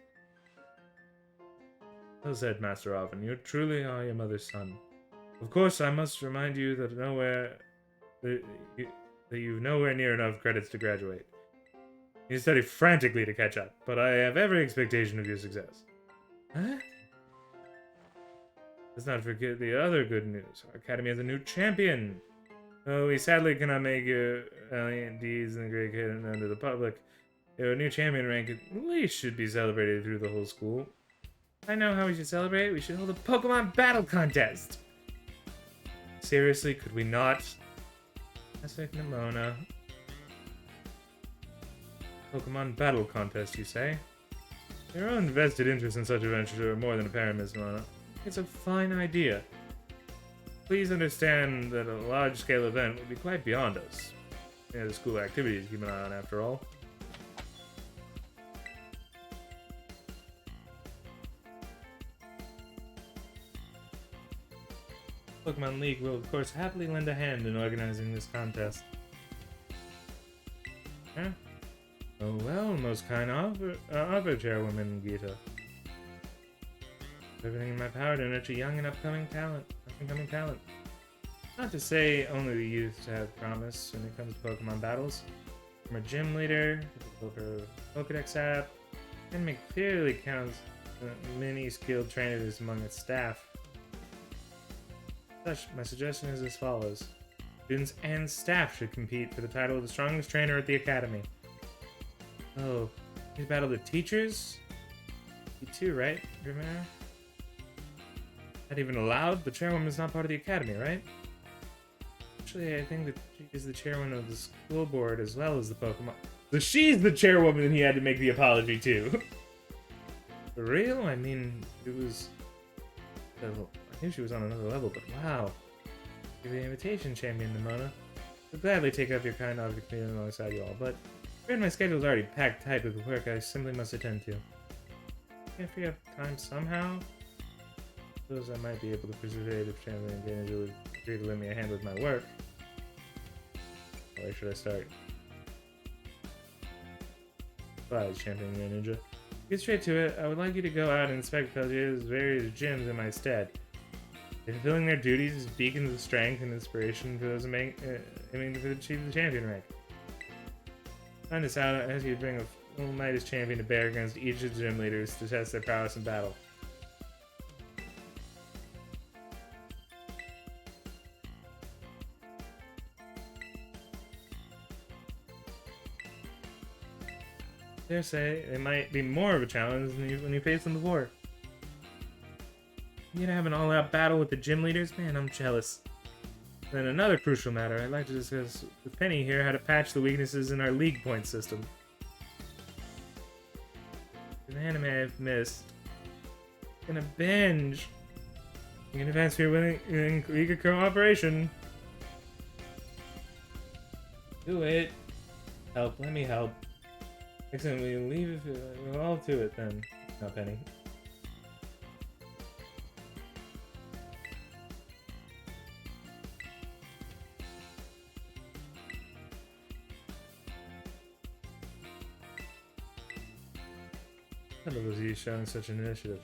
[SPEAKER 1] Well said, Master Arven. You truly are your mother's son. Of course, I must remind you that you've nowhere near enough credits to graduate. You study frantically to catch up, but I have every expectation of your success. Huh? Let's not forget the other good news. Our academy has a new champion. Though we sadly cannot make your valiant deeds and great kid known to the public, your new champion rank at least should be celebrated through the whole school. I know how we should celebrate. We should hold a Pokemon battle contest. Seriously, could we not? Classic Nimona. Pokemon battle contest, you say? Your own vested interest in such adventures are more than apparent, Miss Nimona. It's a fine idea. Please understand that a large-scale event would be quite beyond us. We have the school activities to keep an eye on, after all. Pokemon League will, of course, happily lend a hand in organizing this contest. Huh? Oh well, most kind Arbor Chairwoman Gita. Everything in my power to nurture young and upcoming talent. Not to say only the youth have promise when it comes to Pokemon battles. From a gym leader, to her Pokedex app, and clearly counts many skilled trainers among its staff. My suggestion is as follows. Students and staff should compete for the title of the strongest trainer at the academy. Oh, you battle the teachers? You too, right, Grimmer? Not even allowed? The chairwoman's not part of the academy, right? Actually, I think that she is the chairwoman of the school board as well as the Pokemon. So she's the chairwoman and he had to make the apology too. For real? I mean, it was... I knew she was on another level, but wow. You're the invitation champion, Nimona. I'll gladly take up your kind object feeling alongside you all, but my schedule's already packed tight with work I simply must attend to. If we have time somehow, I suppose I might be able to persuade if Champion Greninja would agree to lend me a hand with my work. Where should I start? Bye, Champion Greninja. Get straight to it. I would like you to go out and inspect Paldea's various gyms in my stead. They're fulfilling their duties as beacons of strength and inspiration for those aiming to achieve the champion rank. Find this out as you bring a full Midas champion to bear against each of the gym leaders to test their prowess in battle. I dare say it might be more of a challenge than when you faced them before. You gonna have an all-out battle with the gym leaders? Man, I'm jealous. Then another crucial matter, I'd like to discuss with Penny here how to patch the weaknesses in our league point system. An anime I've missed. I'm gonna binge. You can advance for your winning league cooperation. Do it. Help, let me help. Excellent, we'll leave it all to it then. Not Penny. None of you showing such an initiative.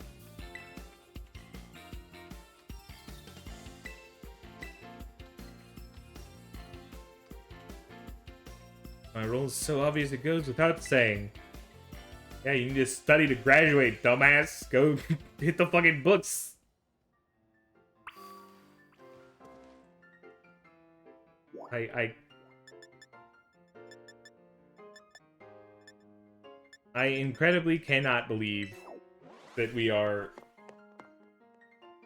[SPEAKER 1] My role is so obvious it goes without saying. Yeah, you need to study to graduate, dumbass. Go hit the fucking books. I incredibly cannot believe that we are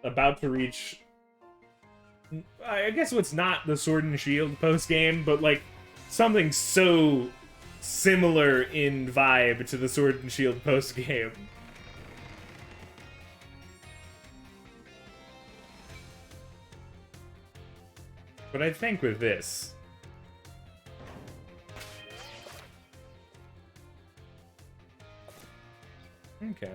[SPEAKER 1] about to reach, I guess what's not the Sword and Shield post-game, but like something so similar in vibe to the Sword and Shield post-game. But I think with this, okay.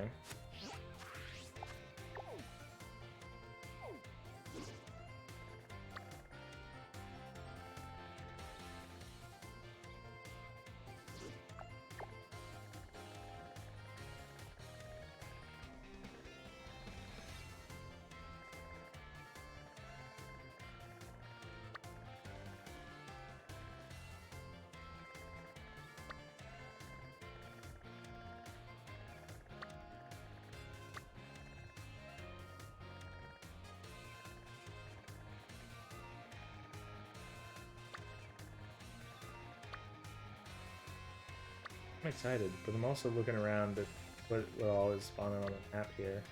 [SPEAKER 1] I'm excited, but I'm also looking around at what all is spawning on the map here.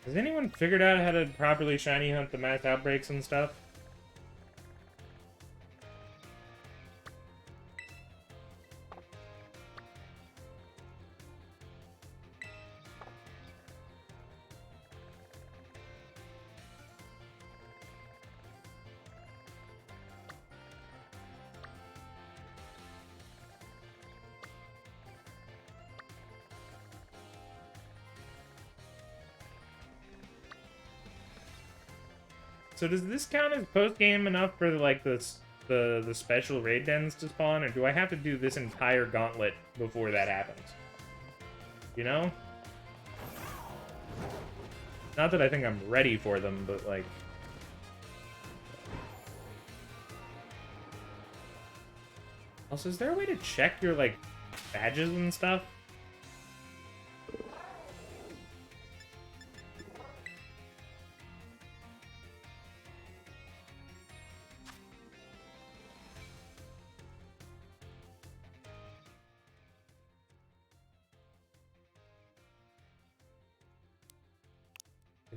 [SPEAKER 1] Has anyone figured out how to properly shiny hunt the mass outbreaks and stuff? So does this count as post-game enough for like the special raid dens to spawn, or do I have to do this entire gauntlet before that happens? You know? Not that I think I'm ready for them, but like... Also, is there a way to check your like badges and stuff?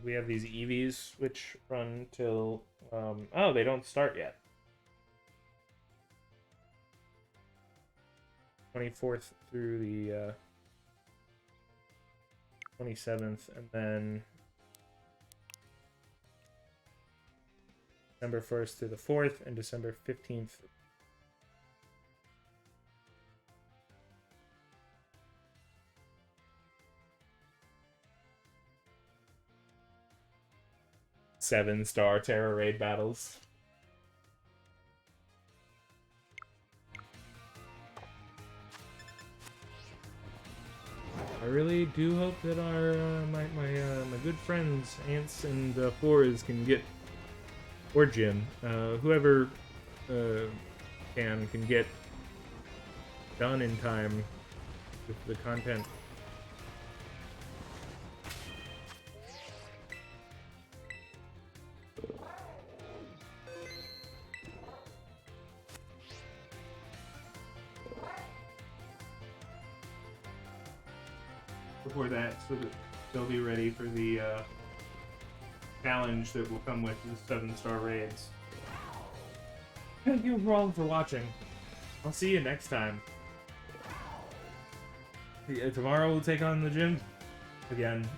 [SPEAKER 1] We have these EVs which run till oh, they don't start yet. 24th through the 27th, and then December 1st through the 4th, and December 15th. Seven-star Terror Raid battles. I really do hope that our my good friends Ants and Fours can get, or Jim, whoever can get done in time with the content. Before that, so that they'll be ready for the challenge that will come with the 7-star raids. Thank you all for watching. I'll see you next time. Tomorrow we'll take on the gym again.